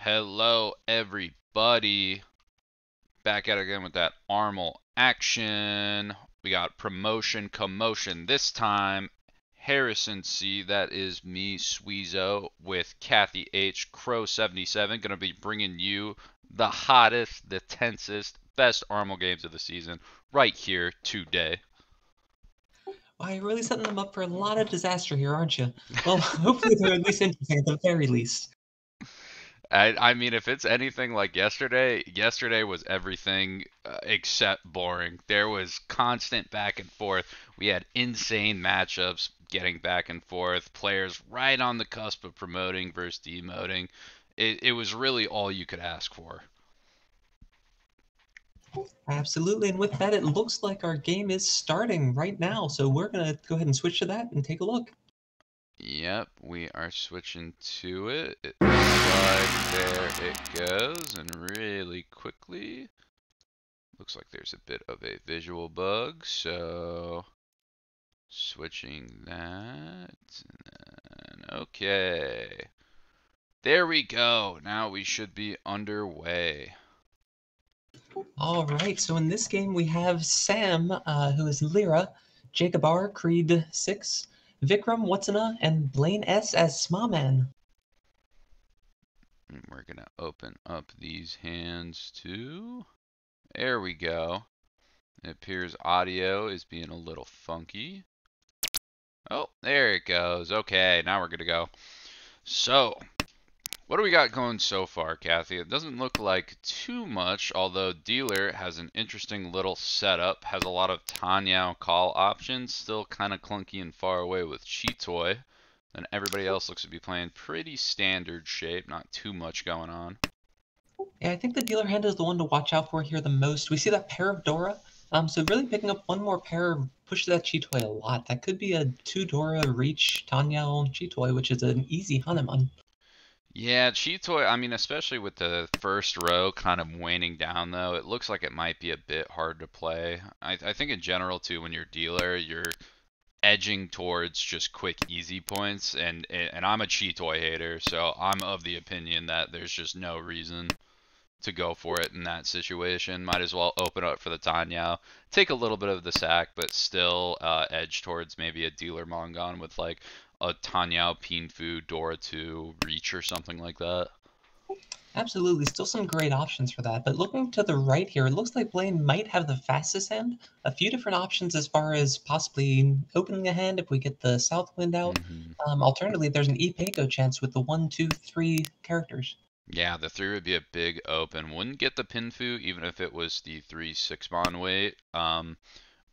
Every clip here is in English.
Hello, everybody. Back at it again with that Armel action. We got promotion, commotion this time. Harrison C, that is me, Sweezo, with Kathy H, Crow77, gonna be bringing you the hottest, the tensest, best Armel games of the season right here today. Wow, you're really setting them up for a lot of disaster here, aren't you? Well, hopefully they're at least interesting at the very least. I mean, if it's anything like yesterday, yesterday was everything except boring. There was constant back and forth. We had insane matchups getting back and forth, players right on the cusp of promoting versus demoting. It was really all you could ask for. Absolutely, and with that, it looks like our game is starting right now, so we're gonna go ahead and switch to that and take a look. Yep, we are switching to it. It looks like there it goes, and really quickly. Looks like there's a bit of a visual bug, so switching that. And okay. There we go. Now we should be underway. All right, so in this game we have Sam, who is Lyra, Jacob R, Creed 6, Vikram Watsana, and Blaine S as Smaman. And we're going to open up these hands too. There we go. It appears audio is being a little funky. Oh, there it goes. Okay, now we're going to go. So, what do we got going so far, Kathy? It doesn't look like too much, although Dealer has an interesting little setup, has a lot of Tanyao call options, still kind of clunky and far away with Chitoy. And everybody else looks to be playing pretty standard shape, not too much going on. Yeah, I think the dealer hand is the one to watch out for here the most. We see that pair of Dora. So really picking up one more pair pushes that Chitoy a lot. That could be a 2 Dora reach Tanyao Chitoy, which is an easy Hanuman. Yeah, Chitoy, I mean, especially with the first row kind of waning down, though, it looks like it might be a bit hard to play. I think in general, too, when you're dealer, you're edging towards just quick, easy points, and I'm a Chitoy hater, so I'm of the opinion that there's just no reason to go for it in that situation. Might as well open up for the Tanyao, take a little bit of the sack, but still edge towards maybe a dealer Mongon with like a Tanyao, Pinfu, Dora 2, Reach or something like that. Absolutely, still some great options for that. But looking to the right here, it looks like Blaine might have the fastest hand. A few different options as far as possibly opening a hand if we get the South Wind out. Mm-hmm. Alternatively, there's an Ipeco chance with the 1, 2, 3 characters. Yeah, the 3 would be a big open. Wouldn't get the Pinfu even if it was the 3/6 mon weight.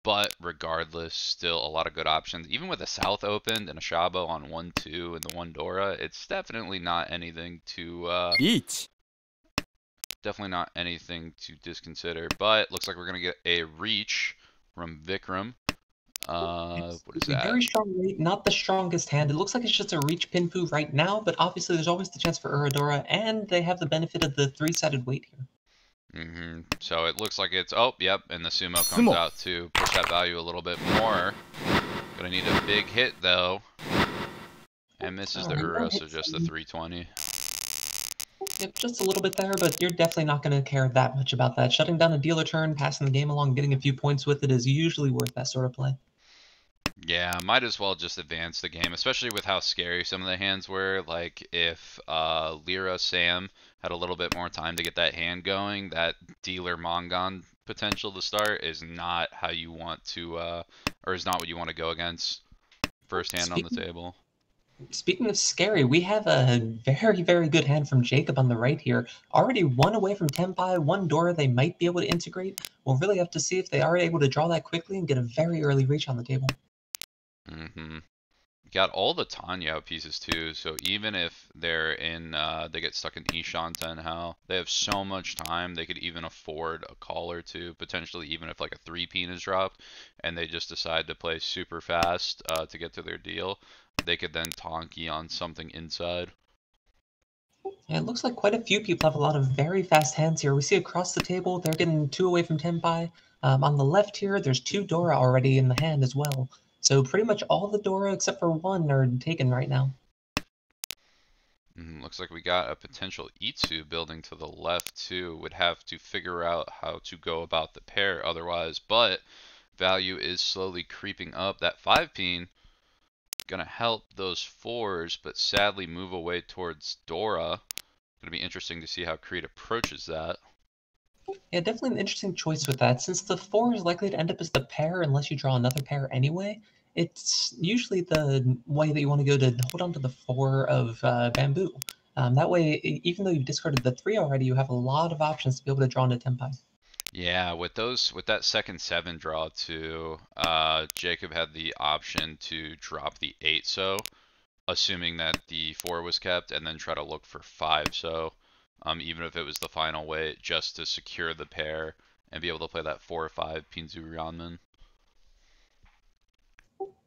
But regardless, still a lot of good options. Even with a South opened and a Shabo on 1-2 and the 1 Dora, it's definitely not anything to Each. definitely not anything to disconsider. But looks like we're gonna get a reach from Vikram. What is that? Very strong rate, not the strongest hand. It looks like it's just a reach Pinfu right now, but obviously there's always the chance for Uradora, and they have the benefit of the 3-sided weight here. So it looks like it's, oh, yep, and the Sumo comes out to push that value a little bit more. Gonna need a big hit, though. And misses the Uro, so just the 320. Yep, just a little bit there, but you're definitely not going to care that much about that. Shutting down a dealer turn, passing the game along, getting a few points with it is usually worth that sort of play. Yeah, might as well just advance the game, especially with how scary some of the hands were. Like, if Lyra Sam had a little bit more time to get that hand going, that dealer Mongon potential to start is not how you want to, or is not what you want to go against first hand on the table. Speaking of scary, we have a very, very good hand from Jacob on the right here. Already one away from Tenpai, one Dora they might be able to integrate. We'll really have to see if they are able to draw that quickly and get a very early reach on the table. Got all the Tanyao pieces too, so even if they're in, they get stuck in Ishan Tenhao, they have so much time, they could even afford a call or two, potentially even if like a 3-peen is dropped, and they just decide to play super fast to get to their deal, they could then Tonki on something inside. Yeah, it looks like quite a few people have a lot of very fast hands here. We see across the table, they're getting 2 away from Tenpai. On the left here, there's 2 Dora already in the hand as well. So pretty much all the Dora except for one are taken right now. Looks like we got a potential E2 building to the left too. Would have to figure out how to go about the pair otherwise, but value is slowly creeping up. That 5-peen gonna help those 4s, but sadly move away towards Dora. Gonna be interesting to see how Creed approaches that. Yeah, definitely an interesting choice with that. Since the 4 is likely to end up as the pair unless you draw another pair anyway, it's usually the way that you want to go to hold on to the 4 of bamboo. That way, even though you've discarded the 3 already, you have a lot of options to be able to draw into Tenpai. Yeah, with that second 7 draw too, Jacob had the option to drop the 8 so, assuming that the 4 was kept, and then try to look for 5 so, even if it was the final weight, just to secure the pair and be able to play that 4 or 5 Pinzu Ryanman.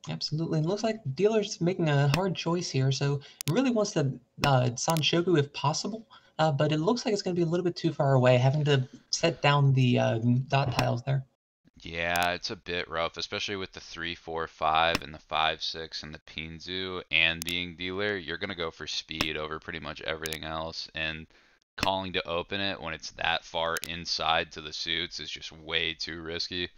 Absolutely. And it looks like dealer's making a hard choice here, so really wants to Sanshogu if possible, but it looks like it's going to be a little bit too far away, having to set down the dot tiles there. Yeah, it's a bit rough, especially with the 3, 4, 5, and the 5, 6, and the Pinzu, and being dealer. You're gonna go for speed over pretty much everything else, and calling to open it when it's that far inside to the suits is just way too risky.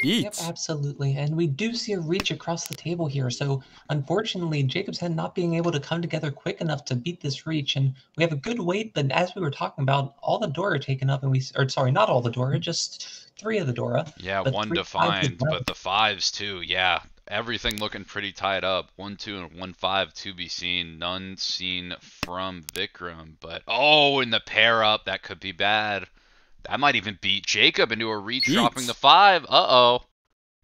Yep, absolutely. And we do see a reach across the table here. So unfortunately, Jacob's Head not being able to come together quick enough to beat this reach. And we have a good weight, but as we were talking about, all the Dora are taken up, and or sorry, not all the Dora, just 3 of the Dora. Yeah, But one 3 5 as defined, well. but the 5s too, yeah. Everything looking pretty tied up. 1, 2, and 1, 5 to be seen. None seen from Vikram, but oh, and the pair up, that could be bad. That might even beat Jacob into a reach, dropping the 5. Uh-oh.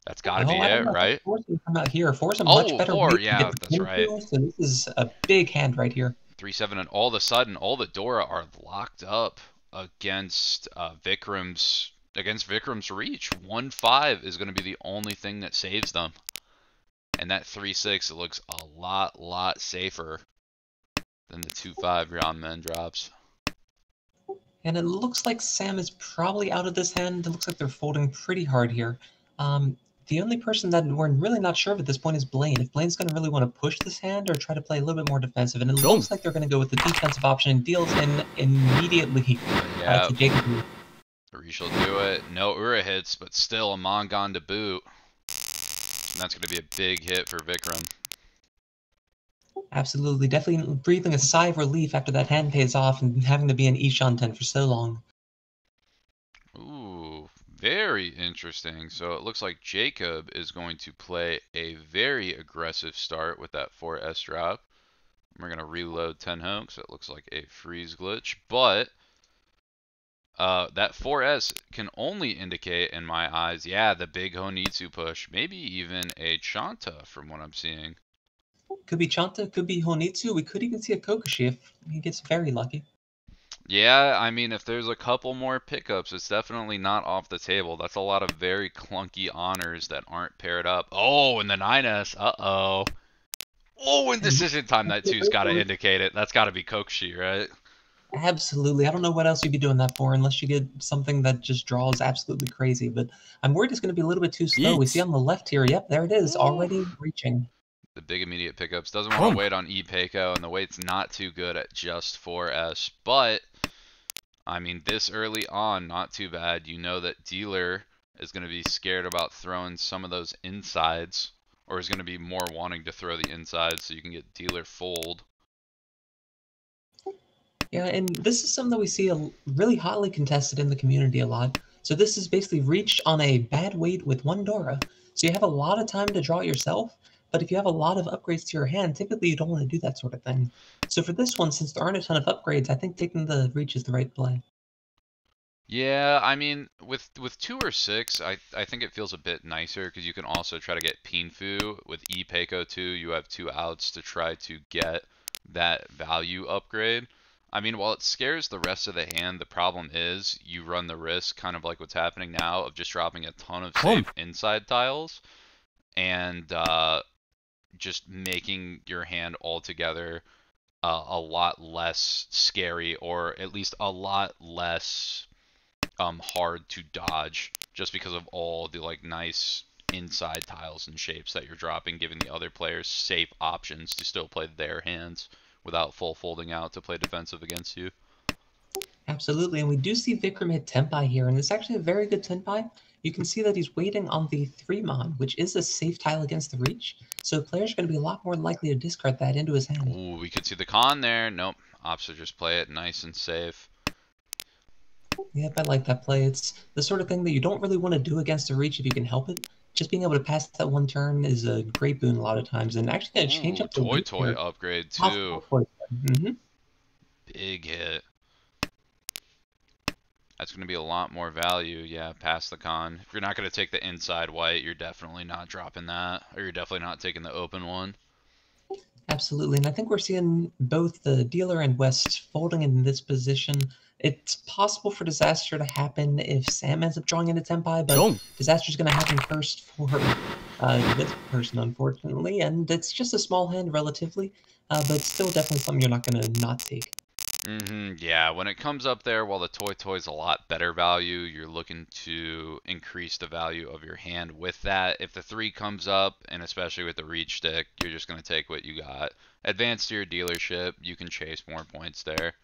That's got to be Oh, I don't it, know. I think right? 4's gonna come out here. 4's a much Oh, better 4. weight to Yeah, get the that's pin right. to, so this is a big hand right here. 3, 7, and all of a sudden, all the Dora are locked up against Vikram's reach. 1, 5 is going to be the only thing that saves them. And that 3, 6, it looks a lot safer than the 2, 5 Ryanman drops. And it looks like Sam is probably out of this hand. It looks like they're folding pretty hard here. The only person that we're really not sure of at this point is Blaine. If Blaine's going to really want to push this hand or try to play a little bit more defensive. And it looks like they're going to go with the defensive option and deals in immediately to Jacob. Reach will do it. No Ura hits, but still a Mongon to boot. And that's going to be a big hit for Vikram. Absolutely. Definitely breathing a sigh of relief after that hand pays off and having to be an Ishan 10 for so long. Ooh, very interesting. So it looks like Jacob is going to play a very aggressive start with that 4S drop. We're going to reload Tenho because it looks like a freeze glitch. But that 4S can only indicate, in my eyes, yeah, the big Honitsu push. Maybe even a Chanta from what I'm seeing. Could be Chanta, could be Honitsu. We could even see a Kokoshi if he gets very lucky. Yeah, I mean, if there's a couple more pickups, it's definitely not off the table. That's a lot of very clunky honors that aren't paired up. Oh, and the 9S. Uh-oh. Oh, in decision time, that 2's got to indicate it. That's got to be Kokoshi, right? Absolutely. I don't know what else you'd be doing that for unless you get something that just draws absolutely crazy. But I'm worried it's going to be a little bit too slow. We see on the left here. Yep, there it is. Already reaching. The big immediate pickups. Doesn't want to wait on E-Peiko, and the weight's not too good at just 4S. But, I mean, this early on, not too bad. You know that dealer is going to be scared about throwing some of those insides, or is going to be more wanting to throw the insides so you can get dealer fold. Yeah, and this is something that we see really hotly contested in the community a lot. So this is basically reach on a bad weight with 1 Dora. So you have a lot of time to draw it yourself, but if you have a lot of upgrades to your hand, typically you don't want to do that sort of thing. So for this one, since there aren't a ton of upgrades, I think taking the reach is the right play. Yeah, I mean, with 2 or 6, I think it feels a bit nicer because you can also try to get Pinfu. With E-Peiko 2, you have 2 outs to try to get that value upgrade. I mean, while it scares the rest of the hand, the problem is you run the risk, kind of like what's happening now, of just dropping a ton of safe inside tiles and just making your hand altogether a lot less scary, or at least a lot less hard to dodge, just because of all the like nice inside tiles and shapes that you're dropping, giving the other players safe options to still play their hands. without full folding out to play defensive against you. Absolutely, and we do see Vikram hit Tenpai here, and it's actually a very good Tenpai. You can see that he's waiting on the 3-mon, which is a safe tile against the reach, so players are going to be a lot more likely to discard that into his hand. Ooh, we could see the con there. Nope, opts just play it nice and safe. Yep, I like that play. It's the sort of thing that you don't really want to do against a reach if you can help it. Just being able to pass that one turn is a great boon a lot of times, and actually going to change Ooh, up the Toy loop Toy here. upgrade too. Mm-hmm. Big hit. That's going to be a lot more value. Yeah, pass the con. If you're not going to take the inside white, you're definitely not dropping that, or you're definitely not taking the open one. Absolutely, and I think we're seeing both the dealer and West folding in this position. It's possible for disaster to happen if Sam ends up drawing into Tenpai, but disaster is going to happen first for this person, unfortunately, and it's just a small hand relatively, but still definitely something you're not going to not take. Yeah, when it comes up there, while the Toy Toy's a lot better value, you're looking to increase the value of your hand with that. If the 3 comes up, and especially with the reach stick, you're just going to take what you got. Advance to your dealership, you can chase more points there.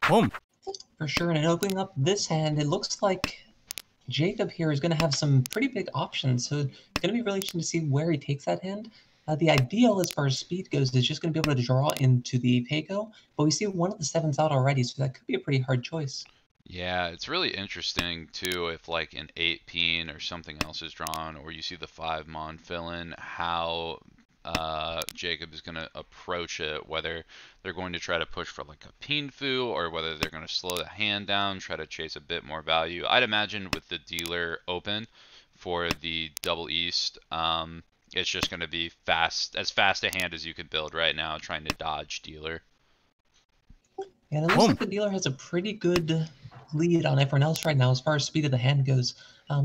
For sure, and in opening up this hand, it looks like Jacob here is going to have some pretty big options, so it's going to be really interesting to see where he takes that hand. The ideal, as far as speed goes, is just going to be able to draw into the Payco, but we see one of the 7s out already, so that could be a pretty hard choice. Yeah, it's really interesting too if like an 8-peen or something else is drawn, or you see the 5-mon fill in, how Jacob is going to approach it, whether they're going to try to push for like a peen fu, or whether they're going to slow the hand down, try to chase a bit more value. I'd imagine with the dealer open for the double east, it's just going to be as fast a hand as you could build right now, trying to dodge dealer. And it looks like the dealer has a pretty good lead on everyone else right now as far as speed of the hand goes.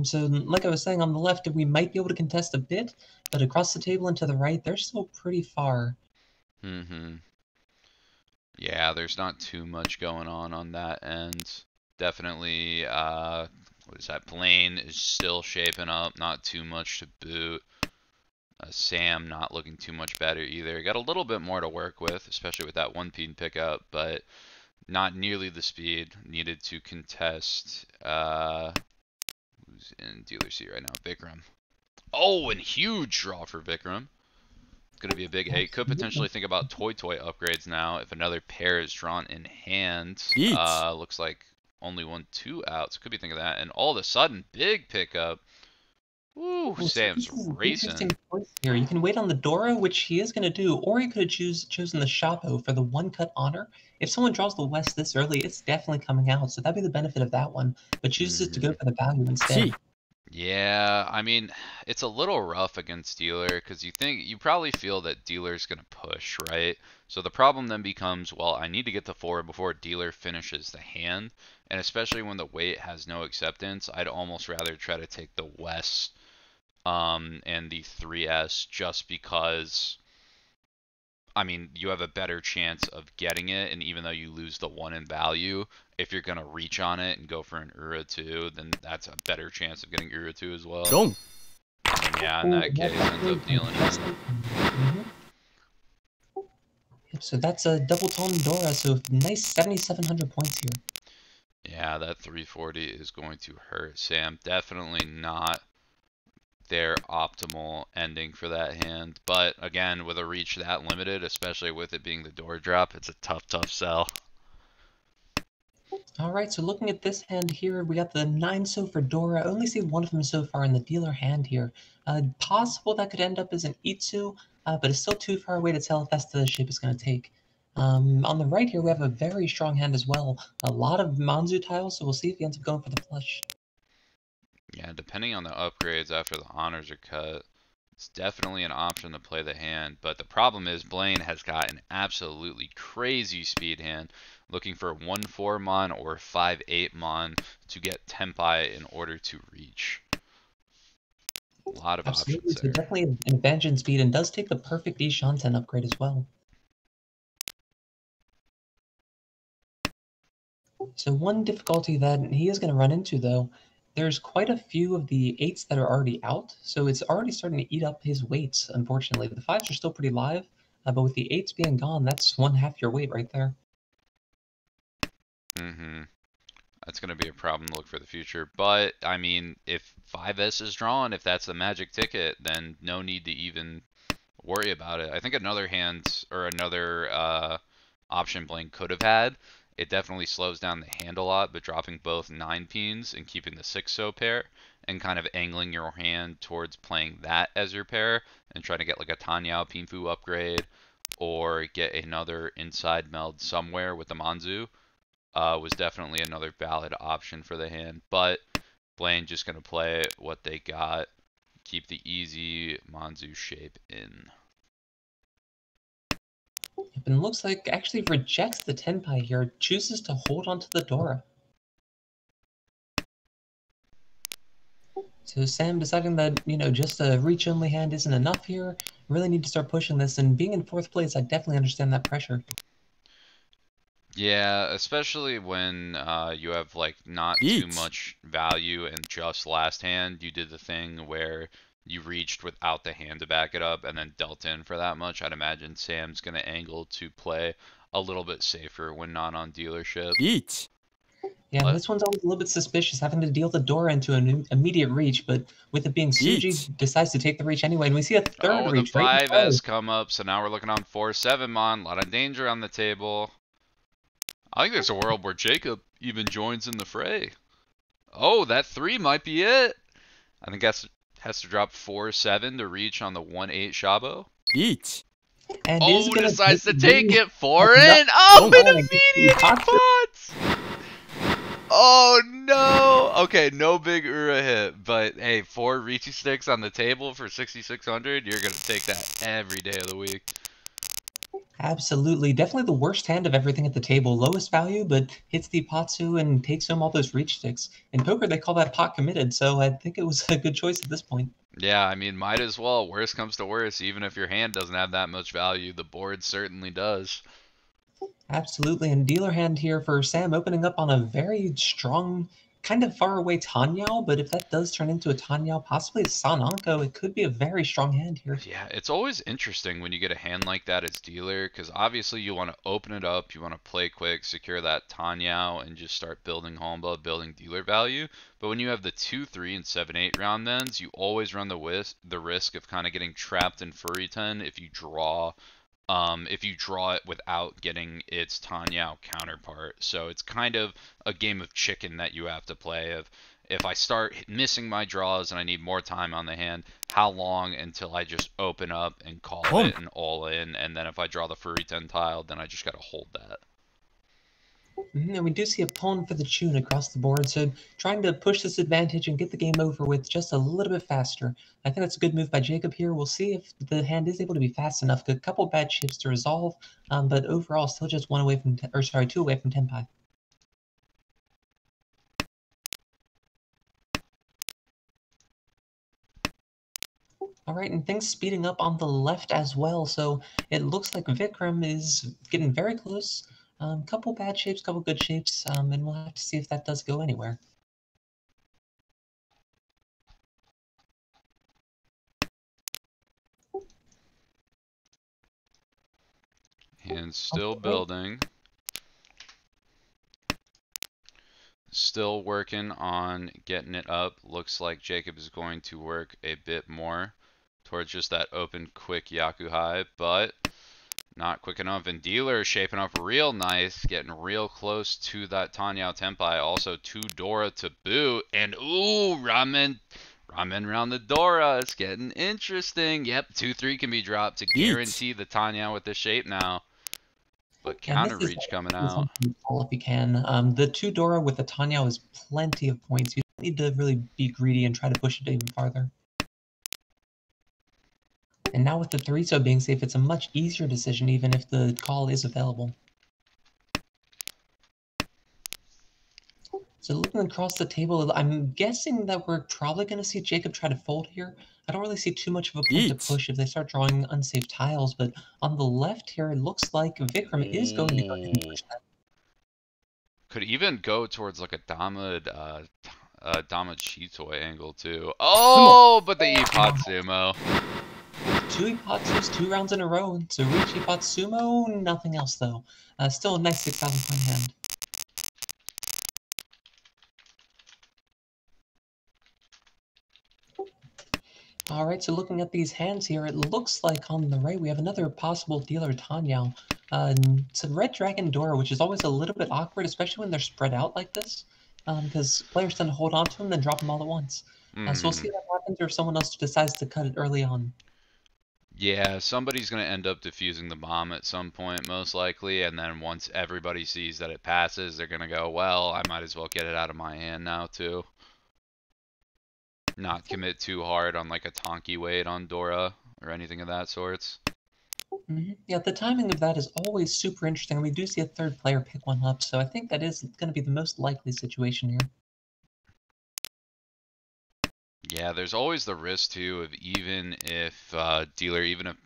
So like I was saying, on the left, we might be able to contest a bit, but across the table and to the right, they're still pretty far. Yeah, there's not too much going on that end. Definitely, what is that? Blaine is still shaping up, not too much to boot. Sam not looking too much better either. Got a little bit more to work with, especially with that 1-peen pickup, but not nearly the speed needed to contest. Who's in dealer seat right now? Vikram. Oh, and huge draw for Vikram. Going to be a big 8. Could potentially think about Toy Toy upgrades now if another pair is drawn in hand. Looks like only 1-2 outs. Could be thinking that. And all of a sudden, big pickup. Woo, Sam's racing. Here, you can wait on the Dora, which he is going to do, or you could have chosen the Chapo for the 1-cut honor. If someone draws the West this early, it's definitely coming out, so that'd be the benefit of that one, but chooses to go for the value instead. Yeah, I mean, it's a little rough against dealer because you probably feel that dealer's going to push, right? So the problem then becomes, well, I need to get the 4 before dealer finishes the hand, and especially when the weight has no acceptance, I'd almost rather try to take the West and the 3S just because, I mean, you have a better chance of getting it, and even though you lose the 1 in value, if you're going to reach on it and go for an Ura 2, then that's a better chance of getting Ura 2 as well. And yeah, in that case, ends up dealing it. So that's a double tone Dora, so nice 7,700 points here. Yeah, that 340 is going to hurt Sam. Definitely not their optimal ending for that hand. But again, with a reach that limited, especially with it being the door drop, it's a tough sell. Alright, so looking at this hand here, we got the 9 so for Dora. I only see one of them so far in the dealer hand here. Possible that could end up as an Itsu, but it's still too far away to tell if that's the shape it's going to take. On the right here, we have a very strong hand as well. A lot of Manzu tiles, so we'll see if he ends up going for the flush. Yeah, depending on the upgrades after the honors are cut, it's definitely an option to play the hand. But the problem is Blaine has got an absolutely crazy speed hand, looking for 1-4-mon or 5-8-mon to get Tenpai in order to reach. A lot of options there. So definitely an advantage in speed, and does take the perfect Ishanten upgrade as well. So one difficulty that he is going to run into, though, there's quite a few of the 8s that are already out, so it's already starting to eat up his weights, unfortunately. The 5s are still pretty live, But with the 8s being gone, that's one half your weight right there. Mm-hmm. That's going to be a problem to look for the future. But, I mean, if 5S is drawn, if that's the magic ticket, then no need to even worry about it. I think another hand or another option Blaine could have had, it definitely slows down the hand a lot, but dropping both 9 peens and keeping the 6-so pair and kind of angling your hand towards playing that as your pair and trying to get like a Tanyao Pinfu upgrade or get another inside meld somewhere with the Manzu was definitely another valid option for the hand. But Blaine just going to play what they got, keep the easy Manzu shape in. Yep, and looks like actually rejects the Tenpai here, chooses to hold onto the Dora. So Sam deciding that, just a reach-only hand isn't enough here. Really need to start pushing this, and being in 4th place, I definitely understand that pressure. Yeah, especially when you have like not too much value and just last hand. You did the thing where you reached without the hand to back it up and then dealt in for that much. I'd imagine Sam's going to angle to play a little bit safer when not on dealership. Yeah, and this one's always a little bit suspicious, having to deal the Dora into an immediate reach, but with it being Suji, decides to take the reach anyway, and we see a third the reach. 5S come up, so now we're looking on 4-7 Mon. A lot of danger on the table. I think there's a world where Jacob even joins in the fray. Oh, that 3 might be it. I think has to drop 4-7 to reach on the 1-8 Shabo. And oh, decides to take it 4 in. Oh, an immediate pots. Oh no. Okay, no big Ura hit, but hey, 4 Reachy sticks on the table for 6,600. You're gonna take that every day of the week. Absolutely. Definitely the worst hand of everything at the table. Lowest value, but hits the Ipatsu and takes home all those reach sticks. In poker, they call that pot committed, so I think it was a good choice at this point. Yeah, I mean, might as well. Worst comes to worst, even if your hand doesn't have that much value, the board certainly does. Absolutely. And dealer hand here for Sam opening up on a very strong, kind of far away Tanyao, but if that does turn into a Tanyao, possibly a Sananko, it could be a very strong hand here. Yeah, it's always interesting when you get a hand like that as dealer, because obviously you want to open it up, you want to play quick, secure that Tanyao, and just start building Honba, building dealer value. But when you have the 2, 3, and 7, 8 round ends, you always run the risk of kind of getting trapped in Furry 10 if you draw it without getting its Tanyao counterpart. So it's kind of a game of chicken that you have to play. If I start missing my draws and I need more time on the hand, how long until I just open up and call it and all in? And then if I draw the Furry 10 tile, then I just got to hold that. And we do see a pawn for the Chun across the board, so trying to push this advantage and get the game over with just a little bit faster. I think that's a good move by Jacob here. We'll see if the hand is able to be fast enough. A couple bad shapes to resolve, but overall still just 2 away from Tenpai. All right, and things speeding up on the left as well, so it looks like Vikram is getting very close. Couple bad shapes, couple good shapes, and we'll have to see if that does go anywhere. Hand's still building. Still working on getting it up. Looks like Jacob is going to work a bit more towards just that open, quick Yakuhai, but not quick enough. And dealer shaping up real nice, getting real close to that Tanyao Tenpai. Also 2 Dora to boot, and ooh, Ramen round the Dora. It's getting interesting. Yep, 2-3 can be dropped to guarantee the Tanyao with the shape now. But counter reach coming out. If you can. The 2 Dora with the Tanyao is plenty of points. You don't need to really be greedy and try to push it even farther. And now with the 3-so being safe, it's a much easier decision even if the call is available. So looking across the table, I'm guessing that we're probably going to see Jacob try to fold here. I don't really see too much of a point to push if they start drawing unsafe tiles, but on the left here, it looks like Vikram is going to go ahead and push that. Could even go towards like a Dama Chitoi angle too. Oh, but the Ipatsumo. two Ipatsus 2 rounds in a row. So reach Ipatsumo, nothing else though. Still a nice 6,000 point hand. Alright, so looking at these hands here, it looks like on the right we have another possible dealer Tanyao. It's a Red Dragon Dora, which is always a little bit awkward, especially when they're spread out like this, because players tend to hold on to them, then drop them all at once. So we'll see what happens, or if someone else decides to cut it early on. Yeah, somebody's going to end up defusing the bomb at some point, most likely, and then once everybody sees that it passes, they're going to go, well, I might as well get it out of my hand now, too. Not commit too hard on like a Tonki wait on Dora or anything of that sorts. Yeah, the timing of that is always super interesting. We do see a third player pick one up, so I think that is going to be the most likely situation here. Yeah, there's always the risk too of even if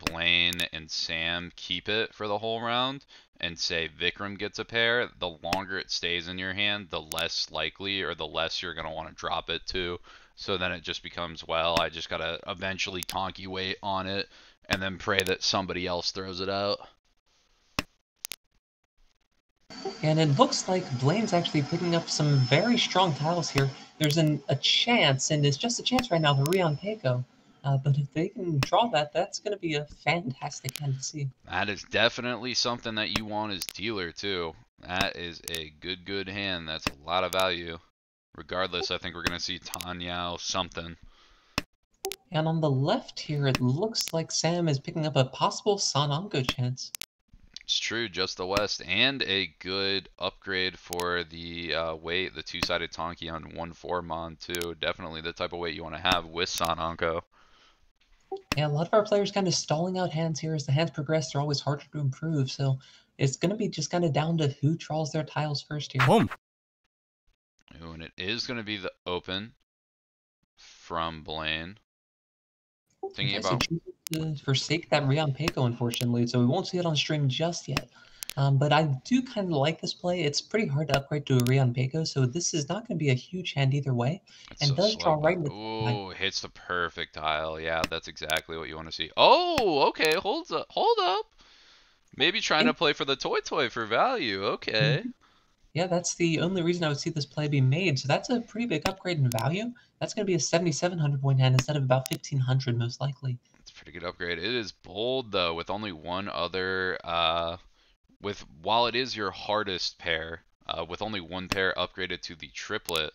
Blaine and Sam keep it for the whole round and say Vikram gets a pair, the longer it stays in your hand, the less likely or the less you're going to want to drop it to. So then it just becomes, well, I just got to eventually Tonki wait on it and then pray that somebody else throws it out. And it looks like Blaine's actually picking up some very strong tiles here. There's a chance, and it's just a chance right now, the Rion Keiko. But if they can draw that, that's going to be a fantastic hand to see. That is definitely something that you want as dealer too. That is a good hand. That's a lot of value. Regardless, I think we're going to see Tanyao something. And on the left here, it looks like Sam is picking up a possible Sananko chance. It's true, just the West, and a good upgrade for the weight, the two-sided Tonki on 1-4 Mon too. Definitely the type of weight you want to have with Sananko. Yeah, a lot of our players kind of stalling out hands here. As the hands progress, they're always harder to improve, so it's going to be just kind of down to who draws their tiles first here. Ooh, and it is going to be the open from Blaine. Thinking Okay, about... so choosing to forsake that Rion Peiko, unfortunately, so we won't see it on stream just yet. But I do kind of like this play. It's pretty hard to upgrade to a Rion Peiko, so this is not going to be a huge hand either way. It's and so does draw slow, right into ooh, hits the perfect tile. Yeah, that's exactly what you want to see. Oh, okay, hold up. Maybe trying to play for the toy for value. Okay. Yeah, that's the only reason I would see this play be made. So that's a pretty big upgrade in value. That's going to be a 7,700 point hand instead of about 1,500 most likely. It's a pretty good upgrade. It is bold though, with only one other. While it is your hardest pair, with only one pair upgraded to the triplet,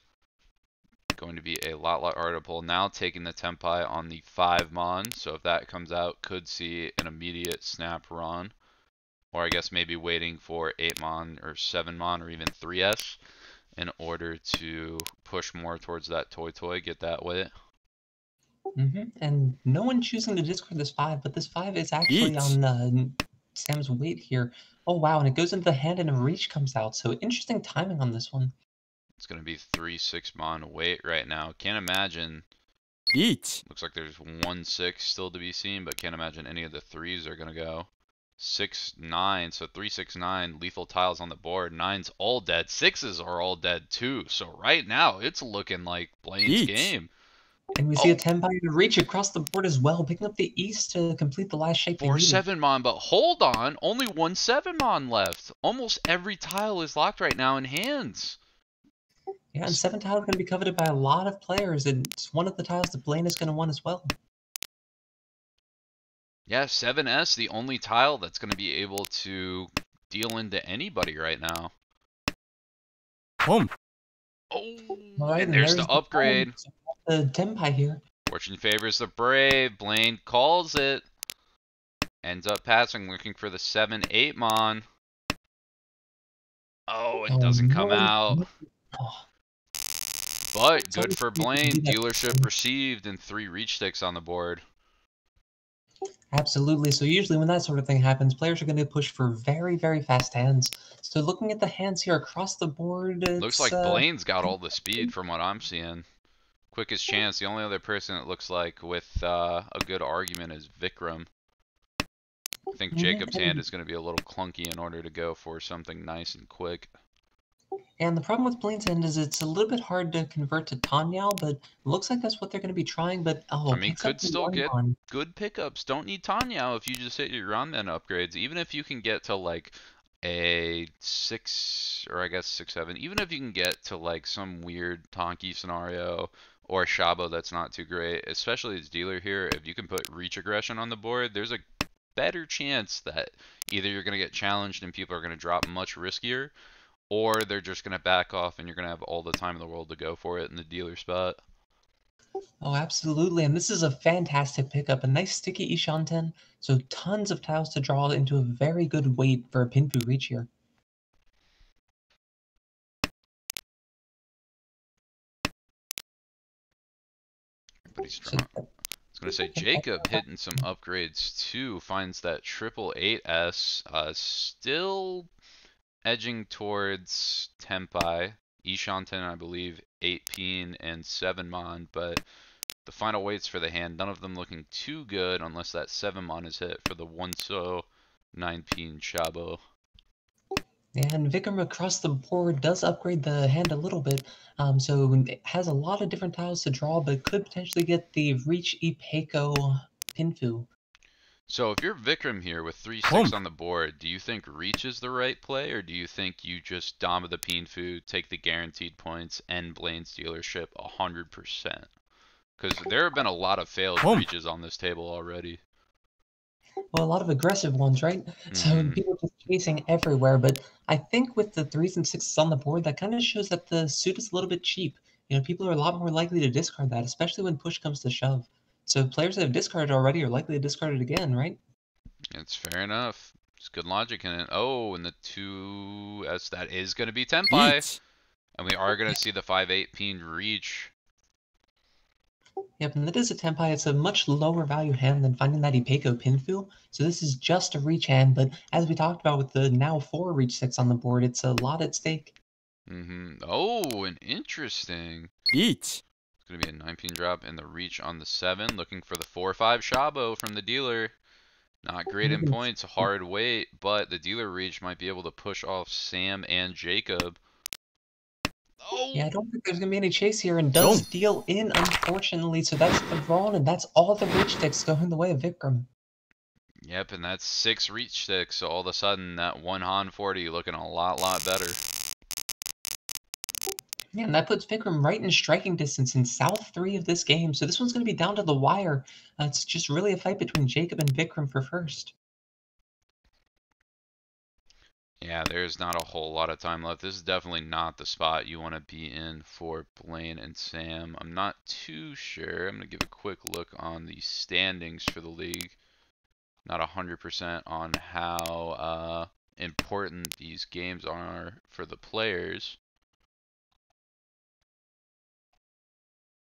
going to be a lot harder to pull. Now taking the Tempai on the 5 Mon, so if that comes out, could see an immediate snap run. Or I guess maybe waiting for 8 Mon or 7 Mon or even 3S in order to push more towards that toy, get that weight. And no one choosing to discard this 5, but this 5 is actually on Sam's weight here. Oh wow, and it goes into the hand and a reach comes out, so interesting timing on this one. It's going to be 3-6 Mon weight right now. Can't imagine. Looks like there's 1-6 still to be seen, but can't imagine any of the 3s are going to go. 6-9, so 3-6-9 lethal tiles on the board. 9's all dead. 6's are all dead too. So right now it's looking like Blaine's game. And we see a Tempai and a reach across the board as well, picking up the East to complete the last shape. 4-7 Mon, but hold on, only 1-7 Mon left. Almost every tile is locked right now in hands. Yeah, and 7 tiles are going to be coveted by a lot of players, and it's one of the tiles that Blaine is going to want as well. Yeah, 7S, the only tile that's going to be able to deal into anybody right now. Oh, right, and there's the upgrade. The Tempai here. Fortune favors the brave. Blaine calls it. Ends up passing, looking for the 7-8 Mon. Oh, it doesn't come out. But good for Blaine. Dealership received and 3 reach sticks on the board. Absolutely. So usually when that sort of thing happens, players are going to push for very, very fast hands. So looking at the hands here across the board, looks like Blaine's got all the speed from what I'm seeing. Quickest chance. The only other person it looks like with a good argument is Vikram. I think Jacob's hand is going to be a little clunky in order to go for something nice and quick. And the problem with Blaine's End is it's a little bit hard to convert to Tanyao, but it looks like that's what they're going to be trying. But I oh, mean, picks up could the still one get on. good pickups. Don't need Tanyao if you just hit your Ranmen upgrades. Even if you can get to like a 6, or I guess 6, 7. Even if you can get to like some weird Tonki scenario or Shabo that's not too great, especially as dealer here, if you can put reach aggression on the board, there's a better chance that either you're going to get challenged and people are going to drop much riskier, or they're just going to back off and you're going to have all the time in the world to go for it in the dealer spot. Oh, absolutely. And this is a fantastic pickup. A nice sticky Ishanten. So tons of tiles to draw into a very good weight for a Pinfu reach here. Everybody's So strong. I was going to say, Jacob hitting some upgrades too, finds that triple 8S, still edging towards Tenpai. Ishanten, I believe, 8 Peen and 7 Mon, but the final weights for the hand, none of them looking too good unless that 7 Mon is hit for the 1-so 9 Peen Shabo. And Vikram across the board does upgrade the hand a little bit, so it has a lot of different tiles to draw, but could potentially get the Reach Ipeco Pinfu. So if you're Vikram here with 3-6 on the board, do you think Reach is the right play, or do you think you just Dama the Pinfu, take the guaranteed points, and Blaine's dealership 100%? Because there have been a lot of failed Reaches on this table already. Well, a lot of aggressive ones, right? So people just chasing everywhere. But I think with the 3s and 6s on the board, that kind of shows that the suit is a little bit cheap. You know, people are a lot more likely to discard that, especially when push comes to shove. So players that have discarded already are likely to discard it again, right? It's fair enough. It's good logic in it. Oh, and the 2S, that is going to be Tenpai. And we are going to see the 5-8 Peen Reach. Yep, and that is a Tenpai. It's a much lower value hand than finding that Ipeco Pinfu. So this is just a reach hand, but as we talked about with the now 4 reach 6 on the board, it's a lot at stake. Oh, and interesting. It's going to be a 9 Peen drop and the reach on the 7, looking for the 4-5 Shabo from the dealer. Not great in points, hard weight, but the dealer reach might be able to push off Sam and Jacob. Oh! Yeah, I don't think there's going to be any chase here, and does deal in, unfortunately, so that's the Thrawn, and that's all the reach sticks going the way of Vikram. Yep, and that's 6 reach sticks, so all of a sudden that 1 Han 40 looking a lot better. Yeah, and that puts Vikram right in striking distance in South 3 of this game, so this one's going to be down to the wire. It's just really a fight between Jacob and Vikram for first. Yeah, there's not a whole lot of time left. This is definitely not the spot you want to be in for Blaine and Sam. I'm not too sure. I'm going to give a quick look on the standings for the league. Not 100% on how important these games are for the players.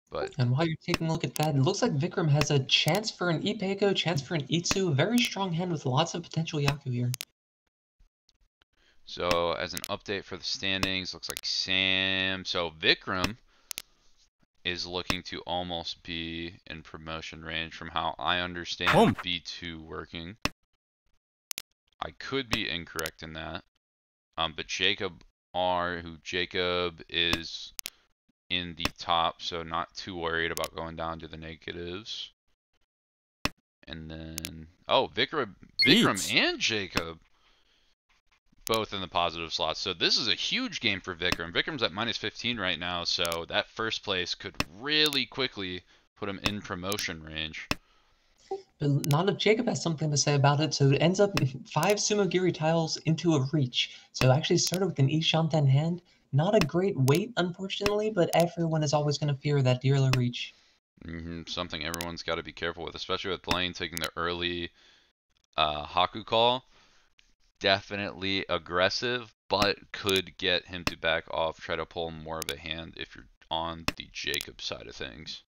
But and while you're taking a look at that, it looks like Vikram has a chance for an Ipeco, chance for an Itsu, a very strong hand with lots of potential Yaku here. So as an update for the standings, looks like Sam, so Vikram is looking to almost be in promotion range from how I understand B2 working. I could be incorrect in that. But Jacob Jacob is in the top, so not too worried about going down to the negatives. And then, oh, Vikram and Jacob both in the positive slots. So this is a huge game for Vikram. Vikram's at -15 right now, so that first place could really quickly put him in promotion range. But not if Jacob has something to say about it, so it ends up 5 Sumogiri tiles into a reach. So actually started with an Ishanten hand. Not a great weight, unfortunately, but everyone is always going to fear that dealer reach. Something everyone's got to be careful with, especially with Blaine taking the early Haku call. Definitely aggressive, but could get him to back off, try to pull more of a hand if you're on the Jacob side of things.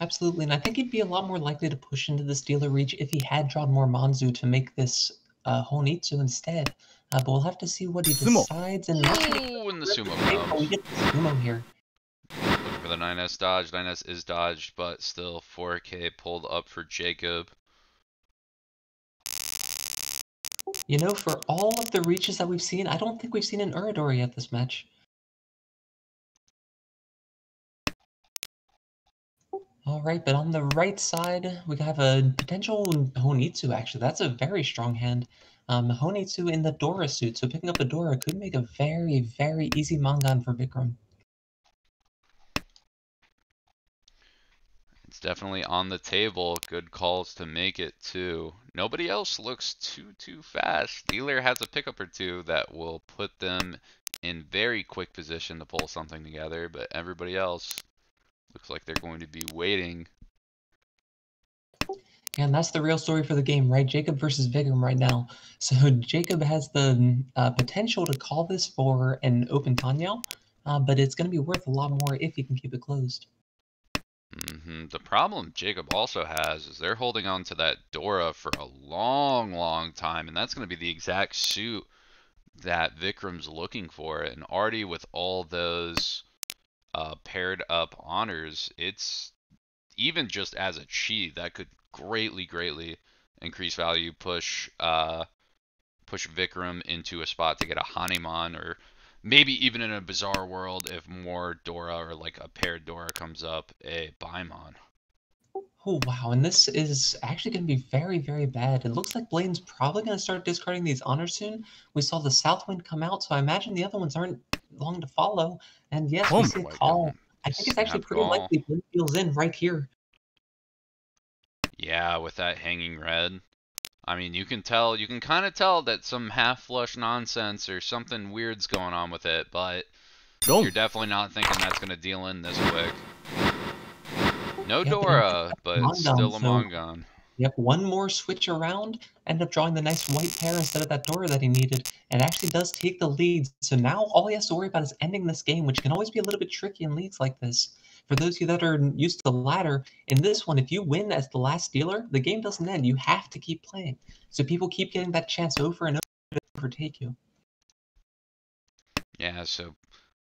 Absolutely, and I think he'd be a lot more likely to push into this dealer reach if he had drawn more Manzu to make this Honitsu instead. But we'll have to see what he decides. And ooh, and the sumo comes. We get the sumo here. Looking for the 9S dodge. 9S is dodged, but still 4K pulled up for Jacob. You know, for all of the reaches that we've seen, I don't think we've seen an Uridori yet this match. All right, but on the right side, we have a potential Honitsu, actually. That's a very strong hand. Honitsu in the Dora suit, so picking up a Dora could make a very, very easy Mangan for Vikram. It's definitely on the table. Good calls to make it too. Nobody else looks too fast. Dealer has a pickup or two that will put them in very quick position to pull something together, but everybody else looks like they're going to be waiting. And that's the real story for the game, right? Jacob versus Vikram right now. So Jacob has the potential to call this for an open Tanyao, but it's going to be worth a lot more if he can keep it closed. The problem Jacob also has is they're holding on to that Dora for a long time, and that's going to be the exact suit that Vikram's looking for. And already with all those paired up honors, it's even just as a cheat that could greatly increase value, push Vikram into a spot to get a Hanuman, or maybe even in a bizarre world, if more Dora or like a paired Dora comes up, a Paimon. Oh, wow. And this is actually going to be very, very bad. It looks like Blaine's probably going to start discarding these honors soon. We saw the Southwind come out, so I imagine the other ones aren't long to follow. And yes, we Boom. see a Quite call. don't. I think it's actually Snap pretty call. likely Blaine feels in right here. Yeah, with that hanging red. I mean, you can kind of tell that some half flush nonsense or something weird's going on with it, but Boom. you're definitely not thinking that's going to deal in this quick. No Yeah, but Dora, but Mangan, still a so Mongon. yep, one more switch around, end up drawing the nice white pair instead of that Dora that he needed, and actually does take the lead. So now all he has to worry about is ending this game, which can always be a little bit tricky in leagues like this. For those of you that are used to the ladder, in this one, if you win as the last dealer, the game doesn't end. You have to keep playing. So people keep getting that chance over and over to overtake you. Yeah, so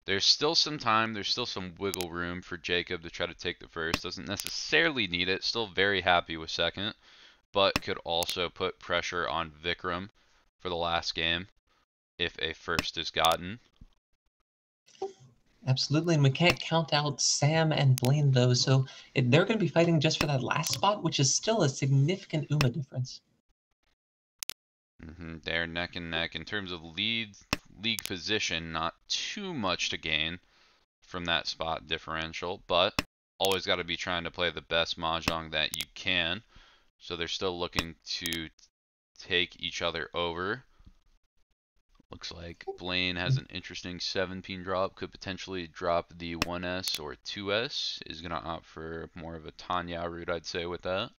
there's still some time, there's still some wiggle room for Jacob to try to take the first. Doesn't necessarily need it, still very happy with second, but could also put pressure on Vikram for the last game if a first is gotten. Absolutely, and we can't count out Sam and Blaine though, so they're going to be fighting just for that last spot, which is still a significant UMA difference. They're neck and neck in terms of league position. Not too much to gain from that spot differential, but always got to be trying to play the best mahjong that you can. So they're still looking to take each other over. Looks like Blaine has an interesting 7-pin drop. Could potentially drop the 1S or 2S. Is going to opt for more of a Tanya route, I'd say, with that.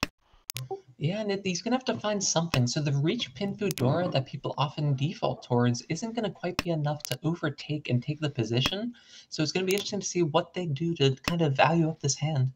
Yeah, and he's gonna have to find something. So the reach pin Fudora that people often default towards isn't gonna quite be enough to overtake and take the position. So it's gonna be interesting to see what they do to kind of value up this hand.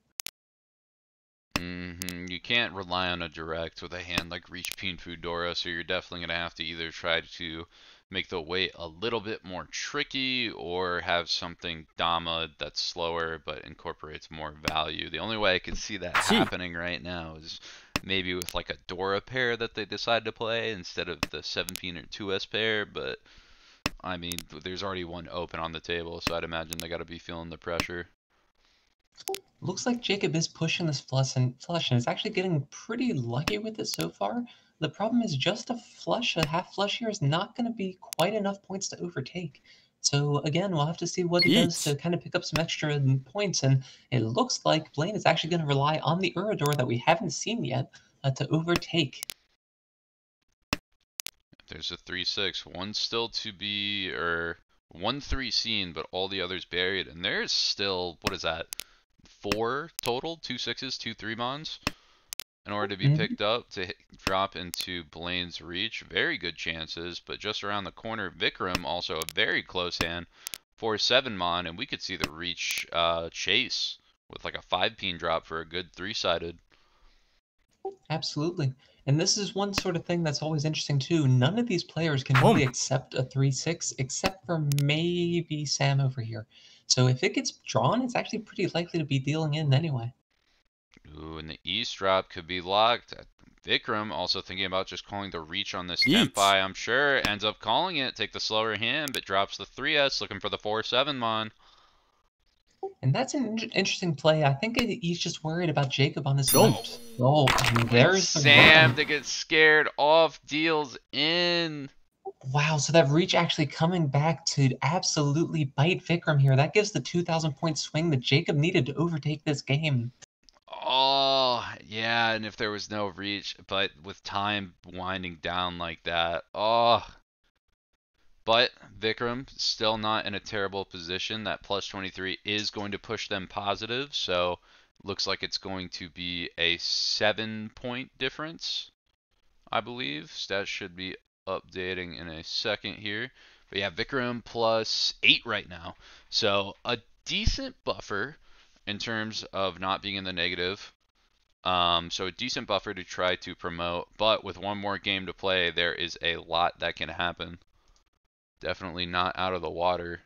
You can't rely on a direct with a hand like Reach Peen Fudora, so you're definitely going to have to either try to make the weight a little bit more tricky or have something Dama that's slower but incorporates more value. The only way I can see that happening right now is maybe with like a Dora pair that they decide to play instead of the 7-pin or 2S pair, but I mean, there's already one open on the table, so I'd imagine they got to be feeling the pressure. Looks like Jacob is pushing this flush and is actually getting pretty lucky with it so far. The problem is just a half flush here is not going to be quite enough points to overtake. So again, we'll have to see what he does to kind of pick up some extra points. And it looks like Blaine is actually going to rely on the Urador that we haven't seen yet to overtake. There's a 3-6. One still to be, or 1-3 seen, but all the others buried. And there's still, what is that? 4 total? 2 6s, 2 3-mons in order to be picked up to drop into Blaine's reach. Very good chances, but just around the corner, Vikram, also a very close hand, 4-7-mon, and we could see the reach chase with like a 5-pin drop for a good 3-sided. Absolutely. And this is one sort of thing that's always interesting too. None of these players can really accept a 3-6 except for maybe Sam over here. So if it gets drawn, it's actually pretty likely to be dealing in anyway. Ooh, and the East drop could be locked. Vikram also thinking about just calling the reach on this Tenpai, I'm sure. Ends up calling it, take the slower hand, but drops the 3S, looking for the 4-7-mon. And that's an interesting play. I think he's just worried about Jacob on his Don't. left. Oh, and Went there's the Sam run. to get scared off, deals in. Wow, so that reach actually coming back to absolutely bite Vikram here. That gives the 2,000 point swing that Jacob needed to overtake this game. Oh, yeah, and if there was no reach, but with time winding down like that, oh. But Vikram still not in a terrible position. That plus 23 is going to push them positive, so looks like it's going to be a 7 point difference, I believe. Stats should be updating in a second here. But yeah, Vikram plus 8 right now. So a decent buffer in terms of not being in the negative. So a decent buffer to try to promote, but with one more game to play, there is a lot that can happen. Definitely not out of the water.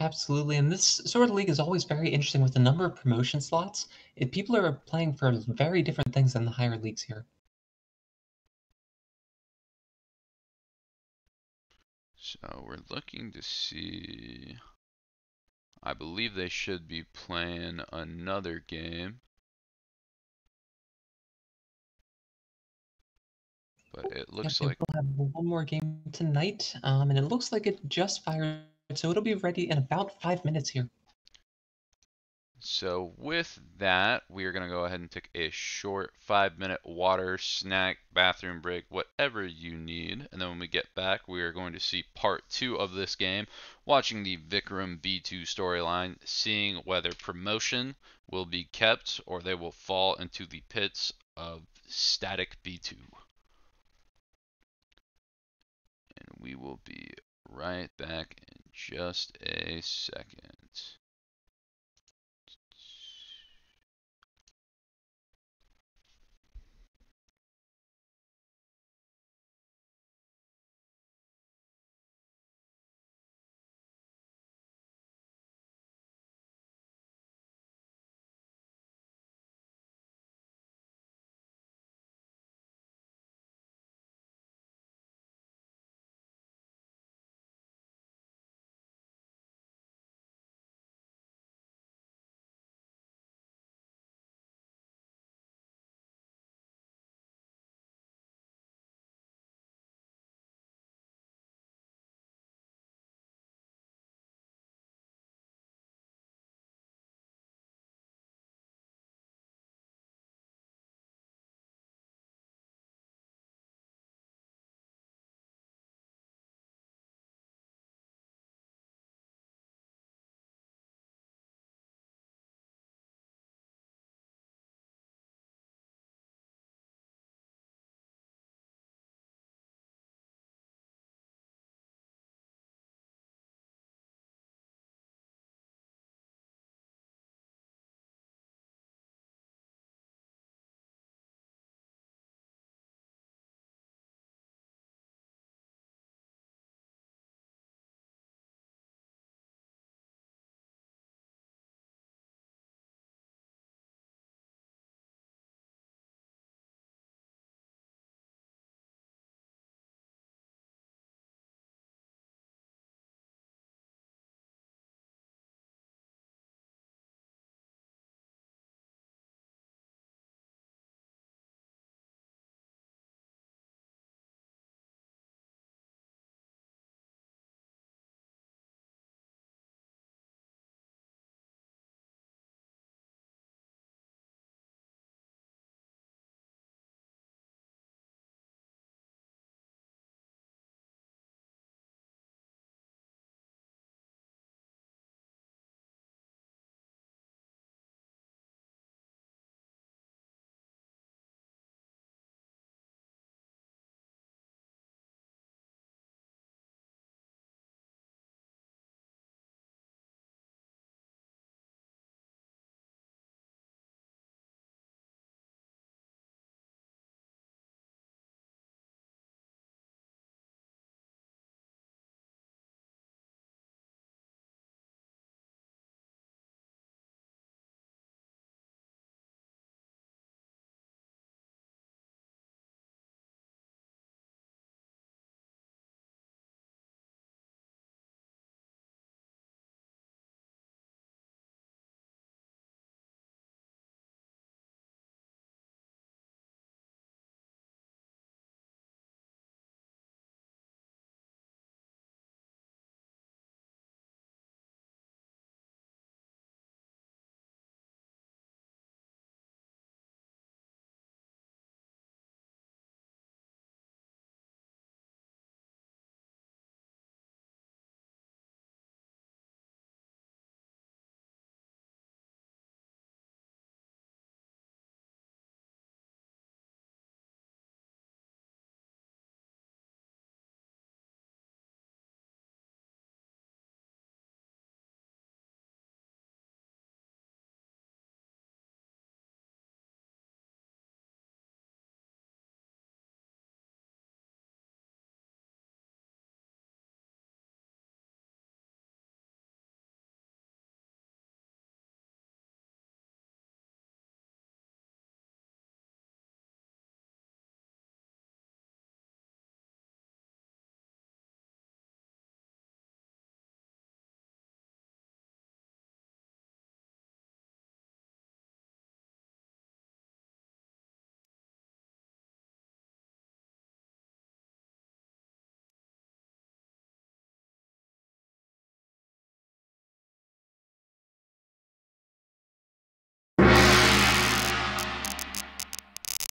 Absolutely, and this sort of league is always very interesting with the number of promotion slots. People are playing for very different things than the higher leagues here. So we're looking to see. I believe they should be playing another game. But it Yep, looks they like will have one more game tonight, and it looks like it just fired, so it'll be ready in about 5 minutes here. so. With that, we are going to go ahead and take a short 5 minute water, snack, bathroom break, whatever you need. And then when we get back, we are going to see part 2 of this game, watching the Vikram B2 storyline, seeing whether promotion will be kept or they will fall into the pits of static B2. And we will be right back in just a second.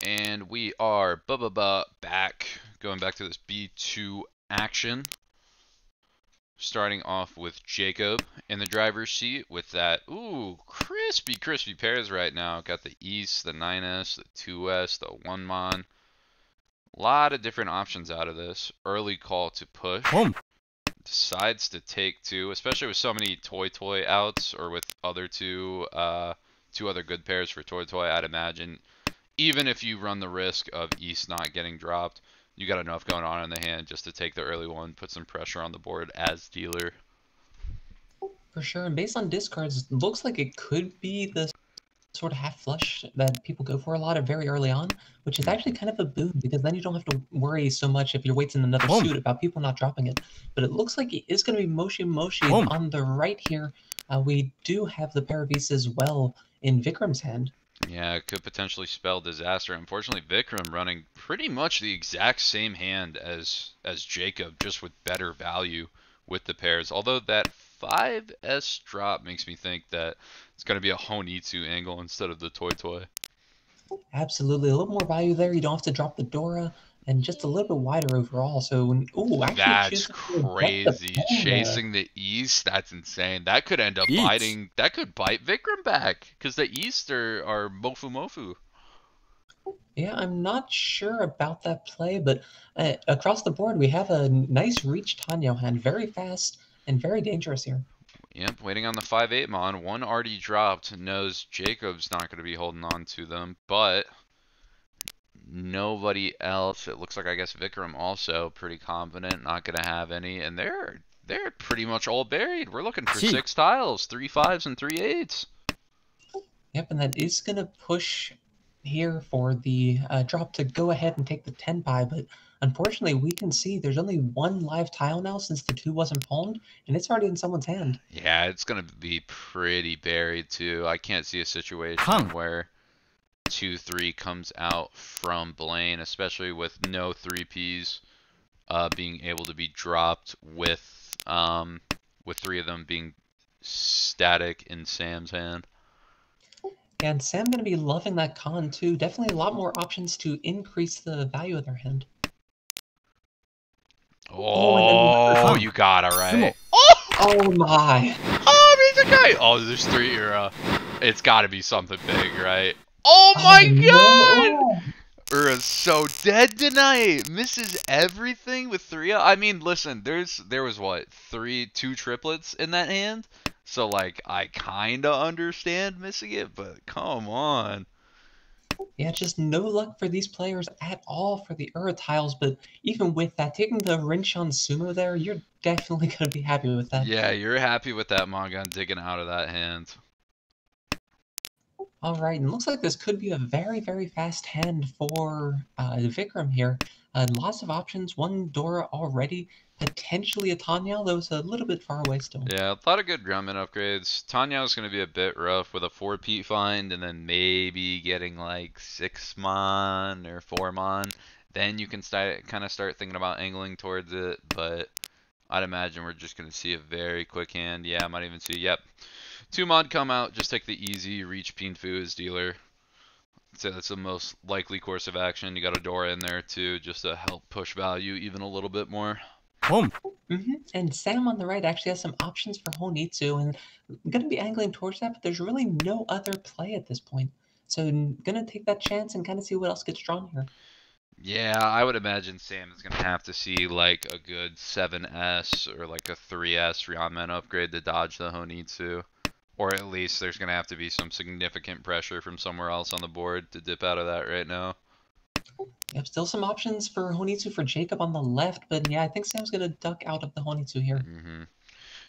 And we are back, going back to this B2 action. Starting off with Jacob in the driver's seat with that, ooh, crispy pairs right now. Got the East, the 9S, the 2S, the 1Mon. A lot of different options out of this. Early call to push. Decides to take two, especially with so many Toy outs, or with other two other good pairs for Toy. I'd imagine even if you run the risk of East not getting dropped, you got enough going on in the hand just to take the early one, put some pressure on the board as dealer. For sure, and based on discards, it looks like it could be the sort of half flush that people go for a lot of very early on, which is actually kind of a boon because then you don't have to worry so much if you're waiting another suit about people not dropping it. But it looks like it is going to be Moshi on the right here. We do have the pair of Aces as well in Vikram's hand. Yeah, it could potentially spell disaster. Unfortunately, Vikram running pretty much the exact same hand as Jacob, just with better value with the pairs. Although that 5S drop makes me think that it's going to be a Honitsu angle instead of the Toy. Absolutely, a little more value there. You don't have to drop the Dora, and just a little bit wider overall. So, ooh, actually That's choosing to bet the crazy. pen there. Chasing the East, that's insane. That could end up Eats. biting. That could bite Vikram back because the East are Mofu. Yeah, I'm not sure about that play, but across the board, we have a nice reach Tanyo hand. Very fast and very dangerous here. Yep, waiting on the 5-8 mon. One already dropped. Knows Jacob's not going to be holding on to them, but nobody else. It looks like, I guess, Vikram also pretty confident, not going to have any, and they're pretty much all buried. We're looking for 6 tiles, 3 5s and 3 8s. Yep, and that is going to push here for the drop to go ahead and take the 10 pie, but unfortunately we can see there's only one live tile now since the 2 wasn't pawned, and it's already in someone's hand. Yeah, it's going to be pretty buried too. I can't see a situation where 2-3 comes out from Blaine, especially with no 3Ps being able to be dropped with 3 of them being static in Sam's hand. And Sam going to be loving that con too. Definitely a lot more options to increase the value of their hand. Oh, you got it right. Oh my. Oh, Mizukai. Oh, there's 3 Ura. It's got to be something big, right? Oh my god! Ura's so dead tonight. Misses everything with 3. I mean, listen, there was what, 2 triplets in that hand? So like I kinda understand missing it, but come on. Yeah, just no luck for these players at all for the Ura tiles, but even with that, taking the Rinchon Sumo there, you're definitely going to be happy with that. Yeah, you're happy with that Mongon digging out of that hand. Alright, and looks like this could be a very, very fast hand for Vikram here. Lots of options, one Dora already, potentially a Tanyao, though it's a little bit far away still. Yeah, a lot of good Grumman upgrades. Tanyao's going to be a bit rough with a 4P find, and then maybe getting like 6 mon or 4 mon. Then you can kind of start thinking about angling towards it, but I'd imagine we're just going to see a very quick hand. Yeah, I might even see, yep. 2 mon come out, just take the easy, reach Pinfu as dealer. So that's the most likely course of action. You got a Dora in there too, just to help push value even a little bit more. And Sam on the right actually has some options for Honitsu, and I'm going to be angling towards that, but there's really no other play at this point. So I'm going to take that chance and kind of see what else gets drawn here. Yeah, I would imagine Sam is going to have to see like a good 7S or like a 3S Ryanman upgrade to dodge the Honitsu. Or at least there's going to have to be some significant pressure from somewhere else on the board to dip out of that right now. Yep, still some options for Honitsu for Jacob on the left, but yeah, I think Sam's going to duck out of the Honitsu here.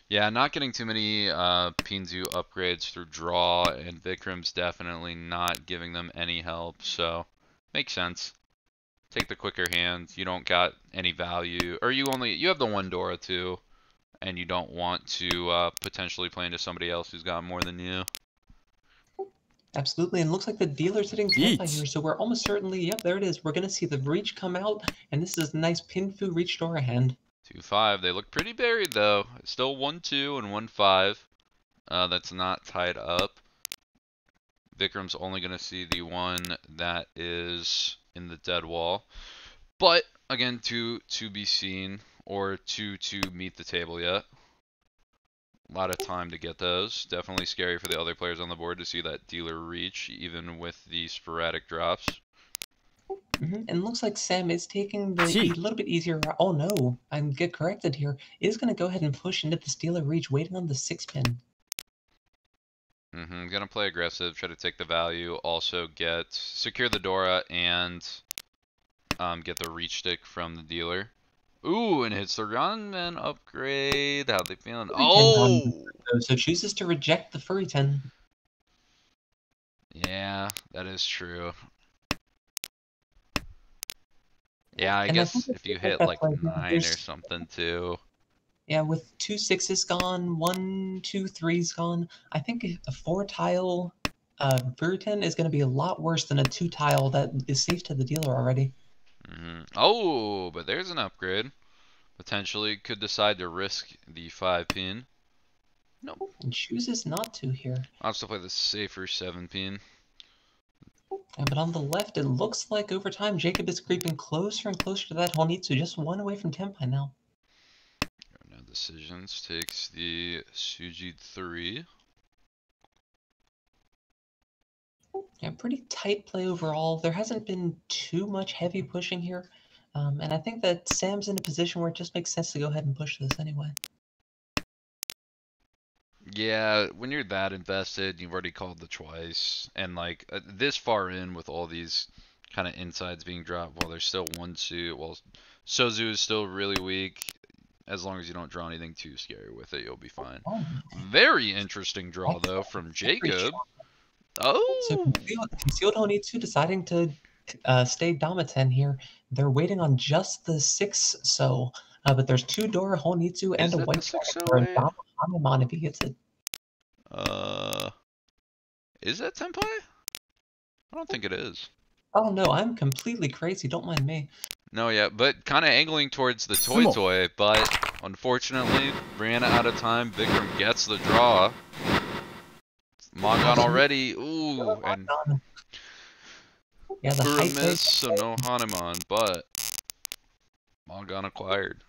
Yeah, not getting too many Pinzu upgrades through draw, and Vikram's definitely not giving them any help, so makes sense. Take the quicker hand. You don't got any value, or you have the 1 Dora too, and you don't want to potentially play into somebody else who's got more than you. Absolutely, and it looks like the dealer's hitting Tempa here, so we're almost certainly, yep, there it is. We're going to see the reach come out, and this is a nice Pinfu reach Dora hand. 2-5. They look pretty buried though. Still 1-2 and 1-5. That's not tied up. Vikram's only going to see the one that is in the dead wall. But, again, to be seen, or to meet the table yet. A lot of time to get those. Definitely scary for the other players on the board to see that dealer reach, even with the sporadic drops. And looks like Sam is taking the little bit easier route. Oh no, I'm get corrected here. Is going to go ahead and push into the dealer reach, waiting on the 6-pin. Gonna play aggressive, try to take the value, also secure the Dora and get the reach stick from the dealer. Ooh, and hits the gunman upgrade. How they feeling? Oh! So chooses to reject the Furry 10. Yeah, that is true. Yeah, I guess if you hit like 9 or something too. Yeah, with 2 6s gone, 1, 2, 3s gone, I think a 4-tile Furry 10 is going to be a lot worse than a 2-tile that is safe to the dealer already. Oh, but there's an upgrade. Potentially could decide to risk the 5-pin. Nope. And chooses not to here. I'll still play the safer 7-pin. But on the left, it looks like over time, Jacob is creeping closer and closer to that Honitsu, just 1 away from Tenpai now. Now decisions takes the Sujit 3. Yeah, pretty tight play overall. There hasn't been too much heavy pushing here. And I think that Sam's in a position where it just makes sense to go ahead and push this anyway. Yeah, when you're that invested, you've already called the twice, and like this far in with all these kind of insides being dropped, while there's still 1 suit, while Sozu is still really weak. As long as you don't draw anything too scary with it, you'll be fine. Oh. Very interesting draw though from Jacob. Oh. So concealed Honitsu deciding to stay Damaten here. They're waiting on just the 6 so, but there's 2 Dora Honitsu and a white for a Dama Hanuman if he gets it. Is that Tenpai? I don't think it is. Oh no, I'm completely crazy. Don't mind me. No, yeah, but kind of angling towards the toy, but unfortunately ran out of time. Vikram gets the draw. Mongon already. Ooh, and yeah, for a miss, so no Hanuman, but Mongon acquired.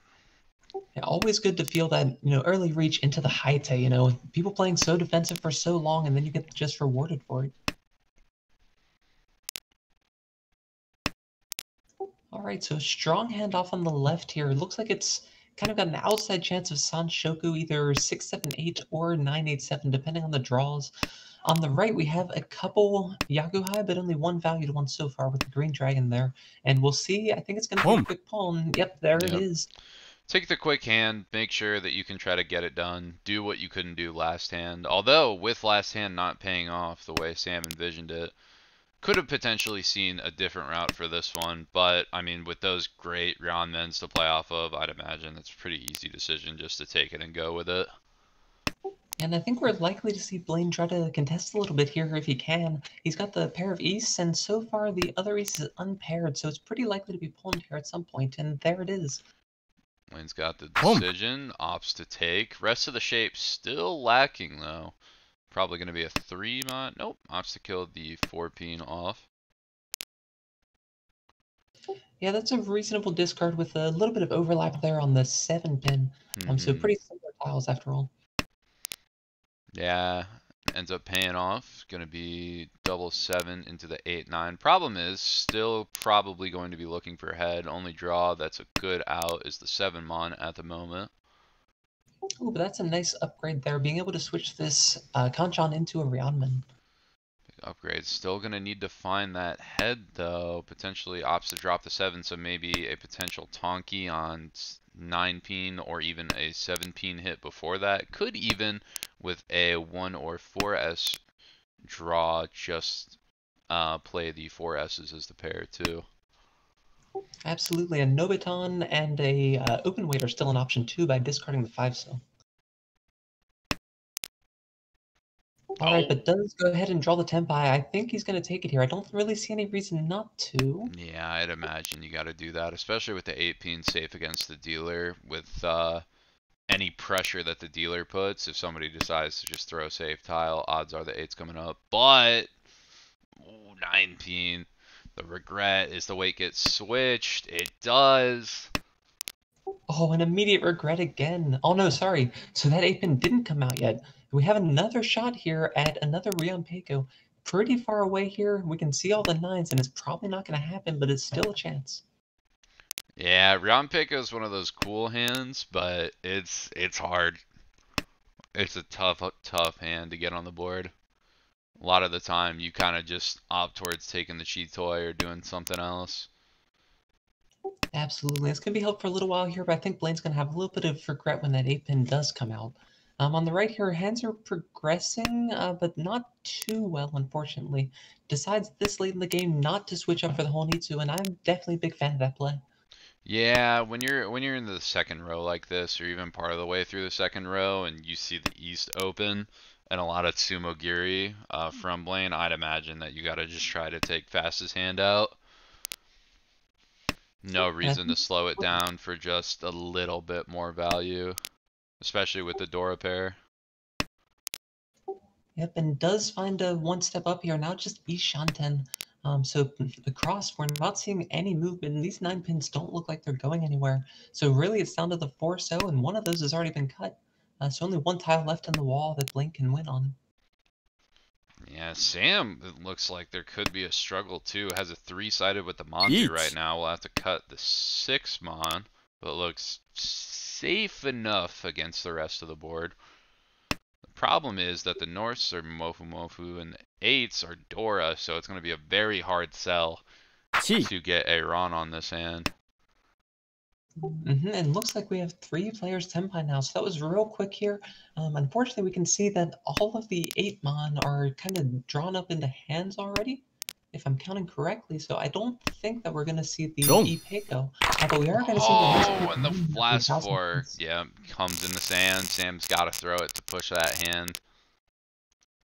Yeah, always good to feel that, early reach into the Haite, people playing so defensive for so long and then you get just rewarded for it. Alright, so strong handoff on the left here. It looks like it's kind of got an outside chance of Sanshoku, either 6-7-8 or 9-8-7, depending on the draws. On the right, we have a couple Yakuhai, but only 1 valued one so far with the green dragon there. And we'll see, I think it's going to be a quick pawn. Yep, there it is. Take the quick hand, make sure that you can try to get it done. Do what you couldn't do last hand. Although, with last hand not paying off the way Sam envisioned it, could have potentially seen a different route for this one. But, I mean, with those great round mens to play off of, I'd imagine it's a pretty easy decision just to take it and go with it. And I think we're likely to see Blaine try to contest a little bit here if he can. He's got the pair of Easts, and so far the other East is unpaired, so it's pretty likely to be pulling here at some point, and there it is. Blaine's got the decision, opts to take. Rest of the shape still lacking, though. Probably going to be a 3-mod. Nope, opts to kill the 4-pin off. Yeah, that's a reasonable discard with a little bit of overlap there on the 7-pin. So pretty similar tiles after all. Yeah, ends up paying off. Going to be double 7 into the 8-9. Problem is, still probably going to be looking for head. Only draw that's a good out is the 7-mon at the moment. Oh, but that's a nice upgrade there. Being able to switch this Kanchan into a Ryanman. Upgrade. Still going to need to find that head, though. Potentially opts to drop the 7, so maybe a potential Tonki on 9-pin or even a 7-pin hit before that. Could even, with a 1 or 4S draw, just play the 4S's as the pair, too. Absolutely. A Nobiton and a Open Weight are still an option, too, by discarding the 5-so. Alright, but does go ahead and draw the Tenpai. I think he's going to take it here. I don't really see any reason not to. Yeah, I'd imagine you got to do that, especially with the 8-pin safe against the dealer. With any pressure that the dealer puts, if somebody decides to just throw a safe tile, odds are the 8's coming up. But Ooh, 9 peen. The regret is the weight gets switched. It does. Oh, an immediate regret again. Oh no, sorry. So that 8-pin didn't come out yet. We have another shot here at another Rion Peiko. Pretty far away here. We can see all the 9s, and it's probably not going to happen, but it's still a chance. Yeah, Rion Pico is one of those cool hands, but it's hard. It's a tough hand to get on the board. A lot of the time, you kind of just opt towards taking the cheat toy or doing something else. Absolutely. It's going to be held for a little while here, but I think Blaine's going to have a little bit of regret when that 8-pin does come out. On the right here, hands are progressing, but not too well, unfortunately. Decides this late in the game not to switch up for the Honitsu, and I'm definitely a big fan of that play. Yeah, when you're in the second row like this, or even part of the way through the second row, and you see the East open and a lot of Sumo Giri from Blaine, I'd imagine that you got to just try to take fastest hand out. No And I reason to think, slow it down for just a little bit more value, especially with the Dora pair. yep, and does find a one step up here. Now just East Shanten. So across, we're not seeing any movement. These 9 pins don't look like they're going anywhere. So really, it's down to the 4-so, and one of those has already been cut. So only one tile left in the wall that Blaine can win on. Yeah, Sam, it looks like there could be a struggle too. Has a 3-sided with the Monty right now. We'll have to cut the 6 Mon, but it looks safe enough against the rest of the board. The problem is that the Norths are Mofu Mofu and the 8s are Dora, so it's going to be a very hard sell to get a Ron on this hand. And looks like we have 3 players Tenpai now, so that was real quick here. Unfortunately, we can see that all of the 8-mon are kind of drawn up into hands already, if I'm counting correctly, so I don't think that we're going to see the Ipeiko, but we are going to see the next Oh, and the last 3,000 4, points. yeah, comes in the sand. Sam's got to throw it to push that hand.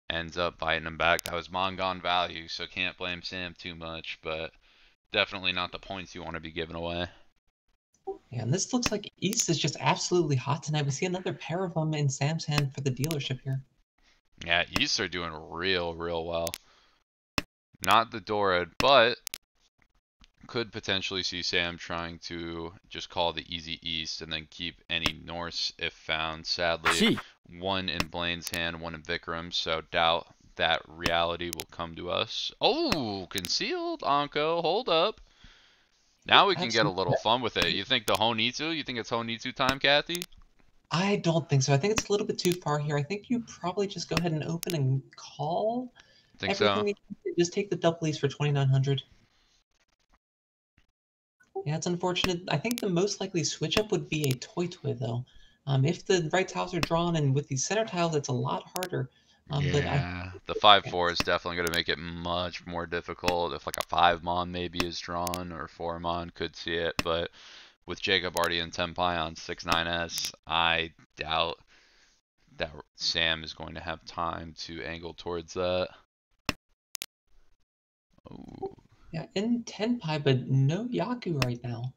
Ends up biting him back. That was Mongon value, so can't blame Sam too much, but definitely not the points you want to be giving away. Yeah, and this looks like East is just absolutely hot tonight. We see another pair of them in Sam's hand for the dealership here. Yeah, East are doing real well. Not the Dora, but could potentially see Sam trying to just call the easy East and then keep any Norse if found. Sadly, one in Blaine's hand, one in Vikram's, so doubt that reality will come to us. Oh, concealed, Anko, hold up. Now we can get a Absolutely. little fun with it. You think the Honitsu? You think it's Honitsu time, Kathy? I don't think so. I think it's a little bit too far here. I think you probably just go ahead and open and call Think so? everything that you can. Just take the double lease for 2,900. Yeah, it's unfortunate. I think the most likely switch up would be a toy though. If the right tiles are drawn, and with the center tiles, it's a lot harder. But I Yeah, the 5-4 is definitely going to make it much more difficult. If like a 5-mon maybe is drawn, or 4-mon could see it, but with Jacob already in Tenpai on 6-9s, I doubt that Sam is going to have time to angle towards that. Ooh. yeah, in Tenpai, but no Yaku right now.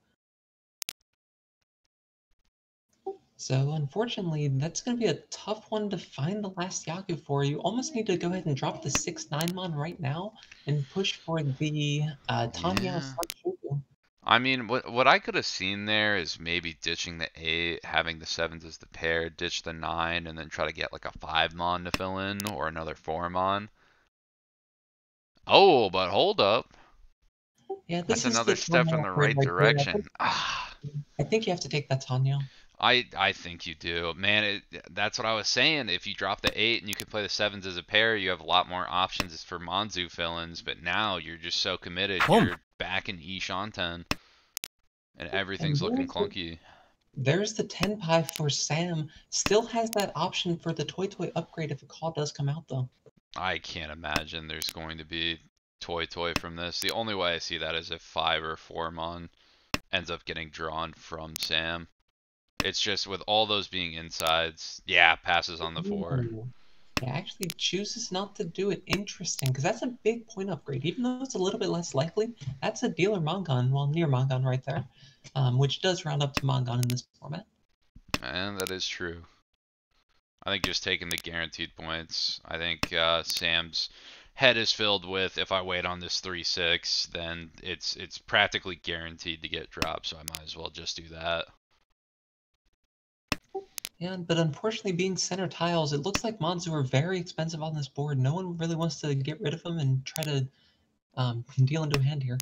So unfortunately, that's going to be a tough one to find the last Yaku for. You almost need to go ahead and drop the 6-9-mon right now and push for the Tanya Yeah. front Shuku. I mean, what I could have seen there is maybe ditching the 8, having the 7s as the pair, ditch the 9, and then try to get like a 5-mon to fill in, or another 4-mon. Oh, but hold up. Yeah, That's this is another the step Tanya in the upgrade right right here. direction. Ah. I think you have to take that Tanya. I think you do. Man, that's what I was saying. If you drop the 8 and you can play the 7s as a pair, you have a lot more options for Monzu fill-ins, but now you're just so committed. You're back in Ishanten, and everything's And looking clunky. there's the Tenpai for Sam. Still has that option for the Toy upgrade if a call does come out, though. I can't imagine there's going to be Toy from this. The only way I see that is if 5 or 4-mon ends up getting drawn from Sam. It's just with all those being insides, yeah, passes on the 4. Ooh. Yeah, actually chooses not to do it. Interesting, because that's a big point upgrade. Even though it's a little bit less likely, that's a dealer Mongon, well, near Mongon right there, which does round up to Mongon in this format. And that is true. I think just taking the guaranteed points. I think Sam's head is filled with, if I wait on this 3-6, then it's practically guaranteed to get dropped, so I might as well just do that. Yeah, but unfortunately, being center tiles, it looks like Monzu are very expensive on this board. No one really wants to get rid of them and try to deal into a hand here.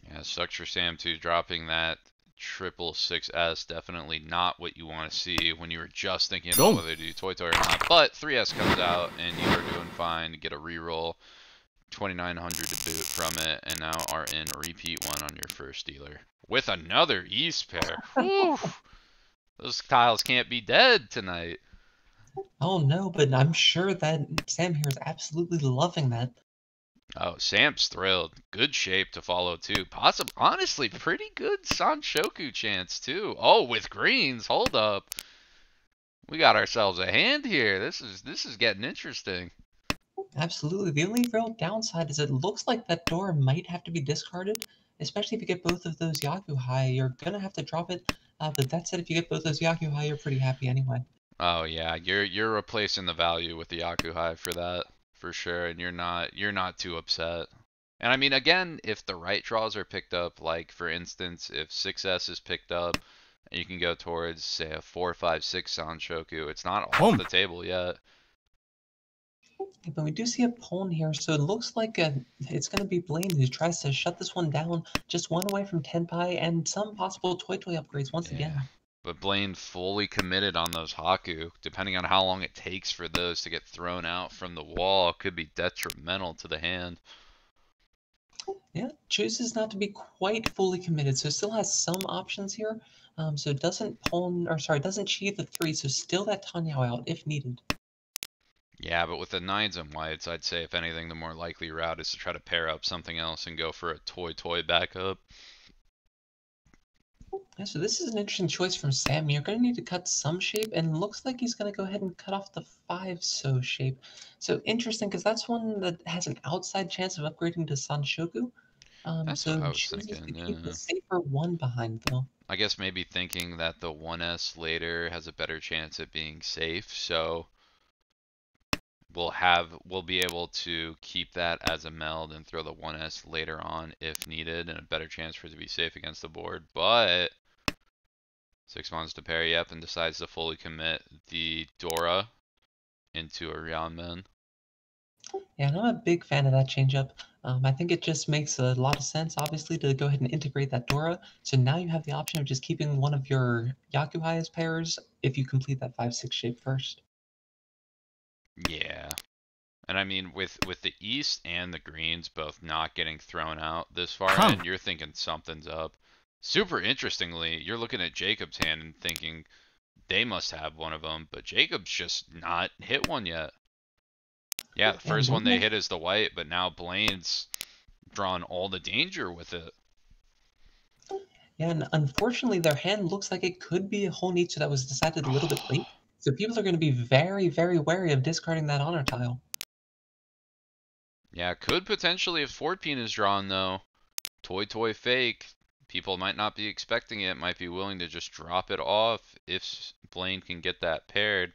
Yeah, sucks for Sam too, dropping that 666S. Definitely not what you want to see when you were just thinking about whether to do Toy Toy or not. But 3S comes out and you are doing fine to get a reroll. 2,900 to boot from it, and now are in repeat one on your first dealer with another East pair. Whew. Those tiles can't be dead tonight. Oh no, but I'm sure that Sam here is absolutely loving that. Oh, Sam's thrilled. Good shape to follow too. Possible, honestly, pretty good Sanshoku chance too. Oh, with greens. Hold up. We got ourselves a hand here. This is getting interesting. Absolutely. The only real downside is it looks like that door might have to be discarded, especially if you get both of those Yakuhai. You're gonna have to drop it. But that said, if you get both those Yakuhai, you're pretty happy anyway. Oh yeah, you're replacing the value with the Yakuhai for that for sure, and you're not too upset. And I mean, again, if the right draws are picked up, like for instance, if 6S is picked up, and you can go towards say a 4, 5, 6 Sanshoku, it's not off the table yet. Yeah, but we do see a pawn here, so it looks like it's going to be Blaine who tries to shut this one down, just one away from Tenpai and some possible Toy Toy upgrades once again. But Blaine fully committed on those Haku. Depending on how long it takes for those to get thrown out from the wall, could be detrimental to the hand. Yeah, chooses not to be quite fully committed, so still has some options here. So it doesn't doesn't cheat the 3, so still that Tanyao out if needed. Yeah, but with the 9s and whites, I'd say if anything, the more likely route is to try to pair up something else and go for a Toy backup. Yeah, so this is an interesting choice from Sam. You're going to need to cut some shape, and looks like he's going to go ahead and cut off the 5-so shape. So interesting, because that's one that has an outside chance of upgrading to Sanshoku. That's So what I was chooses thinking, to keep the yeah. safer one behind, though. I guess maybe thinking that the 1S later has a better chance at being safe, so we'll be able to keep that as a meld and throw the 1S later on if needed, and a better chance for it to be safe against the board. But 6 months to pair, yep, and decides to fully commit the Dora into a Ryanmen. Yeah, and I'm a big fan of that changeup. I think it just makes a lot of sense, obviously, to go ahead and integrate that Dora. So now you have the option of just keeping one of your Yakuhai as pairs if you complete that 5-6 shape first. Yeah. And I mean, with the East and the Greens both not getting thrown out this far in, you're thinking something's up. Super interestingly, you're looking at Jacob's hand and thinking they must have one of them, but Jacob's just not hit one yet. Yeah, the first one they hit is the white, but now Blaine's drawn all the danger with it. Yeah, and unfortunately, their hand looks like it could be a Honitsu that was decided a little bit late. So people are going to be very, very wary of discarding that honor tile. Yeah, could potentially if 14 is drawn though. Toy fake. People might not be expecting it, might be willing to just drop it off if Blaine can get that paired.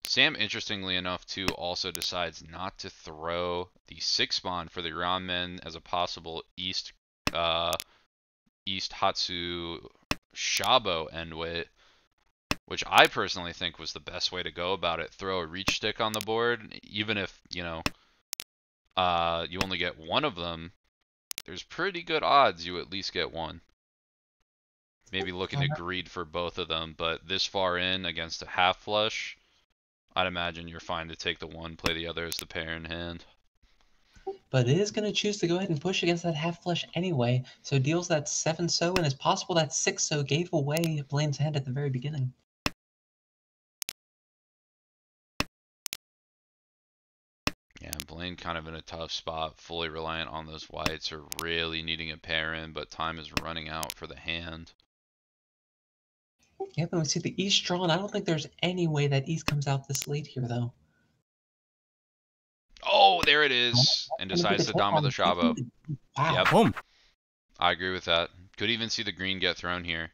Sam, interestingly enough, too, also decides not to throw the 6 spawn for the Ranmen as a possible East Hatsu Shabo endweight, which I personally think was the best way to go about it. Throw a reach stick on the board, even if, you know, you only get one of them, there's pretty good odds you at least get one. Maybe looking to greed for both of them, but this far in against a half flush, I'd imagine you're fine to take the one, play the other as the pair in hand. But it is going to choose to go ahead and push against that half flush anyway, so deals that 7-so, and it's possible that 6-so gave away Blaine's hand at the very beginning. Yeah, Blaine kind of in a tough spot, fully reliant on those whites, or really needing a pair in, but time is running out for the hand. Yeah, then we see the East drawn. I don't think there's any way that East comes out this late here, though. Oh, there it is, and decides to Dama the Shabo. Wow. Yep. Boom. I agree with that. Could even see the green get thrown here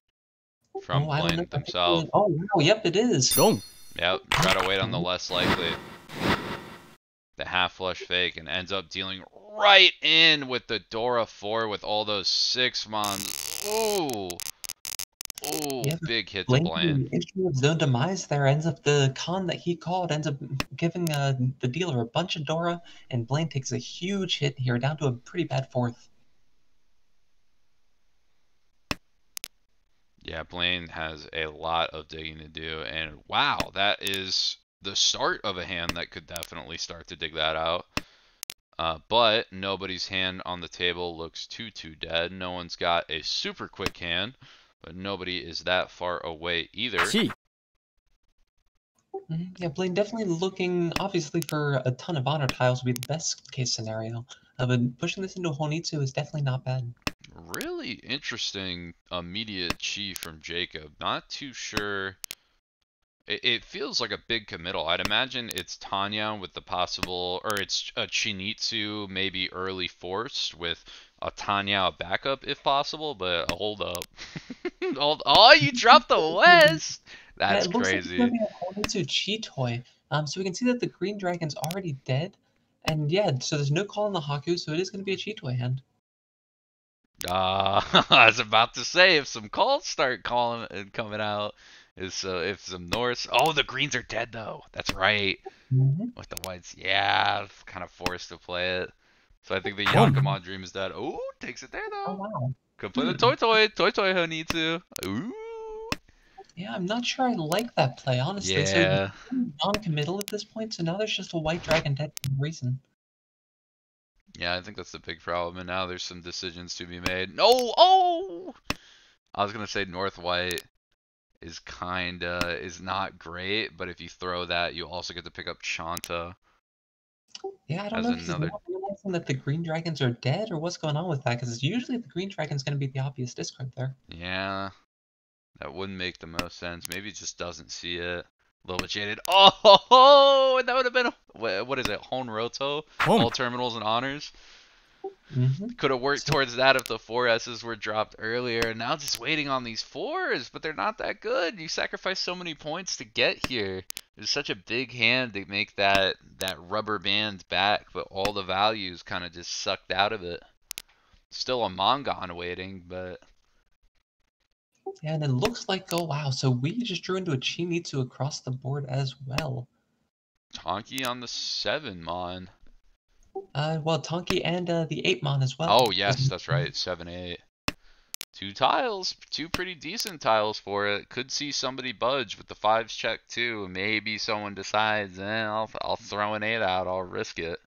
from Blaine themselves. Oh, wow, yep, it is. Yep, try to wait on the less likely. the half flush fake and ends up dealing right in with the Dora 4 with all those 6 mons. Ooh. Ooh, Yeah, but big hit to Blaine, Blaine. the issue of zone demise there ends up the con that he called ends up giving the dealer a bunch of Dora, and Blaine takes a huge hit here, down to a pretty bad fourth. Yeah, Blaine has a lot of digging to do, and wow, that is the start of a hand that could definitely start to dig that out. But nobody's hand on the table looks too dead. No one's got a super quick hand, but nobody is that far away either. Yeah, Blaine definitely looking, obviously, for a ton of honor tiles would be the best case scenario. But pushing this into Honitsu is definitely not bad. Really interesting immediate chi from Jacob. Not too sure. It feels like a big committal. I'd imagine it's Tanya with the possible, or it's a Chinitsu maybe early forced with a Tanya backup if possible, but hold up. Oh, you dropped the West! Yeah, That's it looks like it's going crazy. to be a Honitsu Chi Toy. So we can see that the Green Dragon's already dead. And yeah, so there's no call on the Haku, so it is going to be a Chi Toy hand. I was about to say, if some calls start calling and coming out, is if some Norse. Oh, the greens are dead though. That's right. Mm-hmm. With the whites, yeah, kind of forced to play it. So I think the Oh, Yakima Dream is dead. Ooh, takes it there oh though. wow. Could play the Hmm. Toy Toy Honitsu. Ooh, Yeah, I'm not sure I like that play, honestly. So yeah, non-committal at this point, so now there's just a white dragon dead for no reason. yeah. I think that's the big problem. And now there's some decisions to be made. No, oh, I was gonna say North White is not great, but if you throw that, you also get to pick up Chanta Yeah, I don't as know if he's another. not realizing that the green dragons are dead or what's going on with that, because usually the green dragon's going to be the obvious discard there. Yeah, that wouldn't make the most sense. Maybe he just doesn't see it. A little bit jaded. Oh, and that would have been what is it? Honroto? All terminals and honors. Mm-hmm. Could have worked So towards that if the 4S's were dropped earlier. And now just waiting on these 4s, but they're not that good. You sacrifice so many points to get here. It's such a big hand to make that rubber band back, but all the values kind of just sucked out of it. Still a Mongon waiting, but yeah, and it looks like, oh wow, so we just drew into a Chinitsu across the board as well. Tonki on the 7 Mon. Well, Tonki and the 8 Mon as well. Oh yes, that's right. 7-8. Two tiles, two pretty decent tiles for it. Could see somebody budge with the 5s check too. Maybe someone decides, I'll throw an 8 out. I'll risk it.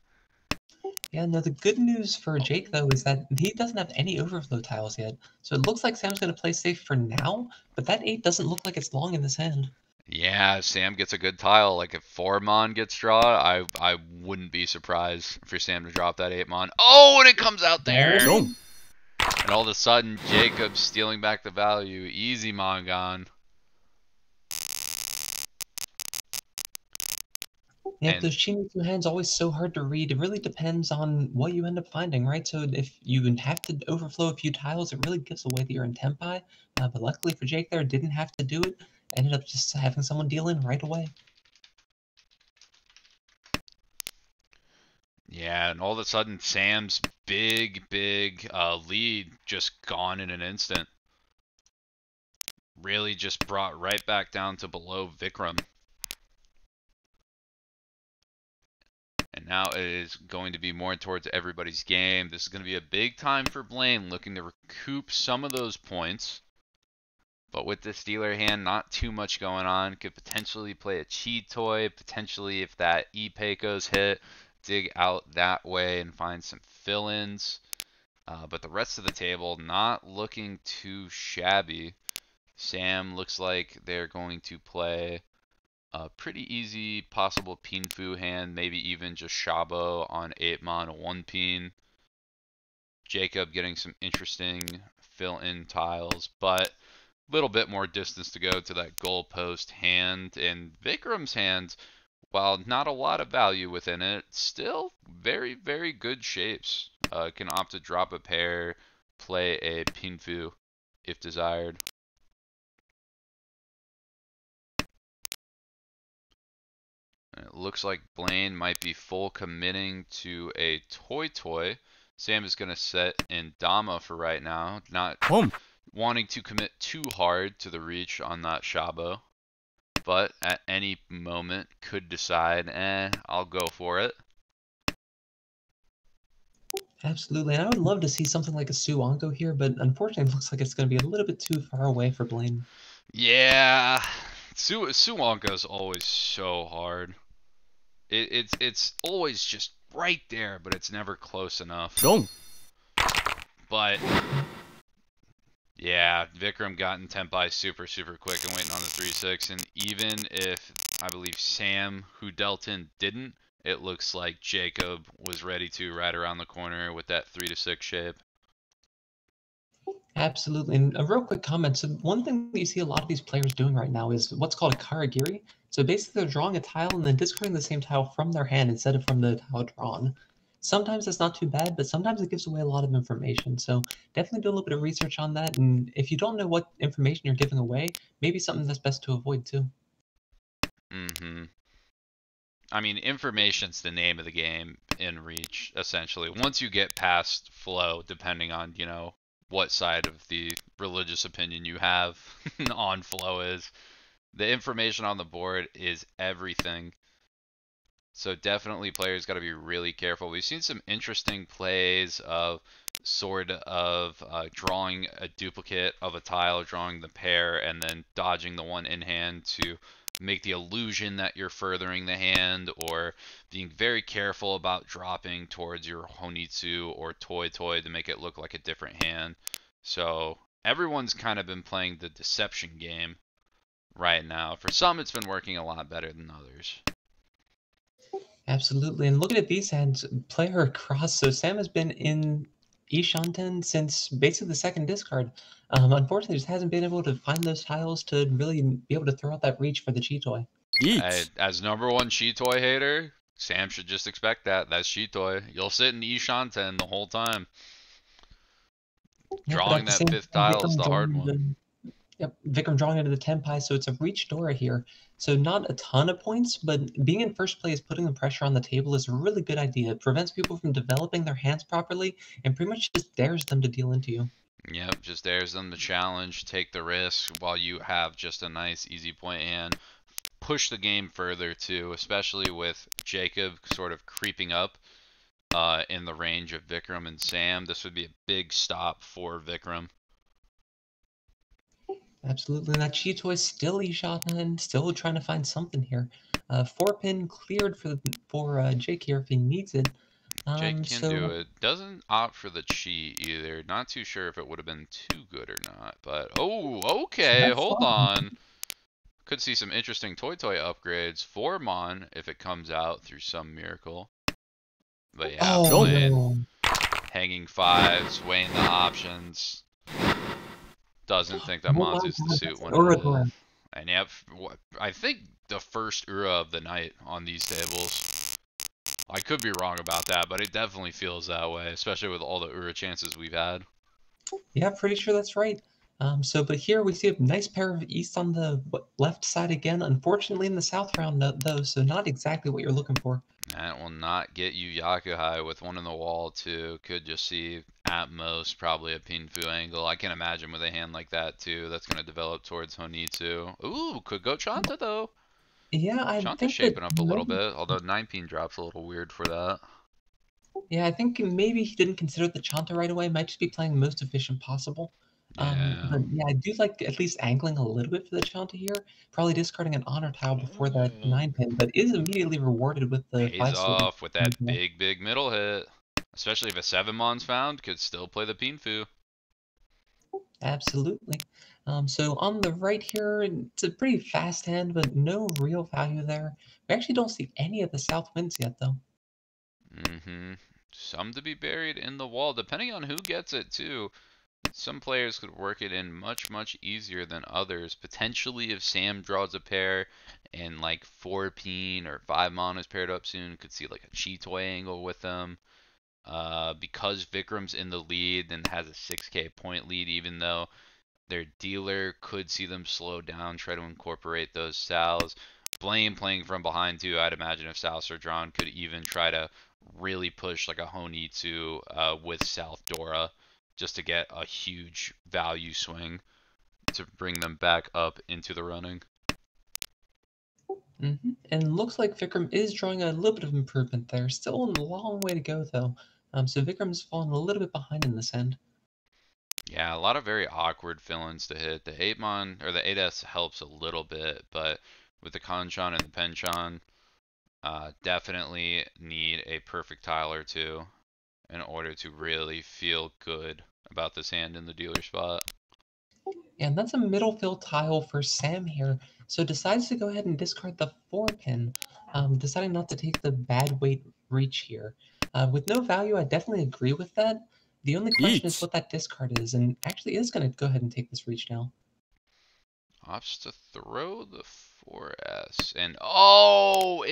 Yeah, no, the good news for Jake, though, is that he doesn't have any overflow tiles yet. So it looks like Sam's going to play safe for now, but that 8 doesn't look like it's long in this hand. Yeah, if Sam gets a good tile. Like if 4 Mon gets draw, I wouldn't be surprised for Sam to drop that 8 Mon. Oh, and it comes out there. And all of a sudden, Jacob's stealing back the value. Easy Mongon. Yeah, And those Chinitsu hands always so hard to read. It really depends on what you end up finding, right? So if you have to overflow a few tiles, it really gives away that you're in Tempai. But luckily for Jake there, didn't have to do it. Ended up just having someone deal in right away. yeah, and all of a sudden, Sam's big lead just gone in an instant. Really just brought right back down to below Vikram. And now it is going to be more towards everybody's game. This is going to be a big time for Blaine, looking to recoup some of those points. But with this dealer hand, not too much going on. Could potentially play a Chi Toy. Potentially, if that E-Pecos hit, dig out that way and find some fill-ins. But the rest of the table, not looking too shabby. Sam looks like they're going to play a pretty easy possible Pinfu hand, maybe even just Shabo on 8 mon 1 Pin. Jacob getting some interesting fill-in tiles, but a little bit more distance to go to that goalpost hand. And Vikram's hand, while not a lot of value within it, still very good shapes. Can opt to drop a pair, play a Pinfu if desired. It looks like Blaine might be full committing to a Toy. Sam is going to set in Dama for right now, not wanting to commit too hard to the reach on that Shabo, but at any moment could decide, I'll go for it. Absolutely, and I would love to see something like a Suango here, but unfortunately it looks like it's going to be a little bit too far away for Blaine. Yeah, Suwanka's always so hard. It's always just right there, but it's never close enough. But yeah, Vikram got in Tenpai super quick and waiting on the 3-6, and even if I believe Sam, who dealt in, didn't, it looks like Jacob was ready to right around the corner with that 3-6 shape. Absolutely, and a real quick comment. So one thing that you see a lot of these players doing right now is what's called a Karagiri. So basically they're drawing a tile and then discarding the same tile from their hand instead of from the tile drawn. Sometimes that's not too bad, but sometimes it gives away a lot of information. So definitely do a little bit of research on that, and if you don't know what information you're giving away, maybe something that's best to avoid too. I mean, information's the name of the game in Reach, essentially. Once you get past flow, depending on, you know, what side of the religious opinion you have on flow is, the information on the board is everything. So definitely players got to be really careful. We've seen some interesting plays of sort of drawing a duplicate of a tile, drawing the pair, and then dodging the one in hand to make the illusion that you're furthering the hand, or being very careful about dropping towards your Honitsu or Toy to make it look like a different hand. So everyone's kind of been playing the deception game right now. For some, it's been working a lot better than others. Absolutely, and looking at these hands, player across. So Sam has been in Ishanten since basically the second discard. Unfortunately, just hasn't been able to find those tiles to really be able to throw out that reach for the Chitoy. As #1 Chitoy hater, Sam should just expect that. That's Chitoy. You'll sit in Ishanten the whole time. Yeah, Drawing that fifth tile is the hard one. Yep, Vikram drawing into the Tenpai, so it's a reach Dora here. So not a ton of points, but being in first place, putting the pressure on the table is a really good idea. It prevents people from developing their hands properly, and pretty much just dares them to deal into you. Yep, just dares them to challenge, take the risk while you have just a nice easy point hand. Push the game further too, especially with Jacob sort of creeping up in the range of Vikram and Sam. This would be a big stop for Vikram. Absolutely, and that Chitoy still Ishanten, still trying to find something here. 4-pin cleared for Jake here if he needs it. Jake can do it. Doesn't opt for the cheat either. Not too sure if it would have been too good or not. But, oh, okay, hold on. Could see some interesting Toy upgrades for Mon if it comes out through some miracle. But yeah, playing hanging fives, weighing the options. Doesn't think that Monzu's the suit winner. And yep, I think the first Ura of the night on these tables. I could be wrong about that, but it definitely feels that way, especially with all the Ura chances we've had. Yeah, pretty sure that's right. But here we see a nice pair of East on the left side again. Unfortunately, in the South round, though, so not exactly what you're looking for. That will not get you Yakuhai with one in the wall, too. Could just see, at most, probably a Pinfu angle. I can imagine with a hand like that, too. That's going to develop towards Honitsu. Ooh, could go Chanta, though. Yeah, I Chanta's think shaping up a little bit, although 9-pin drop's a little weird for that. Yeah, I think maybe he didn't consider the Chanta right away. Might just be playing most efficient possible. But yeah, I do like at least angling a little bit for the Chanta here. Probably discarding an honor tile before that 9-pin, but is immediately rewarded with the Pays 5 slot. off with that big middle hit. Especially if a 7-mon's found, could still play the Pinfu. Absolutely. So on the right here, it's a pretty fast hand, but no real value there. We actually don't see any of the south winds yet, though. Some to be buried in the wall, depending on who gets it, too. Some players could work it in much easier than others. Potentially, if Sam draws a pair and like 4-pin or 5-mon is paired up soon, could see like a Chitoy angle with them. Because Vikram's in the lead and has a 6k point lead, even though their dealer could see them slow down, try to incorporate those sals. Blaine playing from behind too. I'd imagine if Souths are drawn, could even try to really push like a Honitsu with South Dora just to get a huge value swing to bring them back up into the running. And looks like Vikram is drawing a little bit of improvement there. Still a long way to go, though. So Vikram's fallen a little bit behind in this end. Yeah, a lot of very awkward fill-ins to hit. The 8-mon, or the 8S helps a little bit, but with the Kanchan and the Penchan, definitely need a perfect tile or two in order to really feel good about this hand in the dealer spot. And that's a middle fill tile for Sam here. So decides to go ahead and discard the 4-pin, deciding not to take the bad weight reach here. With no value, I definitely agree with that. The only question is Eat. what that discard is, and actually is going to go ahead and take this reach now. Opts to throw the 4S. And oh,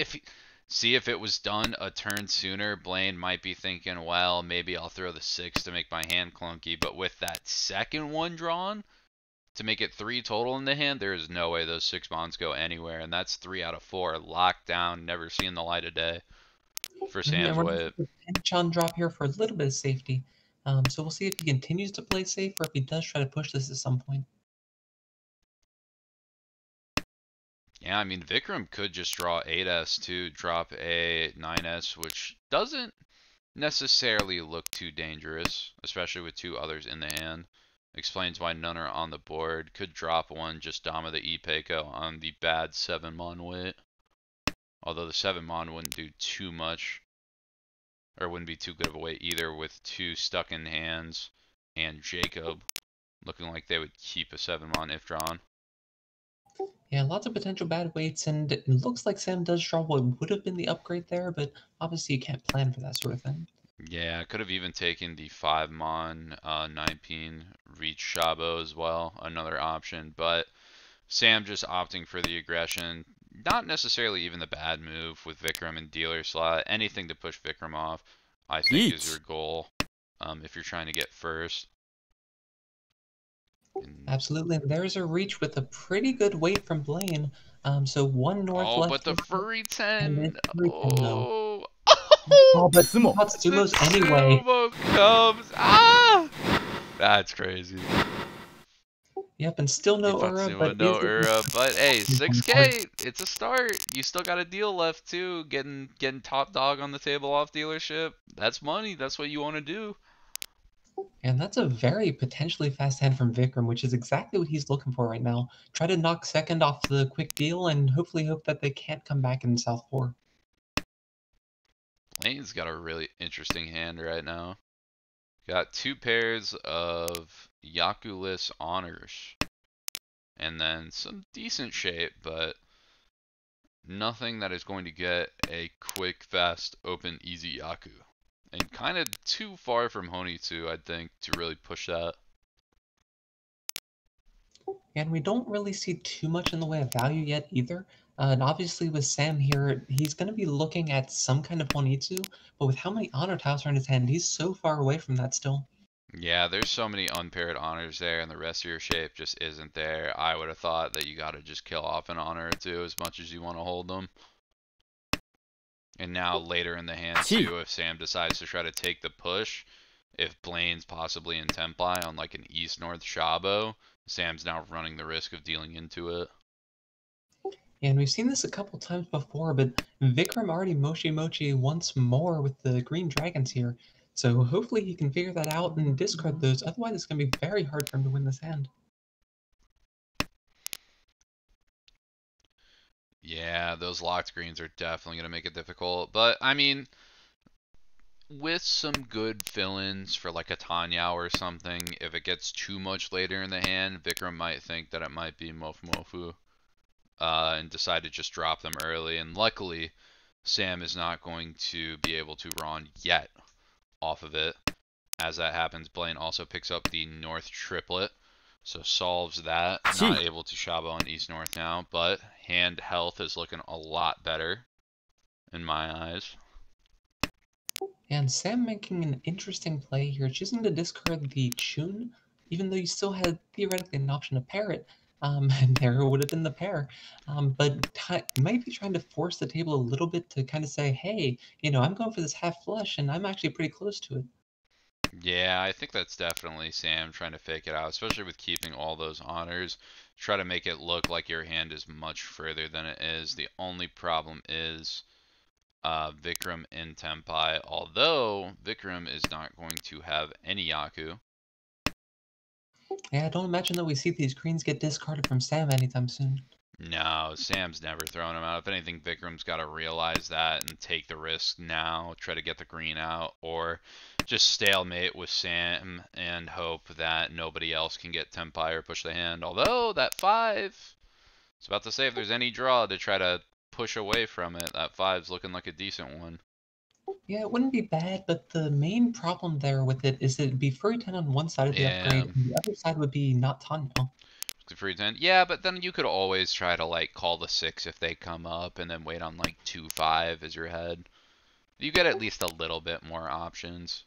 see if it was done a turn sooner, Blaine might be thinking, well, maybe I'll throw the 6 to make my hand clunky. But with that second one drawn, to make it 3 total in the hand, there is no way those 6 mons go anywhere. And that's 3 out of 4. Locked down, never seen the light of day for Sam's And we're going way. to Penchan drop here for a little bit of safety. So we'll see if he continues to play safe or if he does try to push this at some point. Yeah, I mean, Vikram could just draw 8S to drop a 9S, which doesn't necessarily look too dangerous, especially with 2 others in the hand. Explains why none are on the board. Could drop one, just Dama the Ipeco on the bad 7-mon weight. Although the 7-mon wouldn't do too much, or wouldn't be too good of a weight either, with 2 stuck in hands and Jacob looking like they would keep a 7-mon if drawn. Yeah, lots of potential bad weights, and it looks like Sam does draw what would have been the upgrade there, but obviously you can't plan for that sort of thing. Yeah, could have even taken the 5-mon 9-pin reach Shabo as well, another option, but Sam just opting for the aggression. Not necessarily even the bad move with Vikram in dealer slot. Anything to push Vikram off, I think, is your goal if you're trying to get first. Absolutely, and there's a reach with a pretty good weight from Blaine. So 1 north left. But the furry 10. Oh, Oh, but Sumo. Tatsumos anyway. Sumo comes. Ah! That's crazy. Yep, and still no Ura, but no Ura, but hey, 6K, it's a start. You still got a deal left too. Getting top dog on the table off dealership. That's money. That's what you want to do. And that's a very potentially fast hand from Vikram, which is exactly what he's looking for right now. Try to knock second off the quick deal and hopefully hope that they can't come back in South 4. Blaine's got a really interesting hand right now. Got 2 pairs of Yakulis honors. And then some decent shape, but nothing that is going to get a quick, fast, open, easy Yaku. And kind of too far from Honitsu, I think, to really push that. And we don't really see too much in the way of value yet either. And obviously with Sam here, he's going to be looking at some kind of Honitsu, but with how many honor tiles are in his hand, he's so far away from that still. Yeah, there's so many unpaired honors there, and the rest of your shape just isn't there. I would have thought that you got to just kill off an honor or two as much as you want to hold them. And now later in the hand too, if Sam decides to try to take the push, if Blaine's possibly in Templi on like an east-north Shabo, Sam's now running the risk of dealing into it. And we've seen this a couple times before, but Vikram already Mochi Mochi once more with the green dragons here. So hopefully he can figure that out and discard those, otherwise it's going to be very hard for him to win this hand. Yeah, those locked greens are definitely going to make it difficult. But, I mean, with some good fill-ins for like a Tanya or something, if it gets too much later in the hand, Vikram might think that it might be Mofu Mofu and decide to just drop them early. And luckily, Sam is not going to be able to Ron yet off of it. As that happens, Blaine also picks up the North Triplet. So solves that. Not able to Shabo on East North now, but hand health is looking a lot better in my eyes. And Sam making an interesting play here, choosing to discard the Chun, even though you still had theoretically an option to pair it. And there would have been the pair. But might be trying to force the table a little bit to kind of say, hey, I'm going for this half flush, and I'm actually pretty close to it. Yeah, I think that's definitely Sam trying to fake it out, especially with keeping all those honors. Try to make it look like your hand is much further than it is. The only problem is Vikram in Tenpai, although Vikram is not going to have any Yaku. Yeah, I don't imagine that we see these greens get discarded from Sam anytime soon. No, Sam's never thrown him out. If anything, Vikram's got to realize that and take the risk now, try to get the green out, or just stalemate with Sam and hope that nobody else can get Tenpai or push the hand. Although, that 5, I was about to say if there's any draw to try to push away from it, that 5's looking like a decent one. Yeah, it wouldn't be bad, but the main problem there with it is that it'd be Furry 10 on one side of the Yeah. upgrade, and the other side would be not Tanya. Free 10. Yeah, but then you could always try to like call the 6 if they come up and then wait on like 2-5 as your head. You get at least a little bit more options.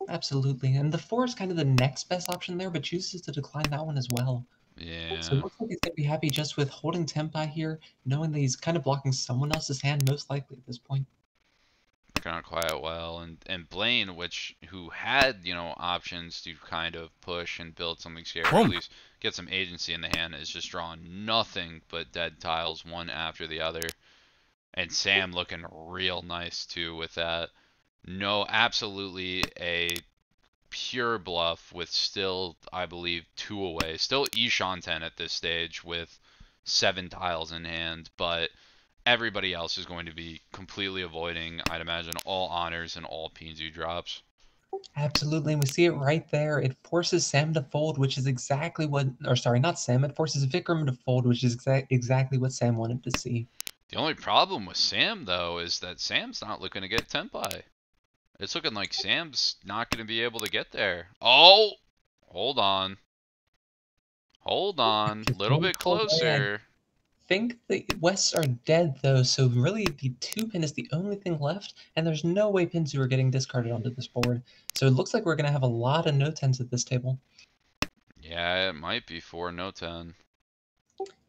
Absolutely, and the 4 is kind of the next best option there, but chooses to decline that one as well. So it Yeah. looks like he's going to be happy just with holding Tenpai here, knowing that he's kind of blocking someone else's hand most likely at this point. Working out quite well. And Blaine, who had, options to kind of push and build something scary, or at least get some agency in the hand, is just drawing nothing but dead tiles one after the other. And Sam looking real nice too with that. No, absolutely a pure bluff with still, I believe, 2 away. Still Ishan 10 at this stage with 7 tiles in hand, but everybody else is going to be completely avoiding, I'd imagine, all honors and all Pinzu drops. Absolutely, and we see it right there. It forces Sam to fold, which is exactly what, or sorry, not Sam. It forces Vikram to fold, which is exactly what Sam wanted to see. The only problem with Sam, though, is that Sam's not looking to get Tenpai. It's looking like Sam's not going to be able to get there. Oh! Hold on. Hold on. Just Little one bit call away. closer. I think the Wests are dead though, so really the 2-pin is the only thing left, and there's no way Pinzu are getting discarded onto this board. So it looks like we're going to have a lot of no-tens at this table. Yeah, it might be 4 no 10.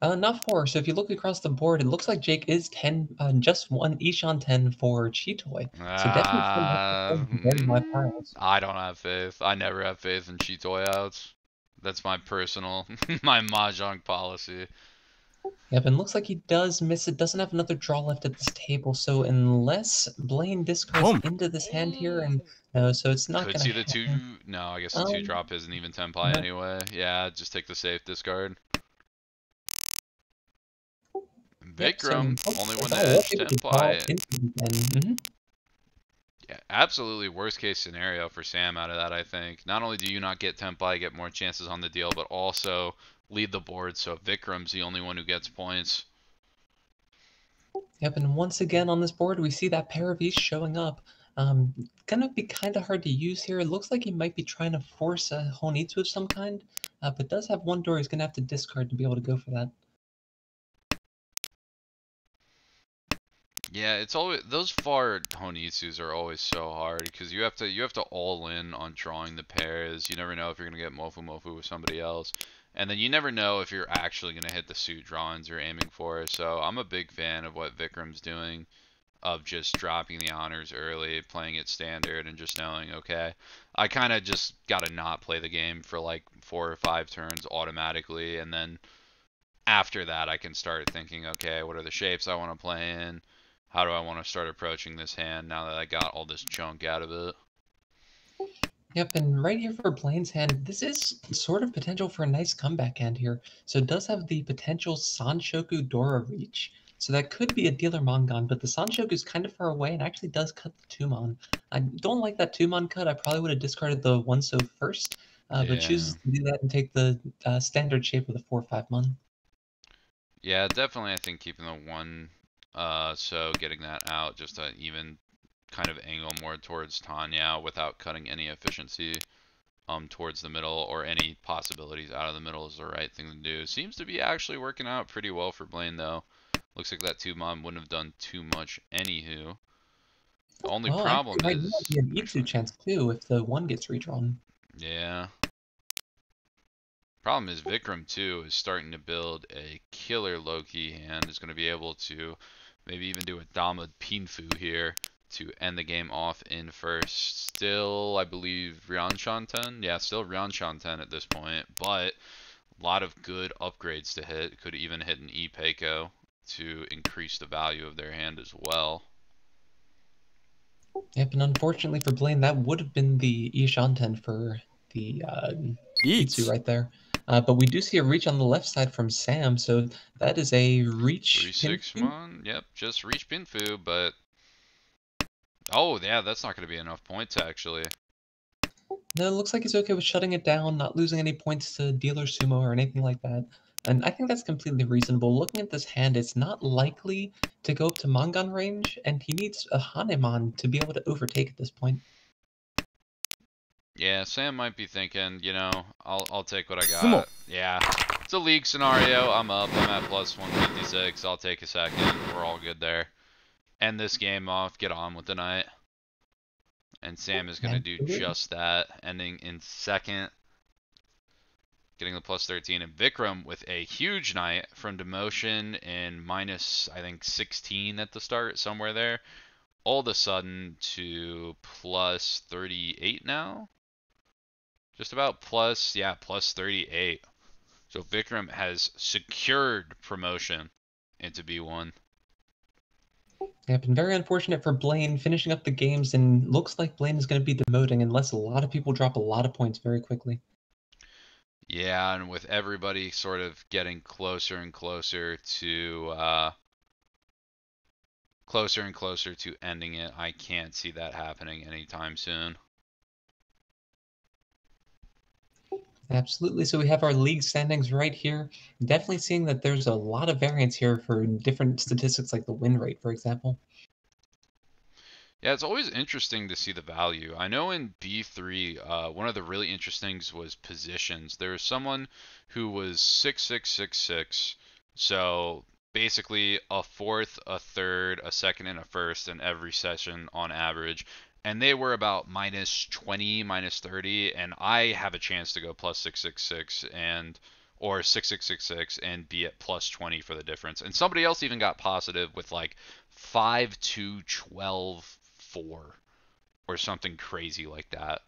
Not 4, so if you look across the board, it looks like Jake is 10, just one Ishan 10 for Chitoy. So definitely very high piles. I don't have faith. I never have faith in Chitoy outs. That's my personal, my Mahjong policy. Yep, and looks like he does miss it, doesn't have another draw left at this table, so unless Blaine discards into this hand here, and no, so it's not Could gonna see the 2. happen. No, I guess the 2 drop isn't even Tenpai No, anyway. Yeah, just take the safe discard. yep, so Vikram, looks only like one to I was edge able to draw Tenpai. into it again. Yeah, absolutely worst case scenario for Sam out of that, I think. Not only do you not get Tenpai, get more chances on the deal, but also lead the board, so Vikram's the only one who gets points. Yep, and once again on this board, we see that pair of East showing up. Gonna be kind of hard to use here. It looks like he might be trying to force a Honitsu of some kind, but does have one door he's gonna have to discard to be able to go for that. Yeah, it's always those far Honitsus are always so hard because you have to all in on drawing the pairs. You never know if you're gonna get Mofu Mofu with somebody else, and then you never know if you're actually gonna hit the suit drawings you're aiming for. So I'm a big fan of what Vikram's doing, of just dropping the honors early, playing it standard, and just knowing, okay, I kind of just gotta not play the game for like 4 or 5 turns automatically, and then after that I can start thinking, okay, what are the shapes I want to play in? How do I want to start approaching this hand now that I got all this junk out of it? Yep, and right here for Blaine's hand, this is sort of potential for a nice comeback hand here. So it does have the potential Sanshoku Dora reach. So that could be a dealer Mongon, but the Sanshoku is kind of far away and actually does cut the Tumon. I don't like that Tumon cut. I probably would have discarded the One-So first, but Yeah. chooses to do that and take the standard shape of the 4-5 Mon. Yeah, definitely I think keeping the 1, so getting that out just to even kind of angle more towards Tanya without cutting any efficiency towards the middle or any possibilities out of the middle is the right thing to do. Seems to be actually working out pretty well for Blaine though. Looks like that 2-mon wouldn't have done too much anywho. The only Well, actually, problem right now is it'd be an Itsu actually, chance too if the 1 gets redrawn. yeah. Problem is Vikram too is starting to build a killer Loki hand. Is going to be able to maybe even do a Dama Pinfu here to end the game off in first. Still, I believe Ryan Shanten. Yeah, still Ryan Shanten at this point, but a lot of good upgrades to hit. Could even hit an E-Peiko to increase the value of their hand as well. Yep, and unfortunately for Blaine, that would have been the Ishanten for the Itsu right there. But we do see a reach on the left side from Sam, so that is a reach 3-6 Pinfu. one. Yep, just reach Pinfu, but oh yeah, that's not going to be enough points actually. No, it looks like he's okay with shutting it down, not losing any points to Dealer Sumo or anything like that. And I think that's completely reasonable. Looking at this hand, it's not likely to go up to Mangan range, and he needs a Hanemon to be able to overtake at this point. Yeah, Sam might be thinking, you know, I'll take what I got. Yeah, it's a league scenario. I'm up. I'm at plus 156. I'll take a second. We're all good there. End this game off. Get on with the night. And Sam is going to do just that, ending in second, getting the plus 13. And Vikram with a huge night from demotion in minus, I think, 16 at the start, somewhere there. All of a sudden to plus 38 now. Just about plus, yeah, plus 38. So Vikram has secured promotion into B1. Yeah, been very unfortunate for Blaine finishing up the games, and looks like Blaine is going to be demoting unless a lot of people drop a lot of points very quickly. Yeah, and with everybody sort of getting closer and closer to ending it, I can't see that happening anytime soon. Absolutely. So we have our league standings right here. Definitely seeing that there's a lot of variance here for different statistics like the win rate, for example. Yeah, it's always interesting to see the value. I know in B3, one of the really interesting was positions. There was someone who was 6666, so basically a fourth, a third, a second, and a first in every session on average. And they were about minus 20, minus 30, and I have a chance to go plus 666 and or 6666 and be at plus 20 for the difference. And somebody else even got positive with like 5 to 12 4 or something crazy like that.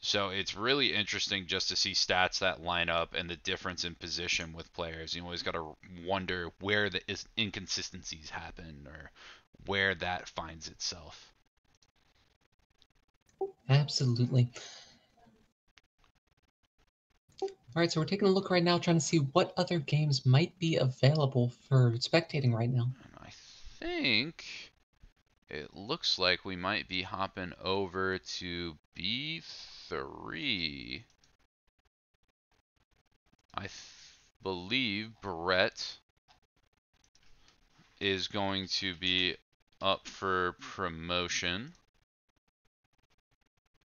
So it's really interesting just to see stats that line up and the difference in position with players. You always got to wonder where the inconsistencies happen or where that finds itself. Absolutely. All right, so we're taking a look right now, trying to see what other games might be available for spectating right now. And I think it looks like we might be hopping over to B3. I believe Brett is going to be up for promotion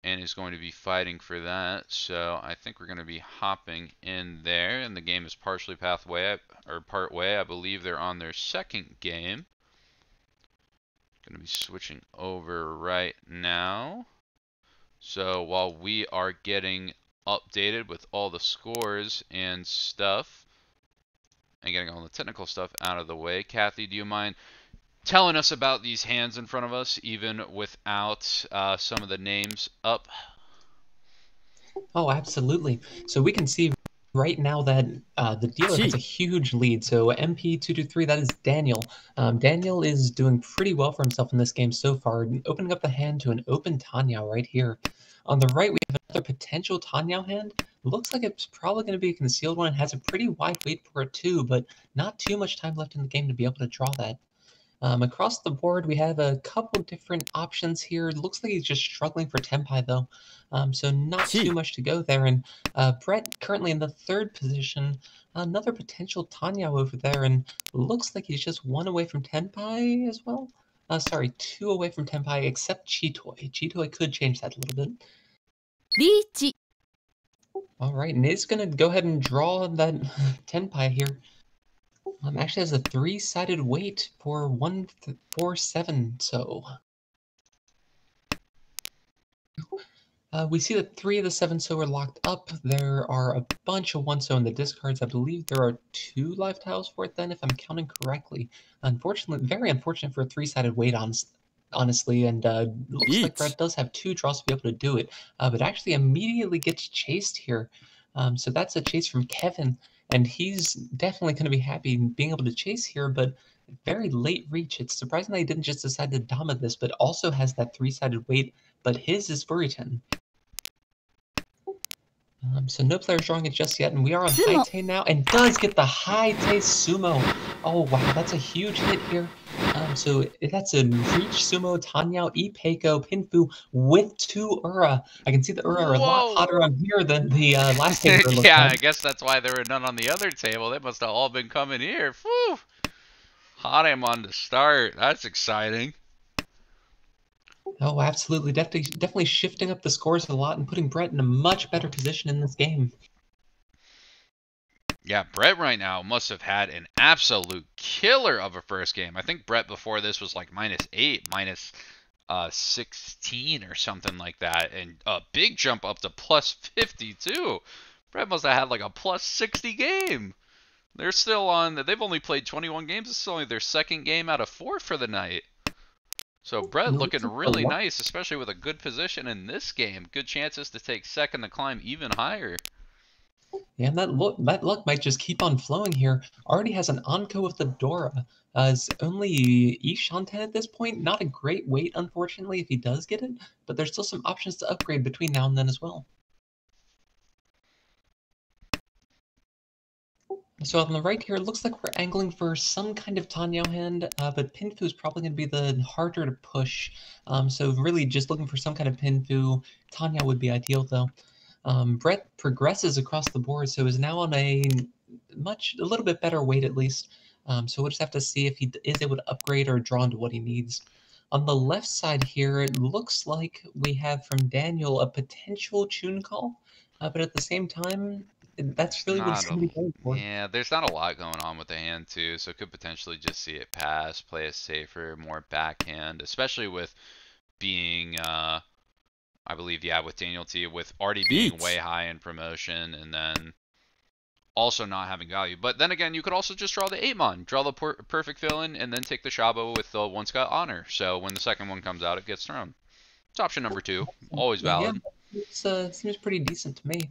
and is going to be fighting for that. So I think we're going to be hopping in there, and the game is partially pathway or part way. I believe they're on their second game. Going to be switching over right now. So while we are getting updated with all the scores and stuff and getting all the technical stuff out of the way, Kathy, do you mind telling us about these hands in front of us, even without some of the names up? Oh, absolutely. So we can see right now that the dealer has a huge lead. So MP223, that is Daniel. Daniel is doing pretty well for himself in this game so far, opening up the hand to an open Tanyao right here. On the right, we have another potential Tanyao hand. Looks like it's probably going to be a concealed one. It has a pretty wide wait for it too, but not too much time left in the game to be able to draw that. Across the board, we have a couple different options here. It looks like he's just struggling for Tenpai, though, so not too much to go there. And Brett currently in the third position. Another potential Tanyao over there, and looks like he's just one away from Tenpai as well. Sorry, two away from Tenpai, except Chitoi. Chitoi could change that a little bit. Reach. All right, and it's going to go ahead and draw that Tenpai here. Actually has a three-sided weight for 147, so We see that 3 of the 7 so are locked up. There are a bunch of 1 so in the discards. I believe there are 2 live tiles for it then, if I'm counting correctly. Unfortunately, very unfortunate for a 3-sided weight, honestly, and looks like Brett does have 2 draws to be able to do it, but actually immediately gets chased here. So that's a chase from Kevin, and he's definitely going to be happy being able to chase here, but very late reach. It's surprising that he didn't just decide to dominate this, but also has that 3-sided weight, but his is Furiton. So no player's drawing it just yet, and we are on Sumo. high tay now, and does get the high tay sumo. Oh wow, that's a huge hit here. So that's a reach sumo, Tanyao, Ipeiko, Pinfu with 2 Ura. I can see the Ura are a lot Whoa. hotter on here than the last table looked Yeah, I like. guess that's why there were none on the other table. They must have all been coming here. Whew. Hot aim on the start. That's exciting. Oh, absolutely. Definitely shifting up the scores a lot and putting Brett in a much better position in this game. Yeah, Brett right now must have had an absolute killer of a first game. I think Brett before this was like -8, -16 or something like that, and a big jump up to +52. Brett must have had like a +60 game. They're still on. They've only played 21 games. This is only their second game out of 4 for the night. So Brett looking really nice, especially with a good position in this game. Good chances to take second to climb even higher. Yeah, and that luck might just keep on flowing here. Already has an Anko with the Dora. It's only Ishanten at this point. Not a great weight, unfortunately, if he does get it, but there's still some options to upgrade between now and then as well. So on the right here, it looks like we're angling for some kind of Tanyao hand, but Pinfu is probably going to be the harder to push. So really just looking for some kind of Pinfu. Tanyao would be ideal, though. Brett progresses across the board, so is now on a little bit better weight at least. So we'll just have to see if he is able to upgrade or draw into what he needs. On the left side here, it looks like we have from Daniel a potential Chun call, but at the same time, that's really what he's going to be going for. Yeah, there's not a lot going on with the hand too, so could potentially just see it pass, play a safer, more backhand, especially with being, I believe, yeah, with Daniel T, with already being way high in promotion, and then also not having value. But then again, you could also just draw the 8-mon, draw the perfect fill-in, and then take the Shabo with the Once Got Honor. So when the second one comes out, it gets thrown. It's option number 2, always valid. Yeah, it seems pretty decent to me.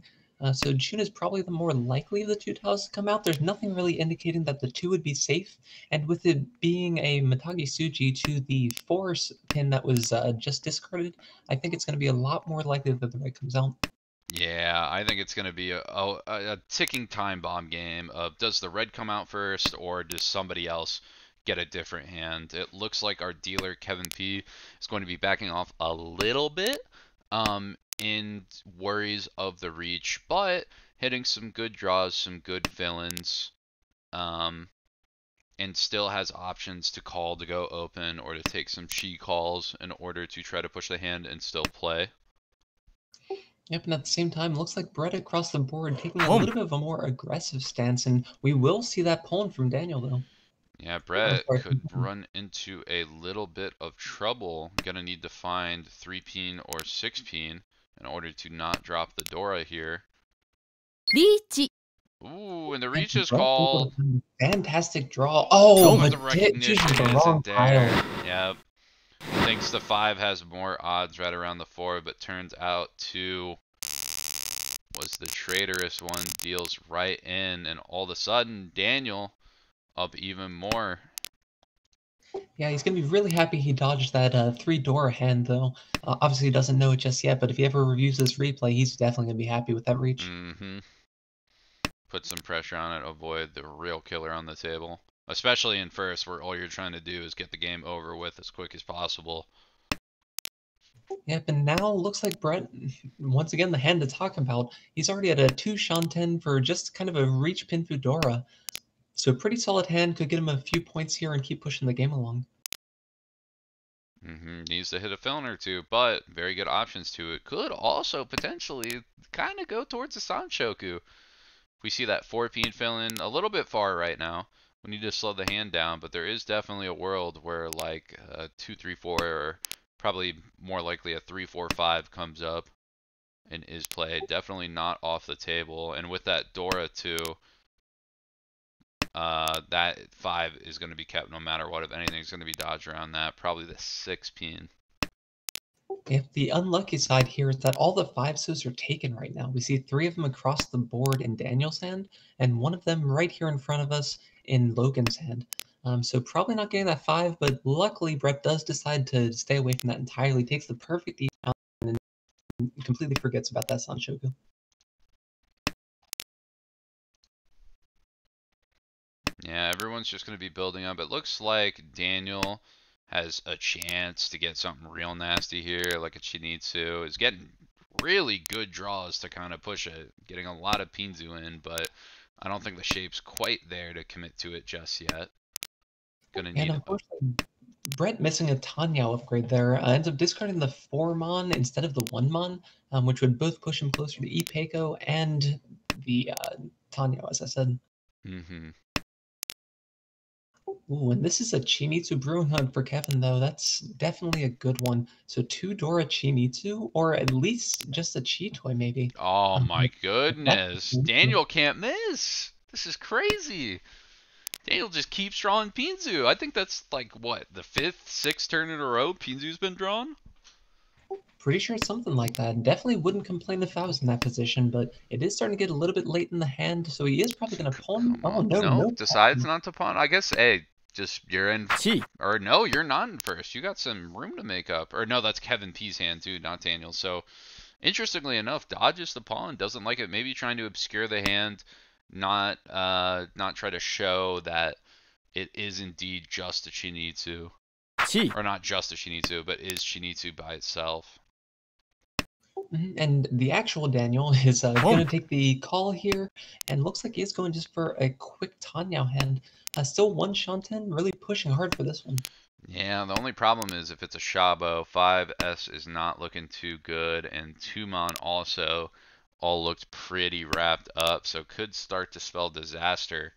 So Chun is probably the more likely of the 2 tiles to come out. There's nothing really indicating that the 2 would be safe, and with it being a Matagi Tsuji to the 4 pin that was just discarded, I think it's going to be a lot more likely that the red comes out. Yeah, I think it's going to be a ticking time bomb game of does the red come out first or does somebody else get a different hand. It looks like our dealer Kevin P is going to be backing off a little bit in worries of the reach, but hitting some good draws, some good fill-ins, and still has options to call to go open or to take some chi calls in order to try to push the hand and still play. Yep, and at the same time, looks like Brett across the board taking a little bit of a more aggressive stance, and we will see that pulling from Daniel, though. Yeah, Brett could run into a little bit of trouble. Gonna need to find 3-peen or 6-peen in order to not drop the Dora here. Reach. Ooh, and the reach is called. Fantastic draw. Oh, but the recognition the is a wrong dare. pile. Yep. Thinks the 5 has more odds right around the 4, but turns out 2 was the traitorous one, deals right in, and all of a sudden, Daniel up even more. Yeah, he's going to be really happy he dodged that 3 Dora hand, though. Obviously, he doesn't know it just yet, but if he ever reviews this replay, he's definitely going to be happy with that reach. Mm-hmm. Put some pressure on it, avoid the real killer on the table. Especially in first, where all you're trying to do is get the game over with as quick as possible. Yep, and now looks like Brett, once again, the hand to talk about. He's already at a 2 Shanten for just kind of a reach Pinfu Dora. So a pretty solid hand, could get him a few points here and keep pushing the game along. Needs to hit a fill-in or 2, but very good options to it. Could also potentially kind of go towards the Sanshoku. We see that 4-peen fill-in a little bit far right now. We need to slow the hand down, but there is definitely a world where like 2-3-4 or probably more likely a 3-4-5 comes up. and is played. Definitely not off the table. And with that Dora too, that 5 is going to be kept no matter what. If anything's going to be dodged around that, probably the 6 pin. If the unlucky side here is that all the 5-sos are taken right now. We see 3 of them across the board in Daniel's hand, and 1 of them right here in front of us in Logan's hand. So probably not getting that 5, but luckily Brett does decide to stay away from that entirely, takes the perfect out and completely forgets about that Sanshoku. Yeah, everyone's just going to be building up. It looks like Daniel has a chance to get something real nasty here, like a Chinitsu. Is getting really good draws to kind of push it, getting a lot of Pinzu in, but I don't think the shape's quite there to commit to it just yet. Gonna need. And unfortunately, Brett missing a Tanyao upgrade there ends up discarding the 4-mon instead of the 1-mon, which would both push him closer to Ipeko and the Tanyao, as I said. Mm-hmm. Ooh, and this is a Chinitsu Brewing Hunt for Kevin, though. That's definitely a good one. So 2 Dora Chinitsu, or at least just a Chi-Toy, maybe. Oh my That's goodness. Daniel can't miss. This is crazy. Daniel just keeps drawing Pinzu. I think that's like, what, the 5th, 6th turn in a row Pinzu's been drawn? pretty sure it's something like that. Definitely wouldn't complain if I was in that position, but it is starting to get a little bit late in the hand, so he is probably going to pawn. Come Oh, on. no, no. Decides not to pawn. I guess, hey, just you're in. 1 Or no, you're not in first. You got some room to make up. Or no, that's Kevin P's hand too, not Daniel. So, interestingly enough, dodges the pawn, doesn't like it. Maybe trying to obscure the hand, not try to show that it is indeed just a Chinitsu. 1 Or not just a Chinitsu, but is Chinitsu by itself. And the actual Daniel is going to take the call here, and looks like he's going just for a quick Tanyao hand. Still 1 Shanten, really pushing hard for this one. Yeah, the only problem is if it's a Shabo, 5S is not looking too good, and 2-mon also all looked pretty wrapped up, so could start to spell disaster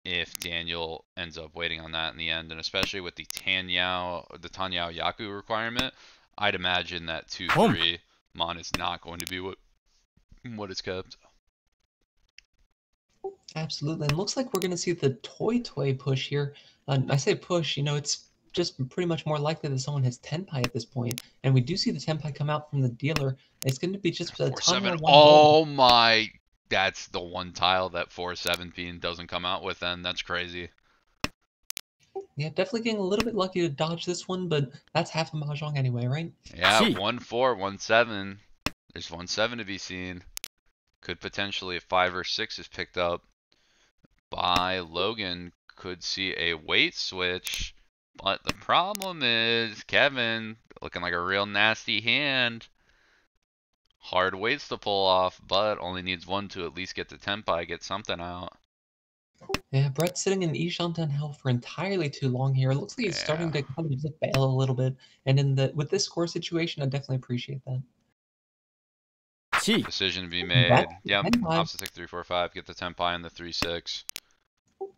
if Daniel ends up waiting on that in the end, and especially with the Tanyao Yaku requirement, I'd imagine that 2-3 mon is not going to be what is kept. Absolutely, and looks like we're going to see the Toy push here. I say push, it's just pretty much more likely that someone has Tenpai at this point, and we do see the Tenpai come out from the dealer. It's going to be just a 4-7. Tanyao 1. Oh my, that's the one tile that 4-7 pin doesn't come out with then. That's crazy. Yeah, definitely getting a little bit lucky to dodge this one, but that's half a Mahjong anyway, right? Yeah, Gee. 1-4, 1-7. There's 1-7 to be seen. Could potentially, if 5 or 6 is picked up by Logan, could see a weight switch. But the problem is Kevin looking like a real nasty hand. Hard weights to pull off, but only needs 1 to at least get the Tenpai, get something out. Yeah, Brett's sitting in Ishanten hell for entirely too long here. It looks like he's starting to kind of just bail a little bit. And with this score situation, I definitely appreciate that. 1 Decision to be made. That's Yep, Tenpai. opposite 6, 3, 4, 5. Get the Tenpai and the 3-6.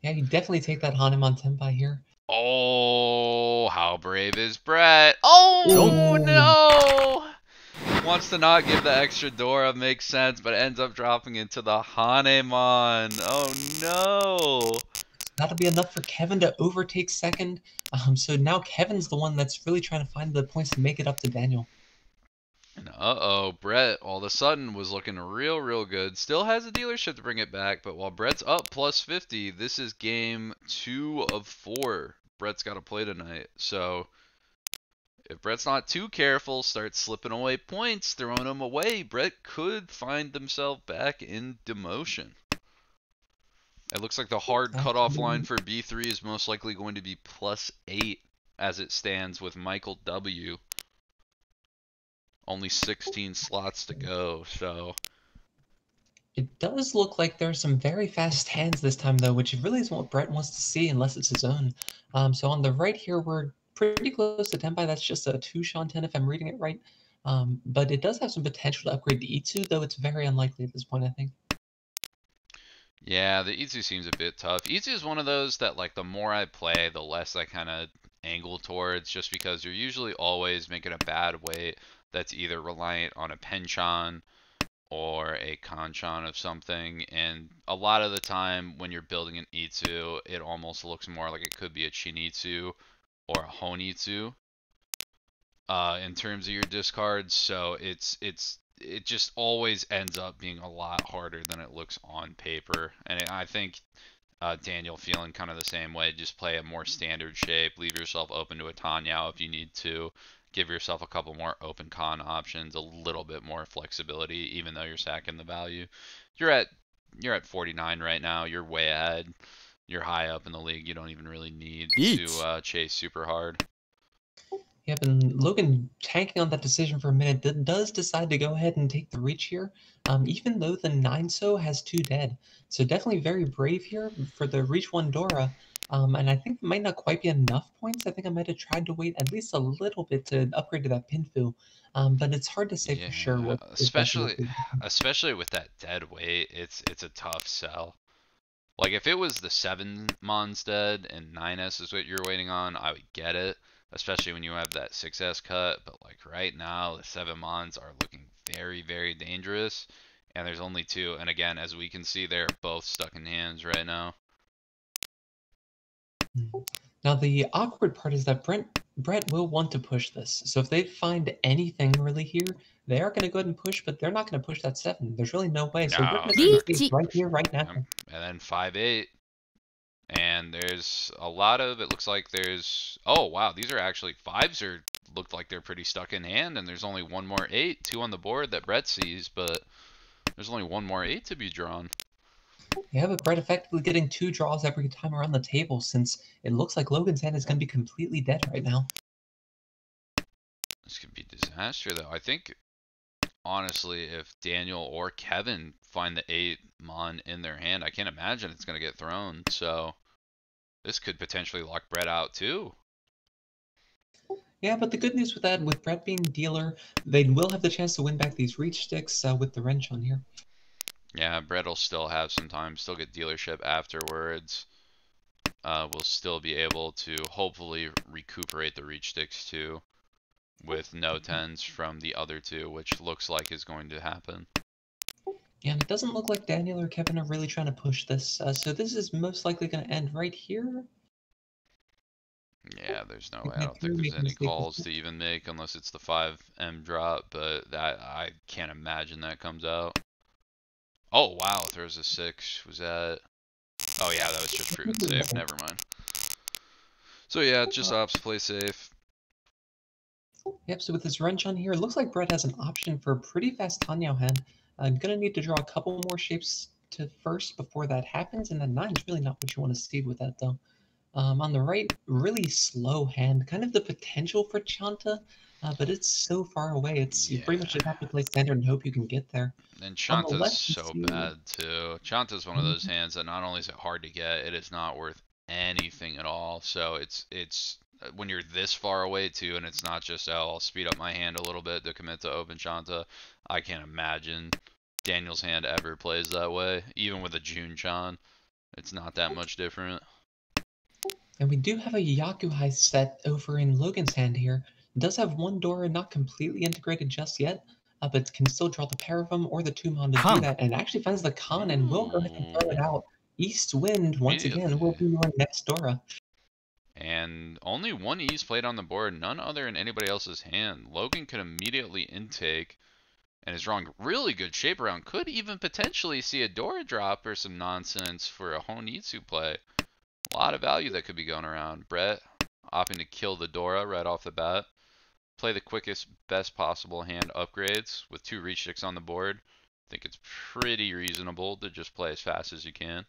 Yeah, you definitely take that Hanuman Tenpai here. Oh, how brave is Brett? Oh, no! Wants to not give the extra Dora, makes sense, but ends up dropping into the Hanemon. Oh, no! That'll be enough for Kevin to overtake second. So now Kevin's the one that's really trying to find the points to make it up to Daniel. And uh-oh, Brett all of a sudden was looking real good. Still has a dealership to bring it back, but while Brett's up plus 50, this is game 2 of 4 Brett's got to play tonight. So if Brett's not too careful, starts slipping away points, throwing them away, Brett could find himself back in demotion. It looks like the hard cutoff line for B3 is most likely going to be plus 8 as it stands with Michael W. Only 16 slots to go, so. It does look like there's some very fast hands this time, though, which really isn't what Brett wants to see unless it's his own. So on the right here, we're pretty close to Tenpai. That's just a 2 Shanten if I'm reading it right. But it does have some potential to upgrade to Itsu, though it's very unlikely at this point, I think. Yeah, the Itsu seems a bit tough. Itsu is one of those that, like, the more I play, the less I kind of angle towards, just because you're usually always making a bad weight that's either reliant on a penchant or a kanchan of something, and a lot of the time when you're building an Itsu, it almost looks more like it could be a Chinitsu or a Honitsu in terms of your discards, so it just always ends up being a lot harder than it looks on paper, and I think Daniel feeling kind of the same way. Just play a more standard shape, leave yourself open to a Tanyao if you need to, give yourself a couple more open con options, a little bit more flexibility, even though you're sacking the value. You're at 49 right now. You're way ahead. You're high up in the league. You don't even really need to chase super hard. Yep, and Logan, tanking on that decision for a minute, does decide to go ahead and take the reach here, even though the 9-so has 2 dead. So definitely very brave here for the reach 1 Dora. And I think it might not quite be enough points. I think I might have tried to wait at least a little bit to upgrade to that Pinfu. But it's hard to say for sure what especially with that dead weight, it's a tough sell. Like if it was the 7 Mons dead and 9S is what you're waiting on, I would get it. Especially when you have that 6S cut, but like right now, the 7 Mons are looking very, very dangerous, and there's only 2, and again, as we can see, they're both stuck in hands right now. Now the awkward part is that Brett will want to push this, so if they find anything really here, they are going to go ahead and push, but they're not going to push that 7. There's really no way, so we're going to see right here, right now. And then 5-8. And there's a lot of, it looks like there's, oh wow, these are actually 5s look like they're pretty stuck in hand, and there's only one more 8, 2 on the board that Brett sees, but there's only one more 8 to be drawn. Yeah, but Brett effectively getting 2 draws every time around the table, since it looks like Logan's hand is going to be completely dead right now. This could be disaster though. I think, honestly, if Daniel or Kevin find the 8 Mon in their hand, I can't imagine it's going to get thrown, so this could potentially lock Brett out too. Yeah, but the good news with that, with Brett being dealer, they will have the chance to win back these reach sticks with the wrench on here. Yeah, Brett will still have some time, still get dealership afterwards. We'll still be able to hopefully recuperate the reach sticks too, with no 10s from the other 2, which looks like is going to happen. Yeah, and it doesn't look like Daniel or Kevin are really trying to push this, so this is most likely going to end right here. Yeah, there's no way. I don't think there's any calls to even make unless it's the 5M drop, but that I can't imagine that comes out. Oh wow, throws a 6. Was that? Oh yeah, that was just proven safe. Never mind. So yeah, just opts play safe. Yep, so with this wrench on here, it looks like Brett has an option for a pretty fast Tanyao hand. Gonna need to draw a couple more shapes to first before that happens, and then 9 is really not what you want to see with that though. On the right, really slow hand, kind of the potential for Chanta, but it's so far away. You pretty much just have to play standard and hope you can get there. And Chanta's so bad too. Chanta's one of those hands that not only is it hard to get, it is not worth anything at all. So it's when you're this far away too, and it's not just, oh, I'll speed up my hand a little bit to commit to open Chanta. I can't imagine Daniel's hand ever plays that way, even with a Junchan. It's not that much different. And we do have a Yakuhai set over in Logan's hand here. It does have 1 Dora not completely integrated just yet, but can still draw the pair of them or the 2 Mon to do that, and actually finds the Khan and will go ahead and throw it out. East Wind, once again, will be your next Dora. And only 1 E's played on the board, none other in anybody else's hand. Logan could immediately intake and is drawing really good shape around. Could even potentially see a Dora drop or some nonsense for a Honitsu play. A lot of value that could be going around. Brett opting to kill the Dora right off the bat. Play the quickest, best possible hand upgrades with 2 reach sticks on the board. I think it's pretty reasonable to just play as fast as you can.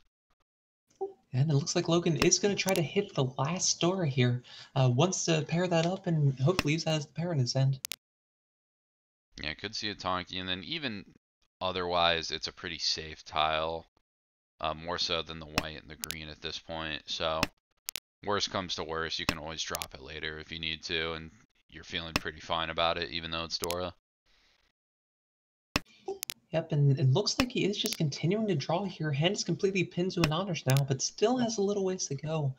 And it looks like Logan is going to try to hit the last Dora here. Wants to pair that up and hopefully use that as the pair in his end. Yeah, could see a Tonki, and then even otherwise, it's a pretty safe tile. More so than the white and the green at this point. So, worst comes to worst, you can always drop it later if you need to, and you're feeling pretty fine about it, even though it's Dora. Yep, and it looks like he is just continuing to draw here. Hand is completely pinned to an honors now, but still has a little ways to go.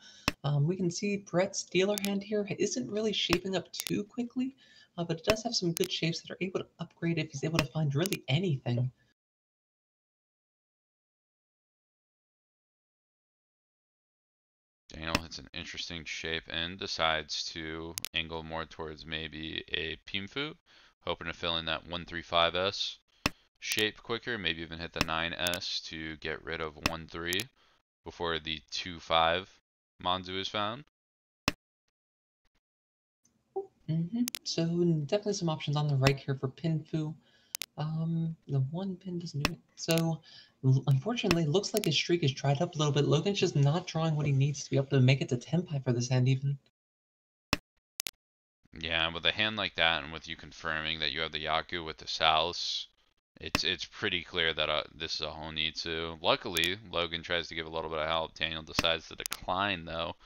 We can see Brett's dealer hand here isn't really shaping up too quickly. but it does have some good shapes that are able to upgrade if he's able to find really anything. Daniel hits an interesting shape and decides to angle more towards maybe a Pimfu, hoping to fill in that 135S shape quicker, maybe even hit the 9S to get rid of 1-3 before the 2-5 Manzu is found. So definitely some options on the right here for Pinfu. The one pin doesn't do it. So unfortunately, it looks like his streak is dried up a little bit. Logan's just not drawing what he needs to be able to make it to Tenpai for this hand even. Yeah, with a hand like that and with you confirming that you have the Yaku with the Salus, it's pretty clear that this is a Honitsu. Luckily, Logan tries to give a little bit of help. Daniel decides to decline though.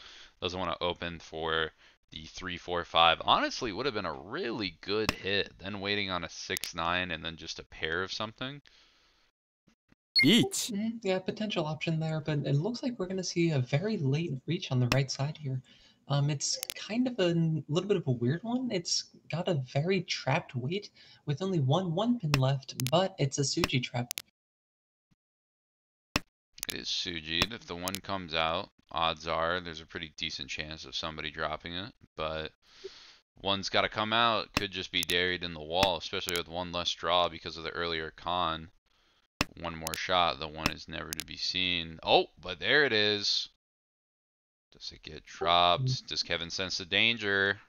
Doesn't want to open for the 3-4-5. Honestly, would have been a really good hit. Then waiting on a 6-9 and then just a pair of something. Yeah, potential option there, but it looks like we're going to see a very late reach on the right side here. It's kind of a little bit of a weird one. It's got a very trapped weight with only one pin left, but it's a Suji trap. It is Suji'd. If the one comes out, odds are there's a pretty decent chance of somebody dropping it, but one's got to come out. Could just be buried in the wall, especially with one less draw because of the earlier con. One more shot, the one is never to be seen. Oh, but there it is. Does it get dropped? Does Kevin sense the danger?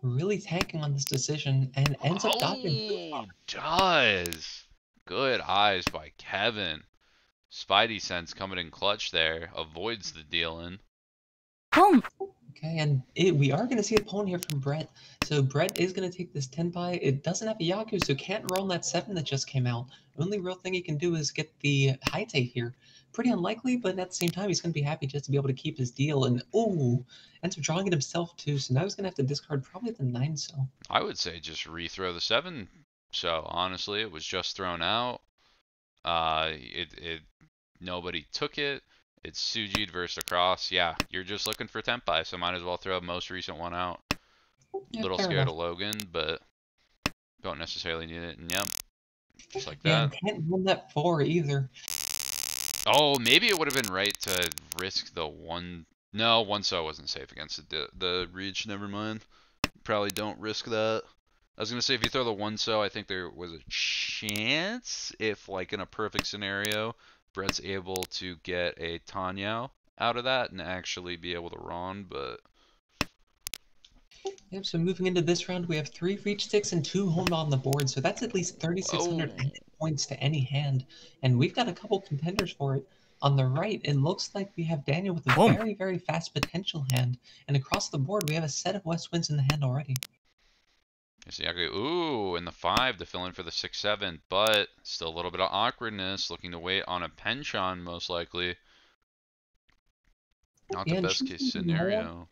Really tanking on this decision and ends up dodging. Oh, does. Good eyes by Kevin. Spidey sense coming in clutch there. Avoids the dealing. Okay, and we are going to see a pawn here from Brett. So Brett is going to take this Tenpai. It doesn't have a Yaku, so can't roll that 7 that just came out. Only real thing he can do is get the Haite here. Pretty unlikely, but at the same time, he's going to be happy just to be able to keep his deal. And, ends up drawing it himself, too. So now he's going to have to discard probably the 9 cell. I would say just rethrow the 7. So honestly, it was just thrown out. Nobody took it. It's Suji'd versus across. Yeah, you're just looking for Tenpai, so might as well throw most recent one out. Yeah, Little fair scared enough. of Logan, but don't necessarily need it. And yep, just like Yeah, that. and can't run that 4 either. Oh, maybe it would have been right to risk the 1. No, 1-so wasn't safe against the reach. Never mind. Probably don't risk that. I was gonna say if you throw the 1-so, I think there was a chance if, like in a perfect scenario, Brett's able to get a Tanyao out of that and actually be able to run, but Yep, so moving into this round, we have 3 reach sticks and 2 home on the board, so that's at least 3,600 oh, points to any hand, and we've got a couple contenders for it. On the right, it looks like we have Daniel with a very, very fast potential hand, and across the board, we have a set of West Winds in the hand already. ooh, and the 5 to fill in for the 6-7, but still a little bit of awkwardness, looking to wait on a Penchon most likely. Not the And best case scenario.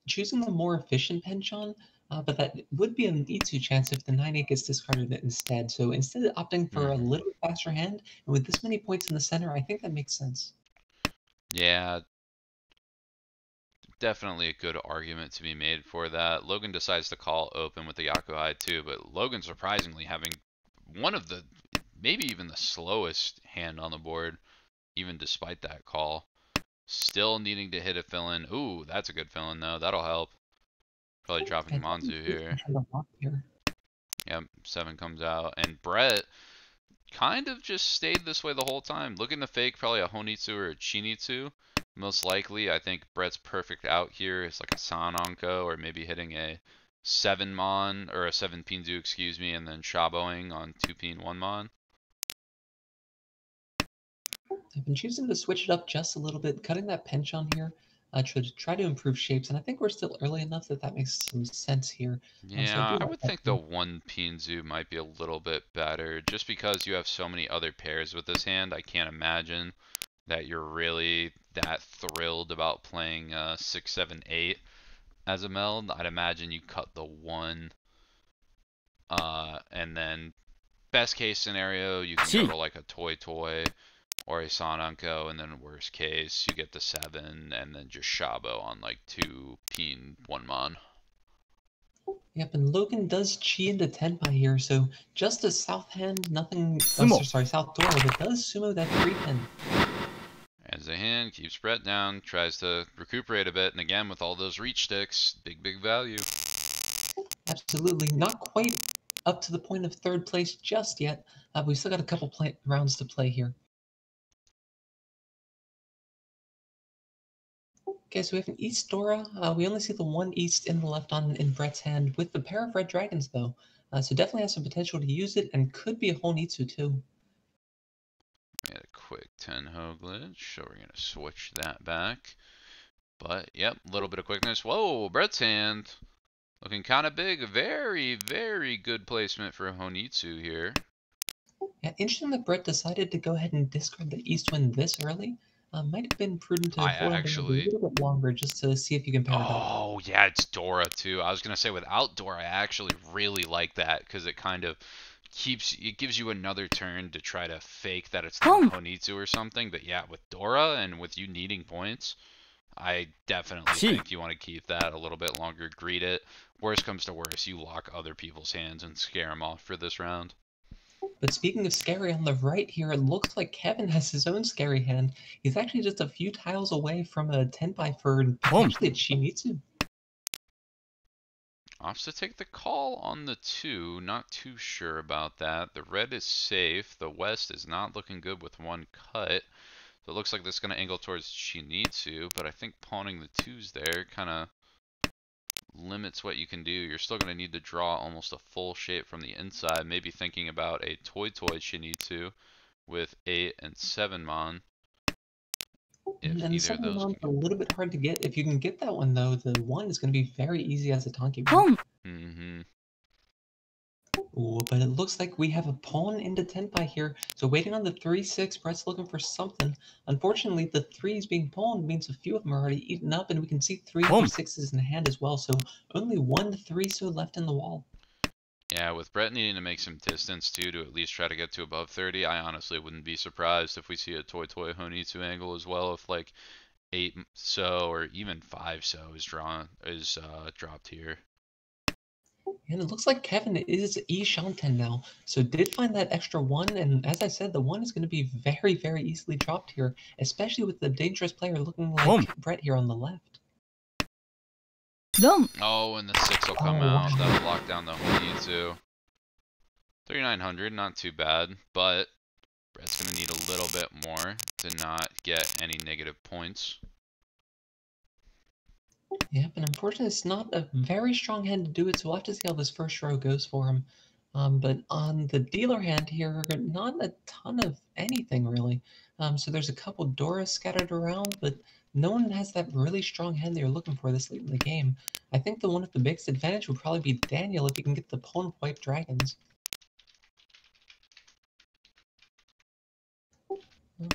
choosing the more efficient Penchon, but that would be an E2 chance if the 9-8 gets discarded instead. So instead of opting for a little bit faster hand, and with this many points in the center, I think that makes sense. Yeah, definitely a good argument to be made for that. Logan decides to call open with the Yakuhai too, but Logan surprisingly having one of the, maybe even the slowest hand on the board, even despite that call. Still needing to hit a fill-in. Ooh, that's a good fill-in though. That'll help. Probably dropping Manzu here. Yep, 7 comes out. And Brett kind of just stayed this way the whole time. Looking to fake probably a Honitsu or a Chinitsu. Most likely, I think Brett's perfect out here is like a Sanonko or maybe hitting a 7 Mon or a 7 Pinzu, excuse me, and then Shaboing on 2 Pin 1 Mon. I've been choosing to switch it up just a little bit, cutting that Penchon here to try to improve shapes, and I think we're still early enough that that makes some sense here. Yeah, I would think the that. 1 Pinzu might be a little bit better, just because you have so many other pairs with this hand. I can't imagine that you're really that thrilled about playing 6, 7, 8 as a meld. I'd imagine you cut the 1, and then best case scenario, you can go to like a Toy or a Sananko, and then worst case, you get the 7 and then just Shabo on like 2 Pin 1 Mon. Yep, and Logan does chi into Tenpai here, so just a south hand, nothing. Oh, Sumo. sorry, south door, but does sumo that 3-pin. As the hand keeps Brett down, tries to recuperate a bit, and again with all those reach sticks, big value. Absolutely, not quite up to the point of third place just yet. We've still got a couple rounds to play here. Okay, so we have an East Dora. We only see the one East in the left on in Brett's hand with the pair of red dragons though. So definitely has some potential to use it and could be a Honitsu too. Get a quick Tenho glitch, so we're gonna switch that back. But yep, a little bit of quickness. Whoa, Brett's hand looking kind of big. Very good placement for Honitsu here. Yeah, interesting that Brett decided to go ahead and discard the East Wind this early. Might have been prudent to I hold on to it a actually, little bit longer just to see if you can pair it up. oh yeah, it's Dora too. I was gonna say without Dora, I actually really like that because it kind of gives you another turn to try to fake that it's not Honitsu or something. But yeah, with Dora and with you needing points, I definitely think you want to keep that a little bit longer. Greet it. Worst comes to worst, you lock other people's hands and scare them off for this round. But speaking of scary, on the right here, it looks like Kevin has his own scary hand. He's actually just a few tiles away from a Tenpai for potentially a Shimizu. Opts to take the call on the 2. Not too sure about that. The red is safe. The west is not looking good with one cut. So it looks like this is going to angle towards Shinizu, but I think pawning the 2s there kind of limits what you can do. You're still going to need to draw almost a full shape from the inside. Maybe thinking about a Toy Shinizu with 8 and 7 mon. If And either of those Mon's a can little bit hard to get. If you can get that one though, the one is going to be very easy as a Tonki. Ooh, but it looks like we have a pawn into Tenpai here. So waiting on the 3-6, Brett's looking for something. Unfortunately, the 3s being pawned means a few of them are already eaten up, and we can see 3 6s in hand as well. So only 1 3 so left in the wall. Yeah, with Brett needing to make some distance too to at least try to get to above 30, I honestly wouldn't be surprised if we see a Toy Honitsu angle as well. If like 8 so or even 5 so is dropped here. And it looks like Kevin is E Shanten now. So did find that extra 1, and as I said, the 1 is going to be very easily dropped here, especially with the dangerous player looking like Brett here on the left. Oh, and the 6 will come out. That'll lock down the Honitsu. 3,900, not too bad, but Brett's going to need a little bit more to not get any negative points. Yep, and unfortunately, it's not a very strong hand to do it, so we'll have to see how this first row goes for him. But on the dealer hand here, not a ton of anything really. So there's a couple Doras scattered around, but no one has that really strong hand that you're looking for this late in the game. I think the one with the biggest advantage would probably be Daniel if he can get the pawn wipe dragons.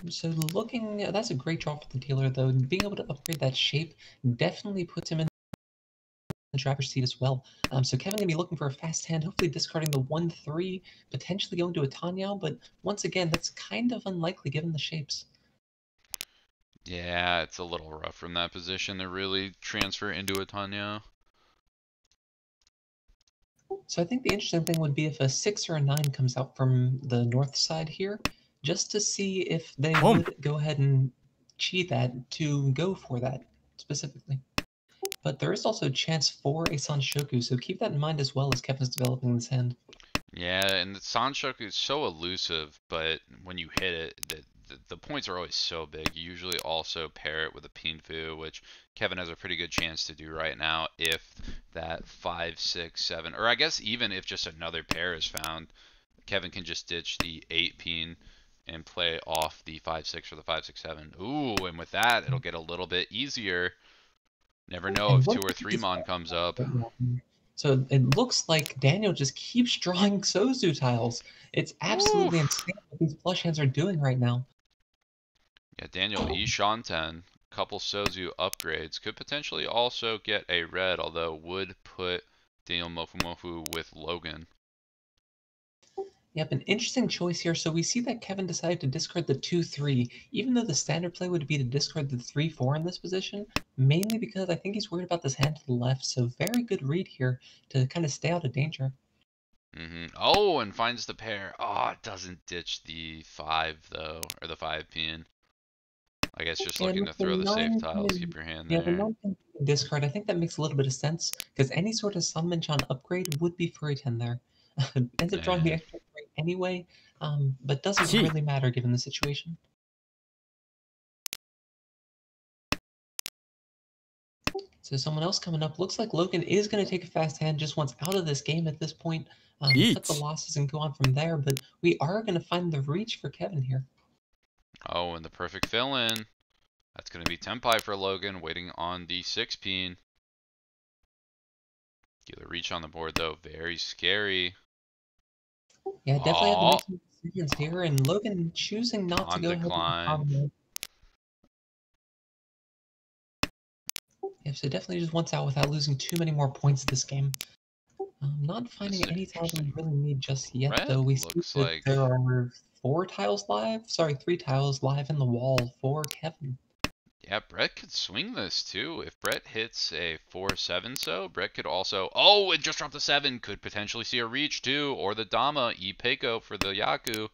So looking, that's a great draw for the dealer though. Being able to upgrade that shape definitely puts him in the driver's seat as well. So Kevin gonna be looking for a fast hand, hopefully discarding the 1-3, potentially going to a Tanyao, but once again, that's kind of unlikely given the shapes. Yeah, it's a little rough from that position to really transfer into a Tanyao. So I think the interesting thing would be if a 6 or a 9 comes out from the north side here, just to see if they would go ahead and cheat that to go for that specifically. But there is also a chance for a Sanshoku, so keep that in mind as well as Kevin's developing this hand. Yeah, and the Sanshoku is so elusive, but when you hit it, the points are always so big. You usually also pair it with a Pinfu, which Kevin has a pretty good chance to do right now if that 5, 6, 7, or I guess even if just another pair is found, Kevin can just ditch the 8 pin and play off the 5, 6 or the 5, 6, 7. Ooh, and with that, it'll get a little bit easier. Never know if 2 or 3 mon comes up. So it looks like Daniel just keeps drawing Sozu tiles. It's absolutely insane what these plush hands are doing right now. Yeah, Daniel E. Shanten, couple Sozu upgrades. Could potentially also get a red, although would put Daniel Mofu with Logan. Yep, an interesting choice here. So we see that Kevin decided to discard the 2-3, even though the standard play would be to discard the 3-4 in this position, mainly because I think he's worried about this hand to the left. So very good read here to kind of stay out of danger. Oh, and finds the pair. Oh, it doesn't ditch the 5 though, or the 5 pin. I guess just And looking with to the throw the safe 9 tiles, pin, keep your hand yeah, the there. 9 pin discard, I think that makes a little bit of sense because any sort of Sun on upgrade would be Furry 10 there. Ends up drawing the Yeah. extra free anyway, but doesn't 1 really matter given the situation. So someone else coming up. Looks like Logan is going to take a fast hand, just wants out of this game at this point. Cut the 1 losses and go on from there, but we are going to find the reach for Kevin here. Oh, and the perfect fill-in. That's going to be Tenpai for Logan, waiting on the 6 pin. Get the reach on the board though, very scary. Yeah, definitely have to Oh, make some decisions here, and Logan choosing not to on go ahead with the decline. bottom line. Yeah, so definitely just wants out without losing too many more points this game. Not This finding is any tiles we interesting. really need just yet, Red though. We see looks that like, there are 3 tiles live in the wall for Kevin. yeah, Brett could swing this too. If Brett hits a 4-7 so, Brett could also, oh, it just dropped a 7, could potentially see a reach too, or the Dama, Ipeiko for the Yaku.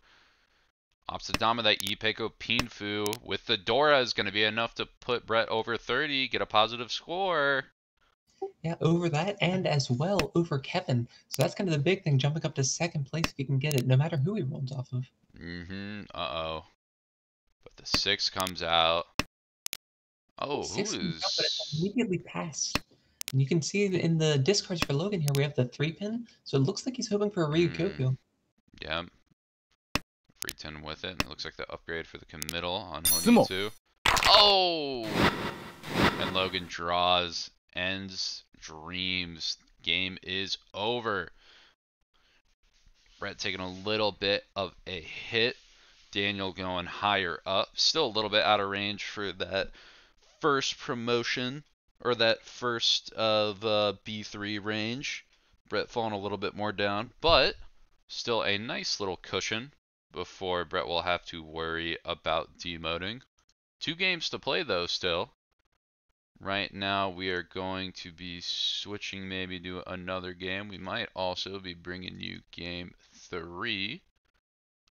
Opts the Dama, that Ipeiko Pinfu with the Dora is going to be enough to put Brett over 30, get a positive score. Yeah, over that, and as well over Kevin. So that's kind of the big thing, jumping up to second place if he can get it, no matter who he runs off of. Uh-oh. But the 6 comes out. Oh, who 6 comes out, but it's is... immediately passed. And you can see in the discards for Logan here, we have the 3 pin, so it looks like he's hoping for a Ryukyu. Yeah. Free 10 with it. And it looks like the upgrade for the committal on Sumo. Honitsu. Oh! And Logan draws, ends, dreams. Game is over. Brett taking a little bit of a hit. Daniel going higher up. Still a little bit out of range for that first promotion, or that first of B3 range. Brett falling a little bit more down, but still a nice little cushion before Brett will have to worry about demoting. 2 games to play though still. Right now we are going to be switching maybe to another game. We might also be bringing you game 3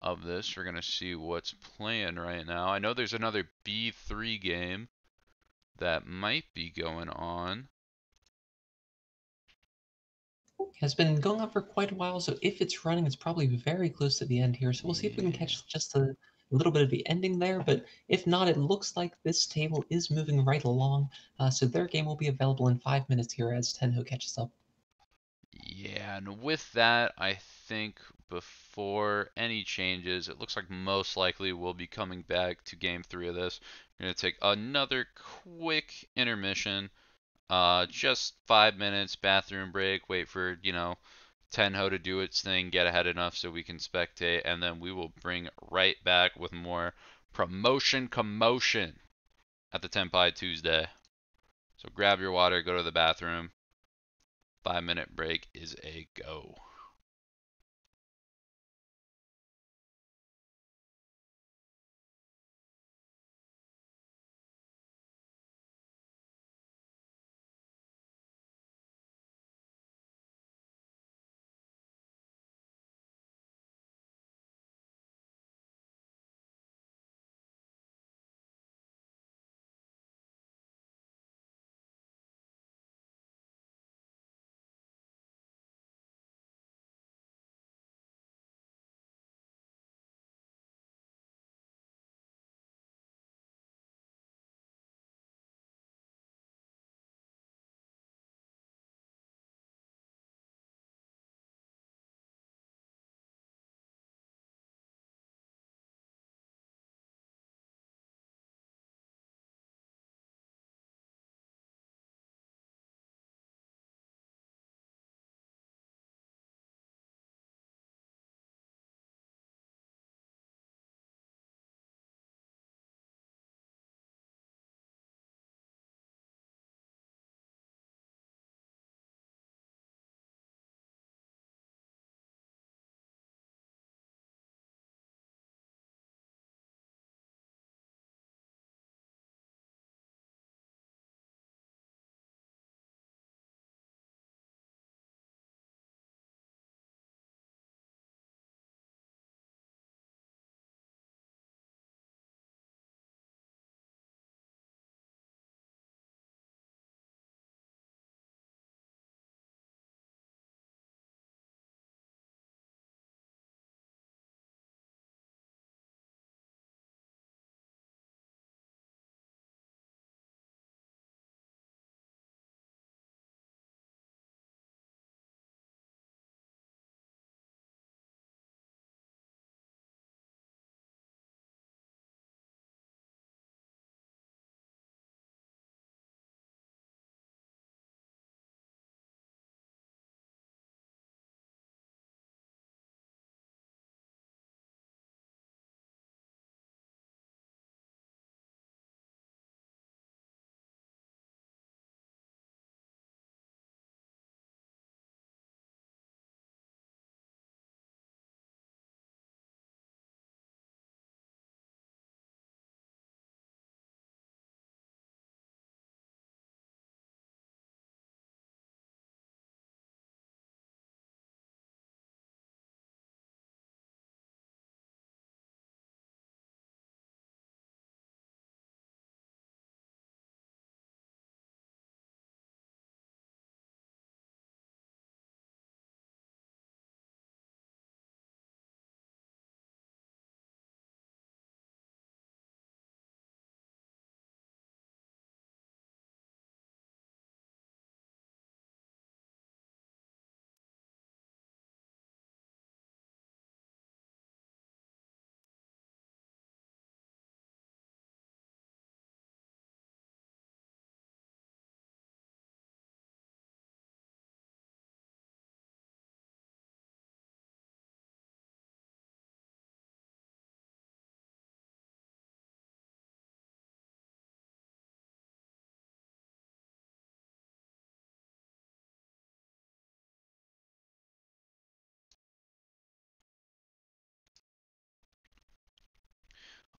of this. We're going to see what's playing right now. I know there's another B3 game that might be going on. Has been going on for quite a while, so if it's running, it's probably very close to the end here. So we'll see if we can Yeah. catch just a little bit of the ending there, but if not, it looks like this table is moving right along. So their game will be available in 5 minutes here as Tenho catches up. Yeah, and with that, I think before any changes, it looks like most likely we'll be coming back to game 3 of this. We're going to take another quick intermission. Just 5 minutes, bathroom break, wait for, Tenho to do its thing, get ahead enough so we can spectate, and then we will bring right back with more promotion commotion at the Tenpai Tuesday. So grab your water, go to the bathroom. 5-minute break is a go.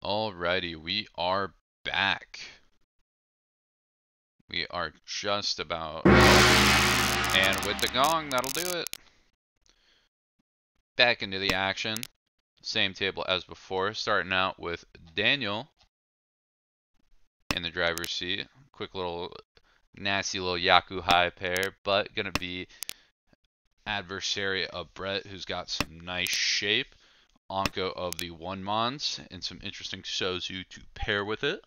Alrighty, we are back. We are just about, and with the gong, that'll do it. Back into the action. Same table as before, starting out with Daniel in the driver's seat. Quick little, nasty little Yaku high pair, but gonna be adversary of Brett, who's got some nice shape. Anko of the one mons and some interesting Sozu to pair with it.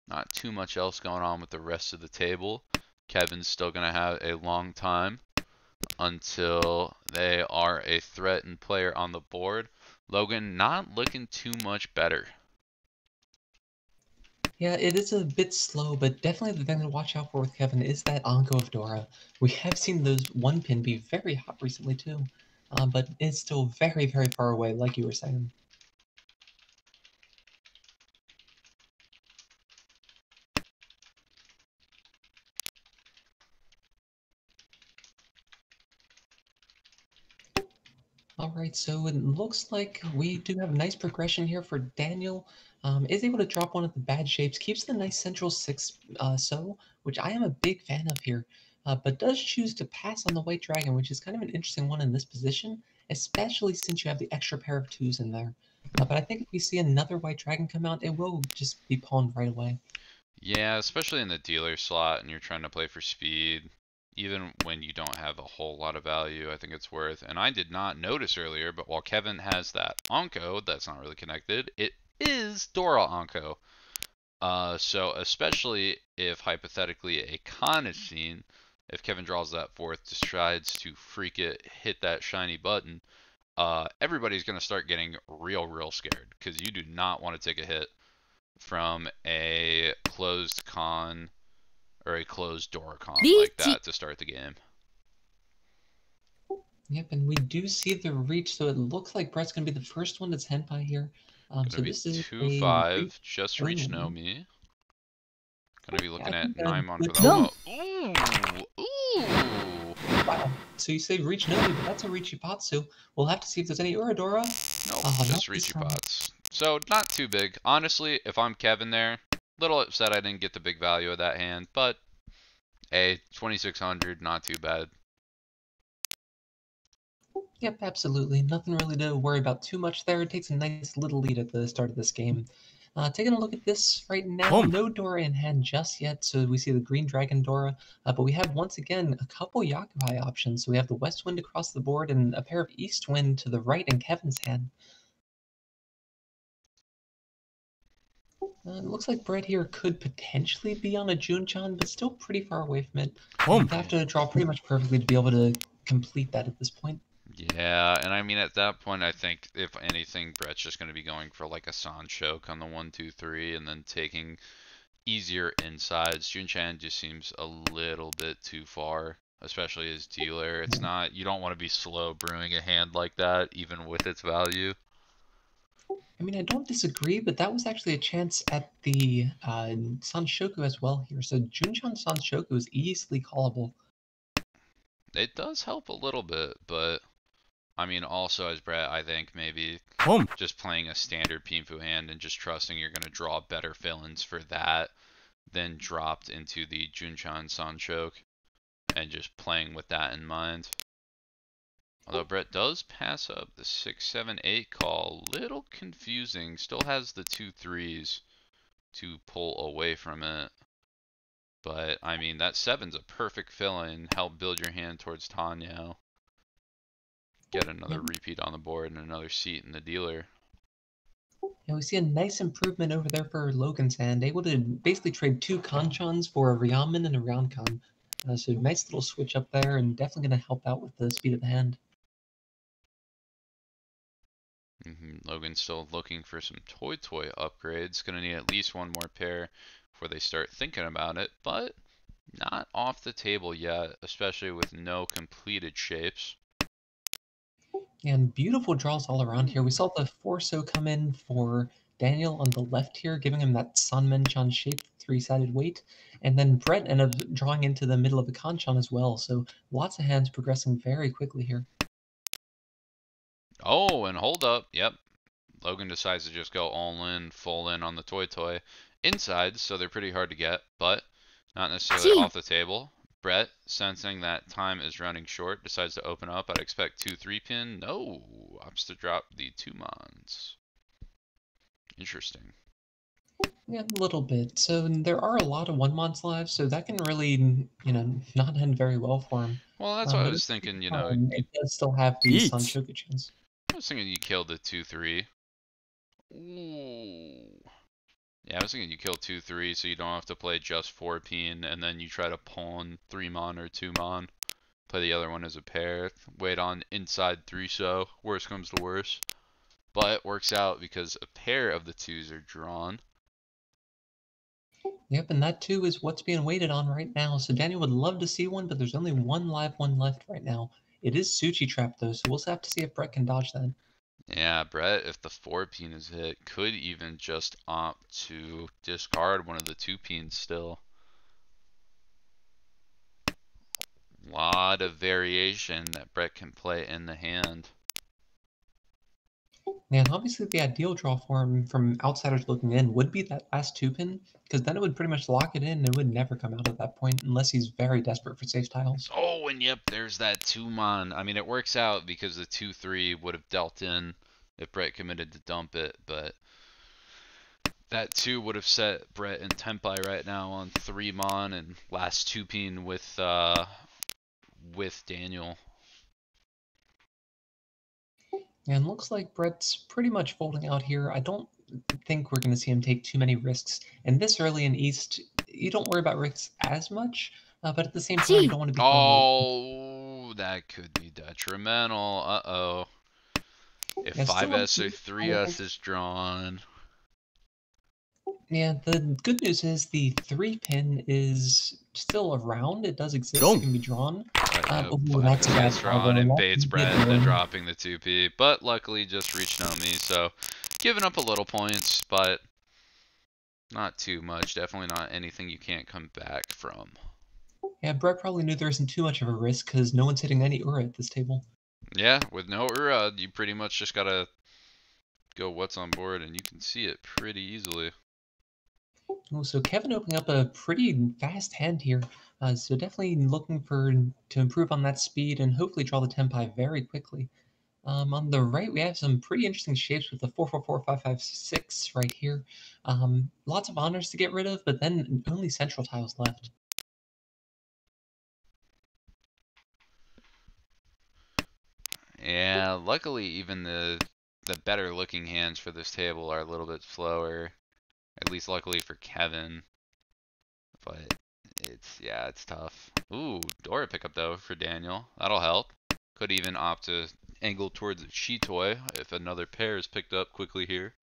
Not too much else going on with the rest of the table. Kevin's still going to have a long time until they are a threatened player on the board. Logan not looking too much better. Yeah, it is a bit slow, but definitely the thing to watch out for with Kevin is that Anko of Dora. We have seen those one pin be very hot recently too, but it's still very, very far away, like you were saying. Alright, so it looks like we do have a nice progression here for Daniel. Is able to drop one of the bad shapes, keeps the nice central 6 which I am a big fan of here, but does choose to pass on the White Dragon, which is kind of an interesting one in this position, especially since you have the extra pair of 2s in there. But I think if we see another White Dragon come out, it will just be pawned right away. Yeah, especially in the dealer slot and you're trying to play for speed. Even when you don't have a whole lot of value, I think it's worth. And I did not notice earlier, but while Kevin has that Anko, that's not really connected, it is Dora Anko. So especially if hypothetically a con is seen, if Kevin draws that forth, decides to freak it, hit that shiny button, everybody's going to start getting real scared because you do not want to take a hit from a closed con or a closed Dora con like that to start the game. Yep, and we do see the reach, so it looks like Brett's going to be the first one that's Henpai here. So this is 2-5, just reach Nomi. Gonna be looking at 9-mon for that. Ooh! Wow. So you say reach Nomi, but that's a Richipatsu. We'll have to see if there's any Uradora. Nope, just Richipots. So not too big. Honestly, if I'm Kevin there, little upset I didn't get the big value of that hand, but hey, 2600, not too bad. Yep, absolutely. Nothing really to worry about too much there. It takes a nice little lead at the start of this game. Taking a look at this right now, no Dora in hand just yet, so we see the Green Dragon Dora, but we have once again a couple Yakuhai options. So we have the West Wind across the board and a pair of East Wind to the right in Kevin's hand. It looks like Brett here could potentially be on a Junchan, but still pretty far away from it. You'd have to draw pretty much perfectly to be able to complete that at this point. Yeah, and I mean at that point I think if anything Brett's just going to be going for like a Sanchoke on the 1-2-3 and then taking easier insides. Junchan just seems a little bit too far, especially as dealer. It's not, you don't want to be slow brewing a hand like that even with its value. I mean, I don't disagree, but that was actually a chance at the Sanshoku as well here. So Junchan Sanshoku is easily callable. It does help a little bit, but I mean, also as Brett, I think maybe just playing a standard Pinfu hand and just trusting you're going to draw better fill-ins for that than dropped into the Junchan Sanchoke and just playing with that in mind. Although Brett does pass up the 6-7-8 call, little confusing, still has the 2-3s to pull away from it. But, I mean, that 7's a perfect fill-in, help build your hand towards Tanyao. Get another repeat on the board and another seat in the dealer. And we see a nice improvement over there for Logan's hand, able to basically trade 2 Kanchans for a Ryamen and a Roundcon. So nice little switch up there, and definitely going to help out with the speed of the hand. Logan's still looking for some toy upgrades. Gonna need at least one more pair before they start thinking about it, but not off the table yet, especially with no completed shapes. And beautiful draws all around here. We saw the Forso come in for Daniel on the left here, giving him that Sanmenchan shape, 3-sided weight. And then Brett ended up drawing into the middle of the Kanchan as well. So lots of hands progressing very quickly here. Oh, and hold up. Yep. Logan decides to just go all in, full in on the Toy inside, so they're pretty hard to get, but not necessarily off the table. Brett, sensing that time is running short, decides to open up. I'd expect 2-3 pin. No, opts to drop the 2 mons. Interesting. Yeah, a little bit. So there are a lot of 1 months live, so that can really, not end very well for him. Well, that's what I But at was the same thinking, time, it does still have the Sun Eat. Shoku chance. I was thinking you killed the 2-3. Ooh. Yeah, I was thinking you kill 2-3 so you don't have to play just 4 pin, and then you try to pawn 3 mon or 2 mon. Play the other one as a pair. Wait on inside 3 so. Worst comes to worst. But it works out because a pair of the 2s are drawn. Yep, and that too is what's being waited on right now. So Daniel would love to see one, but there's only one live one left right now. It is Suchi Trap though, so we'll have to see if Brett can dodge that. Yeah, Brett, if the 4 pin is hit, could even just opt to discard one of the 2 pins still. Lot of variation that Brett can play in the hand. And obviously the ideal draw for him from outsiders looking in would be that last 2 pin, because then it would pretty much lock it in and it would never come out at that point unless he's very desperate for safe tiles. Oh, and yep, there's that 2 mon. I mean, it works out because the 2-3 would have dealt in if Brett committed to dump it, but that 2 would have set Brett and Tempai right now on 3 mon and last 2 pin with Daniel. And looks like Brett's pretty much folding out here. I don't think we're going to see him take too many risks. And this early in East, you don't worry about risks as much, but at the same time, you don't want to be going Oh, that could be detrimental. Uh-oh. If Yeah, still 5S or on 3S is drawn. Yeah, the good news is the 3 pin is still around. It does exist. Wrong. It can be drawn. Ooh, That's a bad that's call, drawn though. and That baits did Brett into win. dropping the 2P, but luckily just reached Nomi, so giving up a little points, but not too much. Definitely not anything you can't come back from. Yeah, Brett probably knew there isn't too much of a risk because no one's hitting any Ura at this table. Yeah, with no Ura, you pretty much just gotta go what's on board, and you can see it pretty easily. Oh, so Kevin opening up a pretty fast hand here. So definitely looking to improve on that speed and hopefully draw the Tempai very quickly. On the right, we have some pretty interesting shapes with the 4-4-4-5-5-6 right here. Lots of honors to get rid of, but then only central tiles left. Yeah, luckily even the better looking hands for this table are a little bit slower. At least luckily for Kevin. But it's tough. Ooh, Dora pickup though for Daniel. That'll help. Could even opt to angle towards the Chitoy if another pair is picked up quickly here.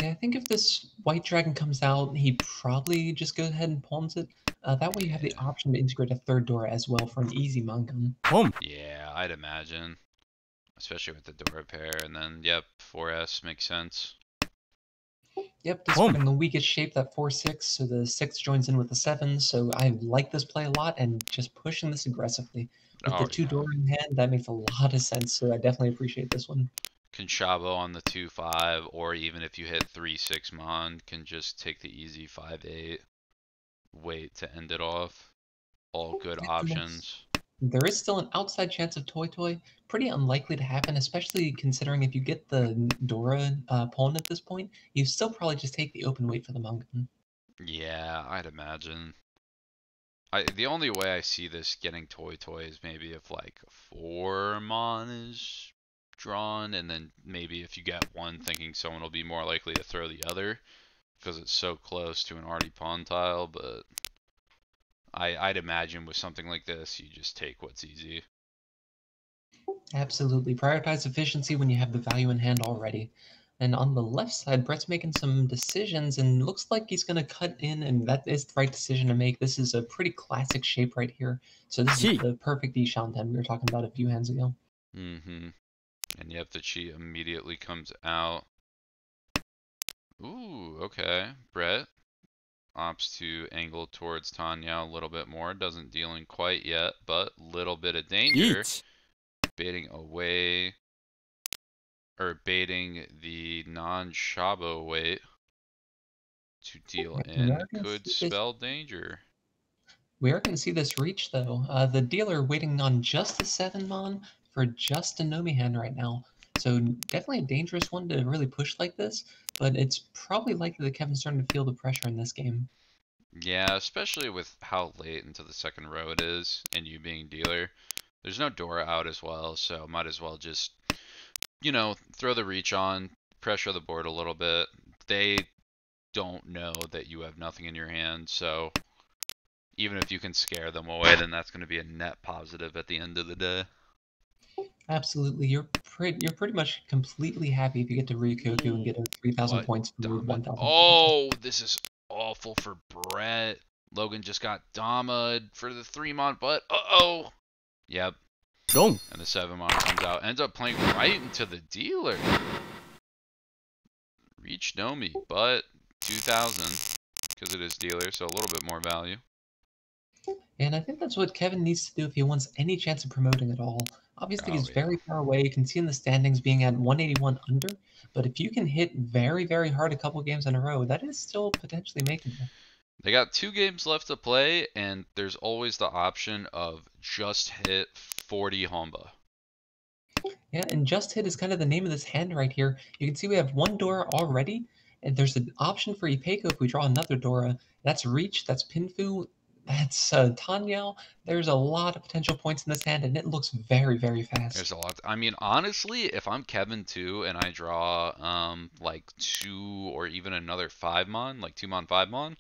Yeah, I think if this white dragon comes out, he probably just goes ahead and pawns it. That way you have the option to integrate a third Dora as well for an easy Mangum. Yeah, I'd imagine. Especially with the Dora pair. And then, yep, 4S makes sense. Yep, discarding the weakest shape, that 4-6, so the 6 joins in with the 7, so I like this play a lot, and just pushing this aggressively. With the 2 Dora in hand, that makes a lot of sense, so I definitely appreciate this one. Can Shabo on the 2-5, or even if you hit 3-6 Mon, can just take the easy 5-8. Wait to end it off. All good options. There is still an outside chance of Toy Toy. Pretty unlikely to happen, especially considering if you get the Dora pawn at this point, you still probably just take the open weight for the Mangum. Yeah, I'd imagine. The only way I see this getting Toy Toy is maybe if like 4 Mon is drawn, and then maybe if you get one thinking someone will be more likely to throw the other, because it's so close to an already pawn tile, but I'd imagine with something like this, you just take what's easy. Absolutely. Prioritize efficiency when you have the value in hand already. And on the left side, Brett's making some decisions and looks like he's going to cut in, and that is the right decision to make. This is a pretty classic shape right here. So this is the perfect Ishanten we were talking about a few hands ago. Mm-hmm. And yep, the Chi immediately comes out. Ooh, okay. Brett opts to angle towards Tanya a little bit more. Doesn't deal in quite yet, but little bit of danger. Baiting away or baiting the non-Shabo weight to deal We in are going to could see this. spell danger. We are going to see this reach though. The dealer waiting on just the 7-mon for just a Nomi hand right now. So definitely a dangerous one to really push like this, but it's probably likely that Kevin's starting to feel the pressure in this game. Yeah, especially with how late into the second row it is, and you being dealer. There's no Dora out as well, so might as well just, you know, throw the reach on, pressure the board a little bit. They don't know that you have nothing in your hand, so even if you can scare them away, then that's going to be a net positive at the end of the day. Absolutely, you're pretty much completely happy if you get to Ryukoku and get a 3,000 What points for Dama? 1,000. Oh, this is awful for Brett. Logan just got Dama'd for the 3-mon, but uh-oh. Yep. Wrong. And the 7-mon comes out. Ends up playing right into the dealer. Reach Nomi, but 2,000 because it is dealer, so a little bit more value. And I think that's what Kevin needs to do if he wants any chance of promoting at all. Obviously, he's Oh, very far away. You can see in the standings being at 181 under, but if you can hit very, very hard a couple games in a row, that is still potentially makeable. They got 2 games left to play, and there's always the option of just hit 40 Honba. Yeah, and Just Hit is kind of the name of this hand right here. You can see we have one Dora already, and there's an option for Ipeco if we draw another Dora. That's Reach, that's Pinfu, that's Tanyao. There's a lot of potential points in this hand, and it looks very, very fast. There's a lot. I mean, honestly, if I'm Kevin too, and I draw like 2 or even another 5-mon, like 2-mon, 5-mon,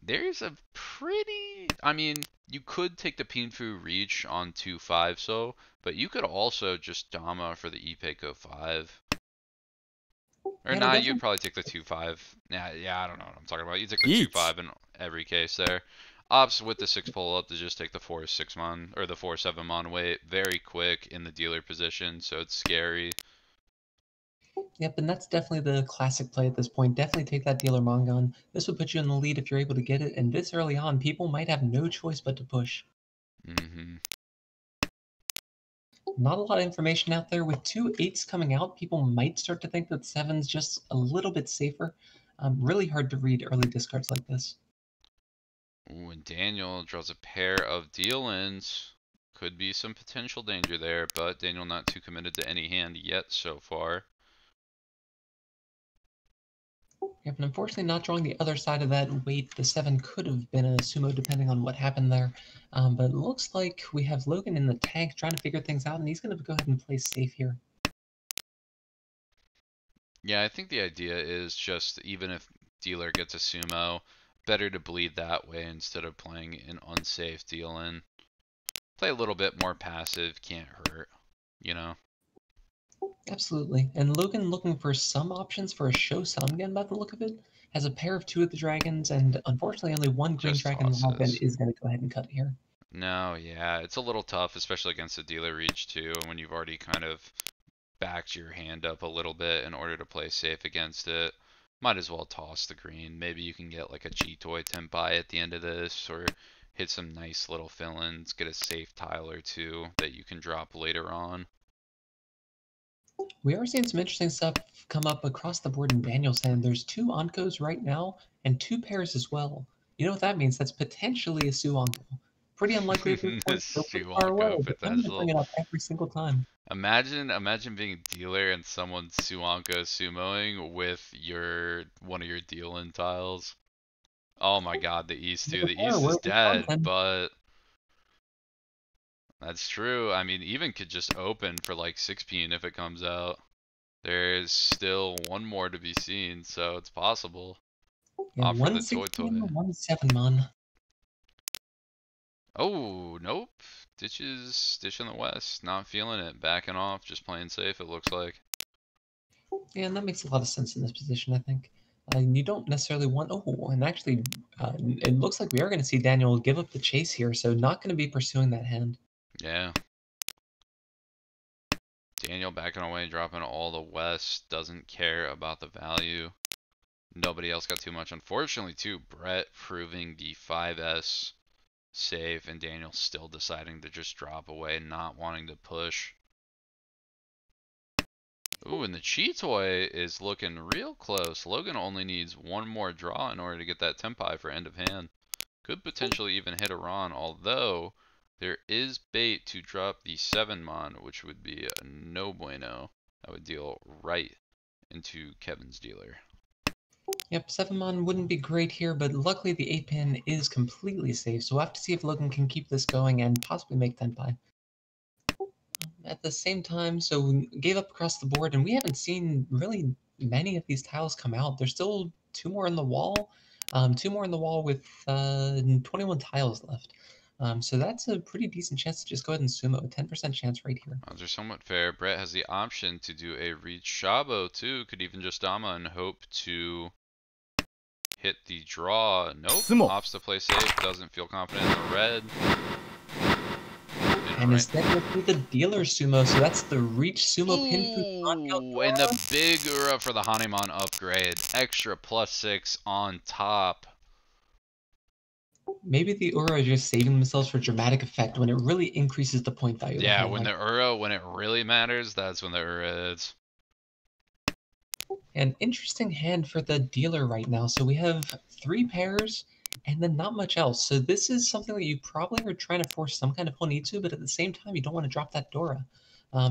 there's a pretty. I mean, you could take the Pinfu Reach on 2-5, so, but you could also just Dama for the Ipeco 5. Or Yeah, nah, definitely. you'd probably take the 2-5. Yeah, I don't know what I'm talking about. You take the Yeet. 2-5 in every case there. Ops with the 6 pull up to just take the 4-6-mon or the 4-7-mon weight very quick in the dealer position, so it's scary. Yep, and that's definitely the classic play at this point. Definitely take that Dealer Mongon. This would put you in the lead if you're able to get it, and this early on, people might have no choice but to push. Mm-hmm. Not a lot of information out there. With 2 8s coming out, people might start to think that 7's just a little bit safer. Really hard to read early discards like this. Ooh, and Daniel draws a pair of deal-ins. Could be some potential danger there, but Daniel not too committed to any hand yet so far. Yep, and unfortunately not drawing the other side of that weight. The 7 could have been a sumo depending on what happened there. But it looks like we have Logan in the tank trying to figure things out, and he's going to go ahead and play safe here. Yeah, I think the idea is just even if dealer gets a sumo, better to bleed that way instead of playing an unsafe deal-in. Play a little bit more passive, can't hurt, you know? Absolutely. And Logan looking for some options for a Sho Sangen by the look of it. Has a pair of 2 of the dragons, and unfortunately only one green Just dragon tosses. is going to go ahead and cut here. No, yeah, it's a little tough, especially against the dealer reach too, when you've already kind of backed your hand up a little bit in order to play safe against it. Might as well toss the green. Maybe you can get like a G-Toy Tenpai at the end of this, or hit some nice little fill-ins, get a safe tile or 2 that you can drop later on. We are seeing some interesting stuff come up across the board in Daniel's hand. There's 2 Onkos right now, and 2 pairs as well. You know what that means? That's potentially a Suonko. Pretty unlikely at this point, still pretty far away, Suonko but I'm going to bring potential. it up every single time. Imagine being a dealer and someone Suonko sumoing with one of your deal-in tiles. Oh my god, the East too. The East is dead, but that's true. I mean, even could just open for like 6p if it comes out. There's still one more to be seen, so it's possible. Yeah, For the 116 toy. 1-7-mon. Oh, nope. Ditch in the West. Not feeling it. Backing off. Just playing safe, it looks like. Yeah, and that makes a lot of sense in this position, I think. You don't necessarily want... Oh, and actually, it looks like we are going to see Daniel give up the chase here, so not going to be pursuing that hand. Yeah. Daniel backing away, dropping all the West. Doesn't care about the value. Nobody else got too much. Unfortunately, too, Brett proving the 5S safe, and Daniel still deciding to just drop away, not wanting to push. Ooh, Ooh, and the Cheetoy is looking real close. Logan only needs one more draw in order to get that Tenpai for end of hand. Could potentially even hit a Ron, although there is bait to drop the 7-mon, which would be a no bueno. That would deal right into Kevin's dealer. Yep, 7-mon wouldn't be great here, but luckily the 8-pin is completely safe, so we'll have to see if Logan can keep this going and possibly make Tenpai. At the same time, so we gave up across the board, and we haven't seen really many of these tiles come out. There's still 2 more in the wall, 2 more in the wall with 21 tiles left. So that's a pretty decent chance to just go ahead and sumo, a 10% chance right here. Odds are somewhat fair. Brett has the option to do a reach Shabo too. Could even just Dama and hope to hit the draw. Nope. Sumo. Opts to play safe. Doesn't feel confident in the red. And instead we'll do the dealer sumo, so that's the reach sumo pin Ooh, and the big Ura for the Hanemon upgrade. Extra +6 on top. Maybe the Ura are just saving themselves for dramatic effect when it really increases the point value. Yeah, when the Ura, when it really matters, that's when the Ura is. An interesting hand for the dealer right now. So we have 3 pairs and then not much else. So this is something that you probably are trying to force some kind of Honitsu, but at the same time, you don't want to drop that Dora.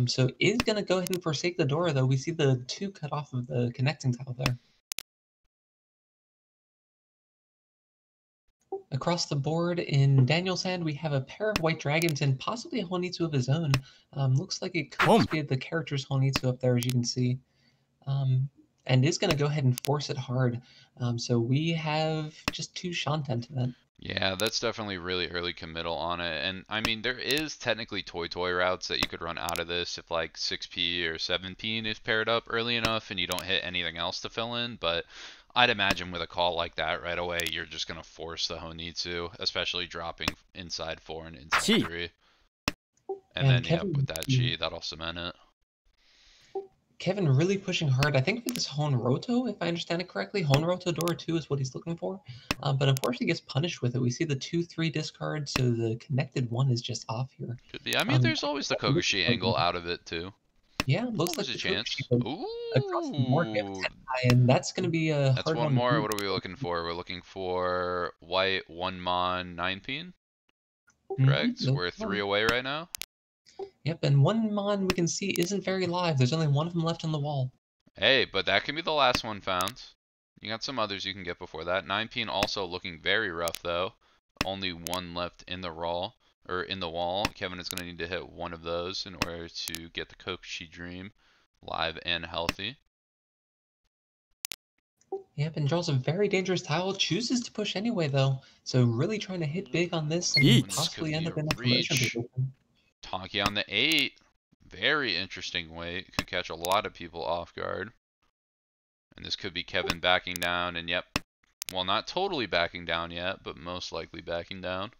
So is going to go ahead and forsake the Dora, though. We see the 2 cut off of the connecting tile there. Across the board in Daniel's hand, we have a pair of white dragons and possibly a Honitsu of his own. Looks like it could just be the character's Honitsu up there, as you can see. And is going to go ahead and force it hard. So we have just 2 Shanten to that. Yeah, that's definitely really early committal on it. And I mean, there is technically toy routes that you could run out of this if like 6P or 7P is paired up early enough and you don't hit anything else to fill in. But I'd imagine with a call like that right away, you're just going to force the Honitsu, especially dropping inside 4 and inside 3. And then, Kevin, yeah, with that Chi, that'll cement it. Kevin really pushing hard. I think for this Honroto, if I understand it correctly, Honroto Dora 2 is what he's looking for. But unfortunately gets punished with it. We see the 2-3 discard, so the connected 1 is just off here. Could be. I mean, there's always the Kokushi angle out of it, too. Yeah, looks like a chance. Ooh! Across the board, and that's going to be a That's hard one more. What are we looking for? We're looking for white 1-mon 9-pin. Correct? We're 3 away right now. Yep, and 1-mon we can see isn't very live. There's only 1 of them left on the wall. Hey, but that can be the last one found. You got some others you can get before that. 9-pin also looking very rough though. Only 1 left in the wall. Kevin is going to need to hit 1 of those in order to get the Kokushi Dream live and healthy. Yep, and draws a very dangerous tile. Chooses to push anyway though. So really trying to hit big on this and possibly end up in a promotion position. Tonki on the 8. Very interesting weight. Could catch a lot of people off guard. And this could be Kevin backing down. And yep, well, not totally backing down yet, but most likely backing down.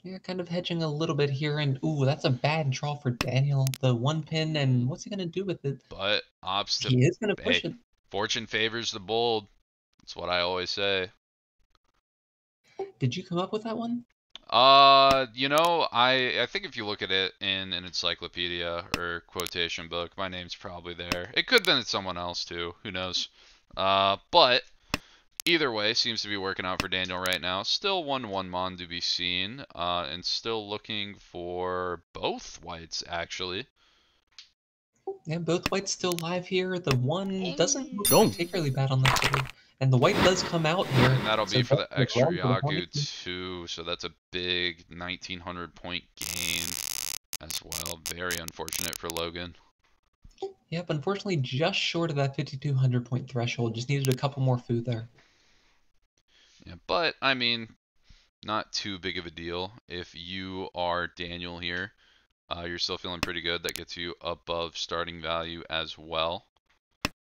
Yeah, kind of hedging a little bit here. And ooh, that's a bad draw for Daniel. The 1-pin, and what's he going to do with it? But opts to... He is going to push it. Fortune favors the bold. That's what I always say. Did you come up with that one? You know, I think if you look at it in an encyclopedia or quotation book, my name's probably there. It could have been someone else too, who knows. But either way, seems to be working out for Daniel right now. Still 1-mon to be seen, and still looking for both whites actually. Yeah, both whites still live here. The 1 doesn't look particularly bad on that board. And the white does come out here. And that'll be for the extra Yaku too, so that's a big 1900 point gain as well. Very unfortunate for Logan. Yep, unfortunately just short of that 5200 point threshold. Just needed a couple more food there. Yeah, but I mean, not too big of a deal. If you are Daniel here, you're still feeling pretty good. That gets you above starting value as well.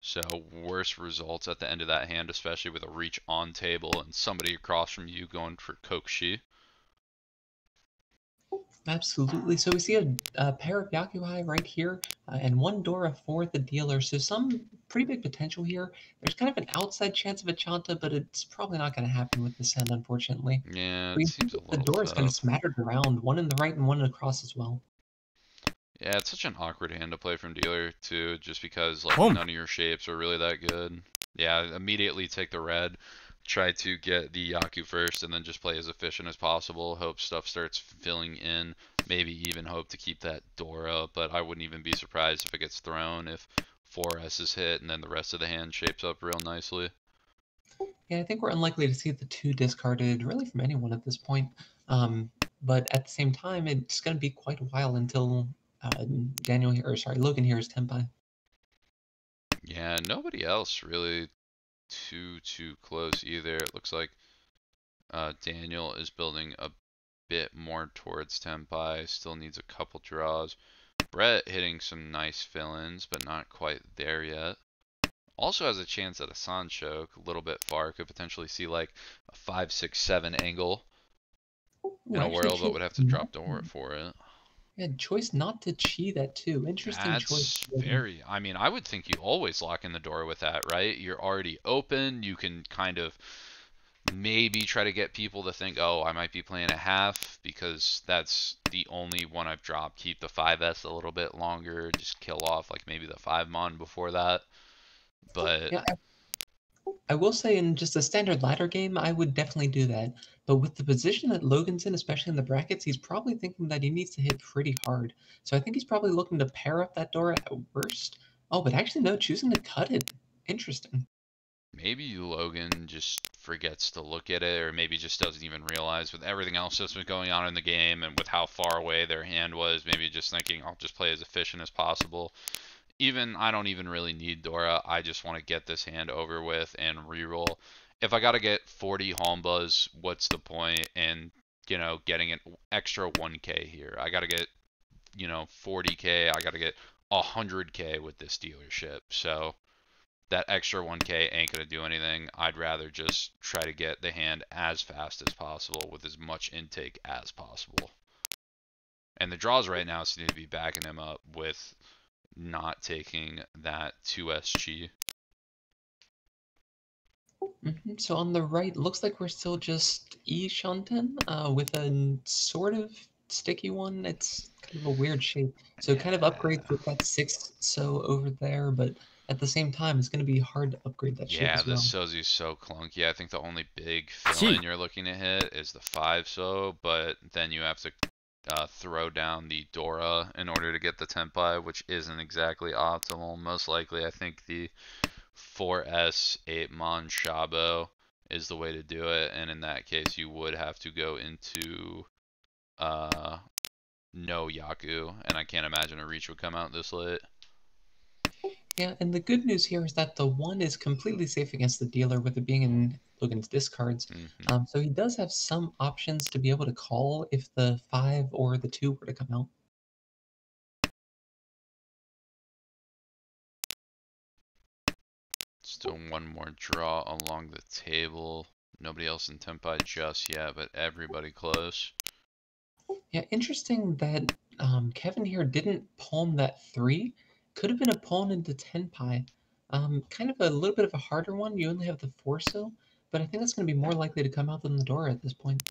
So worse results at the end of that hand, especially with a reach on table and somebody across from you going for Kokushi. Absolutely. So we see a pair of Yakuhai right here and 1 Dora for the dealer. So some pretty big potential here. There's kind of an outside chance of a Chanta, but it's probably not going to happen with this hand, unfortunately. Yeah, it seems a little the Dora's kind of smattered around, 1 in the right and 1 across as well. Yeah, it's such an awkward hand to play from dealer too, just because like Home. none of your shapes are really that good. Yeah, immediately take the red, try to get the Yaku first, and then just play as efficient as possible. Hope stuff starts filling in. Maybe even hope to keep that door up, but I wouldn't even be surprised if it gets thrown if 4S is hit and then the rest of the hand shapes up real nicely. Yeah, I think we're unlikely to see the 2 discarded really from anyone at this point. But at the same time, it's going to be quite a while until Daniel here, or sorry, Logan here is Tenpai. Yeah, nobody else really too close either. It looks like Daniel is building a bit more towards Tenpai, still needs a couple draws. Brett hitting some nice fill-ins, but not quite there yet. Also has a chance at a Sancho, a little bit far, could potentially see like a 5, 6, 7 angle in Ooh, a actually whirl, but choice would have to drop Dora for it. yeah, choice not to chi that too. Interesting choice. That's very, I mean, I would think you always lock in the door with that, right? You're already open, you can kind of maybe try to get people to think, oh, I might be playing a half because that's the only one I've dropped. Keep the 5S a little bit longer, just kill off like maybe the 5 mon before that. But Yeah, I will say in just a standard ladder game, I would definitely do that. But with the position that Logan's in, especially in the brackets, he's probably thinking that he needs to hit pretty hard. So I think he's probably looking to pair up that Dora at worst. Oh, but actually no, choosing to cut it. Interesting. maybe Logan just forgets to look at it, or maybe just doesn't even realize with everything else that's been going on in the game and with how far away their hand was, maybe just thinking, I'll just play as efficient as possible. I don't even really need Dora. I just want to get this hand over with and reroll. If I got to get 40 Hombas, what's the point in, getting an extra 1k here? I got to get, 40k. I got to get 100k with this dealership. So that extra 1k ain't going to do anything. I'd rather just try to get the hand as fast as possible with as much intake as possible. And the draws right now seem to be backing him up with not taking that 2S chi. So on the right, looks like we're still just E Shanten with a sort of sticky one. It's kind of a weird shape. So kind of upgrades with that 6 so over there, but at the same time, it's going to be hard to upgrade that shape Yeah, as the well. Sozu's so clunky. I think the only big Chi. fill-in you're looking to hit is the 5 so, but then you have to throw down the Dora in order to get the Tenpai, which isn't exactly optimal. Most likely, I think the 4S 8 Mon Shabo is the way to do it, and in that case, you would have to go into no Yaku, and I can't imagine a reach would come out this late. Yeah, and the good news here is that the 1 is completely safe against the dealer with it being in Logan's discards. So he does have some options to be able to call if the 5 or the 2 were to come out. Still one more draw along the table. Nobody else in Tenpai just yet, but everybody close. Yeah, interesting that Kevin here didn't palm that 3. Could have been a pawn into Tenpai. Kind of a little bit of a harder one. You only have the 4 so, but I think that's going to be more likely to come out than the Dora at this point.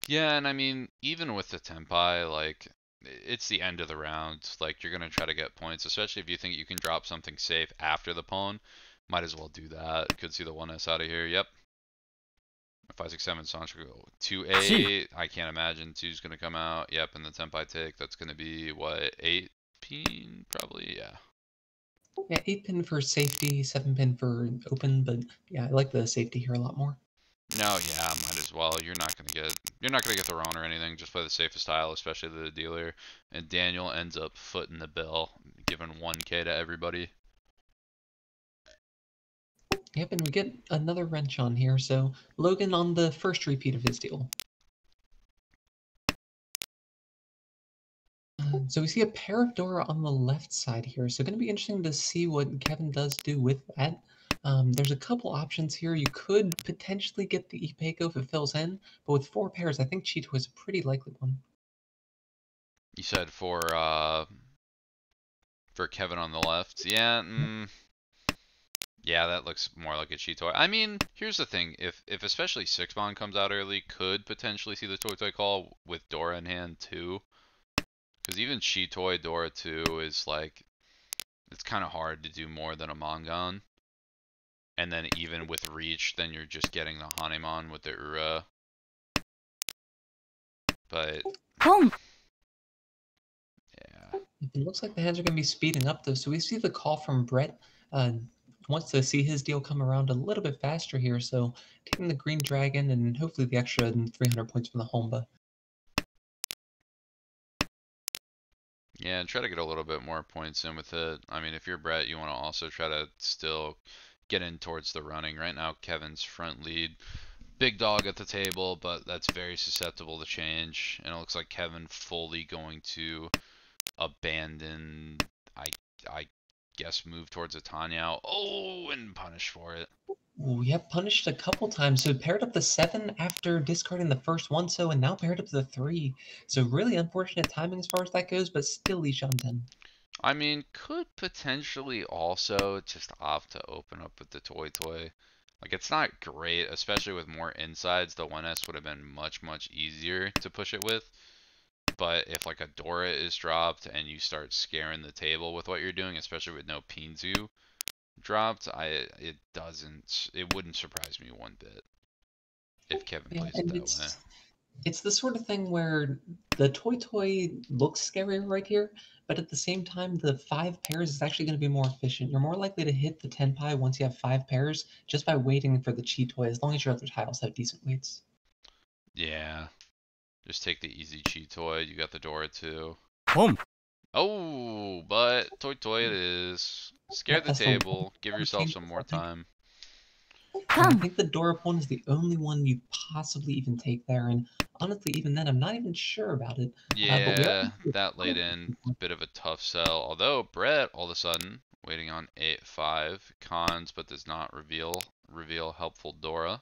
Yeah, and I mean, even with the Tenpai, like, it's the end of the round. Like, you're going to try to get points, especially if you think you can drop something safe after the pawn. Might as well do that. Could see the 1S out of here. Yep. 5, 6, 7, Sancho go 2-8. I can't imagine 2's going to come out. Yep, and the Tenpai take, that's going to be, what, 8 pin? Probably, yeah. Yeah, 8 pin for safety, 7 pin for open, but yeah, I like the safety here a lot more. No, yeah, might as well. You're not gonna get the Ron or anything. Just play the safest style, especially the dealer. And Daniel ends up footing the bill, giving 1k to everybody. Yep, and we get another wrench on here, so Logan on the first repeat of his deal. So we see a pair of Dora on the left side here, so going to be interesting to see what Kevin does do with that. There's a couple options here. You could potentially get the Ipeco if it fills in, but with 4 pairs, I think Cheeto is a pretty likely one. You said for Kevin on the left, yeah, yeah, that looks more like a Cheeto. I mean, here's the thing: if especially 6-mon comes out early, could potentially see the Toy call with Dora in hand too. Because even Chitoi Dora 2 is like, it's kind of hard to do more than a Mongon. And then even with Reach, then you're just getting the Hanemon with the Ura. But, ポン yeah. It looks like the hands are going to be speeding up though. So we see the call from Brett. Wants to see his deal come around a little bit faster here. So taking the green dragon and hopefully the extra 300 points from the Homba. Yeah, and try to get a little bit more points in with it. I mean, if you're Brett, you want to also try to still get in towards the running. Right now, Kevin's front lead. Big dog at the table, but that's very susceptible to change. And it looks like Kevin fully going to abandon, I guess, move towards a Tanyao. Oh, and punish for it. Ooh, yeah, punished a couple times. So paired up the 7 after discarding the first one, so and now paired up to the 3. So really unfortunate timing as far as that goes, but still Li Shanten. I mean, could potentially also just opt to open up with the Toy. Like, it's not great, especially with more insides. The 1S would have been much, much easier to push it with. But if like a Dora is dropped and you start scaring the table with what you're doing, especially with no Pinzu dropped, it wouldn't surprise me one bit if Kevin Yeah, plays it and that way. it's the sort of thing where the Toy looks scarier right here, but at the same time, the 5 pairs is actually going to be more efficient. You're more likely to hit the Tenpai once you have 5 pairs just by waiting for the Chi Toy, as long as your other tiles have decent weights. Yeah, just take the easy Chitoy. You got the Dora too. ポン Oh, but Toy it is. Scare Yep, the that's the table. Give one yourself change some I more think. time. I カン think the Dora pawn is the only one you possibly even take there, and honestly, even then, I'm not even sure about it. But we are Yeah, that laid in a bit of a tough sell. Although Brett, all of a sudden, waiting on 8-5, cons but does not reveal helpful Dora.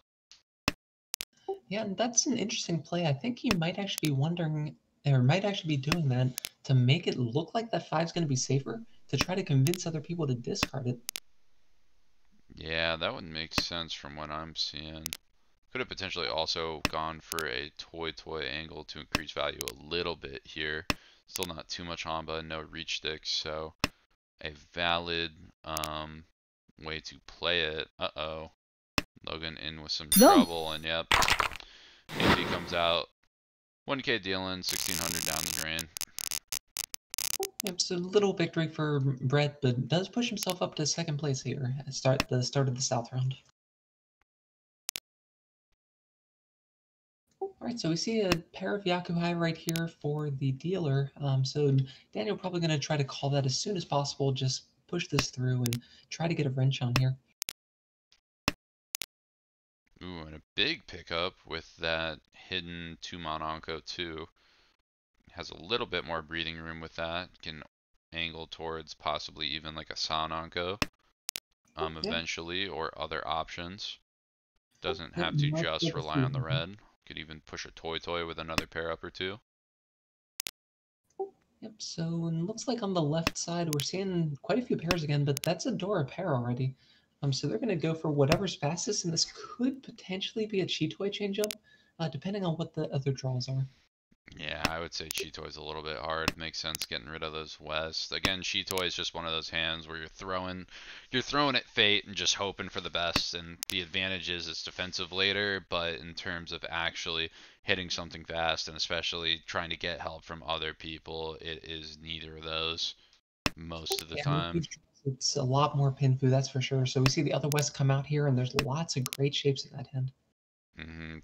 Yeah, and that's an interesting play. I think he might actually be wondering, or might actually be doing that to make it look like that 5's going to be safer, to try to convince other people to discard it. Yeah, that would make sense from what I'm seeing. Could have potentially also gone for a Toy angle to increase value a little bit here. Still not too much Hamba, no reach sticks, so a valid way to play it. Uh-oh. Logan in with some No. trouble, and yep. AP comes out. 1k dealing, 1600 down the drain. It's a little victory for Brett, but does push himself up to second place here at the start of the South round. Alright, so we see a pair of Yakuhai right here for the dealer. So Daniel probably going to try to call that as soon as possible, just push this through and try to get a wrench on here. Ooh, and a big pickup with that hidden 2-mon Onko too. Has a little bit more breathing room with that. Can angle towards possibly even like a San Onko eventually, or other options. Doesn't Yep, have to might just get a rely few on the of them. red. Could even push a Toy with another pair up or two. Yep, so it looks like on the left side we're seeing quite a few pairs again, but that's a Dora pair already. So they're going to go for whatever's fastest, and this could potentially be a Cheetoy changeup, depending on what the other draws are. Yeah, I would say Chitoy's a little bit hard. Makes sense getting rid of those West. Again, Chitoy is just one of those hands where you're throwing at fate and just hoping for the best. And the advantage is it's defensive later, but in terms of actually hitting something fast and especially trying to get help from other people, it is neither of those most of the Yeah, time. it's a lot more pin fu, that's for sure. So we see the other West come out here, and there's lots of great shapes in that hand.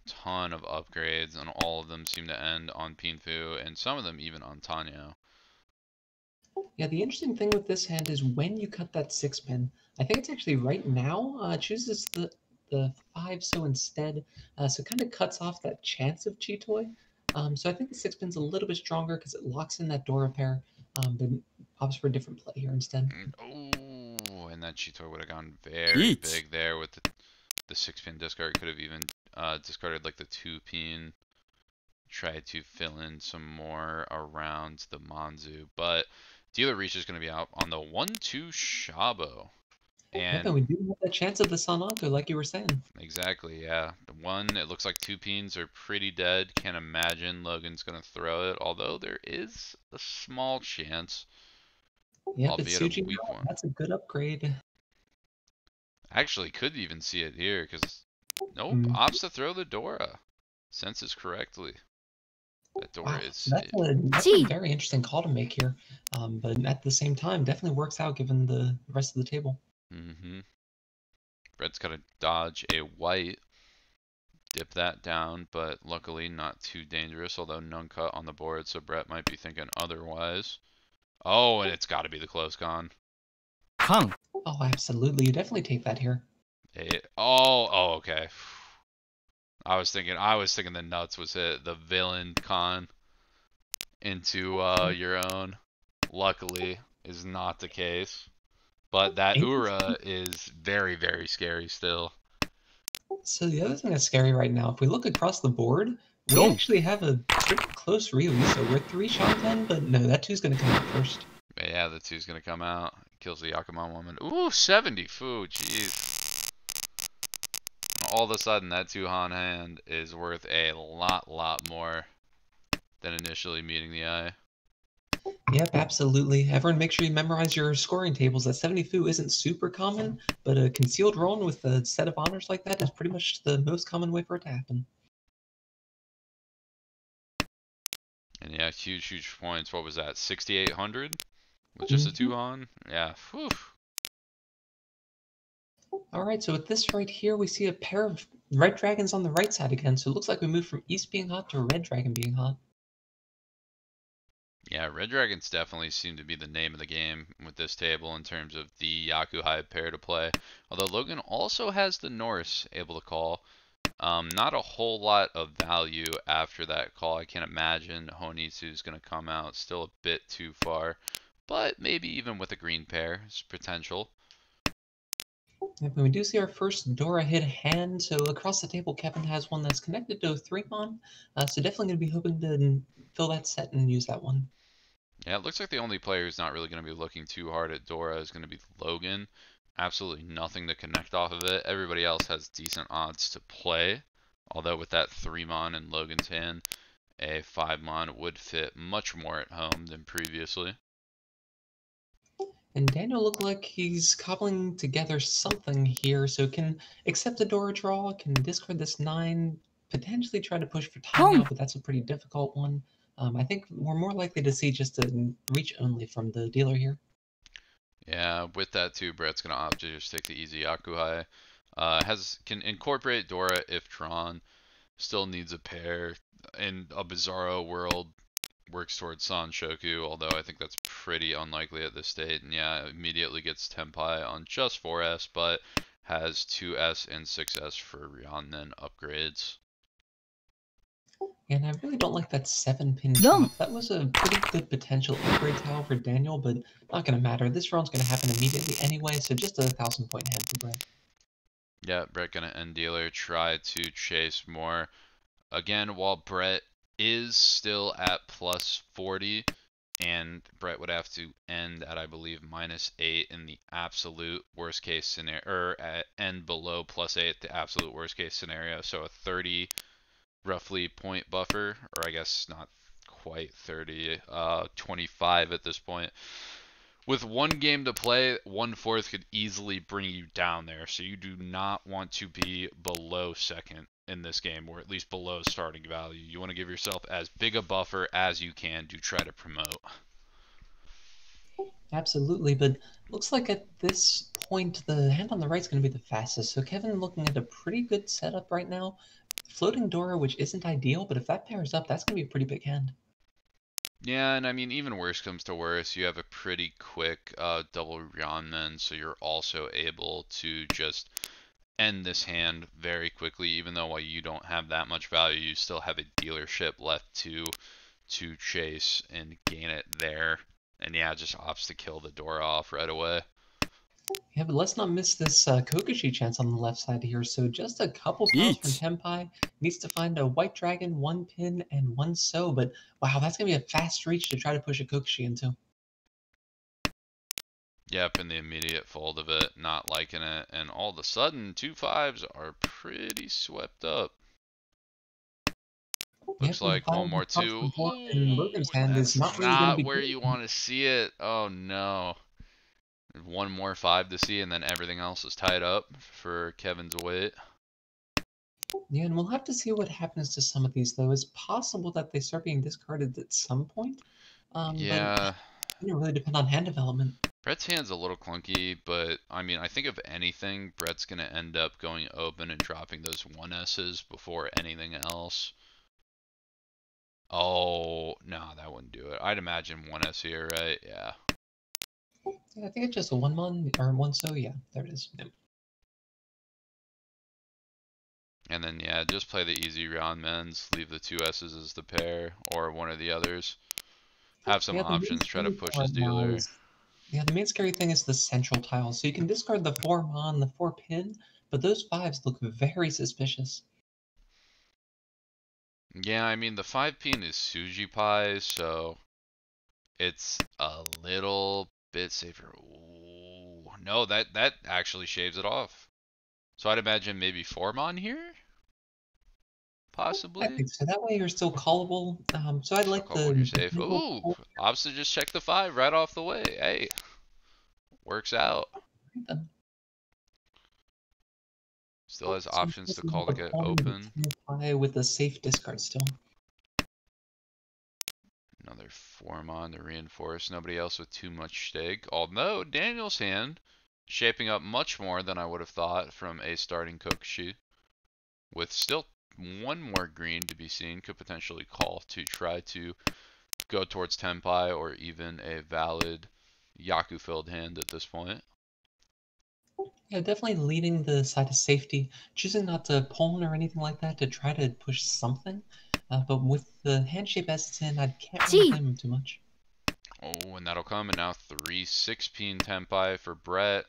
Ton of upgrades, and all of them seem to end on Pinfu, and some of them even on Tanyo. Yeah, the interesting thing with this hand is when you cut that 6 pin, I think it's actually right now, chooses the 5, so instead, so it kind of cuts off that chance of Cheetoy. So I think the 6 pin's a little bit stronger because it locks in that Dora pair, but opts for a different play here instead. Oh, and that Cheetor would have gone very Eat. big there with the 6-pin discard. Could have even discarded like the 2-pin. Tried to fill in some more around the Manzu, but dealer reach is going to be out on the 1-2 Shabo. And we do have that chance of the Sanato, like you were saying. exactly, yeah. The one, it looks like 2 Peens are pretty dead. Can't imagine Logan's gonna throw it, although there is a small chance, Yep, it's albeit a Suji weak now. one. That's a good upgrade. Actually, could even see it here, because nope, Hmm. opts to throw the Dora. Senses correctly. That Dora Wow, is so that's a Gee. very interesting call to make here. But at the same time, definitely works out given the rest of the table. Mm-hmm. Brett's gotta dodge a white, dip that down, but luckily not too dangerous, although none cut on the board, so Brett might be thinking otherwise. Oh, and it's gotta be the close con. Kang. Oh, absolutely. You definitely take that here. Oh, okay. I was thinking the nuts was hit, the villain con into your own. Luckily, is not the case. But that Ura is very, very scary still. So the other thing that's scary right now, if we look across the board, we Go. actually have a pretty close release. So we're 3 Shanten, but no, that 2's going to come out first. But yeah, the 2's gonna come out. Kills the Yakuman woman. Ooh, 70 food, jeez. All of a sudden, that 2 Han hand is worth a lot more than initially meeting the eye. Yep, absolutely. Everyone make sure you memorize your scoring tables. That 70 Fu isn't super common, but a concealed Ronin with a set of honors like that is pretty much the most common way for it to happen. And yeah, huge points. What was that? 6,800? With just a 2 Han? Yeah, whew. Alright, so with this right here, we see a pair of red dragons on the right side again. So it looks like we moved from East being hot to Red Dragon being hot. Yeah, Red Dragons definitely seem to be the name of the game with this table in terms of the Yakuhai pair to play. Although Logan also has the Norse able to call. Not a whole lot of value after that call. I can't imagine Honitsu is going to come out. Still a bit too far. But maybe even with a green pair, it's potential. And we do see our first Dora hit hand. So across the table, Kevin has one that's connected to a 3-mon. So definitely going to be hoping to fill that set and use that one. Yeah, it looks like the only player who's not really going to be looking too hard at Dora is going to be Logan. Absolutely nothing to connect off of it. Everybody else has decent odds to play. Although with that 3-mon in Logan's hand, a 5-mon would fit much more at home than previously. And Daniel looked like he's cobbling together something here, so can accept a Dora draw, can discard this 9, potentially try to push for Tanya, but that's a pretty difficult one. I think we're more likely to see just a reach only from the dealer here. Yeah, with that too, Brett's gonna opt to just take the easy Yakuhai. Can incorporate Dora if drawn. Still needs a pair. In a Bizarro world, works towards Sanshoku, although I think that's pretty unlikely at this state. And yeah, immediately gets Tenpai on just 4S, but has 2S and 6S for Ryonen upgrades. And I really don't like that 7-pin No. drop. That was a pretty good potential upgrade tile for Daniel, but not going to matter. This round's going to happen immediately anyway, so just a 1,000-point hand for Brett. Yeah, Brett gonna end dealer, try to chase more. Again, while Brett is still at plus 40, and Brett would have to end at, I believe, -8 in the absolute worst case scenario, or end below +8, the absolute worst case scenario. So a 30 roughly point buffer, or I guess not quite 30, 25 at this point. With one game to play, 1/4 could easily bring you down there. So you do not want to be below second in this game, or at least below starting value. You want to give yourself as big a buffer as you can to try to promote. Absolutely, but looks like at this point the hand on the right is going to be the fastest. So Kevin looking at a pretty good setup right now. Floating Dora, which isn't ideal, but if that pairs up, that's going to be a pretty big hand. Yeah, and I mean, even worse comes to worse, you have a pretty quick double Ryonen, so you're also able to just end this hand very quickly, even though while you don't have that much value, you still have a dealership left to chase and gain it there. And yeah, just opts to kill the door off right away. Yeah, but let's not miss this Kokushi chance on the left side here. So just a couple tiles from Tenpai. Needs to find a white dragon, 1 pin, and 1 so. But wow, that's going to be a fast reach to try to push a Kokushi into. Yep, in the immediate fold of it, not liking it, and all of a sudden, 2 5s are pretty swept up. Looks Yep, and like one 5 more across the 2. board in Ooh, Logan's hand is that's not really going to not be where you good. want to see it. Oh no. One more 5 to see, and then everything else is tied up for Kevin's weight. Yeah, and we'll have to see what happens to some of these, though. It's possible that they start being discarded at some point, but Yeah, it's going to really depend on hand development. Brett's hand's a little clunky, but I mean, I think if anything, Brett's gonna end up going open and dropping those 1S's before anything else. Oh, no, that wouldn't do it. I'd imagine 1S here, right? Yeah. Yeah, I think it's just a 1-mon, or 1-so, yeah, there it is. Yep. And then, yeah, just play the easy round men's, leave the 2S's as the pair, or one of the others. Have some Yeah, the main options, try to scary push thing his right now dealer. is, yeah, the main scary thing is the central tile. So you can discard the 4-mon, the 4-pin, but those 5s look very suspicious. Yeah, I mean, the 5-pin is Suji Pie, so it's a little bit safer. Ooh, no, that actually shaves it off. So I'd imagine maybe 4-mon here? I Possibly? think so. That way you're still callable. So I Still like call when you're the safe. potential Ooh, call opposite just check the 5 right off the way. Hey, works out. then. Still has So I'm options to guessing call to the get calling the open. 10-pie with a safe discard still. Another 4-mon to reinforce. Nobody else with too much stake. Although Daniel's hand shaping up much more than I would have thought from a starting Kokushi. With still one more green to be seen, could potentially call to try to go towards Tenpai or even a valid Yaku filled hand at this point. Yeah, definitely leading the side of safety, choosing not to pawn or anything like that to try to push something. But with the hand shape as it's in, I can't really 1 blame him too much. Oh, and that'll come, and now 3 6-pin Tenpai for Brett.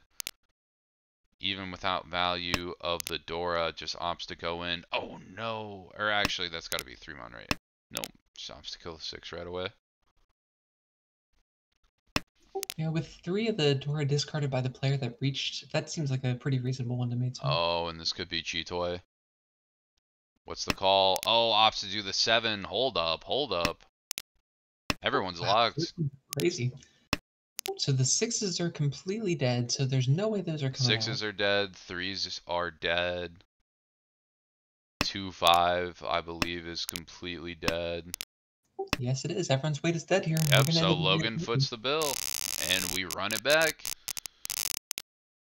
Even without value of the Dora, just opts to go in. Oh no! Or actually, that's got to be 3-mon, right? Nope, just opts to kill the 6 right away. Yeah, with 3 of the Dora discarded by the player that reached, that seems like a pretty reasonable one to me too. Oh, and this could be Chitoy. What's the call? Oh, opts to do the 7. Hold up, hold up. Everyone's Wow, locked. crazy. So the 6s are completely dead, so there's no way those are coming 6s out. are dead, 3s are dead. 2-5, I believe, is completely dead. Yes, it is. Everyone's weight is dead here. We're Yep, gonna so end up Logan foots the bill, and we run it back.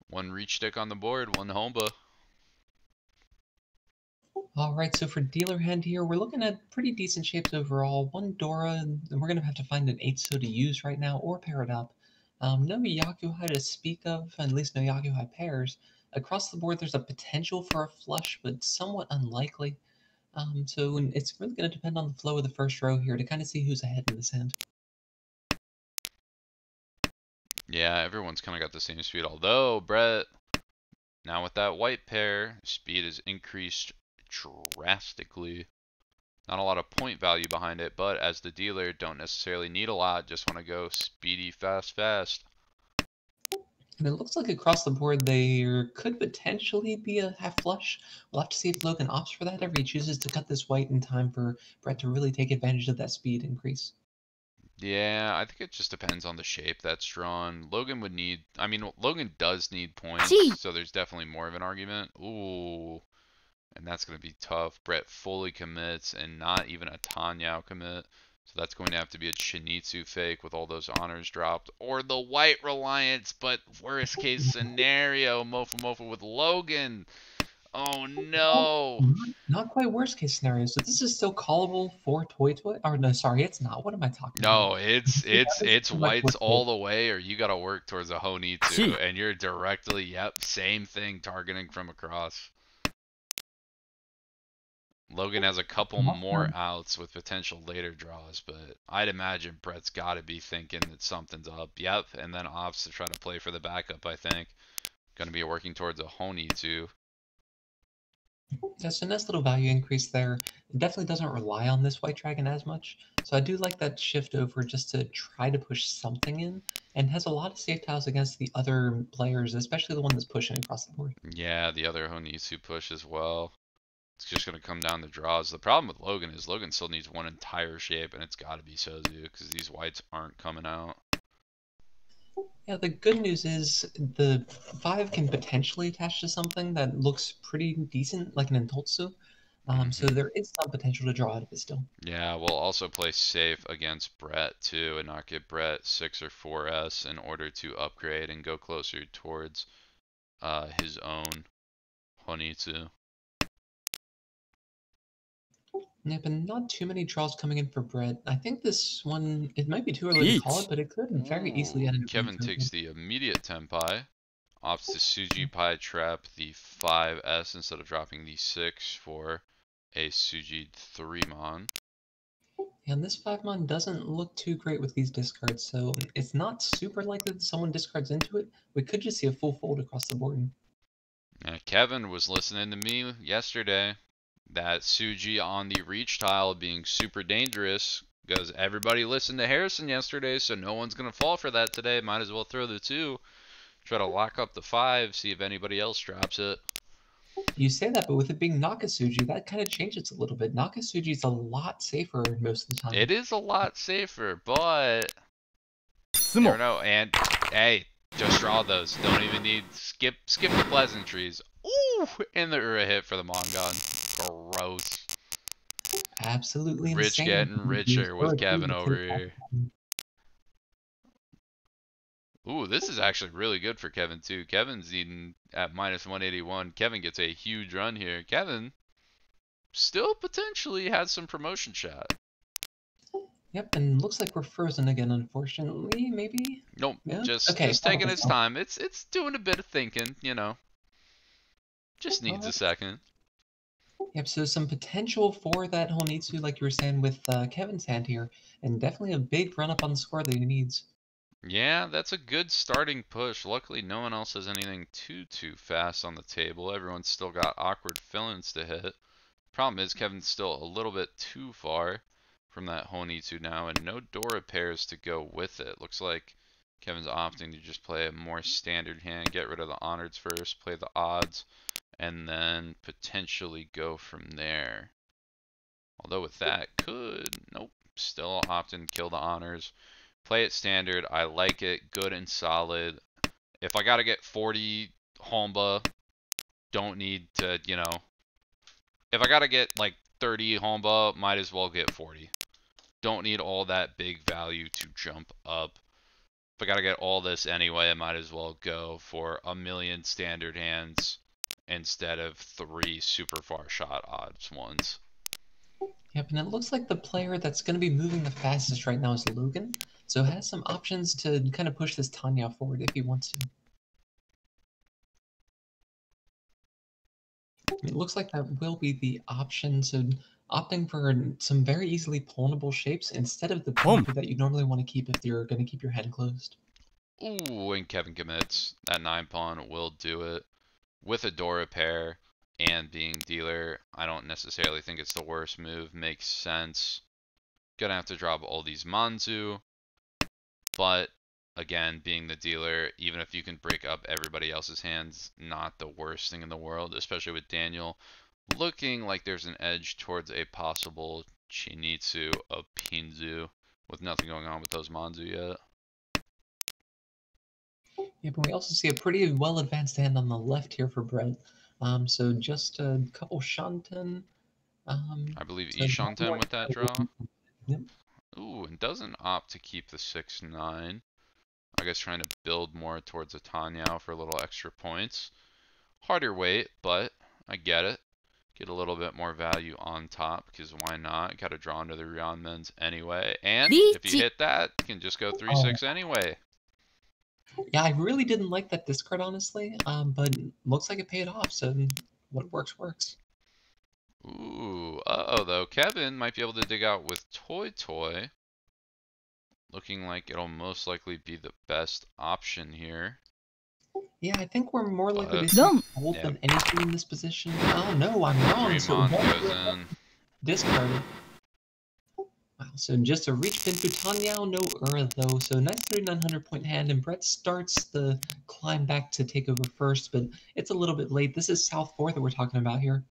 One reach stick on the board, one Homba. All right, so for dealer hand here, we're looking at pretty decent shapes overall. One Dora, and we're gonna have to find an 8-so to use right now or pair it up. No Yakuhai to speak of, at least no Yakuhai pairs. Across the board, there's a potential for a flush, but somewhat unlikely. So it's really going to depend on the flow of the first row here to kind of see who's ahead in this hand. Yeah, everyone's kind of got the same speed, although Brett, now with that white pair, speed is increased drastically. Not a lot of point value behind it, but as the dealer, don't necessarily need a lot, just want to go speedy, fast, fast. And it looks like across the board there could potentially be a half flush. We'll have to see if Logan opts for that or he chooses to cut this white in time for Brett to really take advantage of that speed increase. Yeah, I think it just depends on the shape that's drawn. Logan would need, I mean, Logan does need points, 1 so there's definitely more of an argument. Ooh, and that's going to be tough. Brett fully commits and not even a Tanyao commit. So that's going to have to be a Chinitsu fake with all those honors dropped. Or the White Reliance, but worst case scenario, Mofu Mofu with Logan. Oh Well, no. not quite worst case scenario. So this is still callable for Toy Toy. Or no, sorry, it's not. What am I talking about? No, it's See, that is it's too much whites worst case. all the way, or you gotta work towards a Honitsu, and you're directly, yep, same thing, targeting from across. Logan has a couple more outs with potential later draws, but I'd imagine Brett's got to be thinking that something's up. Yep, and then opts to try to play for the backup, I think. Going to be working towards a Honitsu. That's a nice little value increase there. It definitely doesn't rely on this white dragon as much. So I do like that shift over just to try to push something in, and has a lot of safe tiles against the other players, especially the one that's pushing across the board. Yeah, the other Honitsu push as well. It's just going to come down to draws. The problem with Logan is Logan still needs one entire shape, and it's got to be Sozu, because these whites aren't coming out. Yeah, the good news is the 5 can potentially attach to something that looks pretty decent, like an Intotsu. So Mhm. there is some potential to draw out of it still. Yeah, we'll also play safe against Brett too, and not get Brett 6 or 4S in order to upgrade and go closer towards his own Honitsu. Yeah, but not too many draws coming in for Brett. I think this one, it might be too early to call it, Each. but it could very easily Ooh, end up being Kevin takes Token. the immediate Tenpai, opts to Suji Pai trap the 5S instead of dropping the 6 for a Suji 3mon. And this 5-mon doesn't look too great with these discards, so it's not super likely that someone discards into it. We could just see a full fold across the board. Kevin was listening to me yesterday. That Suji on the reach tile being super dangerous because everybody listened to Harrison yesterday, so no one's going to fall for that today. Might as well throw the 2. Try to lock up the 5, see if anybody else drops it. You say that, but with it being Nakasuji, that kind of changes a little bit. Nakasuji's a lot safer most of the time. It is a lot safer, but you never 相撲 know. And hey, just draw those. Don't even need skip the pleasantries. Ooh, and the Ura hit for the Mongon. Gross. Absolutely Rich insane. getting Use richer with Ura too Kevin to over take that. here. Ooh, this is actually really good for Kevin too. Kevin's eating at minus 181. Kevin gets a huge run here. Kevin still potentially has some promotion shot. Yep, and looks like we're frozen again, unfortunately. Maybe? Nope, Yeah? just Okay, taking probably its so. time. It's doing a bit of thinking, you know. Just needs a Alright. second. Yep, so some potential for that Honitsu, like you were saying with Kevin's hand here, and definitely a big run up on the score that he needs. Yeah, that's a good starting push. Luckily, no one else has anything too fast on the table. Everyone's still got awkward fill-ins to hit. Problem is, Kevin's still a little bit too far from that Honitsu now, and no Dora pairs to go with it. Looks like Kevin's opting to just play a more standard hand, get rid of the honors first, play the odds, and then potentially go from there. Although with that, nope, still opting to kill the honors. Play it standard. I like it, good and solid. If I gotta get 40 Homba, don't need to, if I gotta get like 30 Homba, might as well get 40. Don't need all that big value to jump up. If I gotta get all this anyway, I might as well go for a million standard hands instead of 3 super far shot odds ones. Yep, and it looks like the player that's going to be moving the fastest right now is Logan, so has some options to kind of push this Tanya forward if he wants to. It looks like that will be the option, so opting for some very easily pwnable shapes instead of the Pump. paper that you normally want to keep if you're going to keep your hand closed. Ooh, and Kevin commits. That 9 pawn will do it. With a Dora pair and being dealer, I don't necessarily think it's the worst move. Makes sense. Gonna have to drop all these Manzu, but again, being the dealer, even if you can break up everybody else's hands, not the worst thing in the world, especially with Daniel looking like there's an edge towards a possible Chinitsu of Pinzu with nothing going on with those Manzu yet. Yeah, but we also see a pretty well advanced hand on the left here for Brett. So just a couple Shanten. I believe So one Ishanten more. with that draw. Yep. Ooh, and doesn't opt to keep the 6-9. I guess trying to build more towards a Tanyao for a little extra points. Harder weight, but I get it. Get a little bit more value on top, because why not? Gotta draw into the Ryanmens anyway. And if you リーチ hit that, you can just go Oh, 3-6 anyway. yeah, I really didn't like that discard, honestly, but looks like it paid off, so what works, works. Ooh, uh-oh though. Kevin might be able to dig out with Toy Toy. Looking like it'll most likely be the best option here. Yeah, I think we're more likely to see Done. fold Yep. than anything in this position. Oh no, I'm wrong. So Fremont red goes in. discarded. Wow, so just a reach pin for Tanyao, no Ura though. So nice 3,900 point hand, and Brett starts the climb back to take over first, but it's a little bit late. This is South 4 that we're talking about here.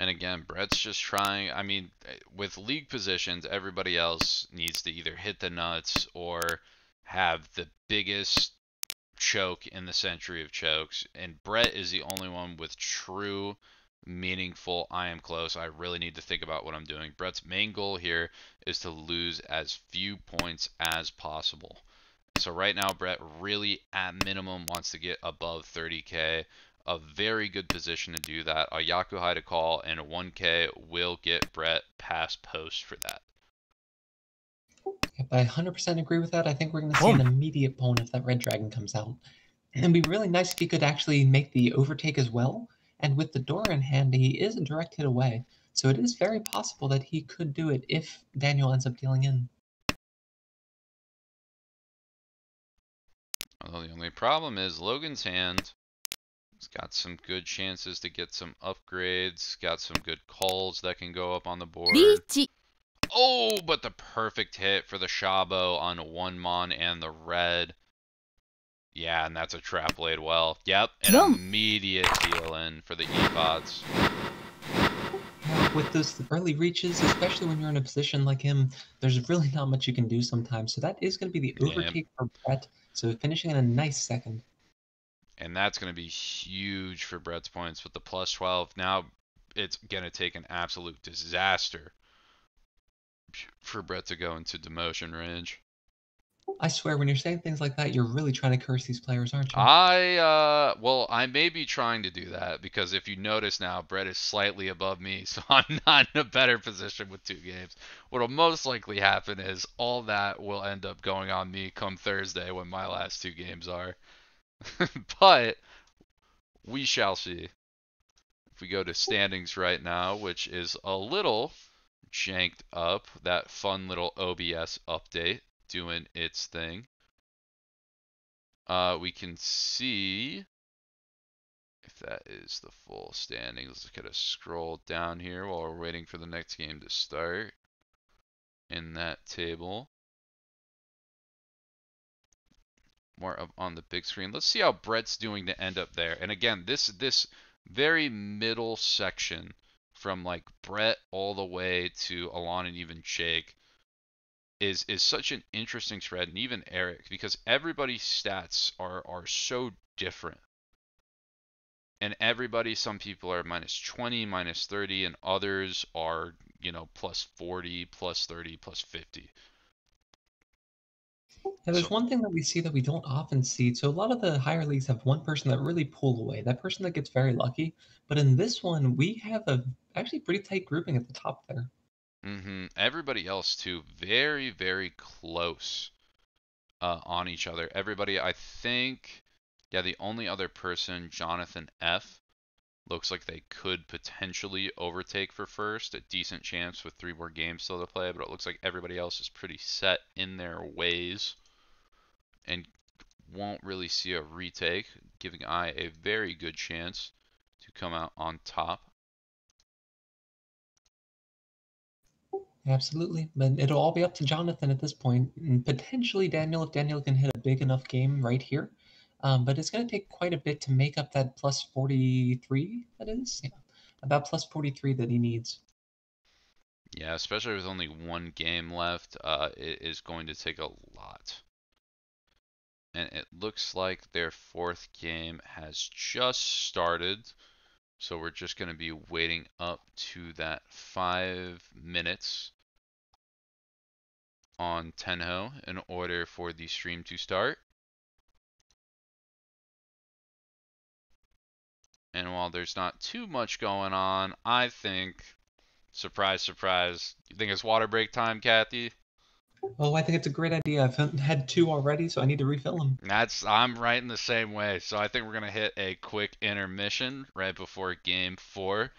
And again, Brett's just trying. I mean, with league positions, everybody else needs to either hit the nuts or have the biggest choke in the century of chokes. And Brett is the only one with true, meaningful, I am close. I really need to think about what I'm doing. Brett's main goal here is to lose as few points as possible. So right now, Brett really, at minimum, wants to get above 30K. A very good position to do that. A Yakuhai to call and a 1K will get Brett past post for that. Yep, I 100% agree with that. I think we're going to see an immediate pwn if that red dragon comes out. And it'd be really nice if he could actually make the overtake as well. And with the Dora in hand, he is a direct hit away. So it is very possible that he could do it if Daniel ends up dealing in. Although the only problem is Logan's hand. He's got some good chances to get some upgrades. Got some good calls that can go up on the board. リーチ Oh, but the perfect hit for the Shabo on 1mon and the red. Yeah, and that's a trap laid well. Yep, an Done. immediate deal in for the E-bots. With those early reaches, especially when you're in a position like him, there's really not much you can do sometimes. So that is going to be the overtake for Brett. So finishing in a nice second. And that's going to be huge for Brett's points with the plus 12. Now it's going to take an absolute disaster for Brett to go into demotion range. I swear, when you're saying things like that, you're really trying to curse these players, aren't you? Well, I may be trying to do that because if you notice now, Brett is slightly above me, so I'm not in a better position with 2 games. What'll most likely happen is all that will end up going on me come Thursday when my last 2 games are. But we shall see. If we go to standings right now, which is a little janked up, that fun little OBS update doing its thing. We can see if that is the full standings. Let's kind of scroll down here while we're waiting for the next game to start in that table. More up on the big screen. Let's see how Brett's doing to end up there. And again, this very middle section from like Brett all the way to Alon and even Jake is such an interesting spread, and even Eric, because everybody's stats are so different. And everybody, some people are minus 20, minus 30, and others are, you know, plus 40, plus 30, plus 50. Yeah, there's one thing that we see that we don't often see. So a lot of the higher leagues have one person that really pull away, that person that gets very lucky. But in this one, we have a actually pretty tight grouping at the top there. Everybody else too, very, very close on each other. Everybody, I think, yeah, the only other person, Jonathan F, looks like they could potentially overtake for first. A decent chance with 3 more games still to play, but it looks like everybody else is pretty set in their ways and won't really see a retake, giving I a very good chance to come out on top. Absolutely. But it'll all be up to Jonathan at this point, and potentially Daniel, if Daniel can hit a big enough game right here. But it's going to take quite a bit to make up that plus 43, that is? Yeah, about plus 43 that he needs. Yeah, especially with only 1 game left, it is going to take a lot. And it looks like their 4th game has just started. So we're just going to be waiting up to that 5 minutes on Tenho in order for the stream to start. And while there's not too much going on, I think, surprise, surprise, you think it's water break time, Kathy? Oh, I think it's a great idea. I've had 2 already, so I need to refill them. I'm right in the same way. So I think we're going to hit a quick intermission right before game 4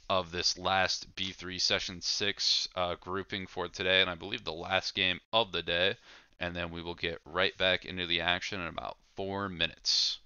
of this last B3 session 6 grouping for today, and I believe the last game of the day, and then we will get right back into the action in about 4 minutes.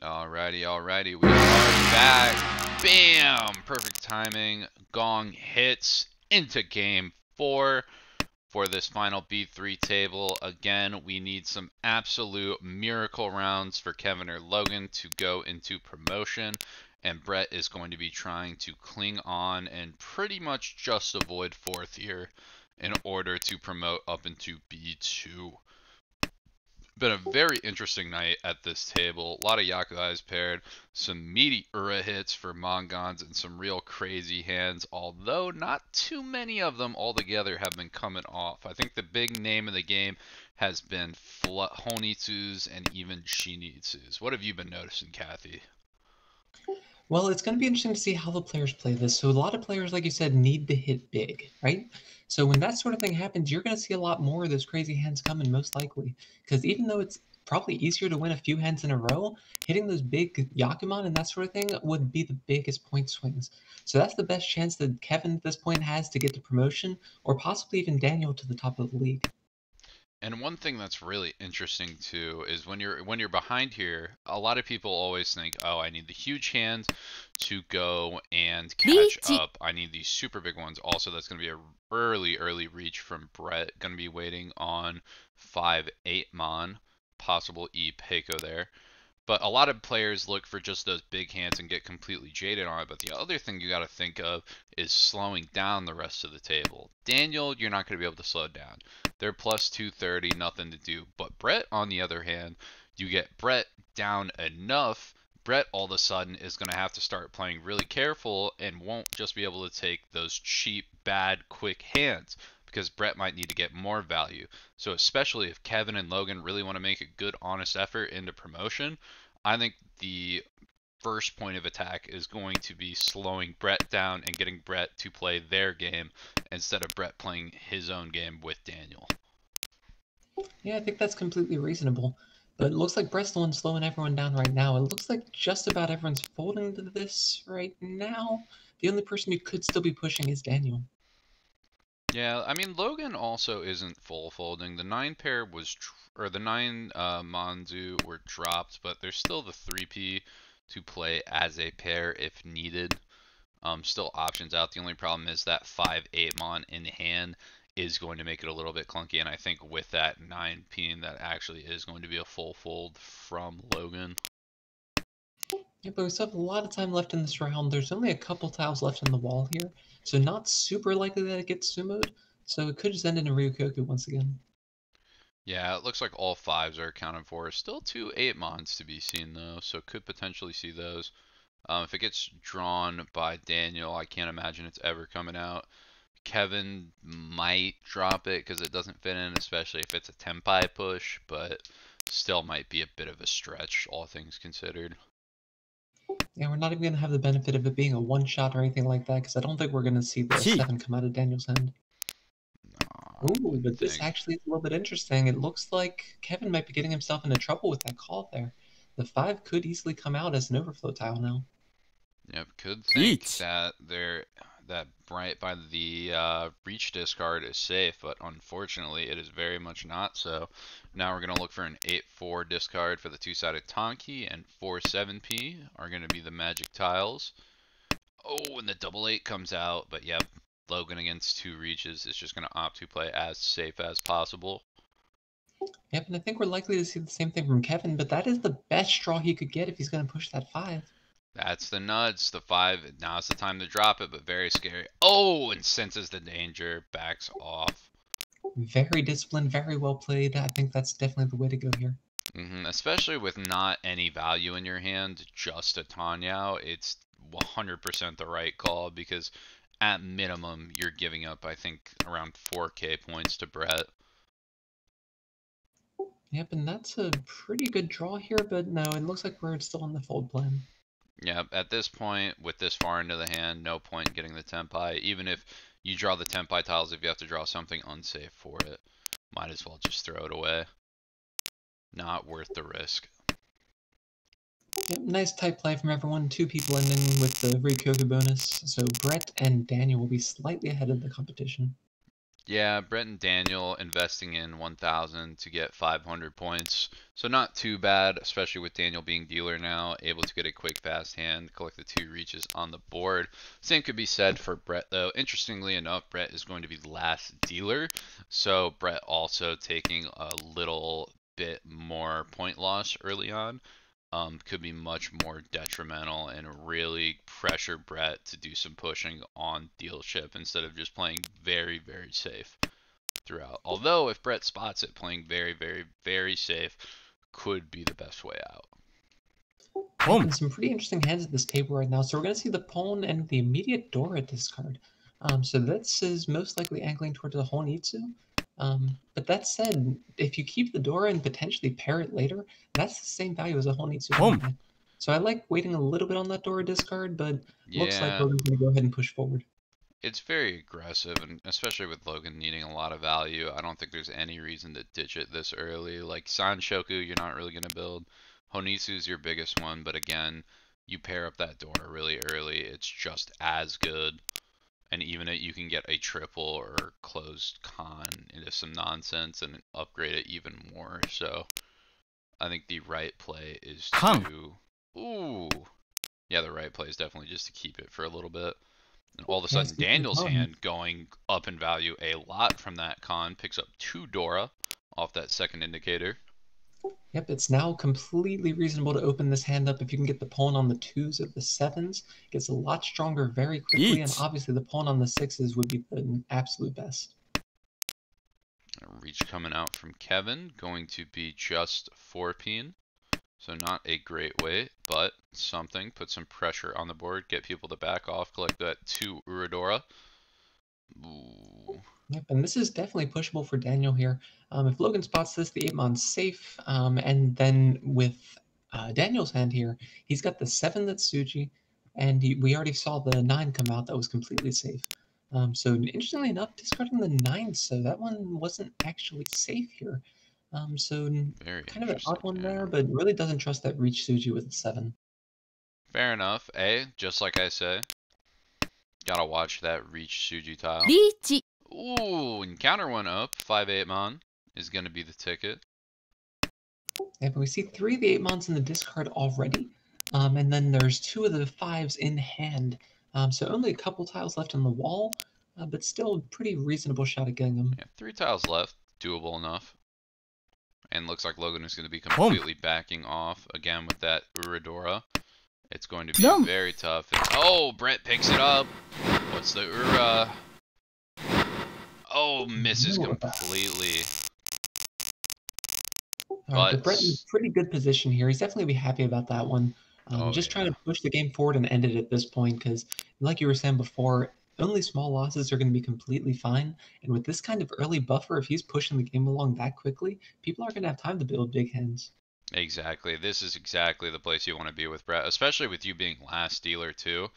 Alrighty, we are back. Bam! Perfect timing. Gong hits into game 4 for this final B3 table. Again, we need some absolute miracle rounds for Kevin or Logan to go into promotion. And Brett is going to be trying to cling on and pretty much just avoid 4th here in order to promote up into B2. Been a very interesting night at this table. A lot of Yakuai's paired, some meaty Ura hits for Mongons, and some real crazy hands, although not too many of them altogether have been coming off. I think the big name of the game has been Honitsu's and even Shinitsu's. What have you been noticing, Kathy? Well, it's going to be interesting to see how the players play this. So a lot of players, like you said, need to hit big, right? So when that sort of thing happens, you're going to see a lot more of those crazy hands coming, most likely. Because even though it's probably easier to win a few hands in a row, hitting those big Yakuman and that sort of thing would be the biggest point swings. So that's the best chance that Kevin at this point has to get to promotion, or possibly even Daniel to the top of the league. And one thing that's really interesting too is when you're behind here, a lot of people always think, "Oh, I need the huge hands to go and catch up. I need these super big ones." Also, that's going to be a early reach from Brett. Going to be waiting on 5-8 Mon, possible E Peiko there. But a lot of players look for just those big hands and get completely jaded on it. But the other thing you got to think of is slowing down the rest of the table. Daniel, you're not going to be able to slow down. They're plus 230, nothing to do. But Brett, on the other hand, you get Brett down enough. Brett all of a sudden is going to have to start playing really careful and won't just be able to take those cheap, bad, quick hands, because Brett might need to get more value. So especially if Kevin and Logan really want to make a good, honest effort into promotion, I think the first point of attack is going to be slowing Brett down and getting Brett to play their game instead of Brett playing his own game with Daniel. Yeah, I think that's completely reasonable. But it looks like Brett's the one slowing everyone down right now. It looks like just about everyone's folding to this right now. The only person who could still be pushing is Daniel. Yeah, I mean, Logan also isn't full folding. The 9 pair was, or the 9 Manzu were dropped, but there's still the 3P to play as a pair if needed. Still options out. The only problem is that 5-8 Mon in hand is going to make it a little bit clunky, and I think with that 9P, that actually is going to be a full fold from Logan. Yeah, but we still have a lot of time left in this round. There's only a couple tiles left in the wall here, so not super likely that it gets sumoed. So it could just end in a Ryukoku once again. Yeah, it looks like all 5s are accounted for. Still 2 8 Mons to be seen though, so could potentially see those. If it gets drawn by Daniel, I can't imagine it's ever coming out. Kevin might drop it because it doesn't fit in, especially if it's a Tenpai push, but still might be a bit of a stretch, all things considered. Yeah, we're not even going to have the benefit of it being a one-shot or anything like that, because I don't think we're going to see the 7 come out of Daniel's hand. Ooh, but this actually is a little bit interesting. It looks like Kevin might be getting himself into trouble with that call there. The 5 could easily come out as an overflow tile now. Yep, could think that that Bright by the reach discard is safe, but unfortunately it is very much not so. Now we're going to look for an 8-4 discard for the two-sided Tonki, and 4-7P are going to be the magic tiles. Oh, and the double 8 comes out, but yep, Logan against 2 reaches is just going to opt to play as safe as possible. Yep, and I think we're likely to see the same thing from Kevin, but that is the best draw he could get if he's going to push that 5. That's the nuts. The 5, now's the time to drop it, but very scary. Oh, and senses the danger, backs off. Very disciplined, very well played. I think that's definitely the way to go here. Especially with not any value in your hand, just a Tanyao, it's 100% the right call, because at minimum, you're giving up, I think, around 4k points to Brett. Yep, and that's a pretty good draw here, but no, it looks like we're still on the fold plan. Yeah, at this point, with this far into the hand, no point in getting the Tenpai. Even if you draw the Tenpai tiles, if you have to draw something unsafe for it, might as well just throw it away. Not worth the risk. Yep, nice tight play from everyone. 2 people ending with the Ryukoku bonus, so Brett and Daniel will be slightly ahead of the competition. Yeah, Brett and Daniel investing in 1,000 to get 500 points. So not too bad, especially with Daniel being dealer now, able to get a quick fast hand, collect the 2 reaches on the board. Same could be said for Brett though. Interestingly enough, Brett is going to be last dealer. So Brett also taking a little bit more point loss early on. Could be much more detrimental and really pressure Brett to do some pushing on dealership instead of just playing very, very safe throughout. Although if Brett spots it, playing very, very, very safe could be the best way out. And some pretty interesting hands at this table right now. So we're going to see the pawn and the immediate Dora discard. So this is most likely angling towards the Honitsu. But that said, if you keep the Dora and potentially pair it later, that's the same value as a Honitsu anyway. So I like waiting a little bit on that Dora discard, but looks like Yeah, Logan's going to go ahead and push forward. it's very aggressive, and especially with Logan needing a lot of value, I don't think there's any reason to ditch it this early. Like Sanshoku, you're not really going to build. Honitsu's your biggest one, but again, you pair up that Dora really early, it's just as good. And even if you can get a triple or closed con into some nonsense and upgrade it even more. So I think the right play is to, ooh, yeah, the right play is definitely just to keep it for a little bit. And all of a Yeah, sudden, Daniel's hand going up in value a lot from that con, picks up 2 Dora off that second indicator. Yep, it's now completely reasonable to open this hand up if you can get the pawn on the 2s or the 7s. It gets a lot stronger very quickly, and obviously the pawn on the 6s would be the absolute best. A reach coming out from Kevin, going to be just 4-peen. So not a great weight, but something. Put some pressure on the board, get people to back off, collect that 2 Uradora. Ooh. Yep, and this is definitely pushable for Daniel here. If Logan spots this, the 8-mon's safe, and then with Daniel's hand here, he's got the 7 that's Suji, and we already saw the 9 come out that was completely safe. So interestingly enough, discarding the 9, so that one wasn't actually safe here. So Very kind of an odd one yeah. there, but really doesn't trust that reach Suji with a 7. Fair enough. Just like I say, gotta watch that reach Suji tile. リーチ Ooh, and counter one up. 5-8 mon is gonna be the ticket. Yeah, but we see 3 of the 8-mons in the discard already. And then there's 2 of the 5s in hand. So only a couple tiles left on the wall, but still a pretty reasonable shot at getting them. Yeah, 3 tiles left. Doable enough. And looks like Logan is going to be completely backing off again with that Uradora. It's going to be very tough. Oh, Brett picks it up. What's the Ura? Oh, misses completely. But Brett in pretty good position here. He's definitely be happy about that one. Just trying to push the game forward and end it at this point because, like you were saying before, only small losses are going to be completely fine. And with this kind of early buffer, if he's pushing the game along that quickly, people aren't going to have time to build big hands. Exactly. This is exactly the place you want to be with Brett, especially with you being last dealer too.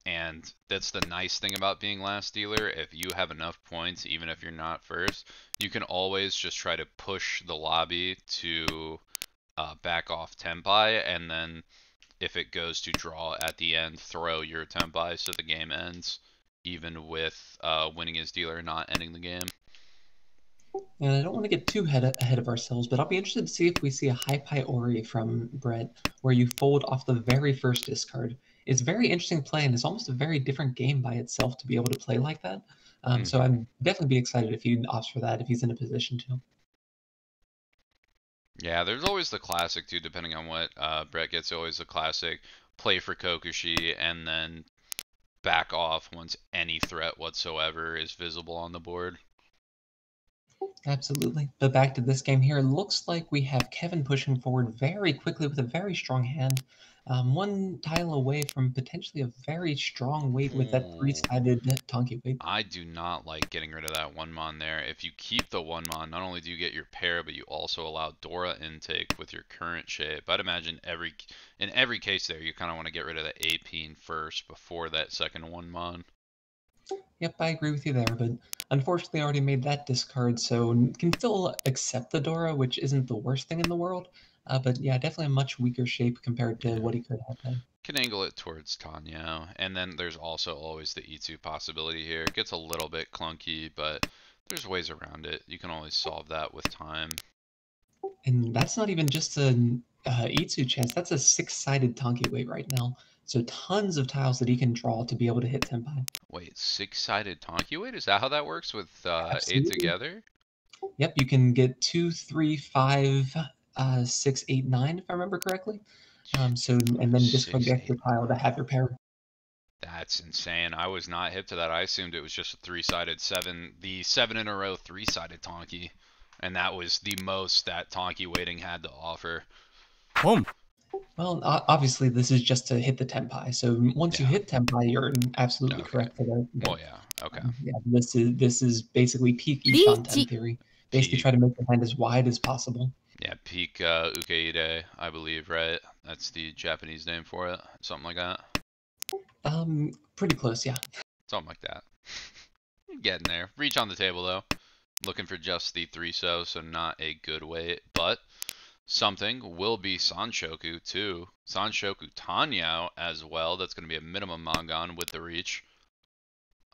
And that's the nice thing about being last dealer. If you have enough points, even if you're not first, you can always just try to push the lobby to back off Tenpai, and then if it goes to draw at the end, throw your Tenpai so the game ends, even with winning as dealer, not ending the game. And I don't want to get too ahead of ourselves, but I'll be interested to see if we see a high priority from Brett, where you fold off the very first discard. It's very interesting play, and it's almost a very different game by itself to be able to play like that. So I'd definitely be excited if he opts for that, if he's in a position to. Yeah, there's always the classic too, depending on what Brett gets. Always the classic play for Kokushi and then back off once any threat whatsoever is visible on the board. Absolutely. But back to this game here, it looks like we have Kevin pushing forward very quickly with a very strong hand. One tile away from potentially a very strong weight with that 3-sided Tonki weight. I do not like getting rid of that 1-mon there. If you keep the 1-mon, not only do you get your pair, but you also allow Dora intake with your current shape. I'd imagine in every case there, you kind of want to get rid of the A-peen first before that second 1-mon. Yep, I agree with you there, but unfortunately I already made that discard, so can still accept the Dora, which isn't the worst thing in the world. But yeah, definitely a much weaker shape compared to what he could have had. Can angle it towards Tanya, and then there's also always the E2 possibility here. It gets a little bit clunky, but There's ways around it. You can always solve that with time. And that's not even just an Itsu chance. That's a 6-sided Tanki weight right now. So tons of tiles that he can draw to be able to hit Tenpai. Wait, 6-sided Tonki weight? Is that how that works with 8 Absolutely. together? Yep, you can get 2, 3, 5, 6, 8, 9, if I remember correctly. And then discard 6, the 8, extra tile to have your pair. That's insane. I was not hip to that. I assumed it was just a 3-sided 7, the 7 in a row 3-sided Tonki. And that was the most that Tonki weighting had to offer. Home. Well, obviously, this is just to hit the Tenpai. So once you Yeah. hit Tenpai, you're absolutely Okay. correct for that. Well, yeah. Okay. Yeah, this is basically peak Ishanten Beach. theory. Basically, Peak. try to make the hand as wide as possible. Yeah, peak Ukeide, I believe, right? That's the Japanese name for it. Something like that. Pretty close, yeah. Something like that. Getting there. Reach on the table, though. Looking for just the 3-so, so not a good weight. But something will be Sanshoku, too. Sanshoku Tanyao as well. That's going to be a minimum Mangan with the reach.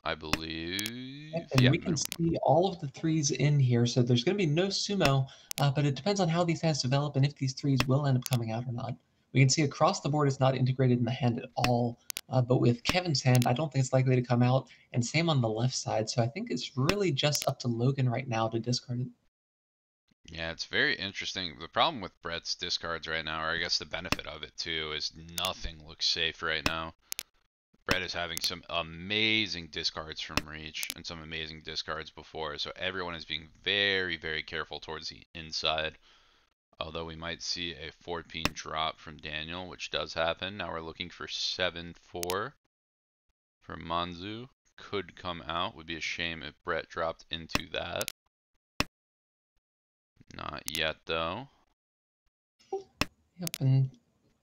I believe. And Yeah, we can minimum. see all of the threes in here, so there's going to be no sumo, but it depends on how these hands develop and if these threes will end up coming out or not. We can see across the board it's not integrated in the hand at all, but with Kevin's hand, I don't think it's likely to come out, and same on the left side, so I think it's really just up to Logan right now to discard it. Yeah, it's very interesting. The problem with Brett's discards right now, or I guess the benefit of it too, is nothing looks safe right now. Brett is having some amazing discards from Reach and some amazing discards before, so everyone is being very, very careful towards the inside. Although we might see a 4-pin drop from Daniel, which does happen. Now we're looking for 7-4 from Manzu. Could come out. Would be a shame if Brett dropped into that. Not yet, though. Yep, and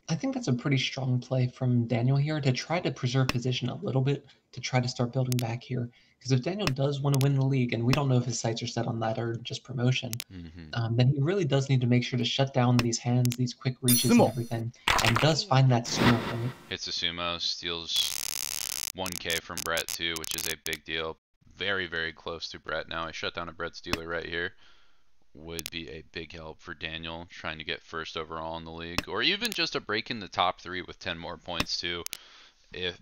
I think that's a pretty strong play from Daniel here to try to preserve position a little bit, to try to start building back here. Because if Daniel does want to win the league, and we don't know if his sights are set on that or just promotion, then he really does need to make sure to shut down these hands, these quick reaches and Sumo. everything, and does find that sumo point. Hits a sumo, steals 1k from Brett too, which is a big deal. Very, very close to Brett now. I shut down a Brett stealer right here. Would be a big help for Daniel trying to get first overall in the league, or even just a break in the top 3 with 10 more points too, if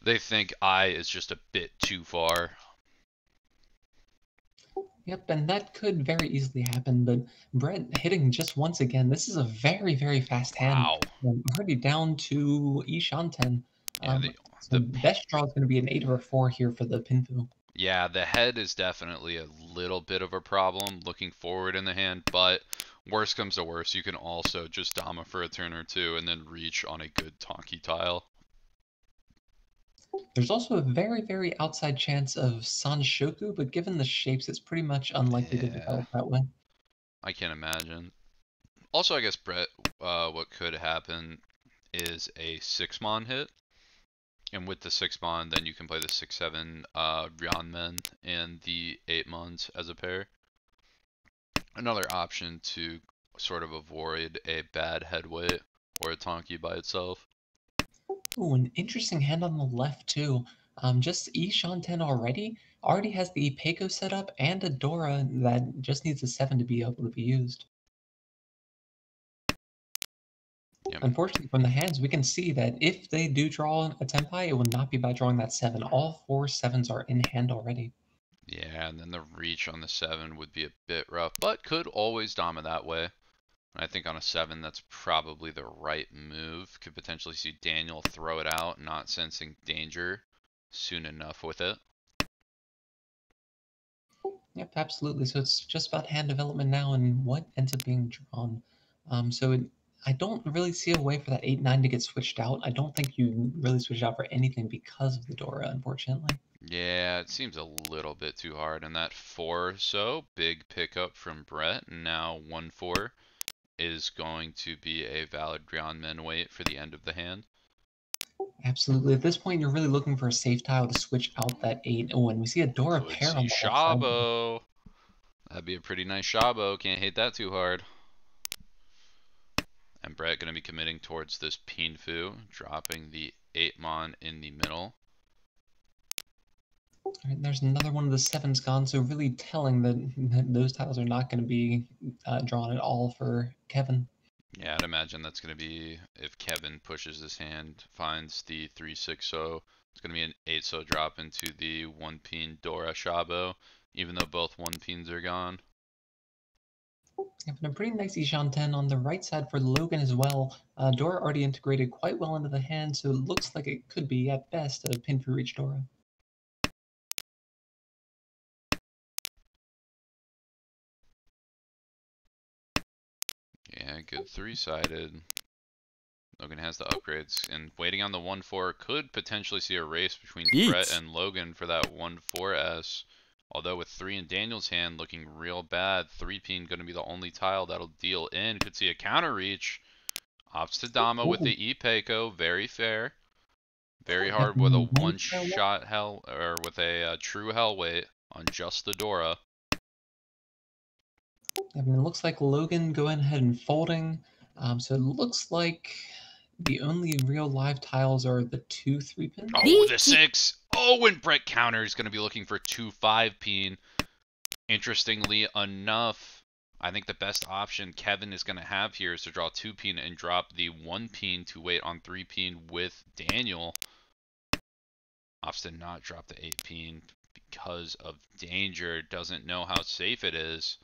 they think I is just a bit too far. Yep, and that could very easily happen, but Brett hitting just once again. This is a very, very fast hand. Wow. Already down to Ishanten. Yeah, So best draw is going to be an 8 or a 4 here for the Pinfu. Yeah, the head is definitely a little bit of a problem looking forward in the hand, but worst comes to worst, you can also just Dama for a turn or two and then reach on a good Tonki tile. There's also a very, very outside chance of Sanshoku, but given the shapes, it's pretty much unlikely to develop that way. I can't imagine. Also, I guess, Brett, what could happen is a 6-mon hit. And with the 6-mon, then you can play the 6-7 Ryanmen and the 8-mons as a pair. Another option to sort of avoid a bad head weight or a Tonki by itself. Ooh, an interesting hand on the left too. Just Ishanten already has the Peiko set up and a Dora that just needs a 7 to be able to be used. Yep. Unfortunately, from the hands, we can see that if they do draw a Tenpai, it will not be by drawing that 7. All 4 7s are in hand already. Yeah, and then the reach on the 7 would be a bit rough, but could always Dama that way. And I think on a 7, that's probably the right move. Could potentially see Daniel throw it out, not sensing danger soon enough with it. Yep, absolutely. So it's just about hand development now and what ends up being drawn. I don't really see a way for that 8-9 to get switched out. I don't think you really switch out for anything because of the Dora, unfortunately. Yeah, it seems a little bit too hard. And that 4-so, big pickup from Brett. And now 1-4 is going to be a valid ground men weight for the end of the hand. Absolutely. At this point, you're really looking for a safe tile to switch out that 8. Oh, and we see a Dora Could pair see on the left side. Shabo. That'd be a pretty nice Shabo. Can't hate that too hard. And Brett going to be committing towards this Pinfu, dropping the 8-mon in the middle. Alright, there's another one of the sevens gone, so really telling that those tiles are not going to be drawn at all for Kevin. Yeah, I'd imagine that's going to be if Kevin pushes his hand, finds the 3-6-0. It's going to be an 8-0 drop into the 1-peen Dora Shabo, even though both 1-peens are gone. Having a pretty nice Ishan 10 on the right side for Logan as well. Dora already integrated quite well into the hand, so it looks like it could be, at best, a pin for each Dora. Yeah, good 3-sided. Logan has the upgrades, and waiting on the 1-4 could potentially see a race between Brett and Logan for that 1-4S. Although with 3 in Daniel's hand looking real bad, 3-peen going to be the only tile that'll deal in. Could see a counter reach. Opts to Dama with the E-Peiko, very fair. Very hard with a one-shot hell, or with a true hell weight on just the Dora. I mean, it looks like Logan going ahead and folding. So it looks like the only real live tiles are the 2 3-pins. Oh, the 6. Oh, and Brett counter is going to be looking for 2 5-peen. Interestingly enough, I think the best option Kevin is going to have here is to draw 2-peen and drop the 1-peen to wait on 3-peen with Daniel. Opts to not drop the 8-peen because of danger. Doesn't know how safe it is.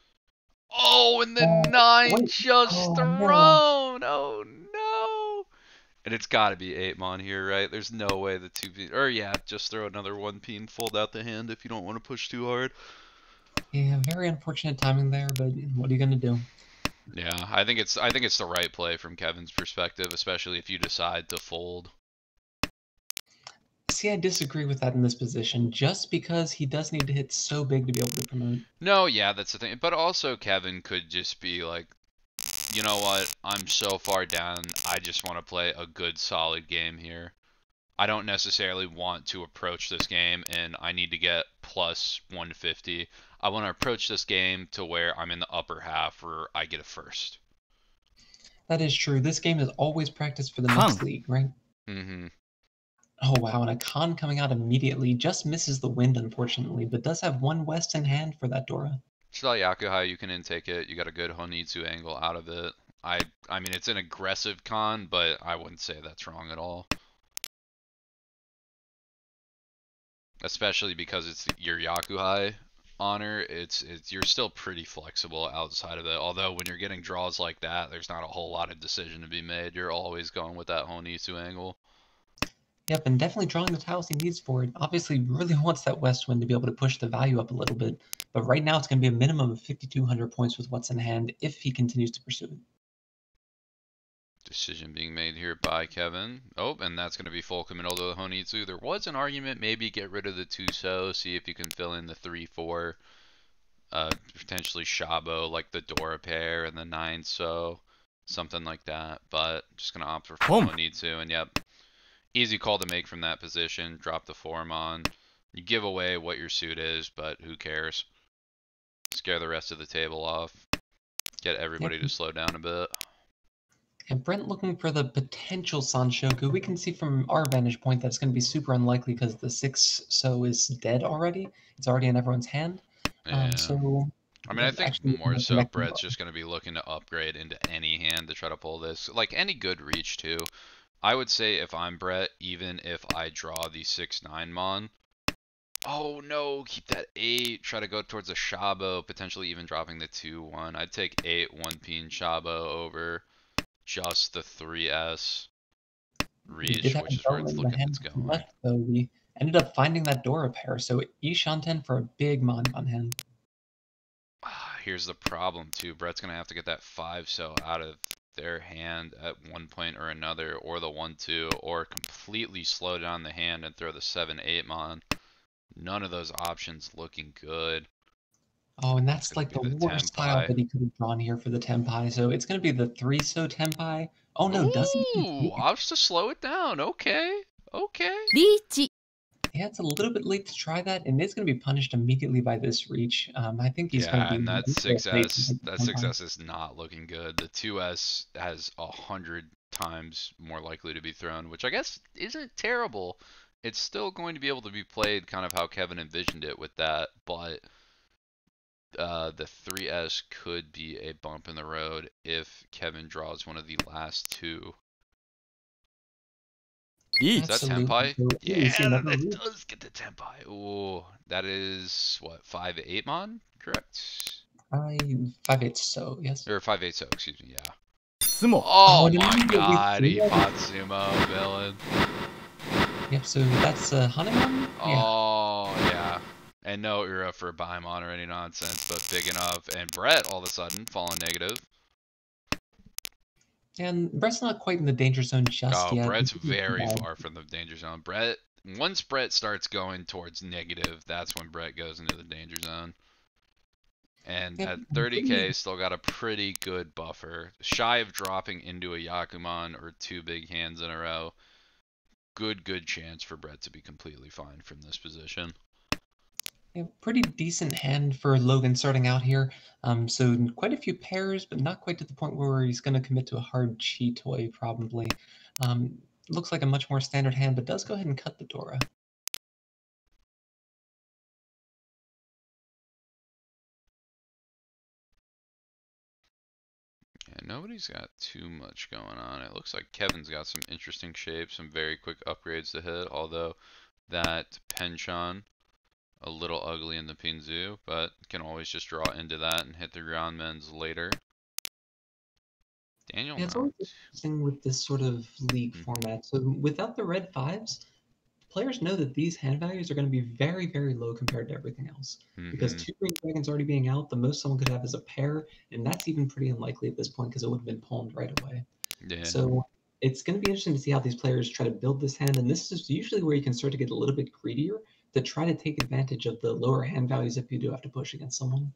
Oh, and the 9 just thrown. Oh no. And it's got to be 8-mon here, right? There's no way the 2-peen, or yeah, just throw another 1-peen, fold out the hand if you don't want to push too hard. Yeah, very unfortunate timing there, but what are you gonna do? Yeah, I think it's the right play from Kevin's perspective, especially if you decide to fold. See, I disagree with that in this position, just because he does need to hit so big to be able to promote. No, yeah, that's the thing. But also Kevin could just be like, you know what? I'm so far down. I just want to play a good, solid game here. I don't necessarily want to approach this game and I need to get plus 150. I want to approach this game to where I'm in the upper half or I get a first. That is true. This game is always practiced for the next league, right? Mm-hmm. Oh wow, and a con coming out immediately. Just misses the wind, unfortunately, but does have one west in hand for that Dora. Still Yakuhai, you can intake it. You got a good Honitsu angle out of it. I mean, it's an aggressive con, but I wouldn't say that's wrong at all. Especially because it's your Yakuhai honor, you're still pretty flexible outside of it. Although when you're getting draws like that, there's not a whole lot of decision to be made. You're always going with that Honitsu angle. Yep, and definitely drawing the tiles he needs for it. Obviously, really wants that west wind to be able to push the value up a little bit, but right now it's going to be a minimum of 5,200 points with what's in hand if he continues to pursue it. Decision being made here by Kevin. Oh, and that's going to be full committal to the Honitsu. There was an argument, maybe get rid of the 2-so, see if you can fill in the 3-4. Potentially Shabo, like the Dora pair and the 9-so. Something like that. But just going to opt for Honitsu. And yep, easy call to make from that position. Drop the Formon. You give away what your suit is, but who cares? Scare the rest of the table off. Get everybody to slow down a bit. And Brent looking for the potential Sanshoku. We can see from our vantage point that it's going to be super unlikely because the 6-so is dead already. It's already in everyone's hand. Yeah. So I mean, I think more so Brett's just going to be looking to upgrade into any hand to try to pull this. Like any good reach too. I would say if I'm Brett, even if I draw the 6-9 mon. Oh no, keep that 8. Try to go towards a Shabo, potentially even dropping the 2-1. I'd take 8 1-peen Shabo over just the 3S reach, which is where it's looking it's going. Left, though. We ended up finding that Dora pair, so Ishanten for a big mon hand. Here's the problem too. Brett's gonna have to get that 5-so out of their hand at one point or another, or the 1-2, or completely slow down the hand and throw the 7-8 mon. None of those options looking good. Oh, and that's like the worst tile that he could have drawn here for the Tenpai. So it's going to be the 3-so Tenpai. Oh no, doesn't he? Ooh, I'll just slow it down. Okay, okay. Reach. Yeah, it's a little bit late to try that, and it's going to be punished immediately by this reach. I think he's going to be. And that 6S is not looking good. The 2S has 100 times more likely to be thrown, which I guess isn't terrible it's still going to be able to be played kind of how Kevin envisioned it with that, but the 3S could be a bump in the road if Kevin draws one of the last two. Is that Absolutely. Tenpai? So, we see Yeah, another that reach. does get the Tenpai. Ooh, that is what, 5-8 mon? Correct? 5/8, so yes. Or 5-8 so, excuse me, yeah. 相撲 Oh and my immediately god, he sumo. fought sumo villain. Yep, so that's Hanuman? Yeah. Oh, yeah. And no Ura for Baimon or any nonsense, but big enough. And Brett all of a sudden falling negative. And Brett's not quite in the danger zone just Oh, yet. Brett's very far from the danger zone. Once Brett starts going towards negative, that's when Brett goes into the danger zone. And Yep, at pretty 30k, still got a pretty good buffer. Shy of dropping into a Yakuman or two big hands in a row. Good chance for Brett to be completely fine from this position. yeah, pretty decent hand for Logan starting out here. So quite a few pairs, but not quite to the point where he's going to commit to a hard chi toy, probably. Looks like a much more standard hand, but does go ahead and cut the Dora. Yeah, nobody's got too much going on. It looks like Kevin's got some interesting shapes, some very quick upgrades to hit, although that Penchon, a little ugly in the Pinzu, but can always just draw into that and hit the ground men's later. Daniel Yeah, it's not. always interesting with this sort of league format. So without the red fives, players know that these hand values are going to be very, very low compared to everything else. Because two green dragons already being out, the most someone could have is a pair, and that's even pretty unlikely at this point because it would have been palmed right away. Yeah. So it's going to be interesting to see how these players try to build this hand, and this is usually where you can start to get a little bit greedier to try to take advantage of the lower hand values if you do have to push against someone.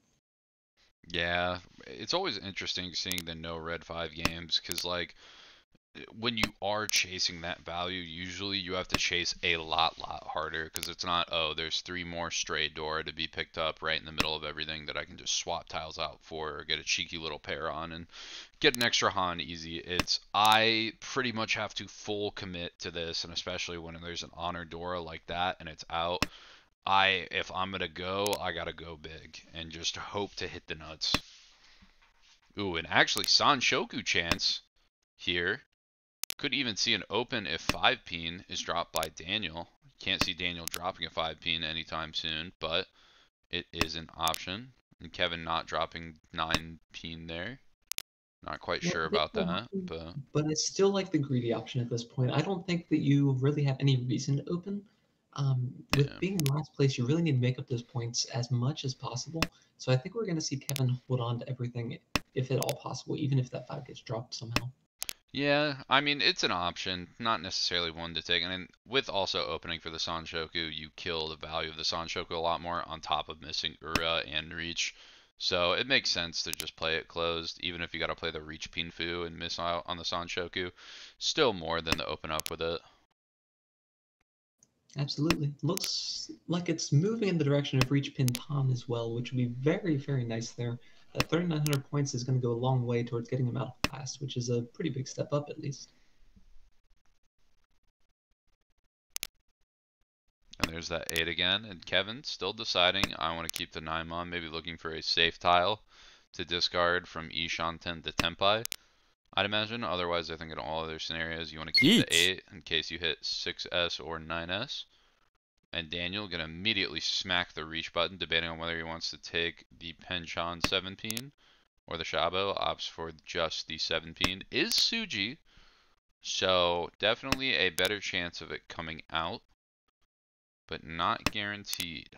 Yeah, it's always interesting seeing the no red 5 games because like when you are chasing that value, usually you have to chase a lot harder because it's not, oh, there's 3 more stray Dora to be picked up right in the middle of everything that I can just swap tiles out for or get a cheeky little pair on and get an extra Han easy. It's, I pretty much have to full commit to this, and especially when there's an honor Dora like that and it's out, if I'm gonna go, I gotta go big and just hope to hit the nuts. Ooh, and actually Sanshoku chance here. Could even see an open if 5 peen is dropped by Daniel. Can't see Daniel dropping a 5 peen anytime soon, but it is an option. And Kevin not dropping 9 peen there. Not quite Yeah, sure it is about an that, option, but but I still like the greedy option at this point. I don't think that you really have any reason to open. With yeah. being in last place, you really need to make up those points as much as possible. So I think we're going to see Kevin hold on to everything, if at all possible, even if that 5 gets dropped somehow. Yeah, I mean, it's an option, not necessarily one to take. And then with also opening for the Sanshoku, you kill the value of the Sanshoku a lot more on top of missing Ura and Reach. So it makes sense to just play it closed, even if you got to play the Reach Pinfu and miss out on the Sanshoku. Still more than to open up with it. Absolutely. Looks like it's moving in the direction of Reach Pintan as well, which would be very, very nice there. That 3,900 points is going to go a long way towards getting him out of class, which is a pretty big step up at least. And there's that 8 again. And Kevin still deciding, I want to keep the 9 mon, maybe looking for a safe tile to discard from Ishanten to Tenpai, I'd imagine. Otherwise, I think in all other scenarios, you want to keep the 8 in case you hit 6S or 9S. And Daniel gonna immediately smack the reach button, debating on whether he wants to take the Penchon 7 peen or the Shabo. Opts for just the 7 peen. Is Suji, so definitely a better chance of it coming out, but not guaranteed.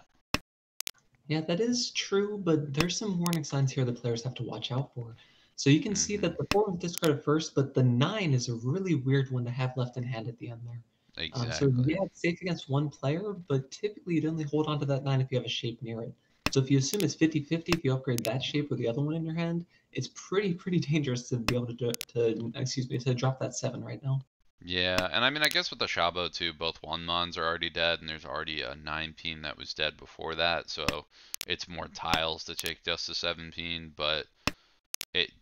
Yeah, that is true, but there's some warning signs here the players have to watch out for. So you can see that the 4 was discarded first, but the 9 is a really weird one to have left in hand at the end there. So Exactly. yeah, it's safe against one player, but typically you'd only hold on to that 9 if you have a shape near it. So if you assume it's 50-50, if you upgrade that shape with the other one in your hand, it's pretty dangerous to be able to drop that 7 right now. Yeah, and I mean, I guess with the Shabo too, both 1 mons are already dead, and there's already a 9 peen that was dead before that, so it's more tiles to take just the 7 peen, but it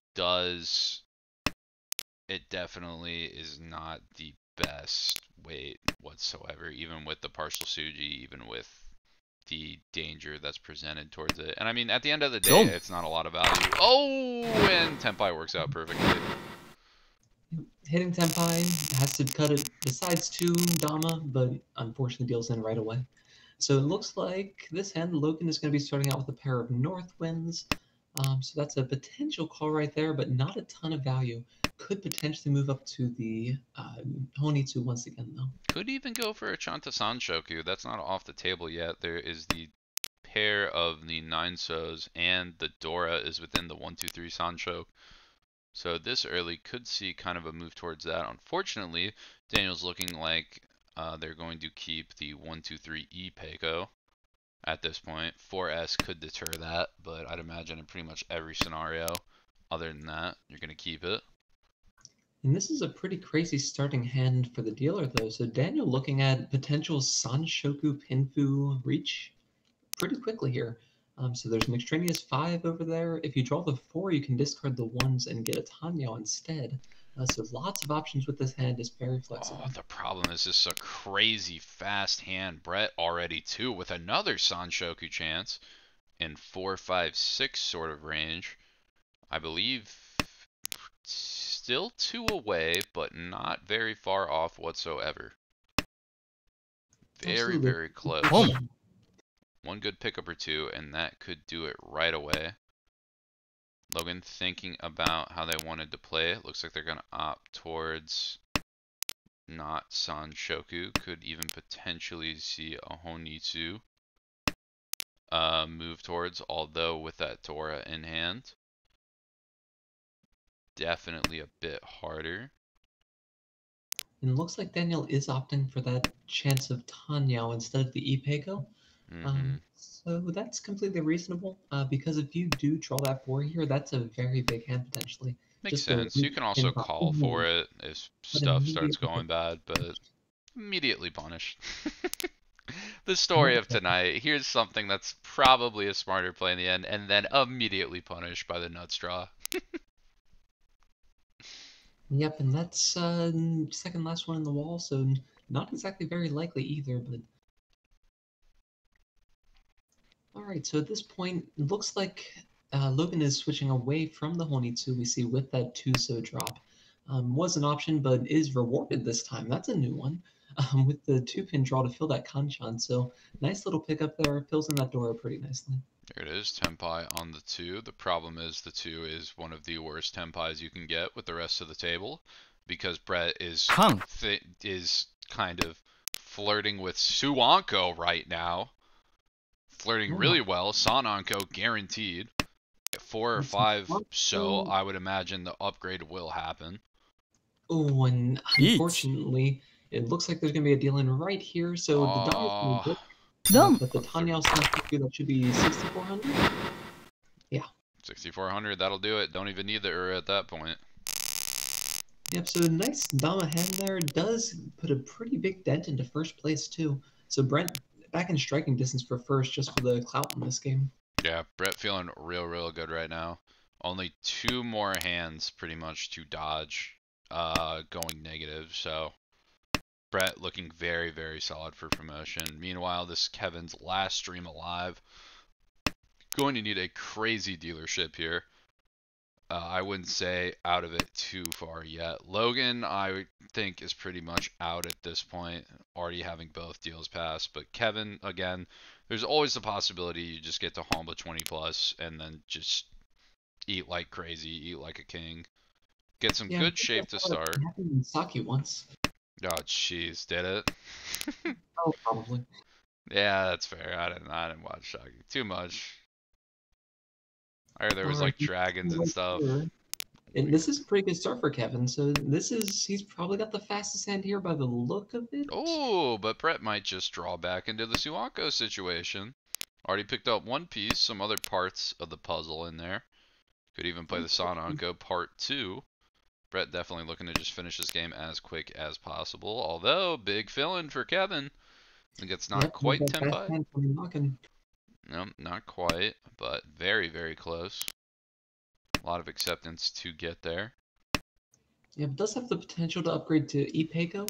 definitely is not the best weight whatsoever, even with the partial Suji, even with the danger that's presented towards it. And I mean, at the end of the day, Boom. it's not a lot of value. Oh, and Tenpai works out perfectly. Hitting Tenpai has to cut it besides 2 Dama, but unfortunately deals in right away. So it looks like this hand, Logan is going to be starting out with a pair of North Winds. So that's a potential call right there, but not a ton of value. Could potentially move up to the Honitsu once again, though. Could even go for a Chanta Sanshoku. That's not off the table yet. There is the pair of the 9-Sos, and the Dora is within the 1-2-3 Sanshoku. So this early could see kind of a move towards that. Unfortunately, Daniel's looking like they're going to keep the 1-2-3 E-Peiko at this point. 4S could deter that, but I'd imagine in pretty much every scenario other than that, you're going to keep it. And this is a pretty crazy starting hand for the dealer, though. So Daniel looking at potential Sanshoku Pinfu reach pretty quickly here. So there's an extraneous 5 over there. If you draw the 4, you can discard the 1s and get a Tanyo instead. So lots of options with this hand. Is very flexible. Oh, the problem is this is a crazy fast hand. Brett already 2 with another Sanshoku chance in 4, 5, 6 sort of range. I believe still 2 away, but not very far off whatsoever. Very, Absolutely. very close. Boom. One good pickup or 2, and that could do it right away. Logan thinking about how they wanted to play it. Looks like they're going to opt towards not Sanshoku. Could even potentially see a Honitsu move towards, although with that Dora in hand. Definitely a bit harder. And it looks like Daniel is opting for that chance of Tanyo instead of the E-Peiko. So that's completely reasonable, because if you do draw that 4 here, that's a very big hand potentially. Makes Just a sense. You can also pinball. call for it if stuff starts immediately- going bad, but immediately punished. The story of tonight, here's something that's probably a smarter play in the end, and then immediately punished by the nuts draw. Yep, and that's second last one in the wall, so not exactly very likely either, but... Alright, so at this point, it looks like Logan is switching away from the Honitsu we see with that 2-so drop. Was an option, but is rewarded this time. That's a new one. With the 2-pin draw to fill that Kanchan, so nice little pickup there. Fills in that Dora pretty nicely. There it is, Tenpai on the 2. The problem is the 2 is one of the worst Tenpais you can get with the rest of the table, because Brett is kind of flirting with Suanko right now. Flirting really well. Sananko guaranteed. 4 or 5, so I would imagine the upgrade will happen. Oh, and unfortunately, it looks like there's going to be a deal in right here, so the Dama's going to but the Tanyao Sanshoku, that should be 6,400? Yeah. 6,400, that'll do it. Don't even need the Ura at that point. Yep, so nice Dama hand there. Does put a pretty big dent into first place, too. So Brent back in striking distance for first, just for the clout in this game. Yeah, Brett feeling real good right now. Only 2 more hands pretty much to dodge going negative, so Brett looking very, very solid for promotion. Meanwhile, this Kevin's last stream alive. Going to need a crazy dealership here. I wouldn't say out of it too far yet. Logan, I think, is pretty much out at this point, already having both deals passed. But Kevin, again, there's always the possibility you just get to Honba 20 plus and then just eat like crazy, eat like a king. Get some good shape to start. It happened in Saki once. Oh, jeez, did it? Oh, probably. Yeah, that's fair. I didn't watch Saki too much. I heard there was like dragons and stuff. And this is a pretty good start for Kevin. So he's probably got the fastest hand here by the look of it. Oh, but Brett might just draw back into the Suanko situation. Already picked up one piece, some other parts of the puzzle in there. Could even play the Sananko part 2. Brett definitely looking to just finish this game as quick as possible. Although, big fill-in for Kevin. I think it's not quite Tenpai. No, not quite, but very, very close. A lot of acceptance to get there. Yeah, it does have the potential to upgrade to E-Peiko.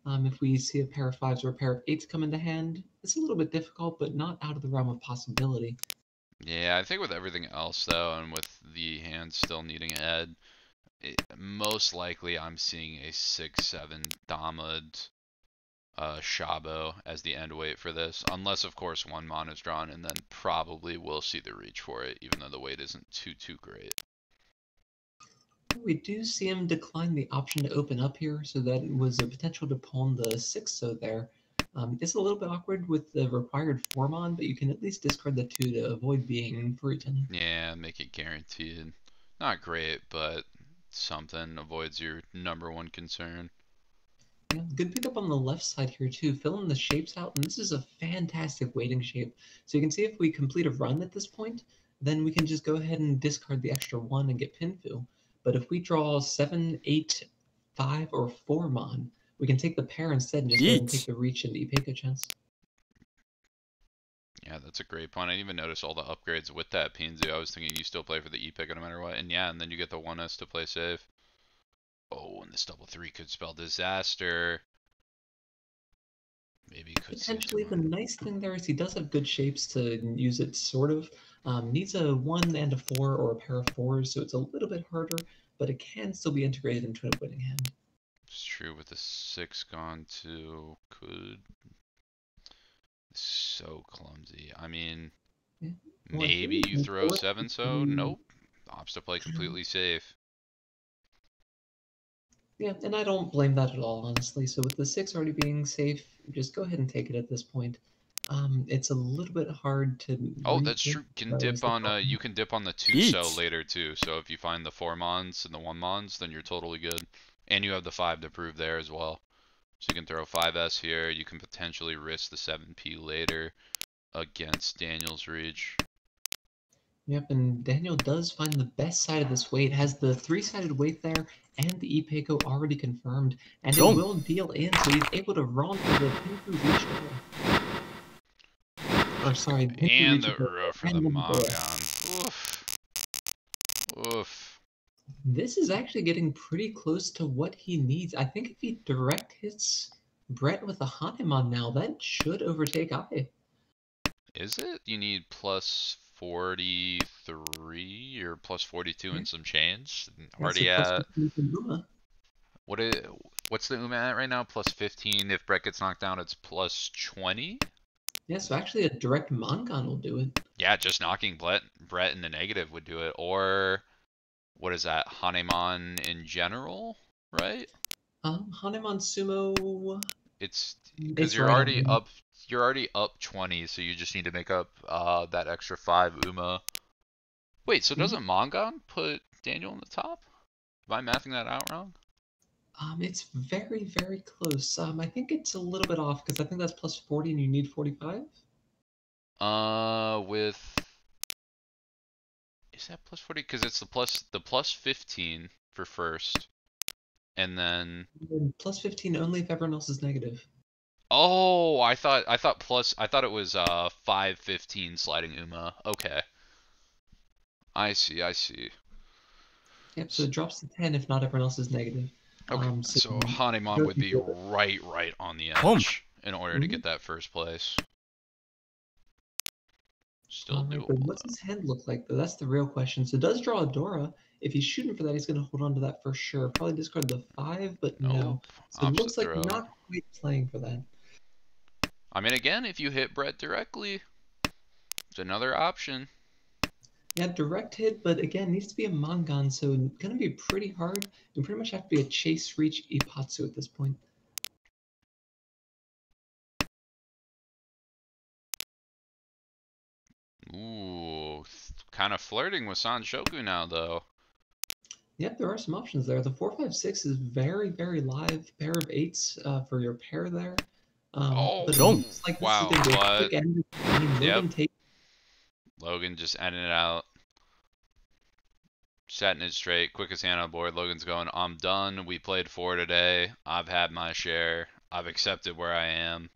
If we see a pair of fives or a pair of eights come into hand, it's a little bit difficult, but not out of the realm of possibility. Yeah, I think with everything else though, and with the hand still needing a head, most likely I'm seeing a 6-7 Damad Shabo as the end weight for this, unless of course one mon is drawn, and then probably we'll see the reach for it, even though the weight isn't too great. We do see him decline the option to open up here, so that was a potential to pawn the 6-so there. It's a little bit awkward with the required 4-mon, but you can at least discard the 2 to avoid being fruited. Yeah, make it guaranteed. Not great, but something avoids your #1 concern. Yeah, good pickup on the left side here too, filling the shapes out, and this is a fantastic waiting shape. So you can see if we complete a run at this point, then we can just go ahead and discard the extra 1 and get Pinfu. But if we draw 7, 8, 5, or 4-mon, we can take the pair instead and just go ahead and take the reach and Ipeco chance. Yeah, that's a great point. I didn't even notice all the upgrades with that Pinzu. I was thinking you still play for the Epic no matter what. And yeah, and then you get the 1S to play safe. Oh, and this double 3 could spell disaster. Maybe could Potentially, the nice thing there is he does have good shapes to use it, sort of. Needs a 1 and a 4 or a pair of 4s, so it's a little bit harder, but it can still be integrated into a winning hand. It's true with the 6 gone too. Could. So clumsy. I mean, Yeah. maybe you throw 7-so? Nope. Opts to play completely safe. Yeah, and I don't blame that at all, honestly. So with the 6 already being safe, just go ahead and take it at this point. It's a little bit hard to. Oh, that's true. You can dip on the 2-so later too. So if you find the 4-mons and the 1-mons, then you're totally good. And you have the 5 to prove there as well. So you can throw 5S here. You can potentially risk the 7P later against Daniel's reach. Yep, and Daniel does find the best side of this weight. Has the 3-sided weight there and the Ipeco already confirmed, and it will deal in, so he's able to run for the Pinfu reach. Or sorry, and the Uro for the Mongon. Oof. Oof. This is actually getting pretty close to what he needs. I think if he direct hits Brett with a Hanemon now, that should overtake Ai. Is it? You need plus 43 or plus 42 and some change? Already at... What's the Uma at right now? Plus 15. If Brett gets knocked down, it's plus 20? Yeah, so actually a direct Mongon will do it. Yeah, just knocking Brett in the negative would do it. Or, what is that? Hanemon in general, right? Hanemon Sumo... It's because you're already up 20, so you just need to make up that extra 5 Uma. Wait, so doesn't Mongon put Daniel in the top? Am I mathing that out wrong? It's very, very close. I think it's a little bit off because I think that's plus 40 and you need 45. Is that plus 40? Because it's the plus 15 for first, and then plus 15 only if everyone else is negative. Oh, I thought it was 5-15 sliding Uma. Okay. I see. Yep, so it drops to 10 if not everyone else is negative. Okay, so Hanemon would be right on the edge in order to get that first place. Still doable. But what's his hand look like, though? That's the real question. So it does draw a Dora. If he's shooting for that, he's going to hold on to that for sure. Probably discard the 5, but no. So it looks like not quite playing for that. I mean, again, if you hit Brett directly, it's another option. Yeah, direct hit, but again, needs to be a Mongon, so going to be pretty hard. You pretty much have to be a chase reach Ipatsu at this point. Ooh, kind of flirting with Sanshoku now, though. Yep, there are some options there. The 4-5-6 is very, very live. Pair of 8s for your pair there. But it looks like wow, this is what? Yep. Logan just ending it out. Setting it straight. Quickest hand on board. Logan's going, I'm done. We played 4 today. I've had my share. I've accepted where I am.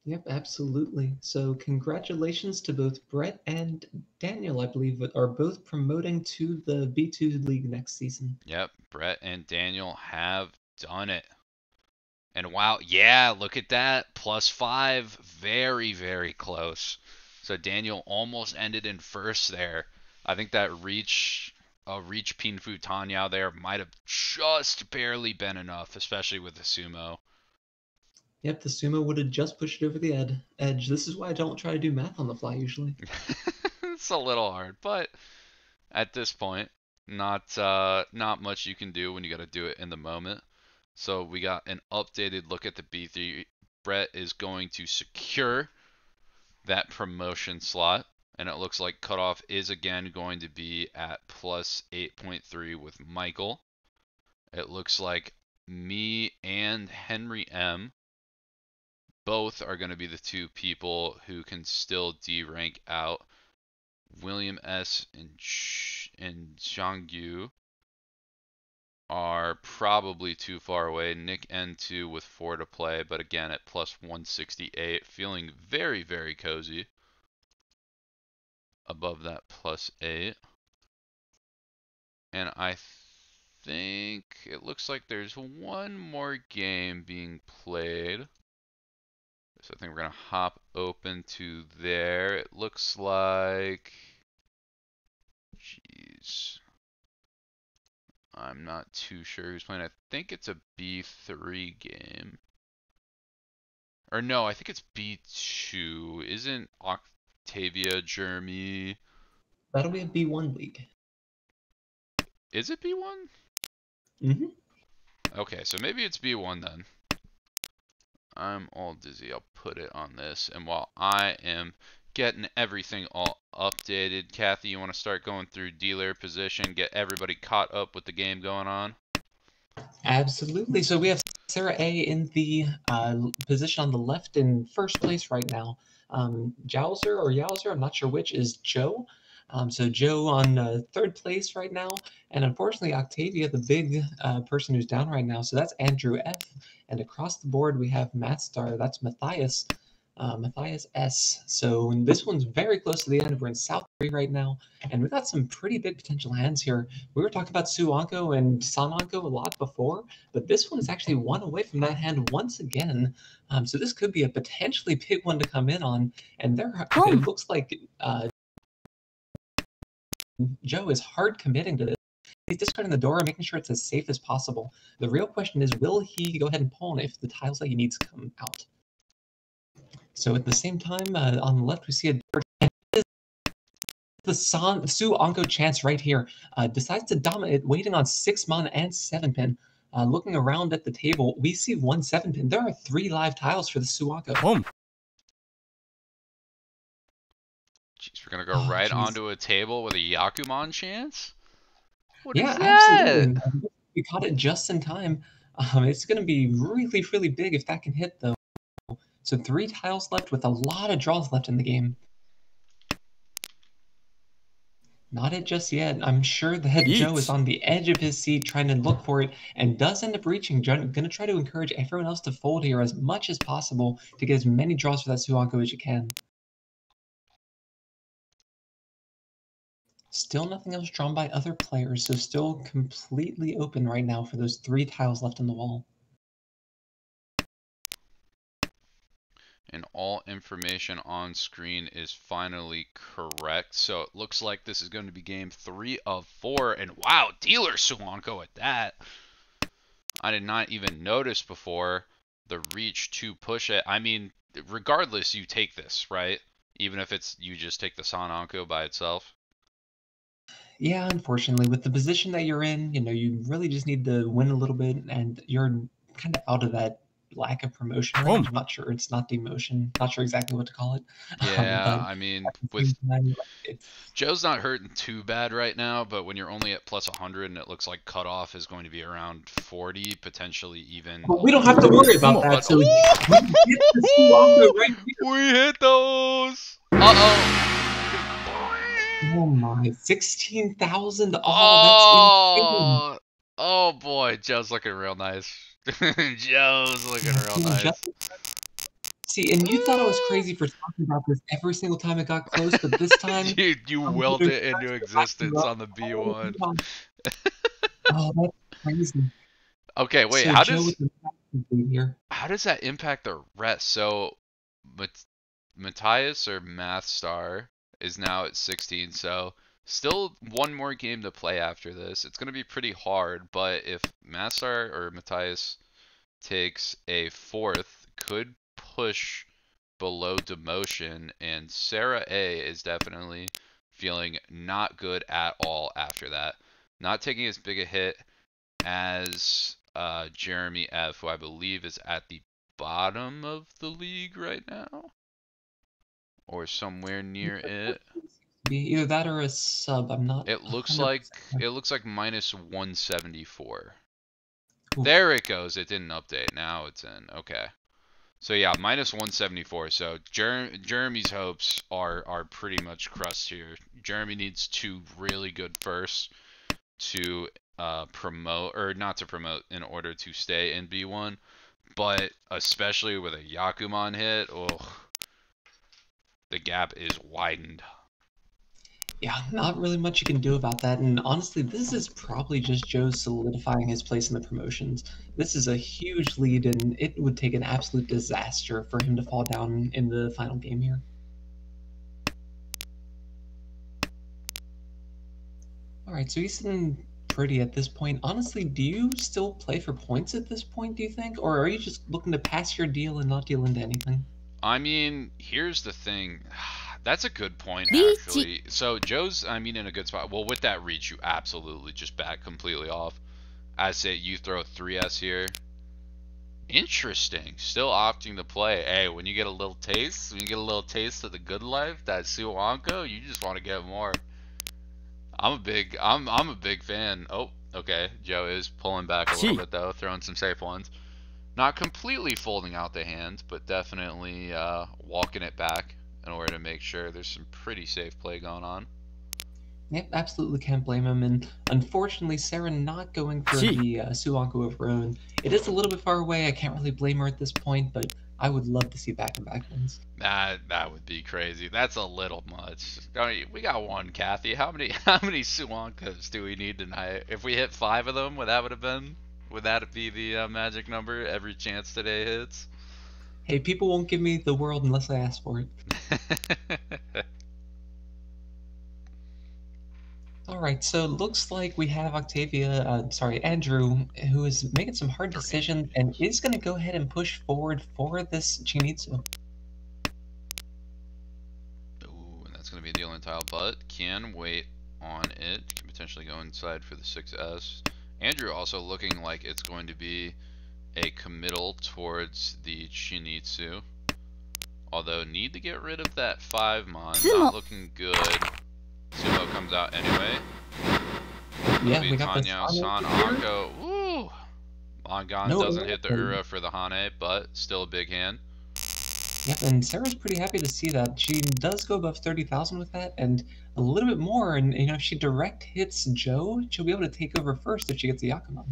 Yep, absolutely. So congratulations to both Brett and Daniel, I believe, are both promoting to the B2 League next season. Yep, Brett and Daniel have done it. And wow, yeah, look at that. +5. Very, very close. So Daniel almost ended in first there. I think that reach Pinfu Tanyao there might have just barely been enough, especially with the sumo. Yep, the sumo would have just pushed it over the edge. This is why I don't try to do math on the fly usually. It's a little hard, but at this point, not much you can do when you got to do it in the moment. So we got an updated look at the B3. Brett is going to secure that promotion slot, and it looks like cutoff is again going to be at +8.3 with Michael. It looks like me and Henry M both are going to be the two people who can still D rank out. William S and Xiangyu are probably too far away. Nick N2 with 4 to play, but again at +168, feeling very, very cozy above that +8. And I think it looks like there's one more game being played. So I think we're gonna hop open to there. It looks like, jeez, I'm not too sure who's playing. I think it's a B3 game. Or no, I think it's B2. Isn't Octavia Jeremy? That'll be a B1 league. Is it B1? Mm-hmm. Okay, so maybe it's B1 then. I'm all dizzy. I'll put it on this. And while I am getting everything all updated, Kathy, you want to start going through dealer position, get everybody caught up with the game going on? Absolutely. So we have Sarah A in the position on the left in first place right now. Jowser or Yowser, I'm not sure which, is Joe. So Joe on third place right now. And unfortunately, Octavia, the big person who's down right now. So that's Andrew F. And across the board, we have Matt Star. That's Matthias. Matthias S. So this one's very close to the end. We're in South 3 right now. And we got some pretty big potential hands here. We were talking about Suanko and Sananko a lot before, but this one is actually one away from that hand once again. So this could be a potentially big one to come in on. And there, it looks like Joe is hard committing to this. He's discarding the door and making sure it's as safe as possible. The real question is, will he go ahead and pawn if the tiles that he needs come out? So at the same time, on the left, we see a door. The Suanko chance right here. Decides to dominate, waiting on 6 mon and 7 pin. Looking around at the table, we see 1 7 pin. There are 3 live tiles for the Suanko. Jeez, we're gonna go right onto a table with a Yakuman chance? What is that? Absolutely. We caught it just in time. It's going to be really, really big if that can hit, though. So 3 tiles left with a lot of draws left in the game. Not it just yet. I'm sure that Joe is on the edge of his seat trying to look for it and does end up reaching. Going to try to encourage everyone else to fold here as much as possible to get as many draws for that Suanko as you can. Still nothing else drawn by other players, so still completely open right now for those 3 tiles left on the wall. And all information on screen is finally correct. So it looks like this is going to be game 3 of 4. And wow, dealer Suanko at that. I did not even notice before the reach to push it. I mean, regardless, you take this, right? Even if it's you just take the Sananko by itself. Yeah, unfortunately, with the position that you're in, you really just need to win a little bit, and you're kind of out of that lack of promotion range. I'm not sure. It's not demotion. Not sure exactly what to call it. Yeah, I mean, with Joe's not hurting too bad right now, but when you're only at +100 and it looks like cutoff is going to be around 40, potentially even. But we don't have to worry about that. So we hit those. Uh-oh. Oh my, 16,000. Oh, that's insane. Oh boy, Joe's looking real nice. Joe's looking real nice. See, and you thought I was crazy for talking about this every single time it got close, but this time... Dude, you willed it into existence on the B1. Oh, that's crazy. Okay, wait, So Joe with the lead here. how does that impact the rest? So Matthias or Math Star is now at 16, so still one more game to play after this. It's going to be pretty hard, but if Math Star or Matthias takes a fourth, could push below demotion, and Sarah A is definitely feeling not good at all after that. Not taking as big a hit as Jeremy F, who I believe is at the bottom of the league right now, or somewhere near it. Be either that or a sub. I'm not. It looks 100% like sure. minus 174. Oof. There it goes. It didn't update. Now it's in. Okay. So yeah, minus 174. So Jeremy's hopes are pretty much crushed here. Jeremy needs two really good firsts to promote, or not to promote, in order to stay in B1. But especially with a Yakuman hit, oh, the gap is widened. Yeah, not really much you can do about that. And honestly, this is probably just Joe solidifying his place in the promotions. This is a huge lead, and it would take an absolute disaster for him to fall down in the final game here. All right, so he's sitting pretty at this point. Honestly, do you still play for points at this point, do you think? Or are you just looking to pass your deal and not deal into anything? I mean, here's the thing. That's a good point, Reach. actually. So Joe's, I mean, in a good spot. Well, with that reach, you absolutely just back completely off. I say you throw 3S here. Interesting. Still opting to play. Hey, when you get a little taste, when you get a little taste of the good life, that Suwanko, you just want to get more. I'm a big fan. Oh, okay. Joe is pulling back a little bit though, throwing some safe ones. Not completely folding out the hand, but definitely walking it back in order to make sure there's some pretty safe play going on. Yep, absolutely can't blame him. And unfortunately, Sarah not going for the Suwanko of Roan. It is a little bit far away. I can't really blame her at this point, but I would love to see back-and-back wins. That would be crazy. That's a little much. We got one, Kathy. How many Suwankos do we need tonight? If we hit 5 of them, would that be the magic number? Every chance today hits. Hey, people won't give me the world unless I ask for it. All right, so it looks like we have Andrew, who is making some hard decisions and is going to go ahead and push forward for this Chinitsu. Ooh, and that's going to be the only tile, but can wait on it. Can potentially go inside for the 6S. Andrew also looking like it's going to be a committal towards the Chinitsu. Although need to get rid of that 5 mon. Not looking good. Sumo comes out anyway. Yeah, we got Tanya, San Anko. Ooh! Mongon doesn't hit the Ura for the Hane, but still a big hand. Yep, and Sarah's pretty happy to see that. She does go above 30,000 with that, and a little bit more, and if she direct hits Joe, she'll be able to take over first if she gets the Yakuman.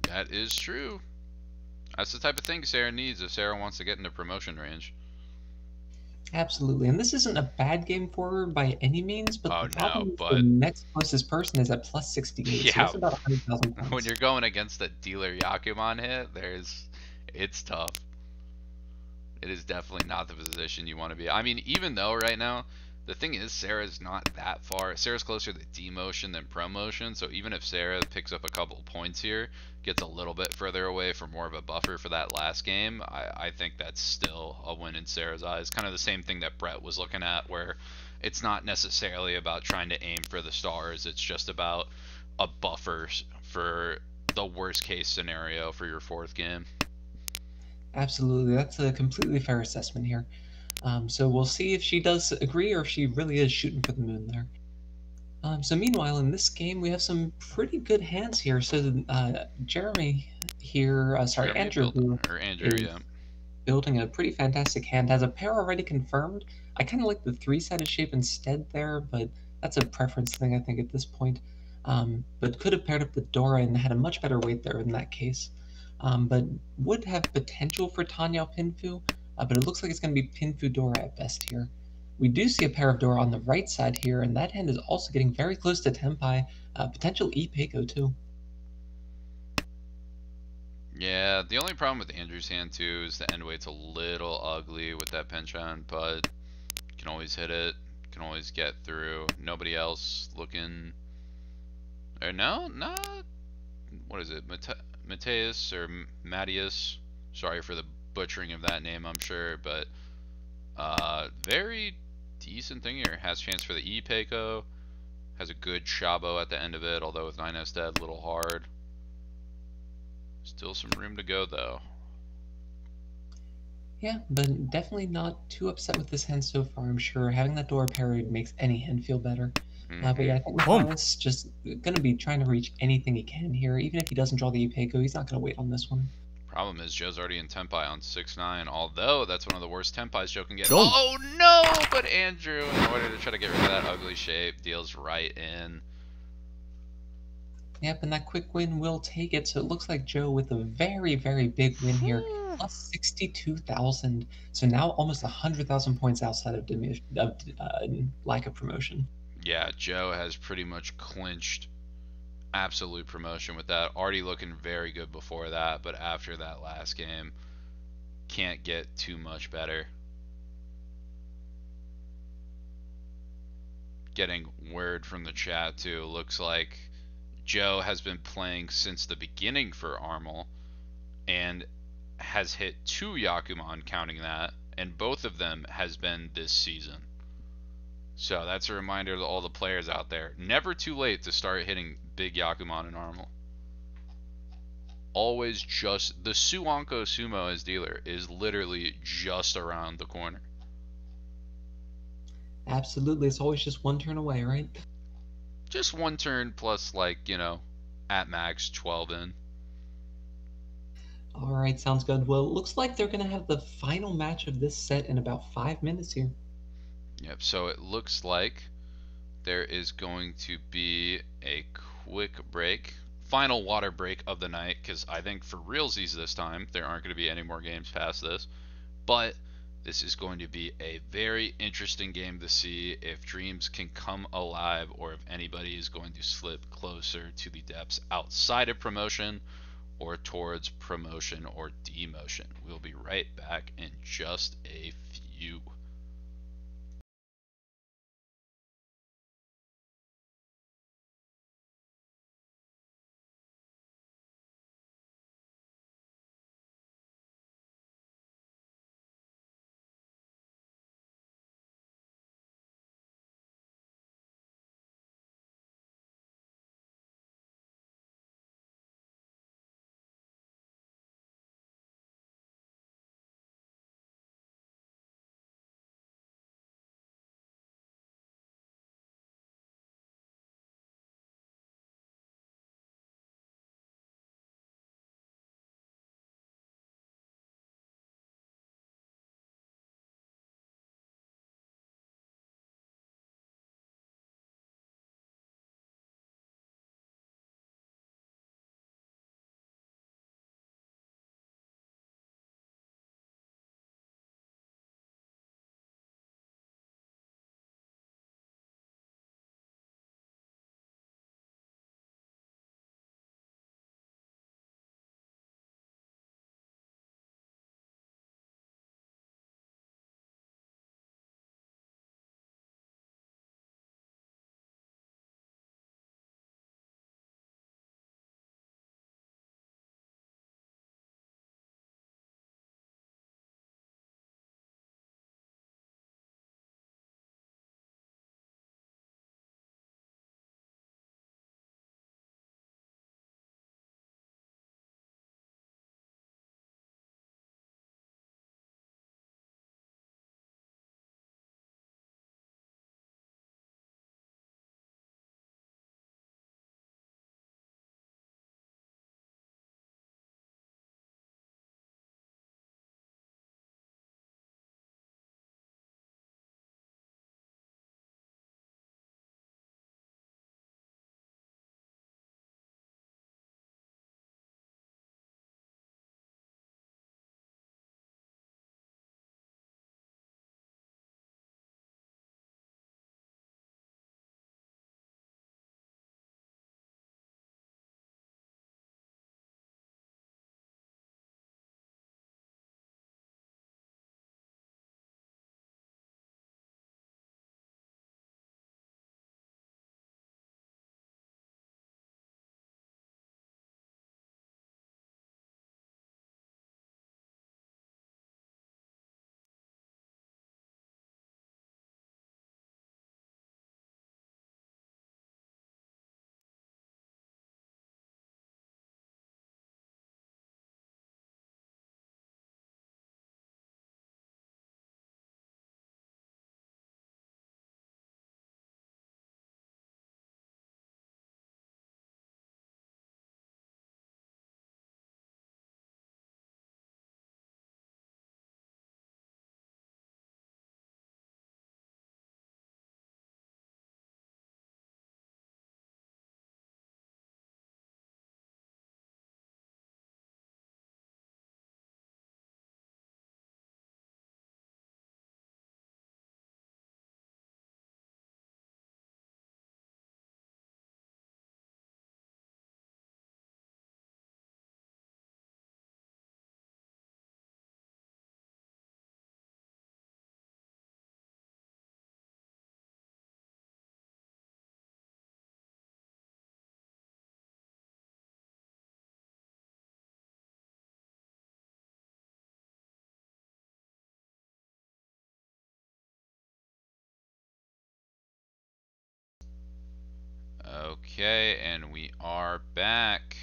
That is true. That's the type of thing Sarah needs if Sarah wants to get into promotion range. Absolutely, and this isn't a bad game for her by any means, but the problem is the next closest person is at plus 68, so that's about 100,000 points. When you're going against a dealer Yakuman hit, it's tough. It is definitely not the position you want to be. I mean, even though right now, the thing is, Sarah's not that far. Sarah's closer to demotion than promotion, so even if Sarah picks up a couple points here, gets a little bit further away for more of a buffer for that last game, I think that's still a win in Sarah's eyes. Kind of the same thing that Brett was looking at, where it's not necessarily about trying to aim for the stars, it's just about a buffer for the worst case scenario for your 4th game. Absolutely, that's a completely fair assessment here. So we'll see if she does agree or if she really is shooting for the moon there. So meanwhile, in this game, we have some pretty good hands here. So Jeremy here, Andrew, building a pretty fantastic hand, has a pair already confirmed. I kind of like the 3-sided shape instead there, but that's a preference thing, I think, at this point. But could have paired up with Dora and had a much better weight there in that case. But would have potential for Tanya Pinfu, but it looks like it's going to be Pinfu Dora at best here. We do see a pair of Dora on the right side here, and that hand is also getting very close to Tenpai, potential E-Peiko too. Yeah, the only problem with Andrew's hand too is the end weight's a little ugly with that penchant, but can always hit it, can always get through. Nobody else looking. Or no, not. What is it? Mateus or Matthias? Sorry for the butchering of that name, I'm sure, but very decent thing here. Has chance for the E Peiko. Has a good Shabo at the end of it, although with 9S dead, a little hard. Still some room to go though. Yeah, but definitely not too upset with this hand so far, I'm sure. Having that Dora parried makes any hand feel better. But yeah, I think Matthias just gonna be trying to reach anything he can here. Even if he doesn't draw the Ipeco, he's not gonna wait on this one. Problem is Joe's already in Tenpai on 6-9, although that's one of the worst Tenpais Joe can get. Oh no! But Andrew, in order to try to get rid of that ugly shape, deals right in. Yep, and that quick win will take it. So it looks like Joe with a very, very big win here, plus 62,000. So now almost 100,000 points outside of, lack of promotion. Yeah, Joe has pretty much clinched absolute promotion with that. Already looking very good before that, but after that last game, can't get too much better. Getting word from the chat too. Looks like Joe has been playing since the beginning for Armel and has hit 2 Yakuman, counting that, and both of them has been this season. So that's a reminder to all the players out there. Never too late to start hitting big Yakuman and Armel. Always just the Suanko Sumo as dealer is literally just around the corner. Absolutely, it's always just one turn away, right? Just one turn plus, like, you know, at max 12 in. All right, sounds good. Well, it looks like they're going to have the final match of this set in about 5 minutes here. Yep, so it looks like there is going to be a quick break. Final water break of the night, because I think for realsies this time, there aren't going to be any more games past this. But this is going to be a very interesting game to see if Dreams can come alive or if anybody is going to slip closer to the depths outside of promotion or towards promotion or demotion. We'll be right back in just a few. Okay, and we are back.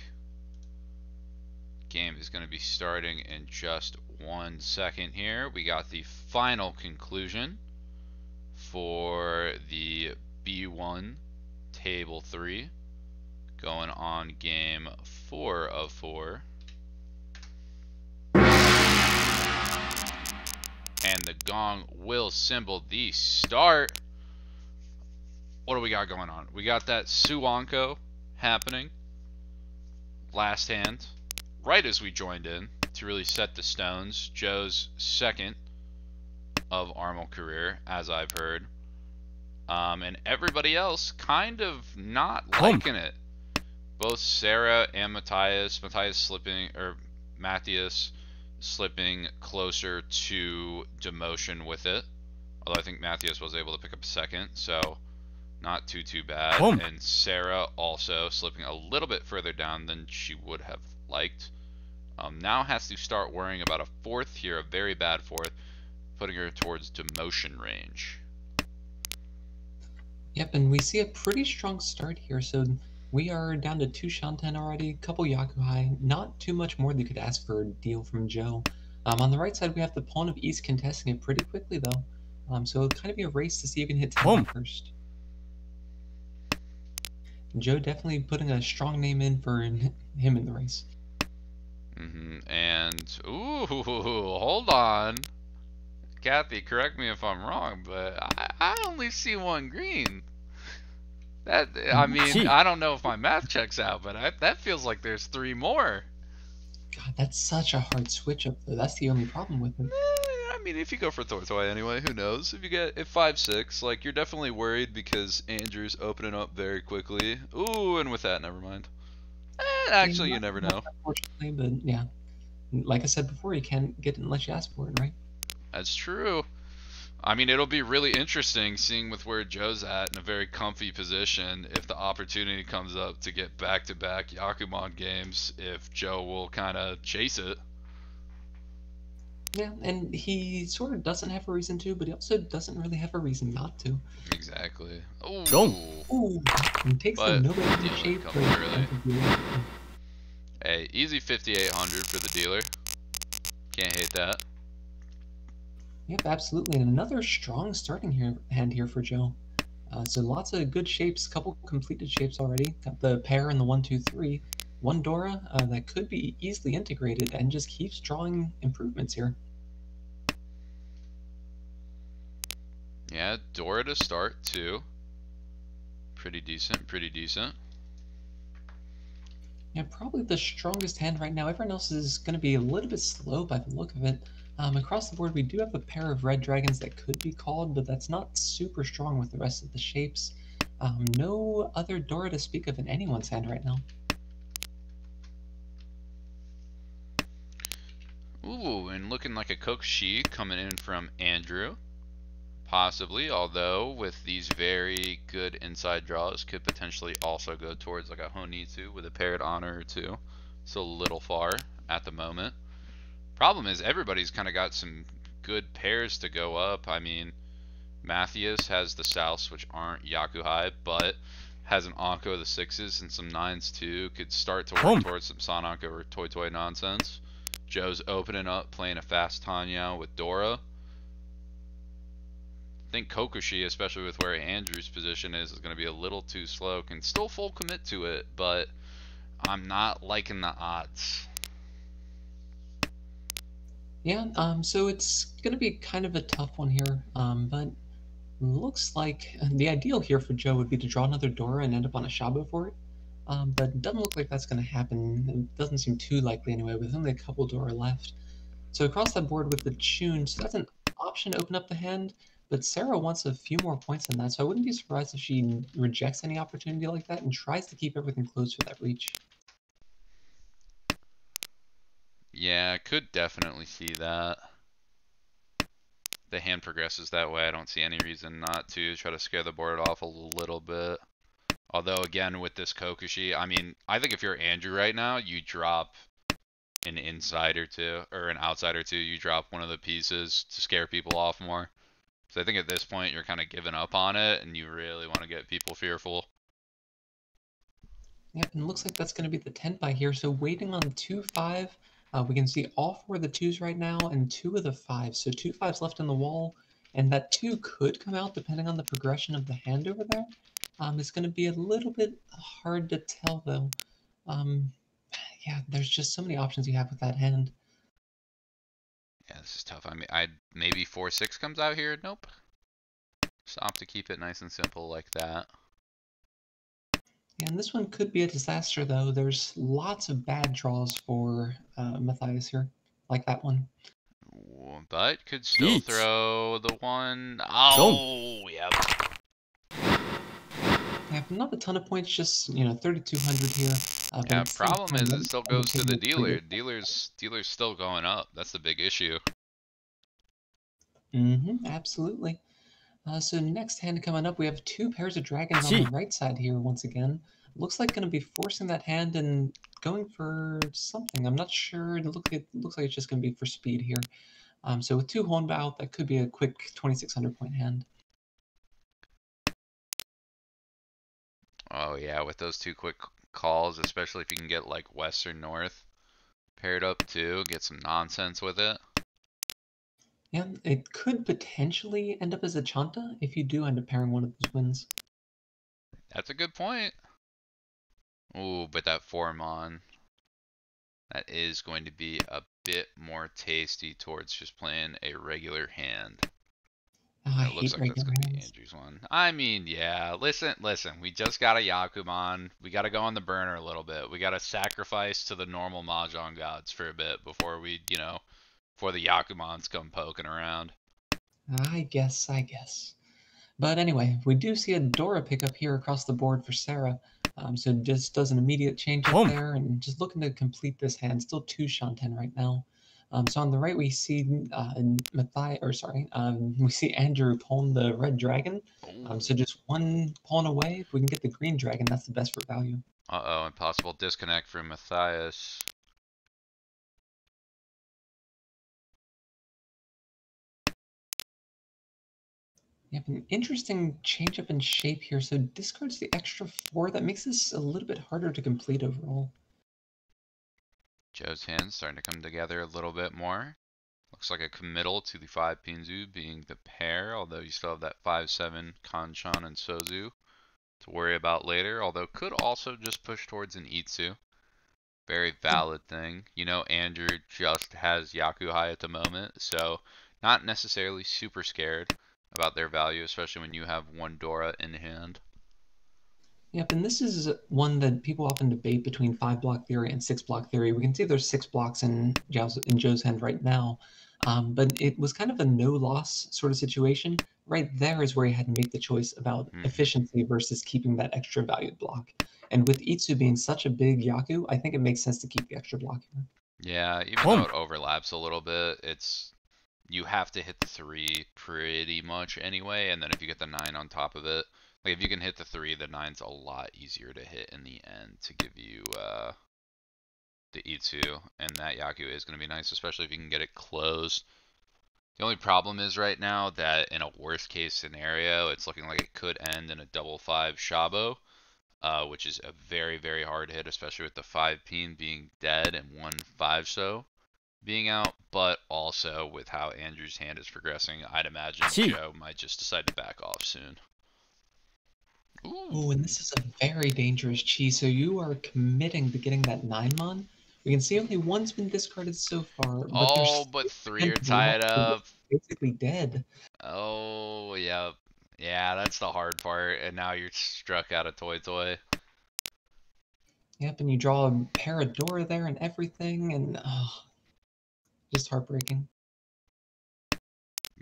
Game is going to be starting in just 1 second here. We got the final conclusion for the B1 Table 3 going on game 4 of 4. And the gong will symbol the start. What do we got going on? We got that Suwanko happening last hand, right as we joined in to really set the stones. Joe's second of Armel career, as I've heard. And everybody else kind of not liking it. Both Sarah and Matthias slipping closer to demotion with it. Although I think Matthias was able to pick up a second, so not too bad. And Sarah also slipping a little bit further down than she would have liked. Now has to start worrying about a fourth here, a very bad fourth, putting her towards demotion range. Yep, and we see a pretty strong start here. So we are down to 2 Shanten already, a couple Yakuhai, not too much more that you could ask for a deal from Joe. On the right side, we have the Pawn of East contesting it pretty quickly, though. So it'll kind of be a race to see who can hit 10 first. Joe definitely putting a strong name in for him in the race. And, ooh, hold on. Kathy, correct me if I'm wrong, but I only see 1 green. That, I mean, I don't know if my math checks out, but that feels like there's 3 more. God, that's such a hard switch up, though. That's the only problem with it. I mean, if you go for Toy anyway, who knows? If you get 5-6, like, you're definitely worried because Andrew's opening up very quickly. Ooh, and with that, never mind. Actually, you never know. Unfortunately, but yeah. Like I said before, you can't get it unless you ask for it, right? That's true. I mean, it'll be really interesting seeing with where Joe's at in a very comfy position if the opportunity comes up to get back-to-back Yakuman games, if Joe will kind of chase it. Yeah, and he sort of doesn't have a reason to, but he also doesn't really have a reason not to. Exactly. Ooh, and takes the nobody shape. Hey, easy 5,800 for the dealer. Can't hate that. Yep, absolutely. And another strong starting hand here for Joe. So lots of good shapes, couple completed shapes already. Got the pair and the 1, 2, 3. 1 Dora that could be easily integrated and just keeps drawing improvements here. Yeah, Dora to start too. Pretty decent, pretty decent. Yeah, probably the strongest hand right now. Everyone else is going to be a little bit slow by the look of it. Across the board, we do have a pair of red dragons that could be called, but that's not super strong with the rest of the shapes. No other Dora to speak of in anyone's hand right now. Ooh, and looking like a Kokushi coming in from Andrew. Possibly, although with these very good inside draws, could potentially also go towards like a Honitsu with a paired honor or two. So a little far at the moment. Problem is everybody's kind of got some good pairs to go up. I mean, Matthias has the Souths, which aren't Yakuhai, but has an Anko of the 6s and some 9s too. Could start to work towards some Sananko or Toy nonsense. Joe's opening up, playing a fast Tanya with Dora. I think Kokushi, especially with where Andrew's position is going to be a little too slow. Can still full commit to it, but I'm not liking the odds. Yeah, so it's going to be kind of a tough one here, but looks like the ideal here for Joe would be to draw another Dora and end up on a Shabo for it. But it doesn't look like that's going to happen. It doesn't seem too likely anyway, with only a couple Dora left. So across that board with the Chun, so that's an option to open up the hand, but Sarah wants a few more points than that, so I wouldn't be surprised if she rejects any opportunity like that and tries to keep everything close for that reach. Yeah, could definitely see that. The hand progresses that way. I don't see any reason not to try to scare the board off a little bit. Although, again, with this Kokushi, I mean, I think if you're Andrew right now, you drop an inside or two, or an outside or two. You drop one of the pieces to scare people off more. So I think at this point, you're kind of giving up on it, and you really want to get people fearful. Yep, and it looks like that's going to be the 10 by here. So waiting on 2-5. We can see all 4 of the 2s right now and 2 of the 5s. So 2 5s left in the wall, and that 2 could come out depending on the progression of the hand over there. It's going to be a little bit hard to tell though. Yeah, there's just so many options you have with that hand. Yeah, this is tough. I mean, maybe 4-6 comes out here. Nope. Just opt to keep it nice and simple like that. And this one could be a disaster though. There's lots of bad draws for Matthias here, like that one. But could still Eat. throw the one. Oh, yep. Yeah, not a ton of points, just 3,200 here. But Yeah, at the same problem is time, it still I'm goes to taking the a pretty dealer. good- Dealer's still going up. That's the big issue. Absolutely. So next hand coming up, we have 2 pairs of dragons on Gee. the right side here once again. Looks like going to be forcing that hand and going for something. I'm not sure. It looks like it's just going to be for speed here. So with 2 Hornbow, that could be a quick 2,600 point hand. Oh yeah, with those 2 quick calls, especially if you can get like west or north paired up too, get some nonsense with it. Yeah, it could potentially end up as a Chanta if you do end up pairing one of those wins. That's a good point. Ooh, but that 4-mon, that is going to be a bit more tasty towards just playing a regular hand. I It looks hate like that's regular gonna be hands. Andrew's one. I mean, yeah, listen, we just got a Yakuman. We gotta go on the burner a little bit. We gotta sacrifice to the normal Mahjong gods for a bit before we, before the Yakumans come poking around. I guess. But anyway, we do see a Dora pickup here across the board for Sarah. So just does an immediate change up Boom. there and just looking to complete this hand. Still 2 Shanten right now. So on the right we see we see Andrew pulling the red dragon. So Ooh. just 1 pulling away. If we can get the green dragon, that's the best for value. Uh-oh, impossible disconnect from Matthias. You have an interesting change up in shape here. So discards the extra 4. That makes this a little bit harder to complete overall. Joe's hand's starting to come together a little bit more. Looks like a committal to the 5 Pinzu being the pair, although you still have that 5-7 Kanchan and Sozu to worry about later, although could also just push towards an Itsu. Very valid thing. Andrew just has Yakuhai at the moment, so not necessarily super scared about their value, especially when you have 1 Dora in hand. Yep, and this is one that people often debate between 5-block theory and 6-block theory. We can see there's 6 blocks in Joe's hand right now, but it was kind of a no-loss sort of situation. Right there is where he had to make the choice about efficiency versus keeping that extra valued block. And with Itsu being such a big Yaku, I think it makes sense to keep the extra block here. Yeah, even though it overlaps a little bit, you have to hit the 3 pretty much anyway, and then if you get the 9 on top of it, like if you can hit the 3, the 9's a lot easier to hit in the end to give you the Itsu, and that Yaku is going to be nice, especially if you can get it closed. The only problem is right now that in a worst case scenario, it's looking like it could end in a double 5 Shabo, which is a very, very hard hit, especially with the 5 peen being dead and 1 5-so being out, but also with how Andrew's hand is progressing, I'd imagine Joe might just decide to back off soon. Ooh, and this is a very dangerous chi, so you are committing to getting that 9-mon. We can see only 1's been discarded so far, but but 3 are tied up. Basically dead. Oh, yep. Yeah, that's the hard part, and now you're struck out of Toy. Yep, and you draw a pair of Dora there and everything, and just heartbreaking.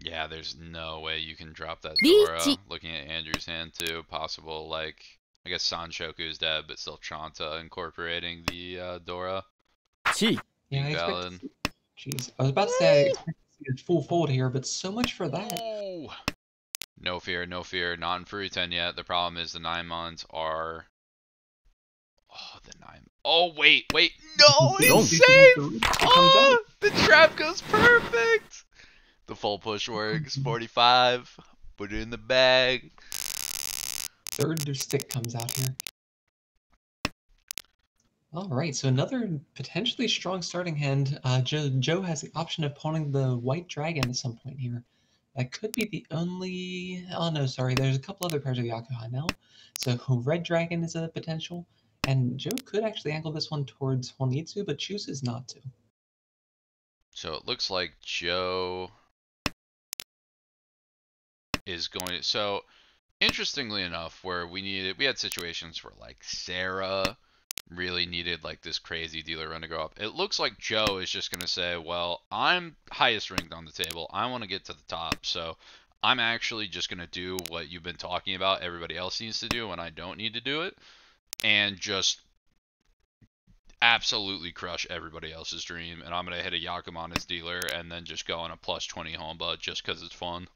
Yeah, there's no way you can drop that Reach. Dora. Looking at Andrew's hand too, possible like, I guess Sanshoku is dead, but still Chanta incorporating the Dora. Yeah, valid. Jeez, I was about to say I expect to see a full fold here, but so much for that. Oh. No fear, not in Furuten yet. The problem is the 9-mons are... Oh, the 9... Oh, wait! No, it's safe! Oh, the trap goes perfect! The full push works, 45. Put it in the bag. Third stick comes out here. All right, so another potentially strong starting hand. Joe has the option of pawning the white dragon at some point here. That could be the only. Oh no, sorry. There's a couple other pairs of Yakuhai now. So red dragon is a potential, and Joe could actually angle this one towards Honitsu, but chooses not to. So it looks like Joe is going to, so interestingly enough, where we had situations where like Sarah really needed like this crazy dealer run to go up. It looks like Joe is just going to say, well, I'm highest ranked on the table. I want to get to the top. So I'm actually just going to do what you've been talking about everybody else needs to do when I don't need to do it. And just absolutely crush everybody else's dream. And I'm going to hit a Yakuman as dealer and then just go on a plus 20 Homba just because it's fun.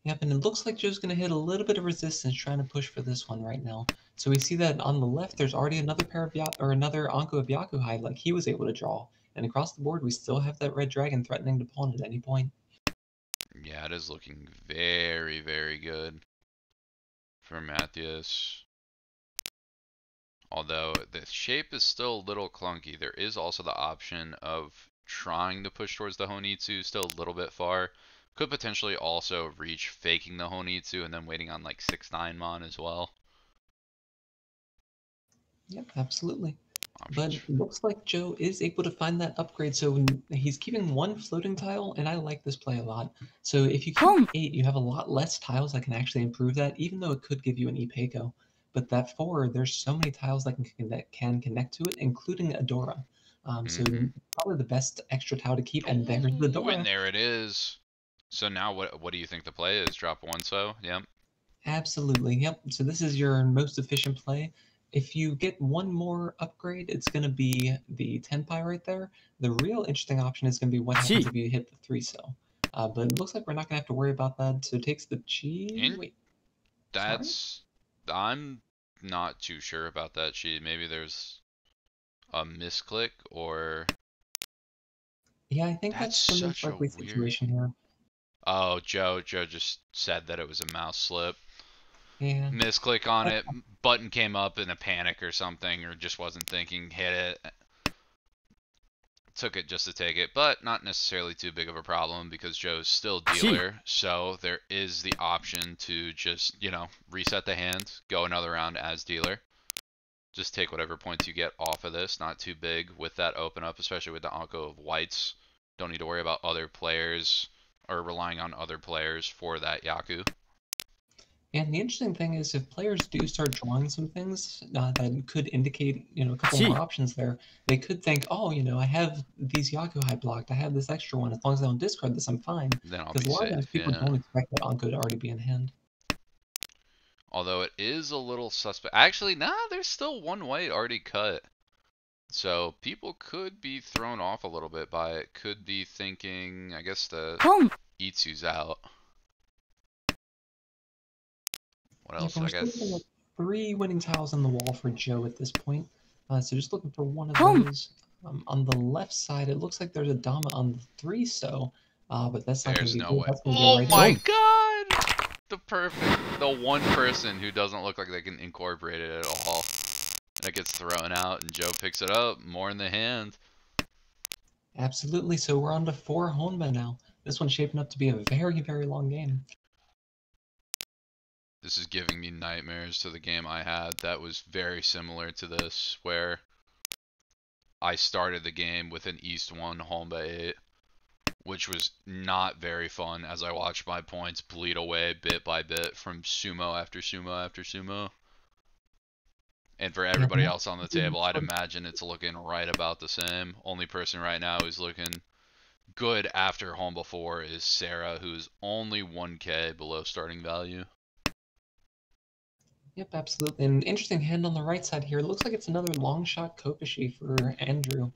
Yep, and it looks like Joe's going to hit a little bit of resistance trying to push for this one right now. So we see that on the left, there's already another pair of another Anko of Yakuhai like he was able to draw. And across the board, we still have that red dragon threatening to pawn at any point. Yeah, it is looking very, very good for Matthias. Although the shape is still a little clunky, there is also the option of trying to push towards the Honitsu, still a little bit far. Could potentially also reach faking the Honitsu and then waiting on like 6-9 mon as well. Yep, absolutely. Options. But it looks like Joe is able to find that upgrade, so he's keeping one floating tile, and I like this play a lot. So if you keep 8, you have a lot less tiles that can actually improve that, even though it could give you an Ipeco. But that 4, there's so many tiles that can connect to it, including a Dora. So probably the best extra tile to keep, and there's the Dora. And there it is. So now what do you think the play is? Drop 1 so? Yep. Absolutely, yep. So this is your most efficient play. If you get one more upgrade, it's going to be the Tenpai right there. The real interesting option is going to be what happens if you hit the 3 cell. But it looks like we're not going to have to worry about that. So it takes the chi. Wait. That's. I'm not too sure about that chi. Maybe there's a misclick or. Yeah, I think that's the most likely situation here. Oh, Joe just said that it was a mouse slip. Yeah. Misclick on it, button came up in a panic or something, or just wasn't thinking, hit it. Took it just to take it, but not necessarily too big of a problem because Joe's still dealer, so there is the option to just, you know, reset the hand, go another round as dealer. Just take whatever points you get off of this, not too big with that open up, especially with the Anko of whites. Don't need to worry about other players or relying on other players for that Yaku. And the interesting thing is, if players do start drawing some things that could indicate, a couple more options there, they could think, oh, I have these Yakuhai blocked. I have this extra one. As long as I don't discard this, I'm fine. Then I'll be Because a lot of times safe, people yeah. don't expect that Anko to already be in hand. Although it is a little suspect. Actually, nah, there's still one white already cut. So people could be thrown off a little bit by it. Could be thinking, I guess the Itsu's out. What else? Yeah, I guess 3 winning tiles on the wall for Joe at this point. So just looking for one of those. On the left side, it looks like there's a Dama on the 3 so, but that's not going to be no way. That's gonna Oh right my god! The one person who doesn't look like they can incorporate it at all. And it gets thrown out and Joe picks it up, more in the hand. Absolutely, so we're on to 4 Honba now. This one's shaping up to be a very, very long game. This is giving me nightmares to the game I had that was very similar to this, where I started the game with an East 1 Honba 8, which was not very fun as I watched my points bleed away bit by bit from sumo after sumo after sumo. And for everybody else on the table, I'd imagine it's looking right about the same. Only person right now who's looking good after Honba 4 is Sarah, who's only 1k below starting value. Yep, absolutely. An interesting hand on the right side here. It looks like it's another long shot Kokoshi for Andrew.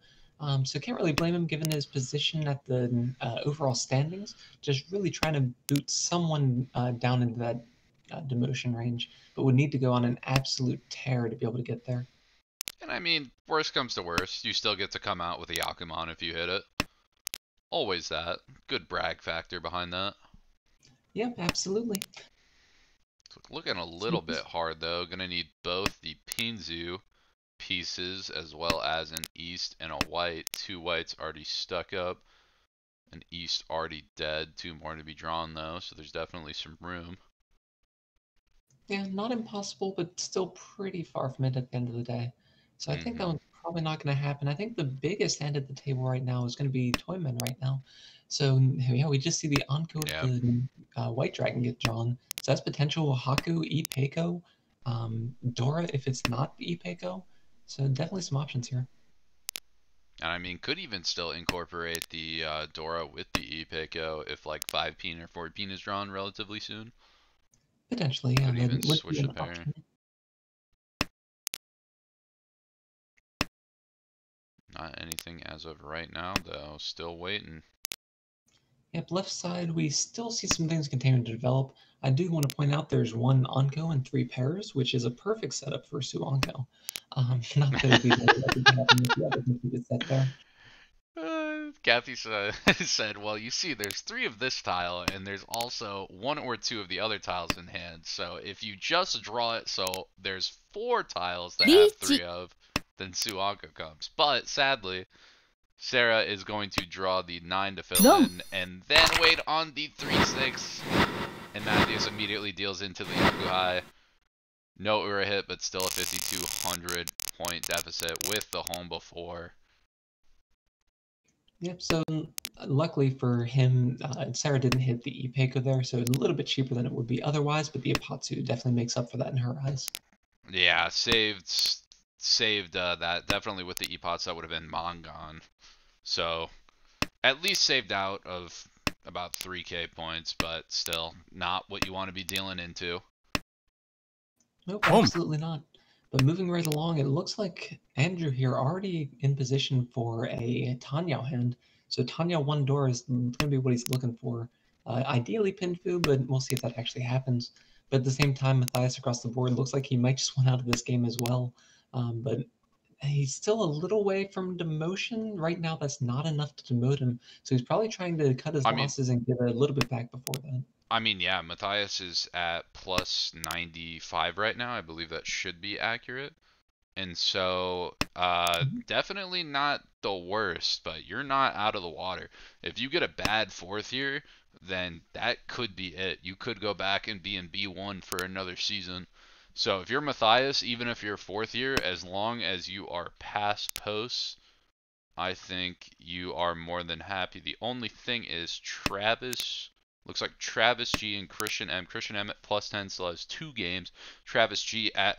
So can't really blame him given his position at the overall standings. Just really trying to boot someone down into that demotion range, but would need to go on an absolute tear to be able to get there. And I mean, worst comes to worst, you still get to come out with a Yakuman if you hit it. Always that. Good brag factor behind that. Yep, absolutely. Looking a little bit hard though. Gonna need both the Pinzu pieces, as well as an east and a white. 2 whites already stuck up. An east already dead. 2 more to be drawn though, so there's definitely some room. Yeah, not impossible, but still pretty far from it at the end of the day. So I think that one's probably not going to happen. I think the biggest hand at the table right now is going to be Toyman right now. So yeah, we just see the Anko Yeah. of the White Dragon get drawn. So that's potential Haku, Ipeko, Dora if it's not Ipeko. So definitely some options here. And I mean, could even still incorporate the Dora with the Ipeko if like 5 peen or 4 peen is drawn relatively soon. Potentially, yeah, Could even that would switch be the an pair. option. Not anything as of right now, though. Still waiting. Yep, left side, we still see some things continuing to develop. I do want to point out there's 1 Anko and 3 pairs, which is a perfect setup for Su Anko. Not that it would be very likely to happen with the other completed set there. Kathy said, well, you see, there's 3 of this tile, and there's also 1 or 2 of the other tiles in hand. So if you just draw it so there's 4 tiles that have 3 of, then Su Anko comes. But sadly, Sarah is going to draw the 9 to fill in, and then wait on the 3-6. And Matthews immediately deals into the Yakuhai. No Ura hit, but still a 5,200 point deficit with the home before. Yep, so luckily for him, Sarah didn't hit the Ipeko there, so it's a little bit cheaper than it would be otherwise, but the Apatsu definitely makes up for that in her eyes. Yeah, saved that definitely with the Epots. That would have been Mongon. So at least saved out of about 3k points, but still not what you want to be dealing into. Nope, absolutely not. But moving right along, it looks like Andrew here already in position for a Tanyao hand. So Tanyao 1 door is going to be what he's looking for. Ideally Pinfu, but we'll see if that actually happens. But at the same time, Matthias across the board looks like he might just want out of this game as well. But he's still a little way from demotion. Right now, that's not enough to demote him. So he's probably trying to cut his losses and get a little bit back before that. I mean, yeah, Matthias is at plus 95 right now. I believe that should be accurate. And so, definitely not the worst, but you're not out of the water. If you get a bad 4th here, then that could be it. You could go back and be in B1 for another season. So if you're Matthias, even if you're 4th year, as long as you are past posts, I think you are more than happy. The only thing is Travis, looks like Travis G and Christian M. Christian M at plus 10 still has 2 games. Travis G at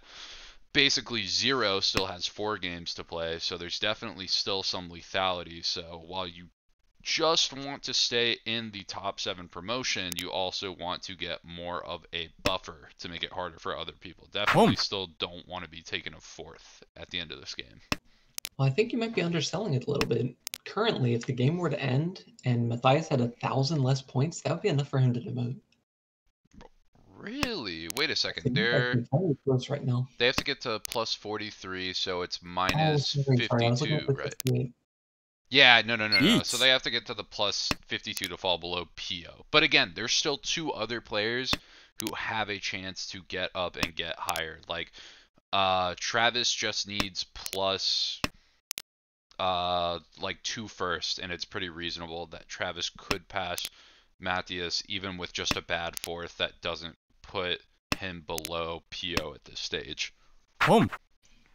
basically 0 still has 4 games to play. So there's definitely still some lethality. So while you just want to stay in the top 7 promotion, you also want to get more of a buffer to make it harder for other people. Definitely still don't want to be taken a 4th at the end of this game. Well, I think you might be underselling it a little bit. Currently, if the game were to end and Matthias had 1,000 less points, that would be enough for him to demote. Really? Wait a second. Close right now. They have to get to plus 43, so it's minus 52, right? Yeah, no. So they have to get to the plus 52 to fall below PO. But again, there's still 2 other players who have a chance to get up and get higher. Like, Travis just needs plus like 2 first, and it's pretty reasonable that Travis could pass Matthias even with just a bad 4th. That doesn't put him below PO at this stage.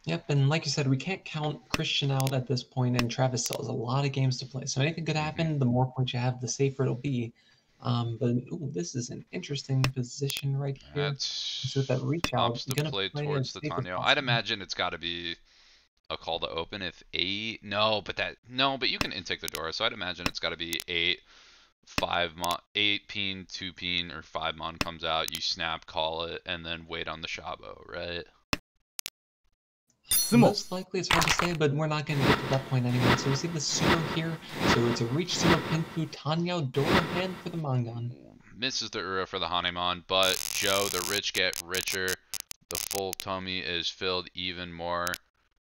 Yep, and like you said, we can't count Christian out at this point, and Travis still has a lot of games to play. So anything could happen. The more points you have, the safer it'll be. But this is an interesting position right here. That's so with that reach out, to play towards the Tanya. I'd imagine it's got to be a call to open if 8. No, but you can intake the Dora. So I'd imagine it's got to be 8, 5 mon, 8 peen, 2 peen, or 5 mon comes out. You snap, call it, and then wait on the Shabo, right? Most likely, it's hard to say, but we're not going to get to that point anyway. So we see the Sumo here. So it's a reach Sumo Pinfu Tanya Dora hand for the Mongon. Misses the Ura for the Hanemon, but Joe, the rich get richer. The full tummy is filled even more.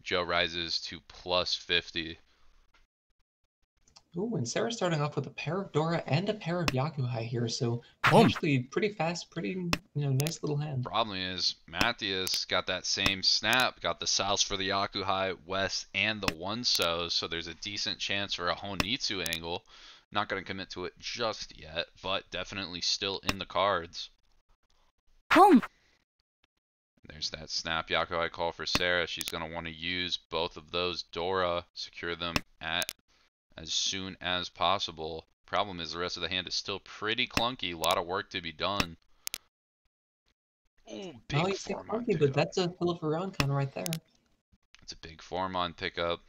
Joe rises to plus 50. Ooh, and Sarah's starting off with a pair of Dora and a pair of Yakuhai here, so Boom. potentially pretty fast, pretty, nice little hand. Problem is, Matthias got that same snap, got the South for the Yakuhai, West, and the One-So, so there's a decent chance for a Honitsu angle. Not going to commit to it just yet, but definitely still in the cards. 本 There's that snap Yakuhai call for Sarah. She's going to want to use both of those Dora, secure them at as soon as possible. Problem is the rest of the hand is still pretty clunky. A lot of work to be done. Ooh, big You say form on clunky, but pickup. that's a Philip Veroncon right there. It's a big form on pickup.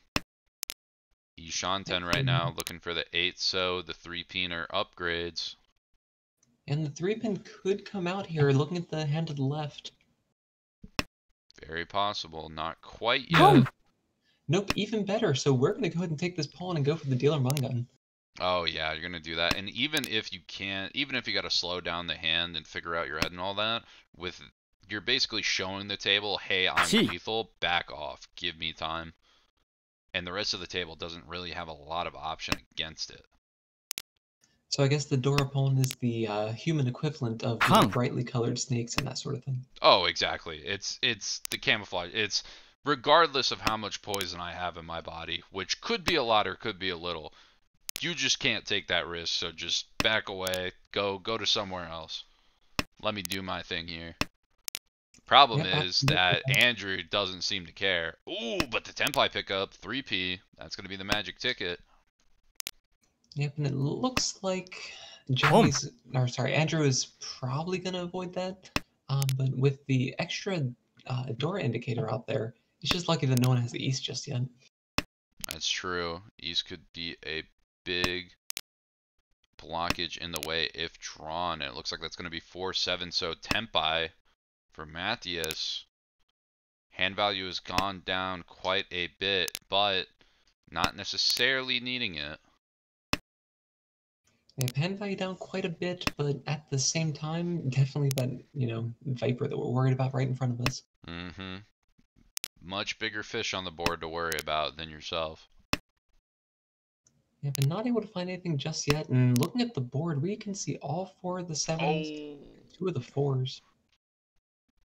Ishanten right now looking for the 8-So, the 3-peener upgrades. And the 3-pin could come out here, looking at the hand to the left. Very possible. Not quite Yeah. yet. Nope, even better. So we're going to go ahead and take this pawn and go for the dealer Mungun. Oh yeah, you're gonna do that. And even if you can't, even if you gotta slow down the hand and figure out your head and all that, you're basically showing the table, hey, I'm Gee. lethal, back off, give me time. And the rest of the table doesn't really have a lot of option against it. So I guess the Dora pawn is the human equivalent of the Kung. brightly colored snakes and that sort of thing. Oh, exactly. It's the camouflage. It's regardless of how much poison I have in my body, which could be a lot or could be a little. You just can't take that risk, so just back away, go to somewhere else. Let me do my thing here. The problem Yeah, is that Andrew doesn't seem to care. Ooh, but the Tenpai pickup, 3P, that's going to be the magic ticket. Yep, and it looks like Andrew is probably going to avoid that. But with the extra Dora indicator out there, it's just lucky that no one has the East just yet. That's true. East could be a big blockage in the way if drawn. And it looks like that's going to be 4-7. So Tenpai for Matthias. Hand value has gone down quite a bit, but not necessarily needing it. They have hand value down quite a bit, but at the same time, definitely that, Viper that we're worried about right in front of us. Mm-hmm. Much bigger fish on the board to worry about than yourself. Yeah, but not able to find anything just yet. And looking at the board, we can see all 4 of the 7s, 2 of the 4s.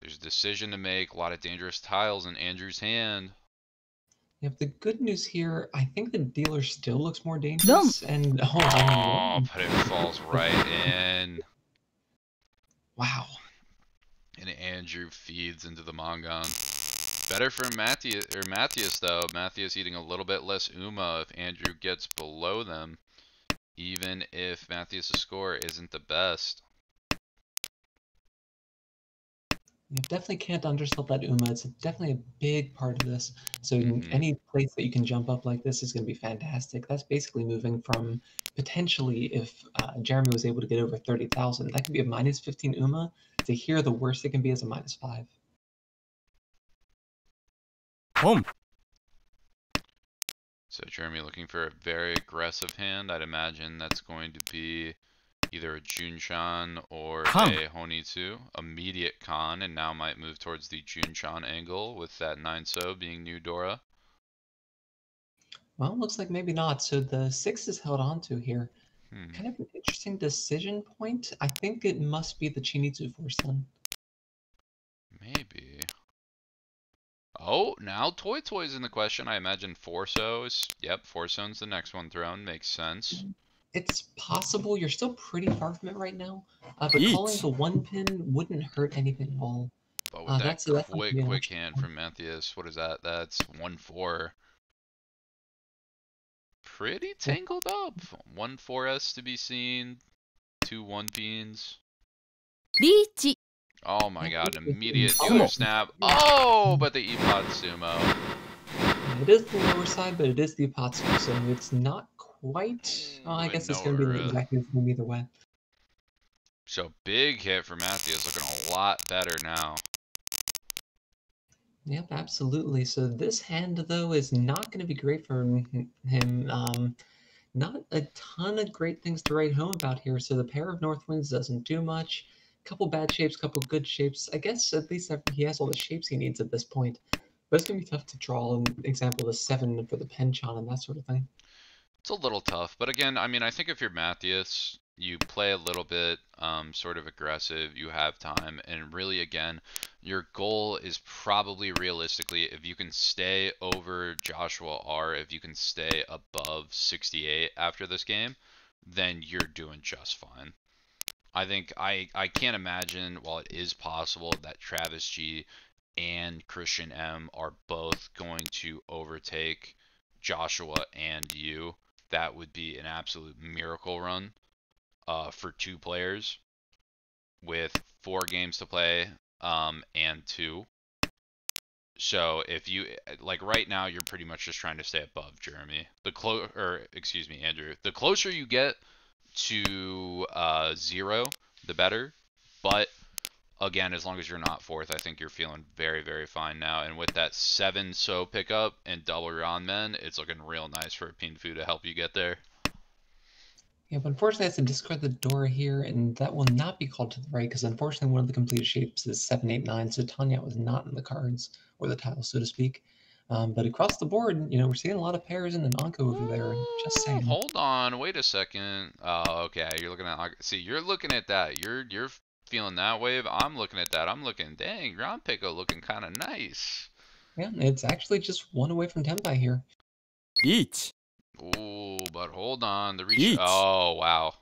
There's a decision to make. A lot of dangerous tiles in Andrew's hand. Yeah, the good news here, I think the dealer still looks more dangerous. And But it falls right in. Wow. And Andrew feeds into the Mongon. Better for Matthias though. Matthias eating a little bit less Uma if Andrew gets below them, even if Matthias' score isn't the best. You definitely can't undersell that Uma. It's definitely a big part of this. So any place that you can jump up like this is going to be fantastic. That's basically moving from potentially, if Jeremy was able to get over 30,000, that could be a minus 15 Uma, to here the worst it can be is a minus 5. Boom. So Jeremy looking for a very aggressive hand. I'd imagine that's going to be either a Junshan or a Honitsu. Immediate con, and now might move towards the Junshan angle with that 9-So being new Dora. Well, looks like maybe not. So the 6 is held on to here. Kind of an interesting decision point. I think it must be the Chinitsu Force then. Maybe. Oh, now Toy Toy's in the question. I imagine 4-So is, yep, 4-So's the next one thrown. Makes sense. It's possible. You're still pretty far from it right now. But calling the 1-pin wouldn't hurt anything at all. But with that's quick hand from Matthias, what is that? That's 1-4. Pretty tangled up. 1-4S to be seen. 2 1-pins. リーチ Oh my god, immediate dealer snap. Oh, but the Epod Sumo. It is the lower side, but it is the Ipatsu, so it's not quite... Oh, I guess it's going to be exactly the same either way. So big hit for Matthias, looking a lot better now. Yep, absolutely. So this hand, though, is not going to be great for him. Not a ton of great things to write home about here. So the pair of North Winds doesn't do much. Couple bad shapes, couple good shapes. I guess at least he has all the shapes he needs at this point. But it's going to be tough to draw an example of the 7 for the Penchant and that sort of thing. It's a little tough, but again, I mean, I think if you're Matthias, you play a little bit sort of aggressive, you have time, and really, again, your goal is probably realistically, if you can stay over Joshua R, if you can stay above 68 after this game, then you're doing just fine. I think I can't imagine, while it is possible, that Travis G and Christian M are both going to overtake Joshua and you. That would be an absolute miracle run for two players with 4 games to play and 2. So if you like right now, you're pretty much just trying to stay above Jeremy. Excuse me, Andrew. The closer you get to 0, the better. But again, as long as you're not 4th, I think you're feeling very, very fine now. And with that 7 so pickup and double Ron Men, it's looking real nice for Pinfu to help you get there. Yeah, but unfortunately, I have to discard the Dora here, and that will not be called to the right, because unfortunately, one of the completed shapes is 7, 8, 9, so Tanya was not in the cards, or the tile, so to speak. But across the board, we're seeing a lot of pairs in the Nanko over there, just saying. Hold on, wait a second. Oh, okay, you're looking at, see, you're looking at that. You're feeling that wave. I'm looking at that. I'm looking, dang, Ron Pico looking kind of nice. Yeah, it's actually just 1 away from Tenpai here. Each. Ooh, but hold on, the reach. Each. Oh, wow.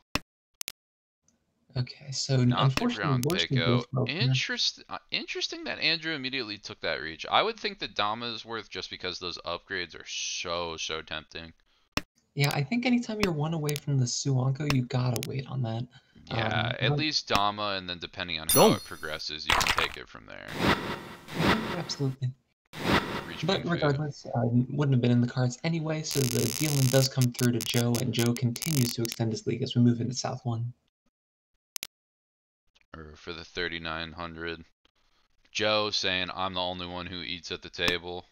Okay, so Not the unfortunately, ground worst of Pico. both worlds here. Interesting that Andrew immediately took that reach. I would think that Dama is worth just because those upgrades are so tempting. Yeah, I think anytime you're 1 away from the Suanko, you gotta wait on that. Yeah, at but- least Dama, and then depending on how it progresses, you can take it from there. Absolutely. Reach But Pinfu. regardless, wouldn't have been in the cards anyway, so the dealing does come through to Joe, and Joe continues to extend his league as we move into South 1. Or for the 3,900. Joe saying, I'm the only one who eats at the table.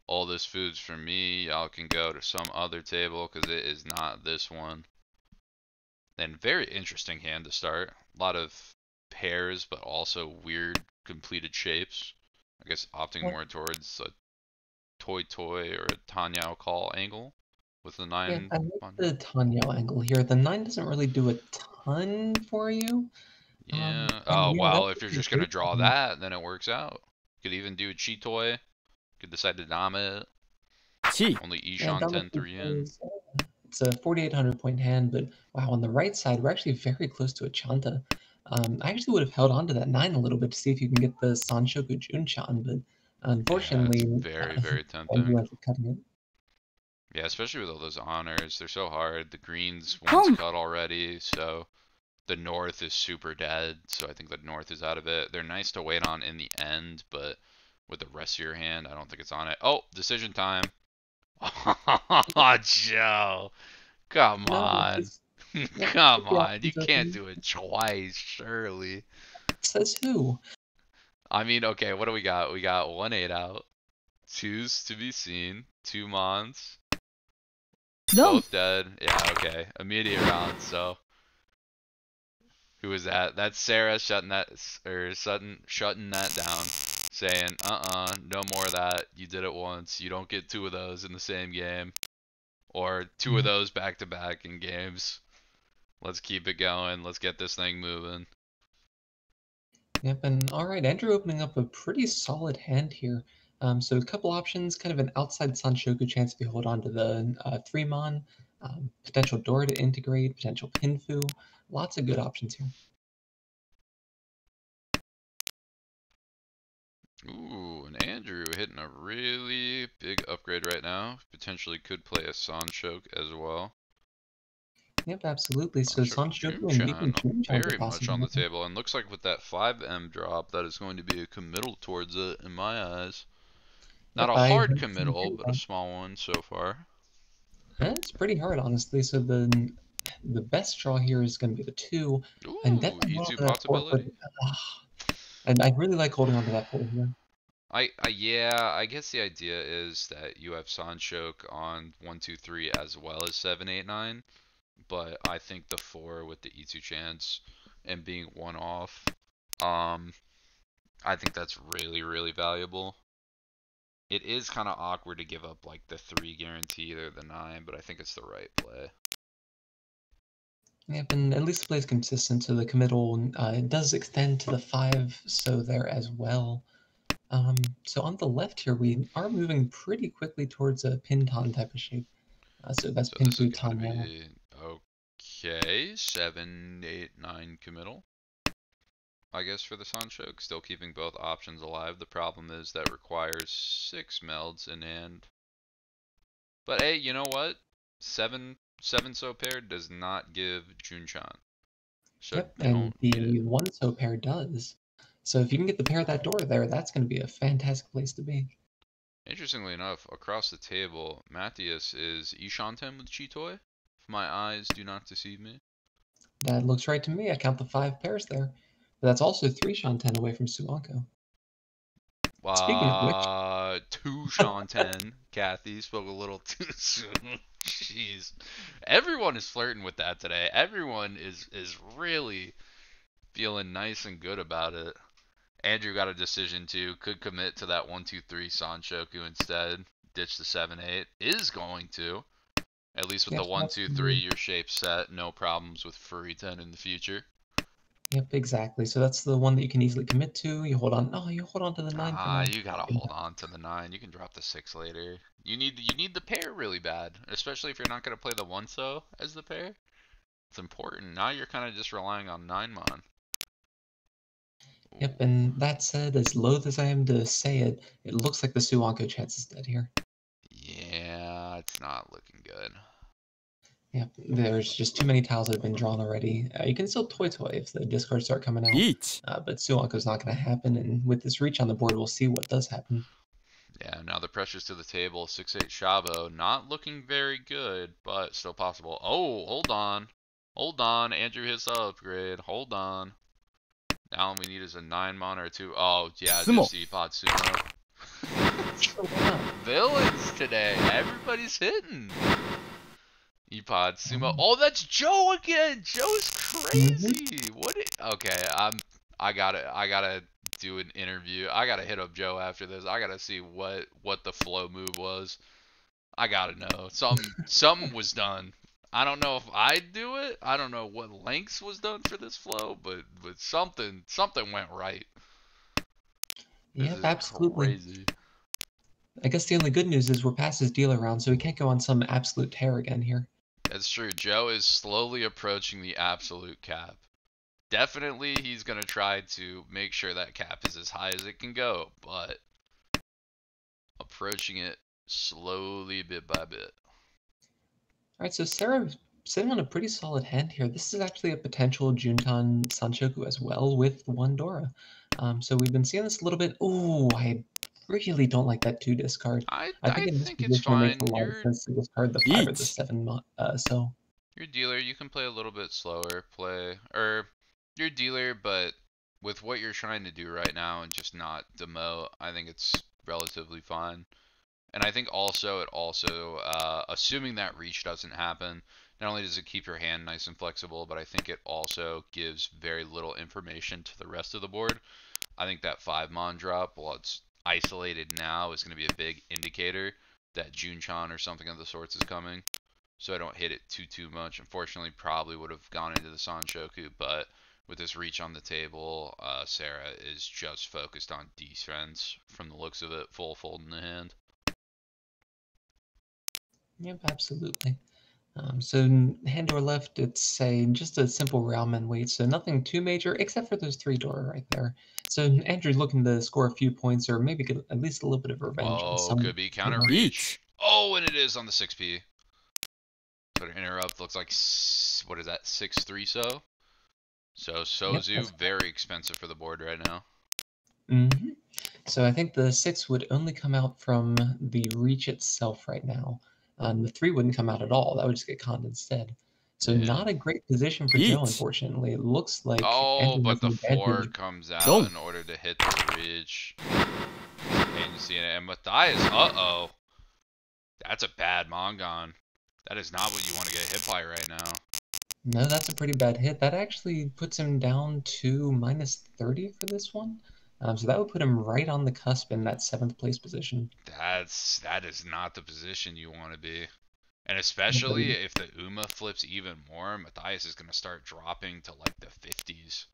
All this food's for me. Y'all can go to some other table because it is not this one. And very interesting hand to start. A lot of pairs, but also weird completed shapes. I guess opting more towards a toy or a Tanyao call angle with the 9. Yeah, I like the Tanyao angle here. The 9 doesn't really do a ton for you. Yeah. And Oh, yeah, well, that's if you're a just going to great draw one. that, then it works out. Could even do a Chitoy. Could decide to dominate. Chi. Only Yeah, Ishan double 10-3 in. it's a 4,800 point hand, but wow, on the right side, we're actually very close to a Chanta. I actually would have held on to that 9 a little bit to see if you can get the Sanshoku Junchan, but unfortunately, Yeah, it's very tempting. Andrew ends up cutting it. Yeah, especially with all those honors. They're so hard. The green's one's cut already, so the north is super dead, so I think the north is out of it. They're nice to wait on in the end, but with the rest of your hand, I don't think it's on it. Oh, decision time. Oh, Joe. Come on. Come on. You can't do it twice, surely. Says who? I mean, okay, what do we got? We got 1 8 out. 2's to be seen. 2 Mons. Both dead. Yeah, okay. Immediate round, so. Who is that? That's Sarah shutting that, or Sutton shutting that down. Saying, no more of that. You did it once. You don't get 2 of those in the same game. Or 2 of those back to back in games. Let's keep it going. Let's get this thing moving. Yep, and alright, Andrew opening up a pretty solid hand here. So a couple options, kind of an outside Sanshoku chance if you hold on to the 3-mon, potential Dora to integrate, potential Pinfu, lots of good options here. Ooh, and Andrew hitting a really big upgrade right now. Potentially could play a Sanshoku as well. Yep, absolutely. So Sanshoku and even Junchan very much on the table, and looks like with that 5M drop, that is going to be a committal towards it in my eyes. Not a hard committal, but a small one so far. It's pretty hard, honestly. So the best draw here is going to be the 2, Ooh, and definitely E2 possibility. And I really like holding on to that 4 here. Yeah, I guess the idea is that you have Sanshoku on 1, 2, 3 as well as 7, 8, 9. But I think the 4 with the E2 chance and being 1 off, I think that's really valuable. It is kind of awkward to give up like the 3 guaranteed or the 9, but I think it's the right play. Yep, and at least the play is consistent, so the committal it does extend to the 5, so there as well. So on the left here, we are moving pretty quickly towards a Pinton type of shape. So that's So this is Pinku going to Tanya. be okay. 7, 8, 9 committal. I guess for the Sanchoke, still keeping both options alive. The problem is that requires 6 melds in hand. But hey, you know what? 7 so paired does not give Junchan. So Yep, and don't need it. the 1 so pair does. So if you can get the pair of that door there, that's going to be a fantastic place to be. Interestingly enough, across the table, Matthias is Ishanten with Chitoy. If my eyes do not deceive me. That looks right to me. I count the 5 pairs there. But that's also 3 Shanten away from Suanko. Speaking of which, 2 Shanten. Kathy spoke a little too soon. Jeez. Everyone is flirting with that today. Everyone is really feeling nice and good about it. Andrew got a decision too. Could commit to that 1-2-3 Sanchoku instead. Ditch the 7-8. Is going to. At least with Yep, the 1-2-3, your shape set. No problems with Furiten in the future. Yep, exactly. So that's the one that you can easily commit to. You hold on. Oh, you hold on to the 9 for now. You gotta hold on to the 9. You can drop the 6 later. You need the pair really bad, especially if you're not gonna play the 1-so as the pair. It's important. Now you're kind of just relying on 9-mon. Yep, and that said, as loath as I am to say it, it looks like the Suanko chance is dead here. Yeah, it's not looking good. Yep, there's just too many tiles that have been drawn already. You can still toy if the discards start coming out, リーチ but Suanko's not going to happen, and with this reach on the board, we'll see what does happen. Yeah, now the pressure's to the table. 6-8 Shavo, not looking very good, but still possible. Oh, hold on. Hold on, Andrew hits the upgrade. Hold on. Now all we need is a 9-mon or a 2. Oh, yeah, Sumo. just Epod Sumo. Sure, why not? Villains today. Everybody's hitting. Epod Sumo. Oh, that's Joe again. Joe's crazy. Okay, I gotta do an interview. I gotta hit up Joe after this. I gotta see what the flow move was. I gotta know. Something was done. I don't know if I'd do it. I don't know what lengths was done for this flow, but something went right. This Yep, is absolutely. crazy. I guess the only good news is we're past his dealer round, so we can't go on some absolute tear again here. That's true. Joe is slowly approaching the absolute cap. Definitely he's going to try to make sure that cap is as high as it can go, but approaching it slowly bit by bit. Alright, so Sarah sitting on a pretty solid hand here. This is actually a potential Juntan Sanchoku as well with 1 Dora. So we've been seeing this a little bit. Ooh, I really don't like that 2 discard. I think in this think it's position it makes a fine. lot of sense to discard the 5 or the Each. 7. So Your dealer, you can play a little bit slower. Your dealer, but with what you're trying to do right now and just not demote, I think it's relatively fine. And I think also assuming that reach doesn't happen, not only does it keep your hand nice and flexible, but I think it also gives very little information to the rest of the board. I think that 5-mon drop, while it's isolated now, is going to be a big indicator that Junchan or something of the sorts is coming. So I don't hit it too much. Unfortunately, probably would have gone into the Sanchoku, but with this reach on the table, Sarah is just focused on defense from the looks of it, full fold in the hand. yep, absolutely. So hand door left, it's just a simple Railman wait, so nothing too major, except for those 3 Dora right there. So Andrew's looking to score a few points, or maybe get at least a little bit of revenge on Oh, some. could be counter reach. Oh, and it is on the 6P. So to interrupt, looks like, what is that, 6-3 so? So Sozu, Yep, very expensive for the board right now. Mm-hmm. So I think the 6 would only come out from the reach itself right now. The 3 wouldn't come out at all. That would just get conned instead. So Yeah. not a great position for Joe, Each. unfortunately. It looks like Oh, Andrew but has the an 4 advantage. comes out Don't. in order to hit the reach. And you see it. And Matthias, uh-oh. That's a bad Mongon. That is not what you want to get hit by right now. No, that's a pretty bad hit. That actually puts him down to -30 for this one. So that would put him right on the cusp in that 7th place position. That is not the position you want to be. And Yep, especially if the Uma flips even more, Matthias is going to start dropping to like the 50s.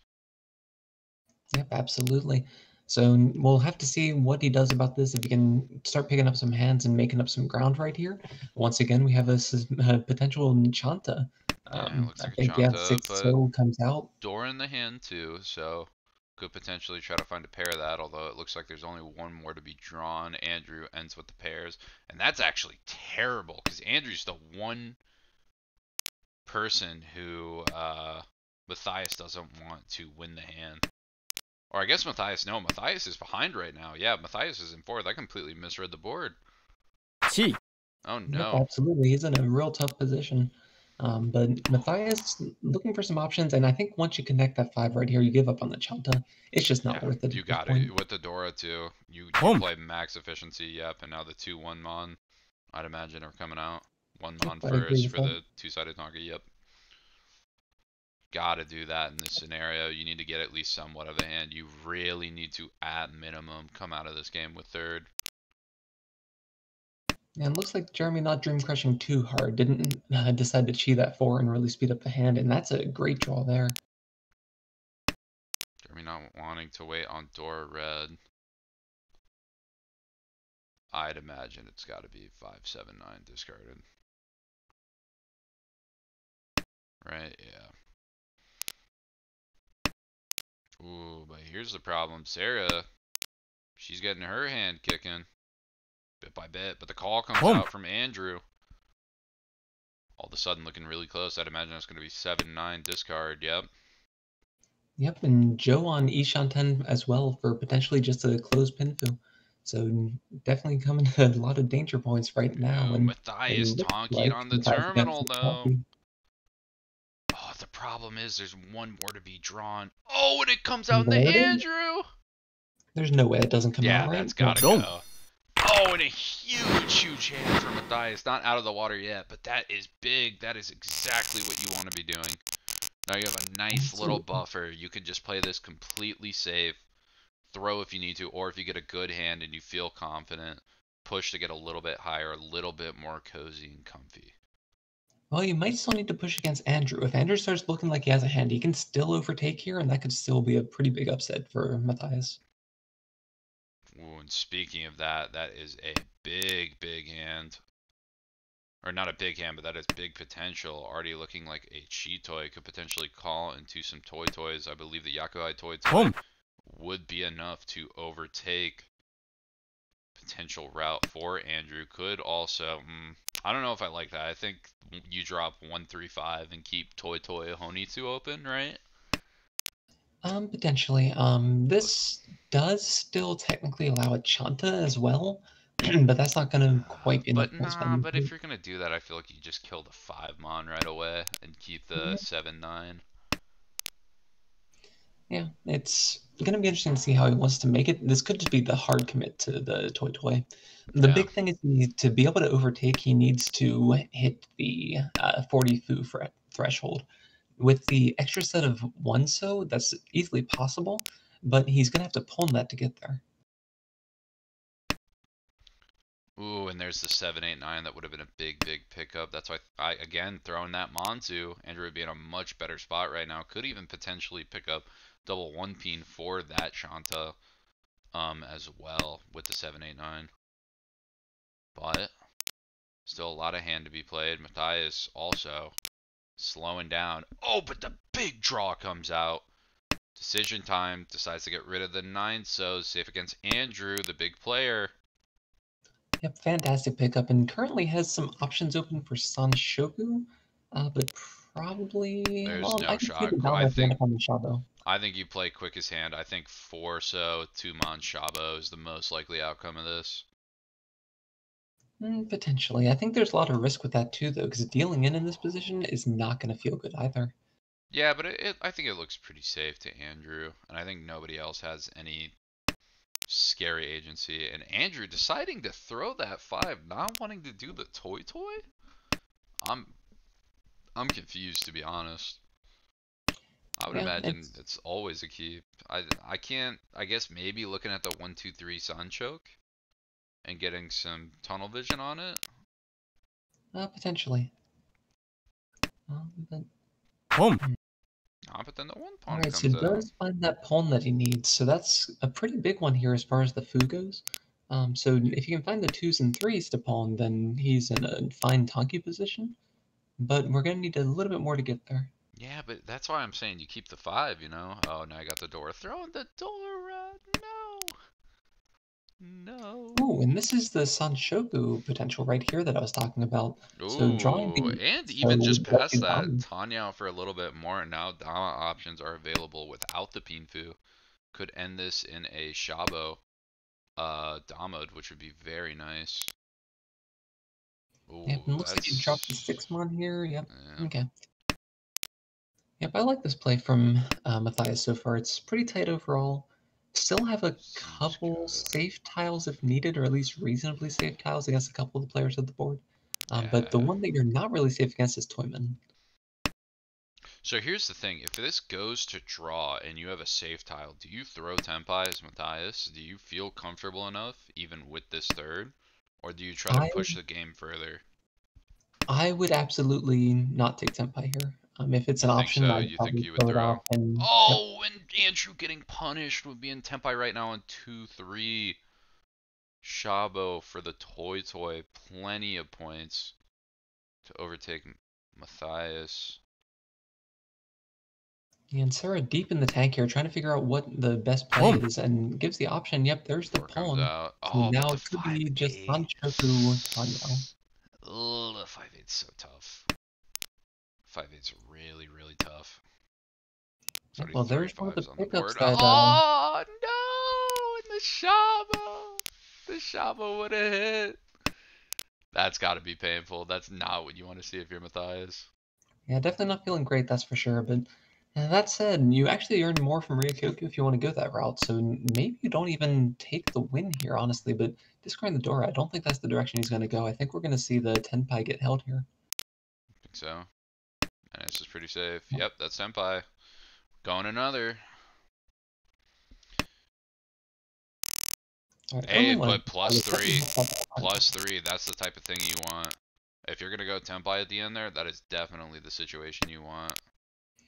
Yep, absolutely. So we'll have to see what he does about this, if he can start picking up some hands and making up some ground right here. Once again, we have a potential Nchanta. Yeah, it looks I like a think, yeah, Chanta, 6 but so comes out. Dora in the hand too, so could potentially try to find a pair of that, although it looks like there's only one more to be drawn. Andrew ends with the pairs, and that's actually terrible, because Andrew's the one person who Matthias doesn't want to win the hand. Or I guess Matthias, no, Matthias is behind right now. Yeah, Matthias is in fourth. I completely misread the board. 1、 Oh Yep, no. absolutely. He's in a real tough position. But Matthias looking for some options, and I think once you connect that 5 right here, you give up on the Chanta. It's just not Yeah, worth it you at this got point. it. With the Dora too, you Home. play max efficiency, yep, and now the 2-1 Mon, I'd imagine, are coming out. One Yep, Mon I agree first with for that. the two-sided Tonka, yep. Gotta do that in this scenario. You need to get at least somewhat of a hand. You really need to, at minimum, come out of this game with third. And it looks like Jeremy not dream crushing too hard. Didn't decide to chi that 4 and really speed up the hand, and that's a great draw there. Jeremy not wanting to wait on Dora red. I'd imagine it's got to be 5-7-9 discarded. Right, yeah. Ooh, but here's the problem. Sarah, she's getting her hand kicking bit by bit, but the call comes out from Andrew. All of a sudden looking really close. I'd imagine it's going to be 7-9 discard, yep. Yep, and Joe on Ishan 10 as well for potentially just a closed pinfu. So definitely coming to a lot of danger points right now. Ooh, And it Matthias looks Tonkied like on the Matthias got terminal, some though. coffee. Oh, the problem is there's one more to be drawn. Oh, and it comes out in the There it is. Andrew. There's no way it doesn't come Yeah, out right. that's got to Boom. go. Oh, and a huge hand for Matthias. Not out of the water yet, but that is big. That is exactly what you want to be doing. Now you have a nice little Absolutely. buffer. You can just play this completely safe. Throw if you need to, or if you get a good hand and you feel confident, push to get a little bit higher, a little bit more cozy and comfy. Well, you might still need to push against Andrew. If Andrew starts looking like he has a hand, he can still overtake here, and that could still be a pretty big upset for Matthias. Ooh, and speaking of that, that is a big hand. Or not a big hand, but that is big potential. Already looking like a Chi-Toy could potentially call into some toys. I believe the Yakuhai toy would be enough to overtake potential route for Andrew. Could also, I don't know if I like that. I think you drop 1-3-5 and keep Toy Honitsu open, right? Potentially. This does still technically allow a Chanta as well, but that's not gonna quite be enough But points nah, value. but if you're gonna do that, I feel like you just kill the 5 Mon right away and keep the 7-9. Yeah, it's gonna be interesting to see how he wants to make it. This could just be the hard commit to the Toy. The Yeah. big thing is to be able to overtake, he needs to hit the 40 Fu threshold. With the extra set of 1 so, that's easily possible, but he's gonna have to pull that to get there. Ooh, and there's the 7-8-9. That would have been a big pickup. That's why again, throwing that Monzu, Andrew would be in a much better spot right now. Could even potentially pick up double 1-peen for that Chanta as well with the 7-8-9. But still a lot of hand to be played. Matthias also slowing down. Oh, but the big draw comes out. Decision time. Decides to get rid of the 9 so safe against Andrew, the big player. Yep, fantastic pickup, and currently has some options open for Sanshoku, but probably... There's Well, no I can see shot. the down if you end up on the Shabo. I think you play quickest hand. I think 4 so, 2 Mon Shabo is the most likely outcome of this. Potentially. I think there's a lot of risk with that too, though, because dealing in this position is not going to feel good either. Yeah, but I think it looks pretty safe to Andrew, and I think nobody else has any scary agency. And Andrew deciding to throw that 5, not wanting to do the toy? I'm confused, to be honest. I would Yeah, imagine it's always a keep. I can't. I guess maybe looking at the 1-2-3 Sunchoke and getting some tunnel vision on it. Potentially. Butポン But then the one pawn alright, so comes he out. does find that pawn that he needs, so that's a pretty big one here as far as the foo goes. So if you can find the 2s and 3s to pawn, then he's in a fine Tonki position. But we're gonna need a little bit more to get there. Yeah, but that's why I'm saying you keep the 5, you know? Oh, now I got the door. Throwing the door rod. No. No. Oh, and this is the Sanshoku potential right here that I was talking about. So drawing Ooh, the and so even just past directing that, Dama. Tanya out for a little bit more, and now Dama options are available without the Pinfu. Could end this in a Shabo Damod, which would be very nice. Ooh, Yep, and looks like he dropped the that's 6-mon here. Yep. yeah. Okay. Yep, I like this play from Matthias so far. It's pretty tight overall. Still have a Seems couple good. safe tiles if needed, or at least reasonably safe tiles against a couple of the players at the board. But the Yeah. one that you're not really safe against is Toyman. So here's the thing, if this goes to draw and you have a safe tile, do you throw Tenpai as Matthias? Do you feel comfortable enough, even with this third? Or do you try to push the game further? I would absolutely not take Tenpai here. If it's You an think option, so? I'd You think probably you would throw it throw? off. And yep. Oh, and Andrew getting punished would be in Tenpai right now on 2-3. Shabo for the Toy. Plenty of points to overtake Matthias. And Sarah deep in the tank here, trying to figure out what the best play Pawn. is, and gives the option. Yep, there's the Four comes pawn. out. So Oh, now but the it could be just 5-8. Sanshoku Tanya. Ugh, the 5-8's so tough. 5-8's really, really tough. So Well, there's one of the 35's on the pickups board. that Oh, no! And the Shabo! The Shabo would have hit. That's got to be painful. That's not what you want to see if you're Matthias. yeah, definitely not feeling great, that's for sure. But that said, you actually earn more from Ryukyoku if you want to go that route. So maybe you don't even take the win here, honestly. But discarding the Dora, I don't think that's the direction he's going to go. I think we're going to see the Tenpai get held here. I think so. And this is pretty safe. Yep, that's Senpai. Going another. Right, Hey, only one. but plus three, that's the type of thing you want. If you're gonna go Tenpai at the end there, that is definitely the situation you want.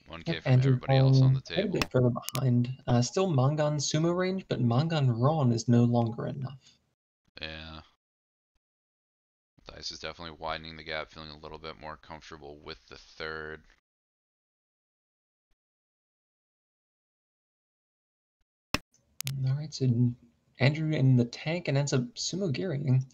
1k Yep, from Andrew everybody else on the quite a table. bit further behind. Still Mangan sumo range, but Mangan Ron is no longer enough. Yeah. Dice is definitely widening the gap, feeling a little bit more comfortable with the third. Alright, so Andrew in the tank and ends up sumo gearing.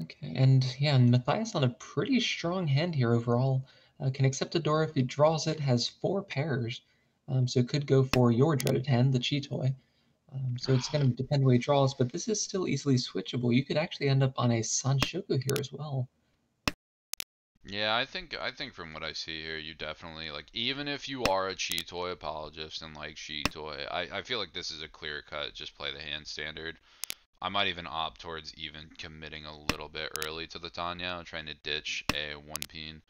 Okay, and yeah, Matthias on a pretty strong hand here overall. Can accept a door if he draws it, has 4 pairs. So it could go for your dreaded hand, the Chitoy. So it's going to depend where he draws, but this is still easily switchable. You could actually end up on a Sanshoku here as well. Yeah, I think from what I see here, you definitely like, even if you are a Chitoy apologist and like Chitoy, I feel like this is a clear cut, just play the hand standard. I might even opt towards even committing a little bit early to the Tanya, trying to ditch a 1-pin,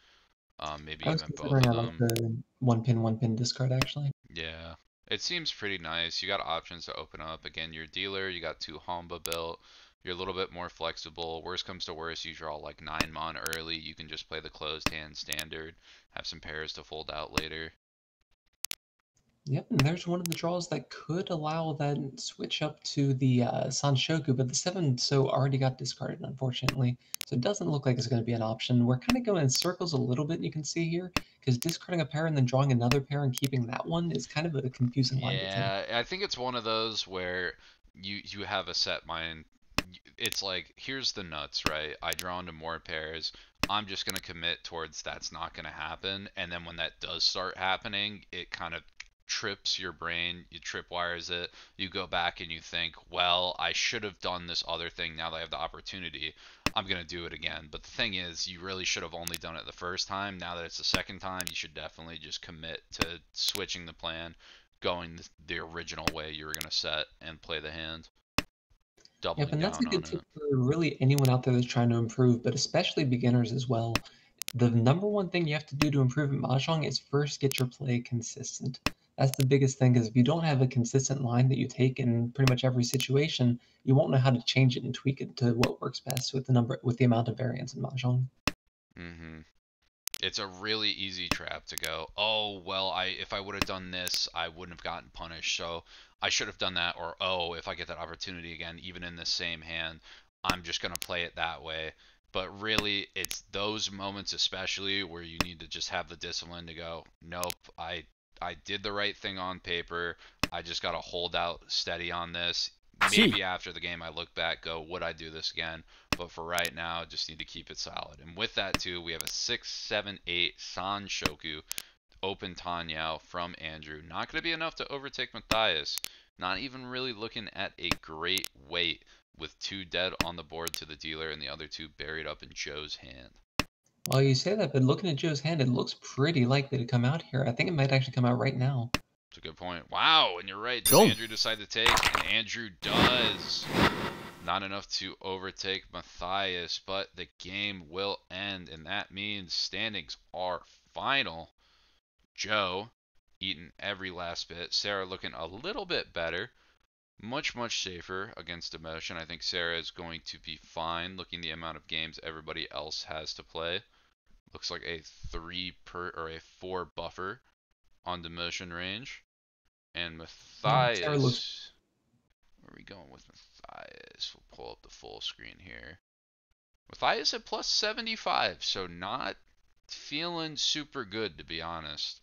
maybe I was even both considering of I like them. the one pin discard actually. Yeah, it seems pretty nice. You got options to open up. Again, your dealer, you got 2 Hamba built. You're a little bit more flexible. Worst comes to worst, you draw like 9 mon early. You can just play the closed hand standard, have some pairs to fold out later. Yep, and there's one of the draws that could allow that switch up to the Sanshoku, but the 7 so already got discarded, unfortunately. So it doesn't look like it's going to be an option. We're kind of going in circles a little bit, you can see here, because discarding a pair and then drawing another pair and keeping that one is kind of a confusing line to take. Yeah, I think it's one of those where you have a set mind. It's like, here's the nuts, right? I draw into more pairs. I'm just going to commit towards that's not going to happen. And then when that does start happening, it kind of trips your brain, you tripwires it, you go back and you think, well, I should have done this other thing now that I have the opportunity. I'm going to do it again. But the thing is, you really should have only done it the first time. Now that it's the second time, you should definitely just commit to switching the plan, going the original way you were going to set and play the hand. Doubling Yep, and that's a down good on tip it. for really anyone out there that's trying to improve, but especially beginners as well. The number one thing you have to do to improve at Mahjong is first get your play consistent. That's the biggest thing, because if you don't have a consistent line that you take in pretty much every situation, you won't know how to change it and tweak it to what works best with the amount of variance in Mahjong. Mm-hmm. It's a really easy trap to go, oh, well, if I would have done this, I wouldn't have gotten punished, so I should have done that, or, oh, if I get that opportunity again, even in the same hand, I'm just going to play it that way. But really, it's those moments especially where you need to just have the discipline to go, nope, I did the right thing on paper, I just got to hold out steady on this. Maybe after the game I look back, go, would I do this again? But for right now, just need to keep it solid. And with that too, we have a 6-7-8 San Shoku open Tanyao from Andrew. Not going to be enough to overtake Matthias. Not even really looking at a great weight with 2 dead on the board to the dealer and the other 2 buried up in Joe's hand. Well, you say that, but looking at Joe's hand, it looks pretty likely to come out here. I think it might actually come out right now. That's a good point. Wow, and you're right. Does Andrew decide to take? And Andrew does. Not enough to overtake Matthias, but the game will end, and that means standings are final. Joe eating every last bit. Sarah looking a little bit better. Much safer against Demotion. I think Sarah is going to be fine looking the amount of games everybody else has to play. Looks like a 4 buffer on Demotion range. And Matthias, where are we going with Matthias? We'll pull up the full screen here. Matthias at plus 75, so not feeling super good, to be honest.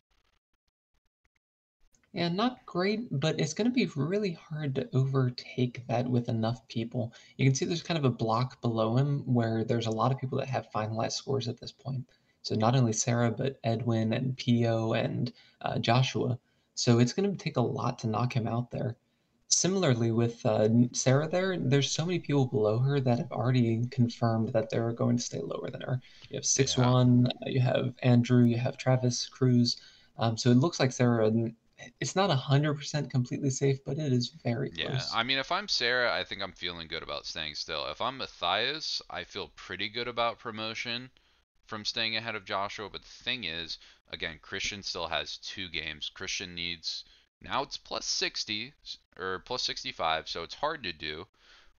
Yeah, not great, but it's going to be really hard to overtake that with enough people. You can see there's kind of a block below him where there's a lot of people that have finalized scores at this point. So not only Sarah, but Edwin and Pio and Joshua. So it's going to take a lot to knock him out there. Similarly with Sarah there's so many people below her that have already confirmed that they're going to stay lower than her. You have 6-1, you have Andrew, you have Travis, Cruz. So it looks like Sarah, it's not 100% completely safe, but it is very close. Yeah, I mean, if I'm Sarah, I think I'm feeling good about staying still. If I'm Matthias, I feel pretty good about promotion from staying ahead of Joshua. But the thing is, again, Christian still has 2 games. Christian needs, now it's plus 60 or plus 65, so it's hard to do,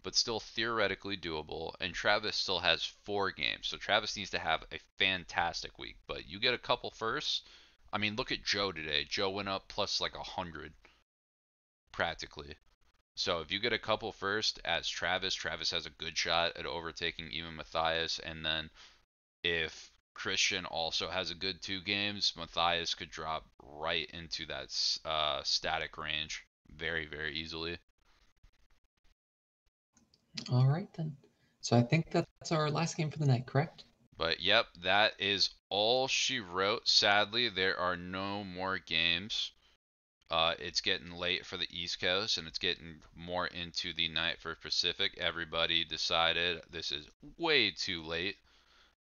but still theoretically doable. And Travis still has 4 games, so Travis needs to have a fantastic week. But you get a couple firsts. I mean, look at Joe today. Joe went up plus like 100 practically. So if you get a couple first as Travis has a good shot at overtaking even Matthias. And then if Christian also has a good 2 games, Matthias could drop right into that static range very easily. All right then. So I think that's our last game for the night, correct? But yep, that is all she wrote. Sadly, there are no more games. It's getting late for the East Coast, and it's getting more into the night for Pacific. Everybody decided this is way too late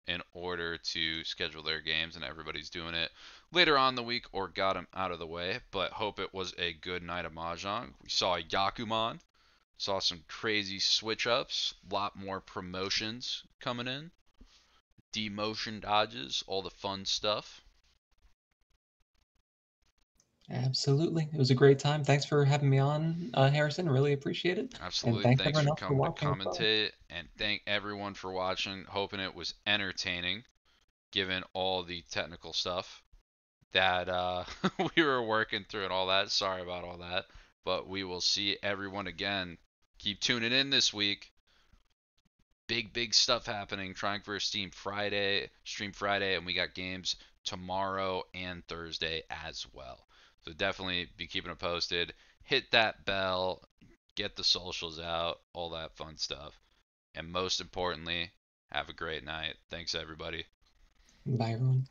in order to schedule their games, and everybody's doing it later on in the week or got them out of the way. But hope it was a good night of Mahjong. We saw Yakuman, saw some crazy switch-ups, a lot more promotions coming in, demotion dodges, all the fun stuff. Absolutely. It was a great time. Thanks for having me on, Harrison. Really appreciate it. Absolutely. And thanks for coming to watching commentate, and thank everyone for watching. Hoping it was entertaining, given all the technical stuff that we were working through and all that. Sorry about all that. But we will see everyone again. Keep tuning in this week. Big stuff happening. Trying for a stream Friday, and we got games tomorrow and Thursday as well. So definitely be keeping it posted. Hit that bell, get the socials out, all that fun stuff. And most importantly, have a great night. Thanks, everybody. Bye, everyone.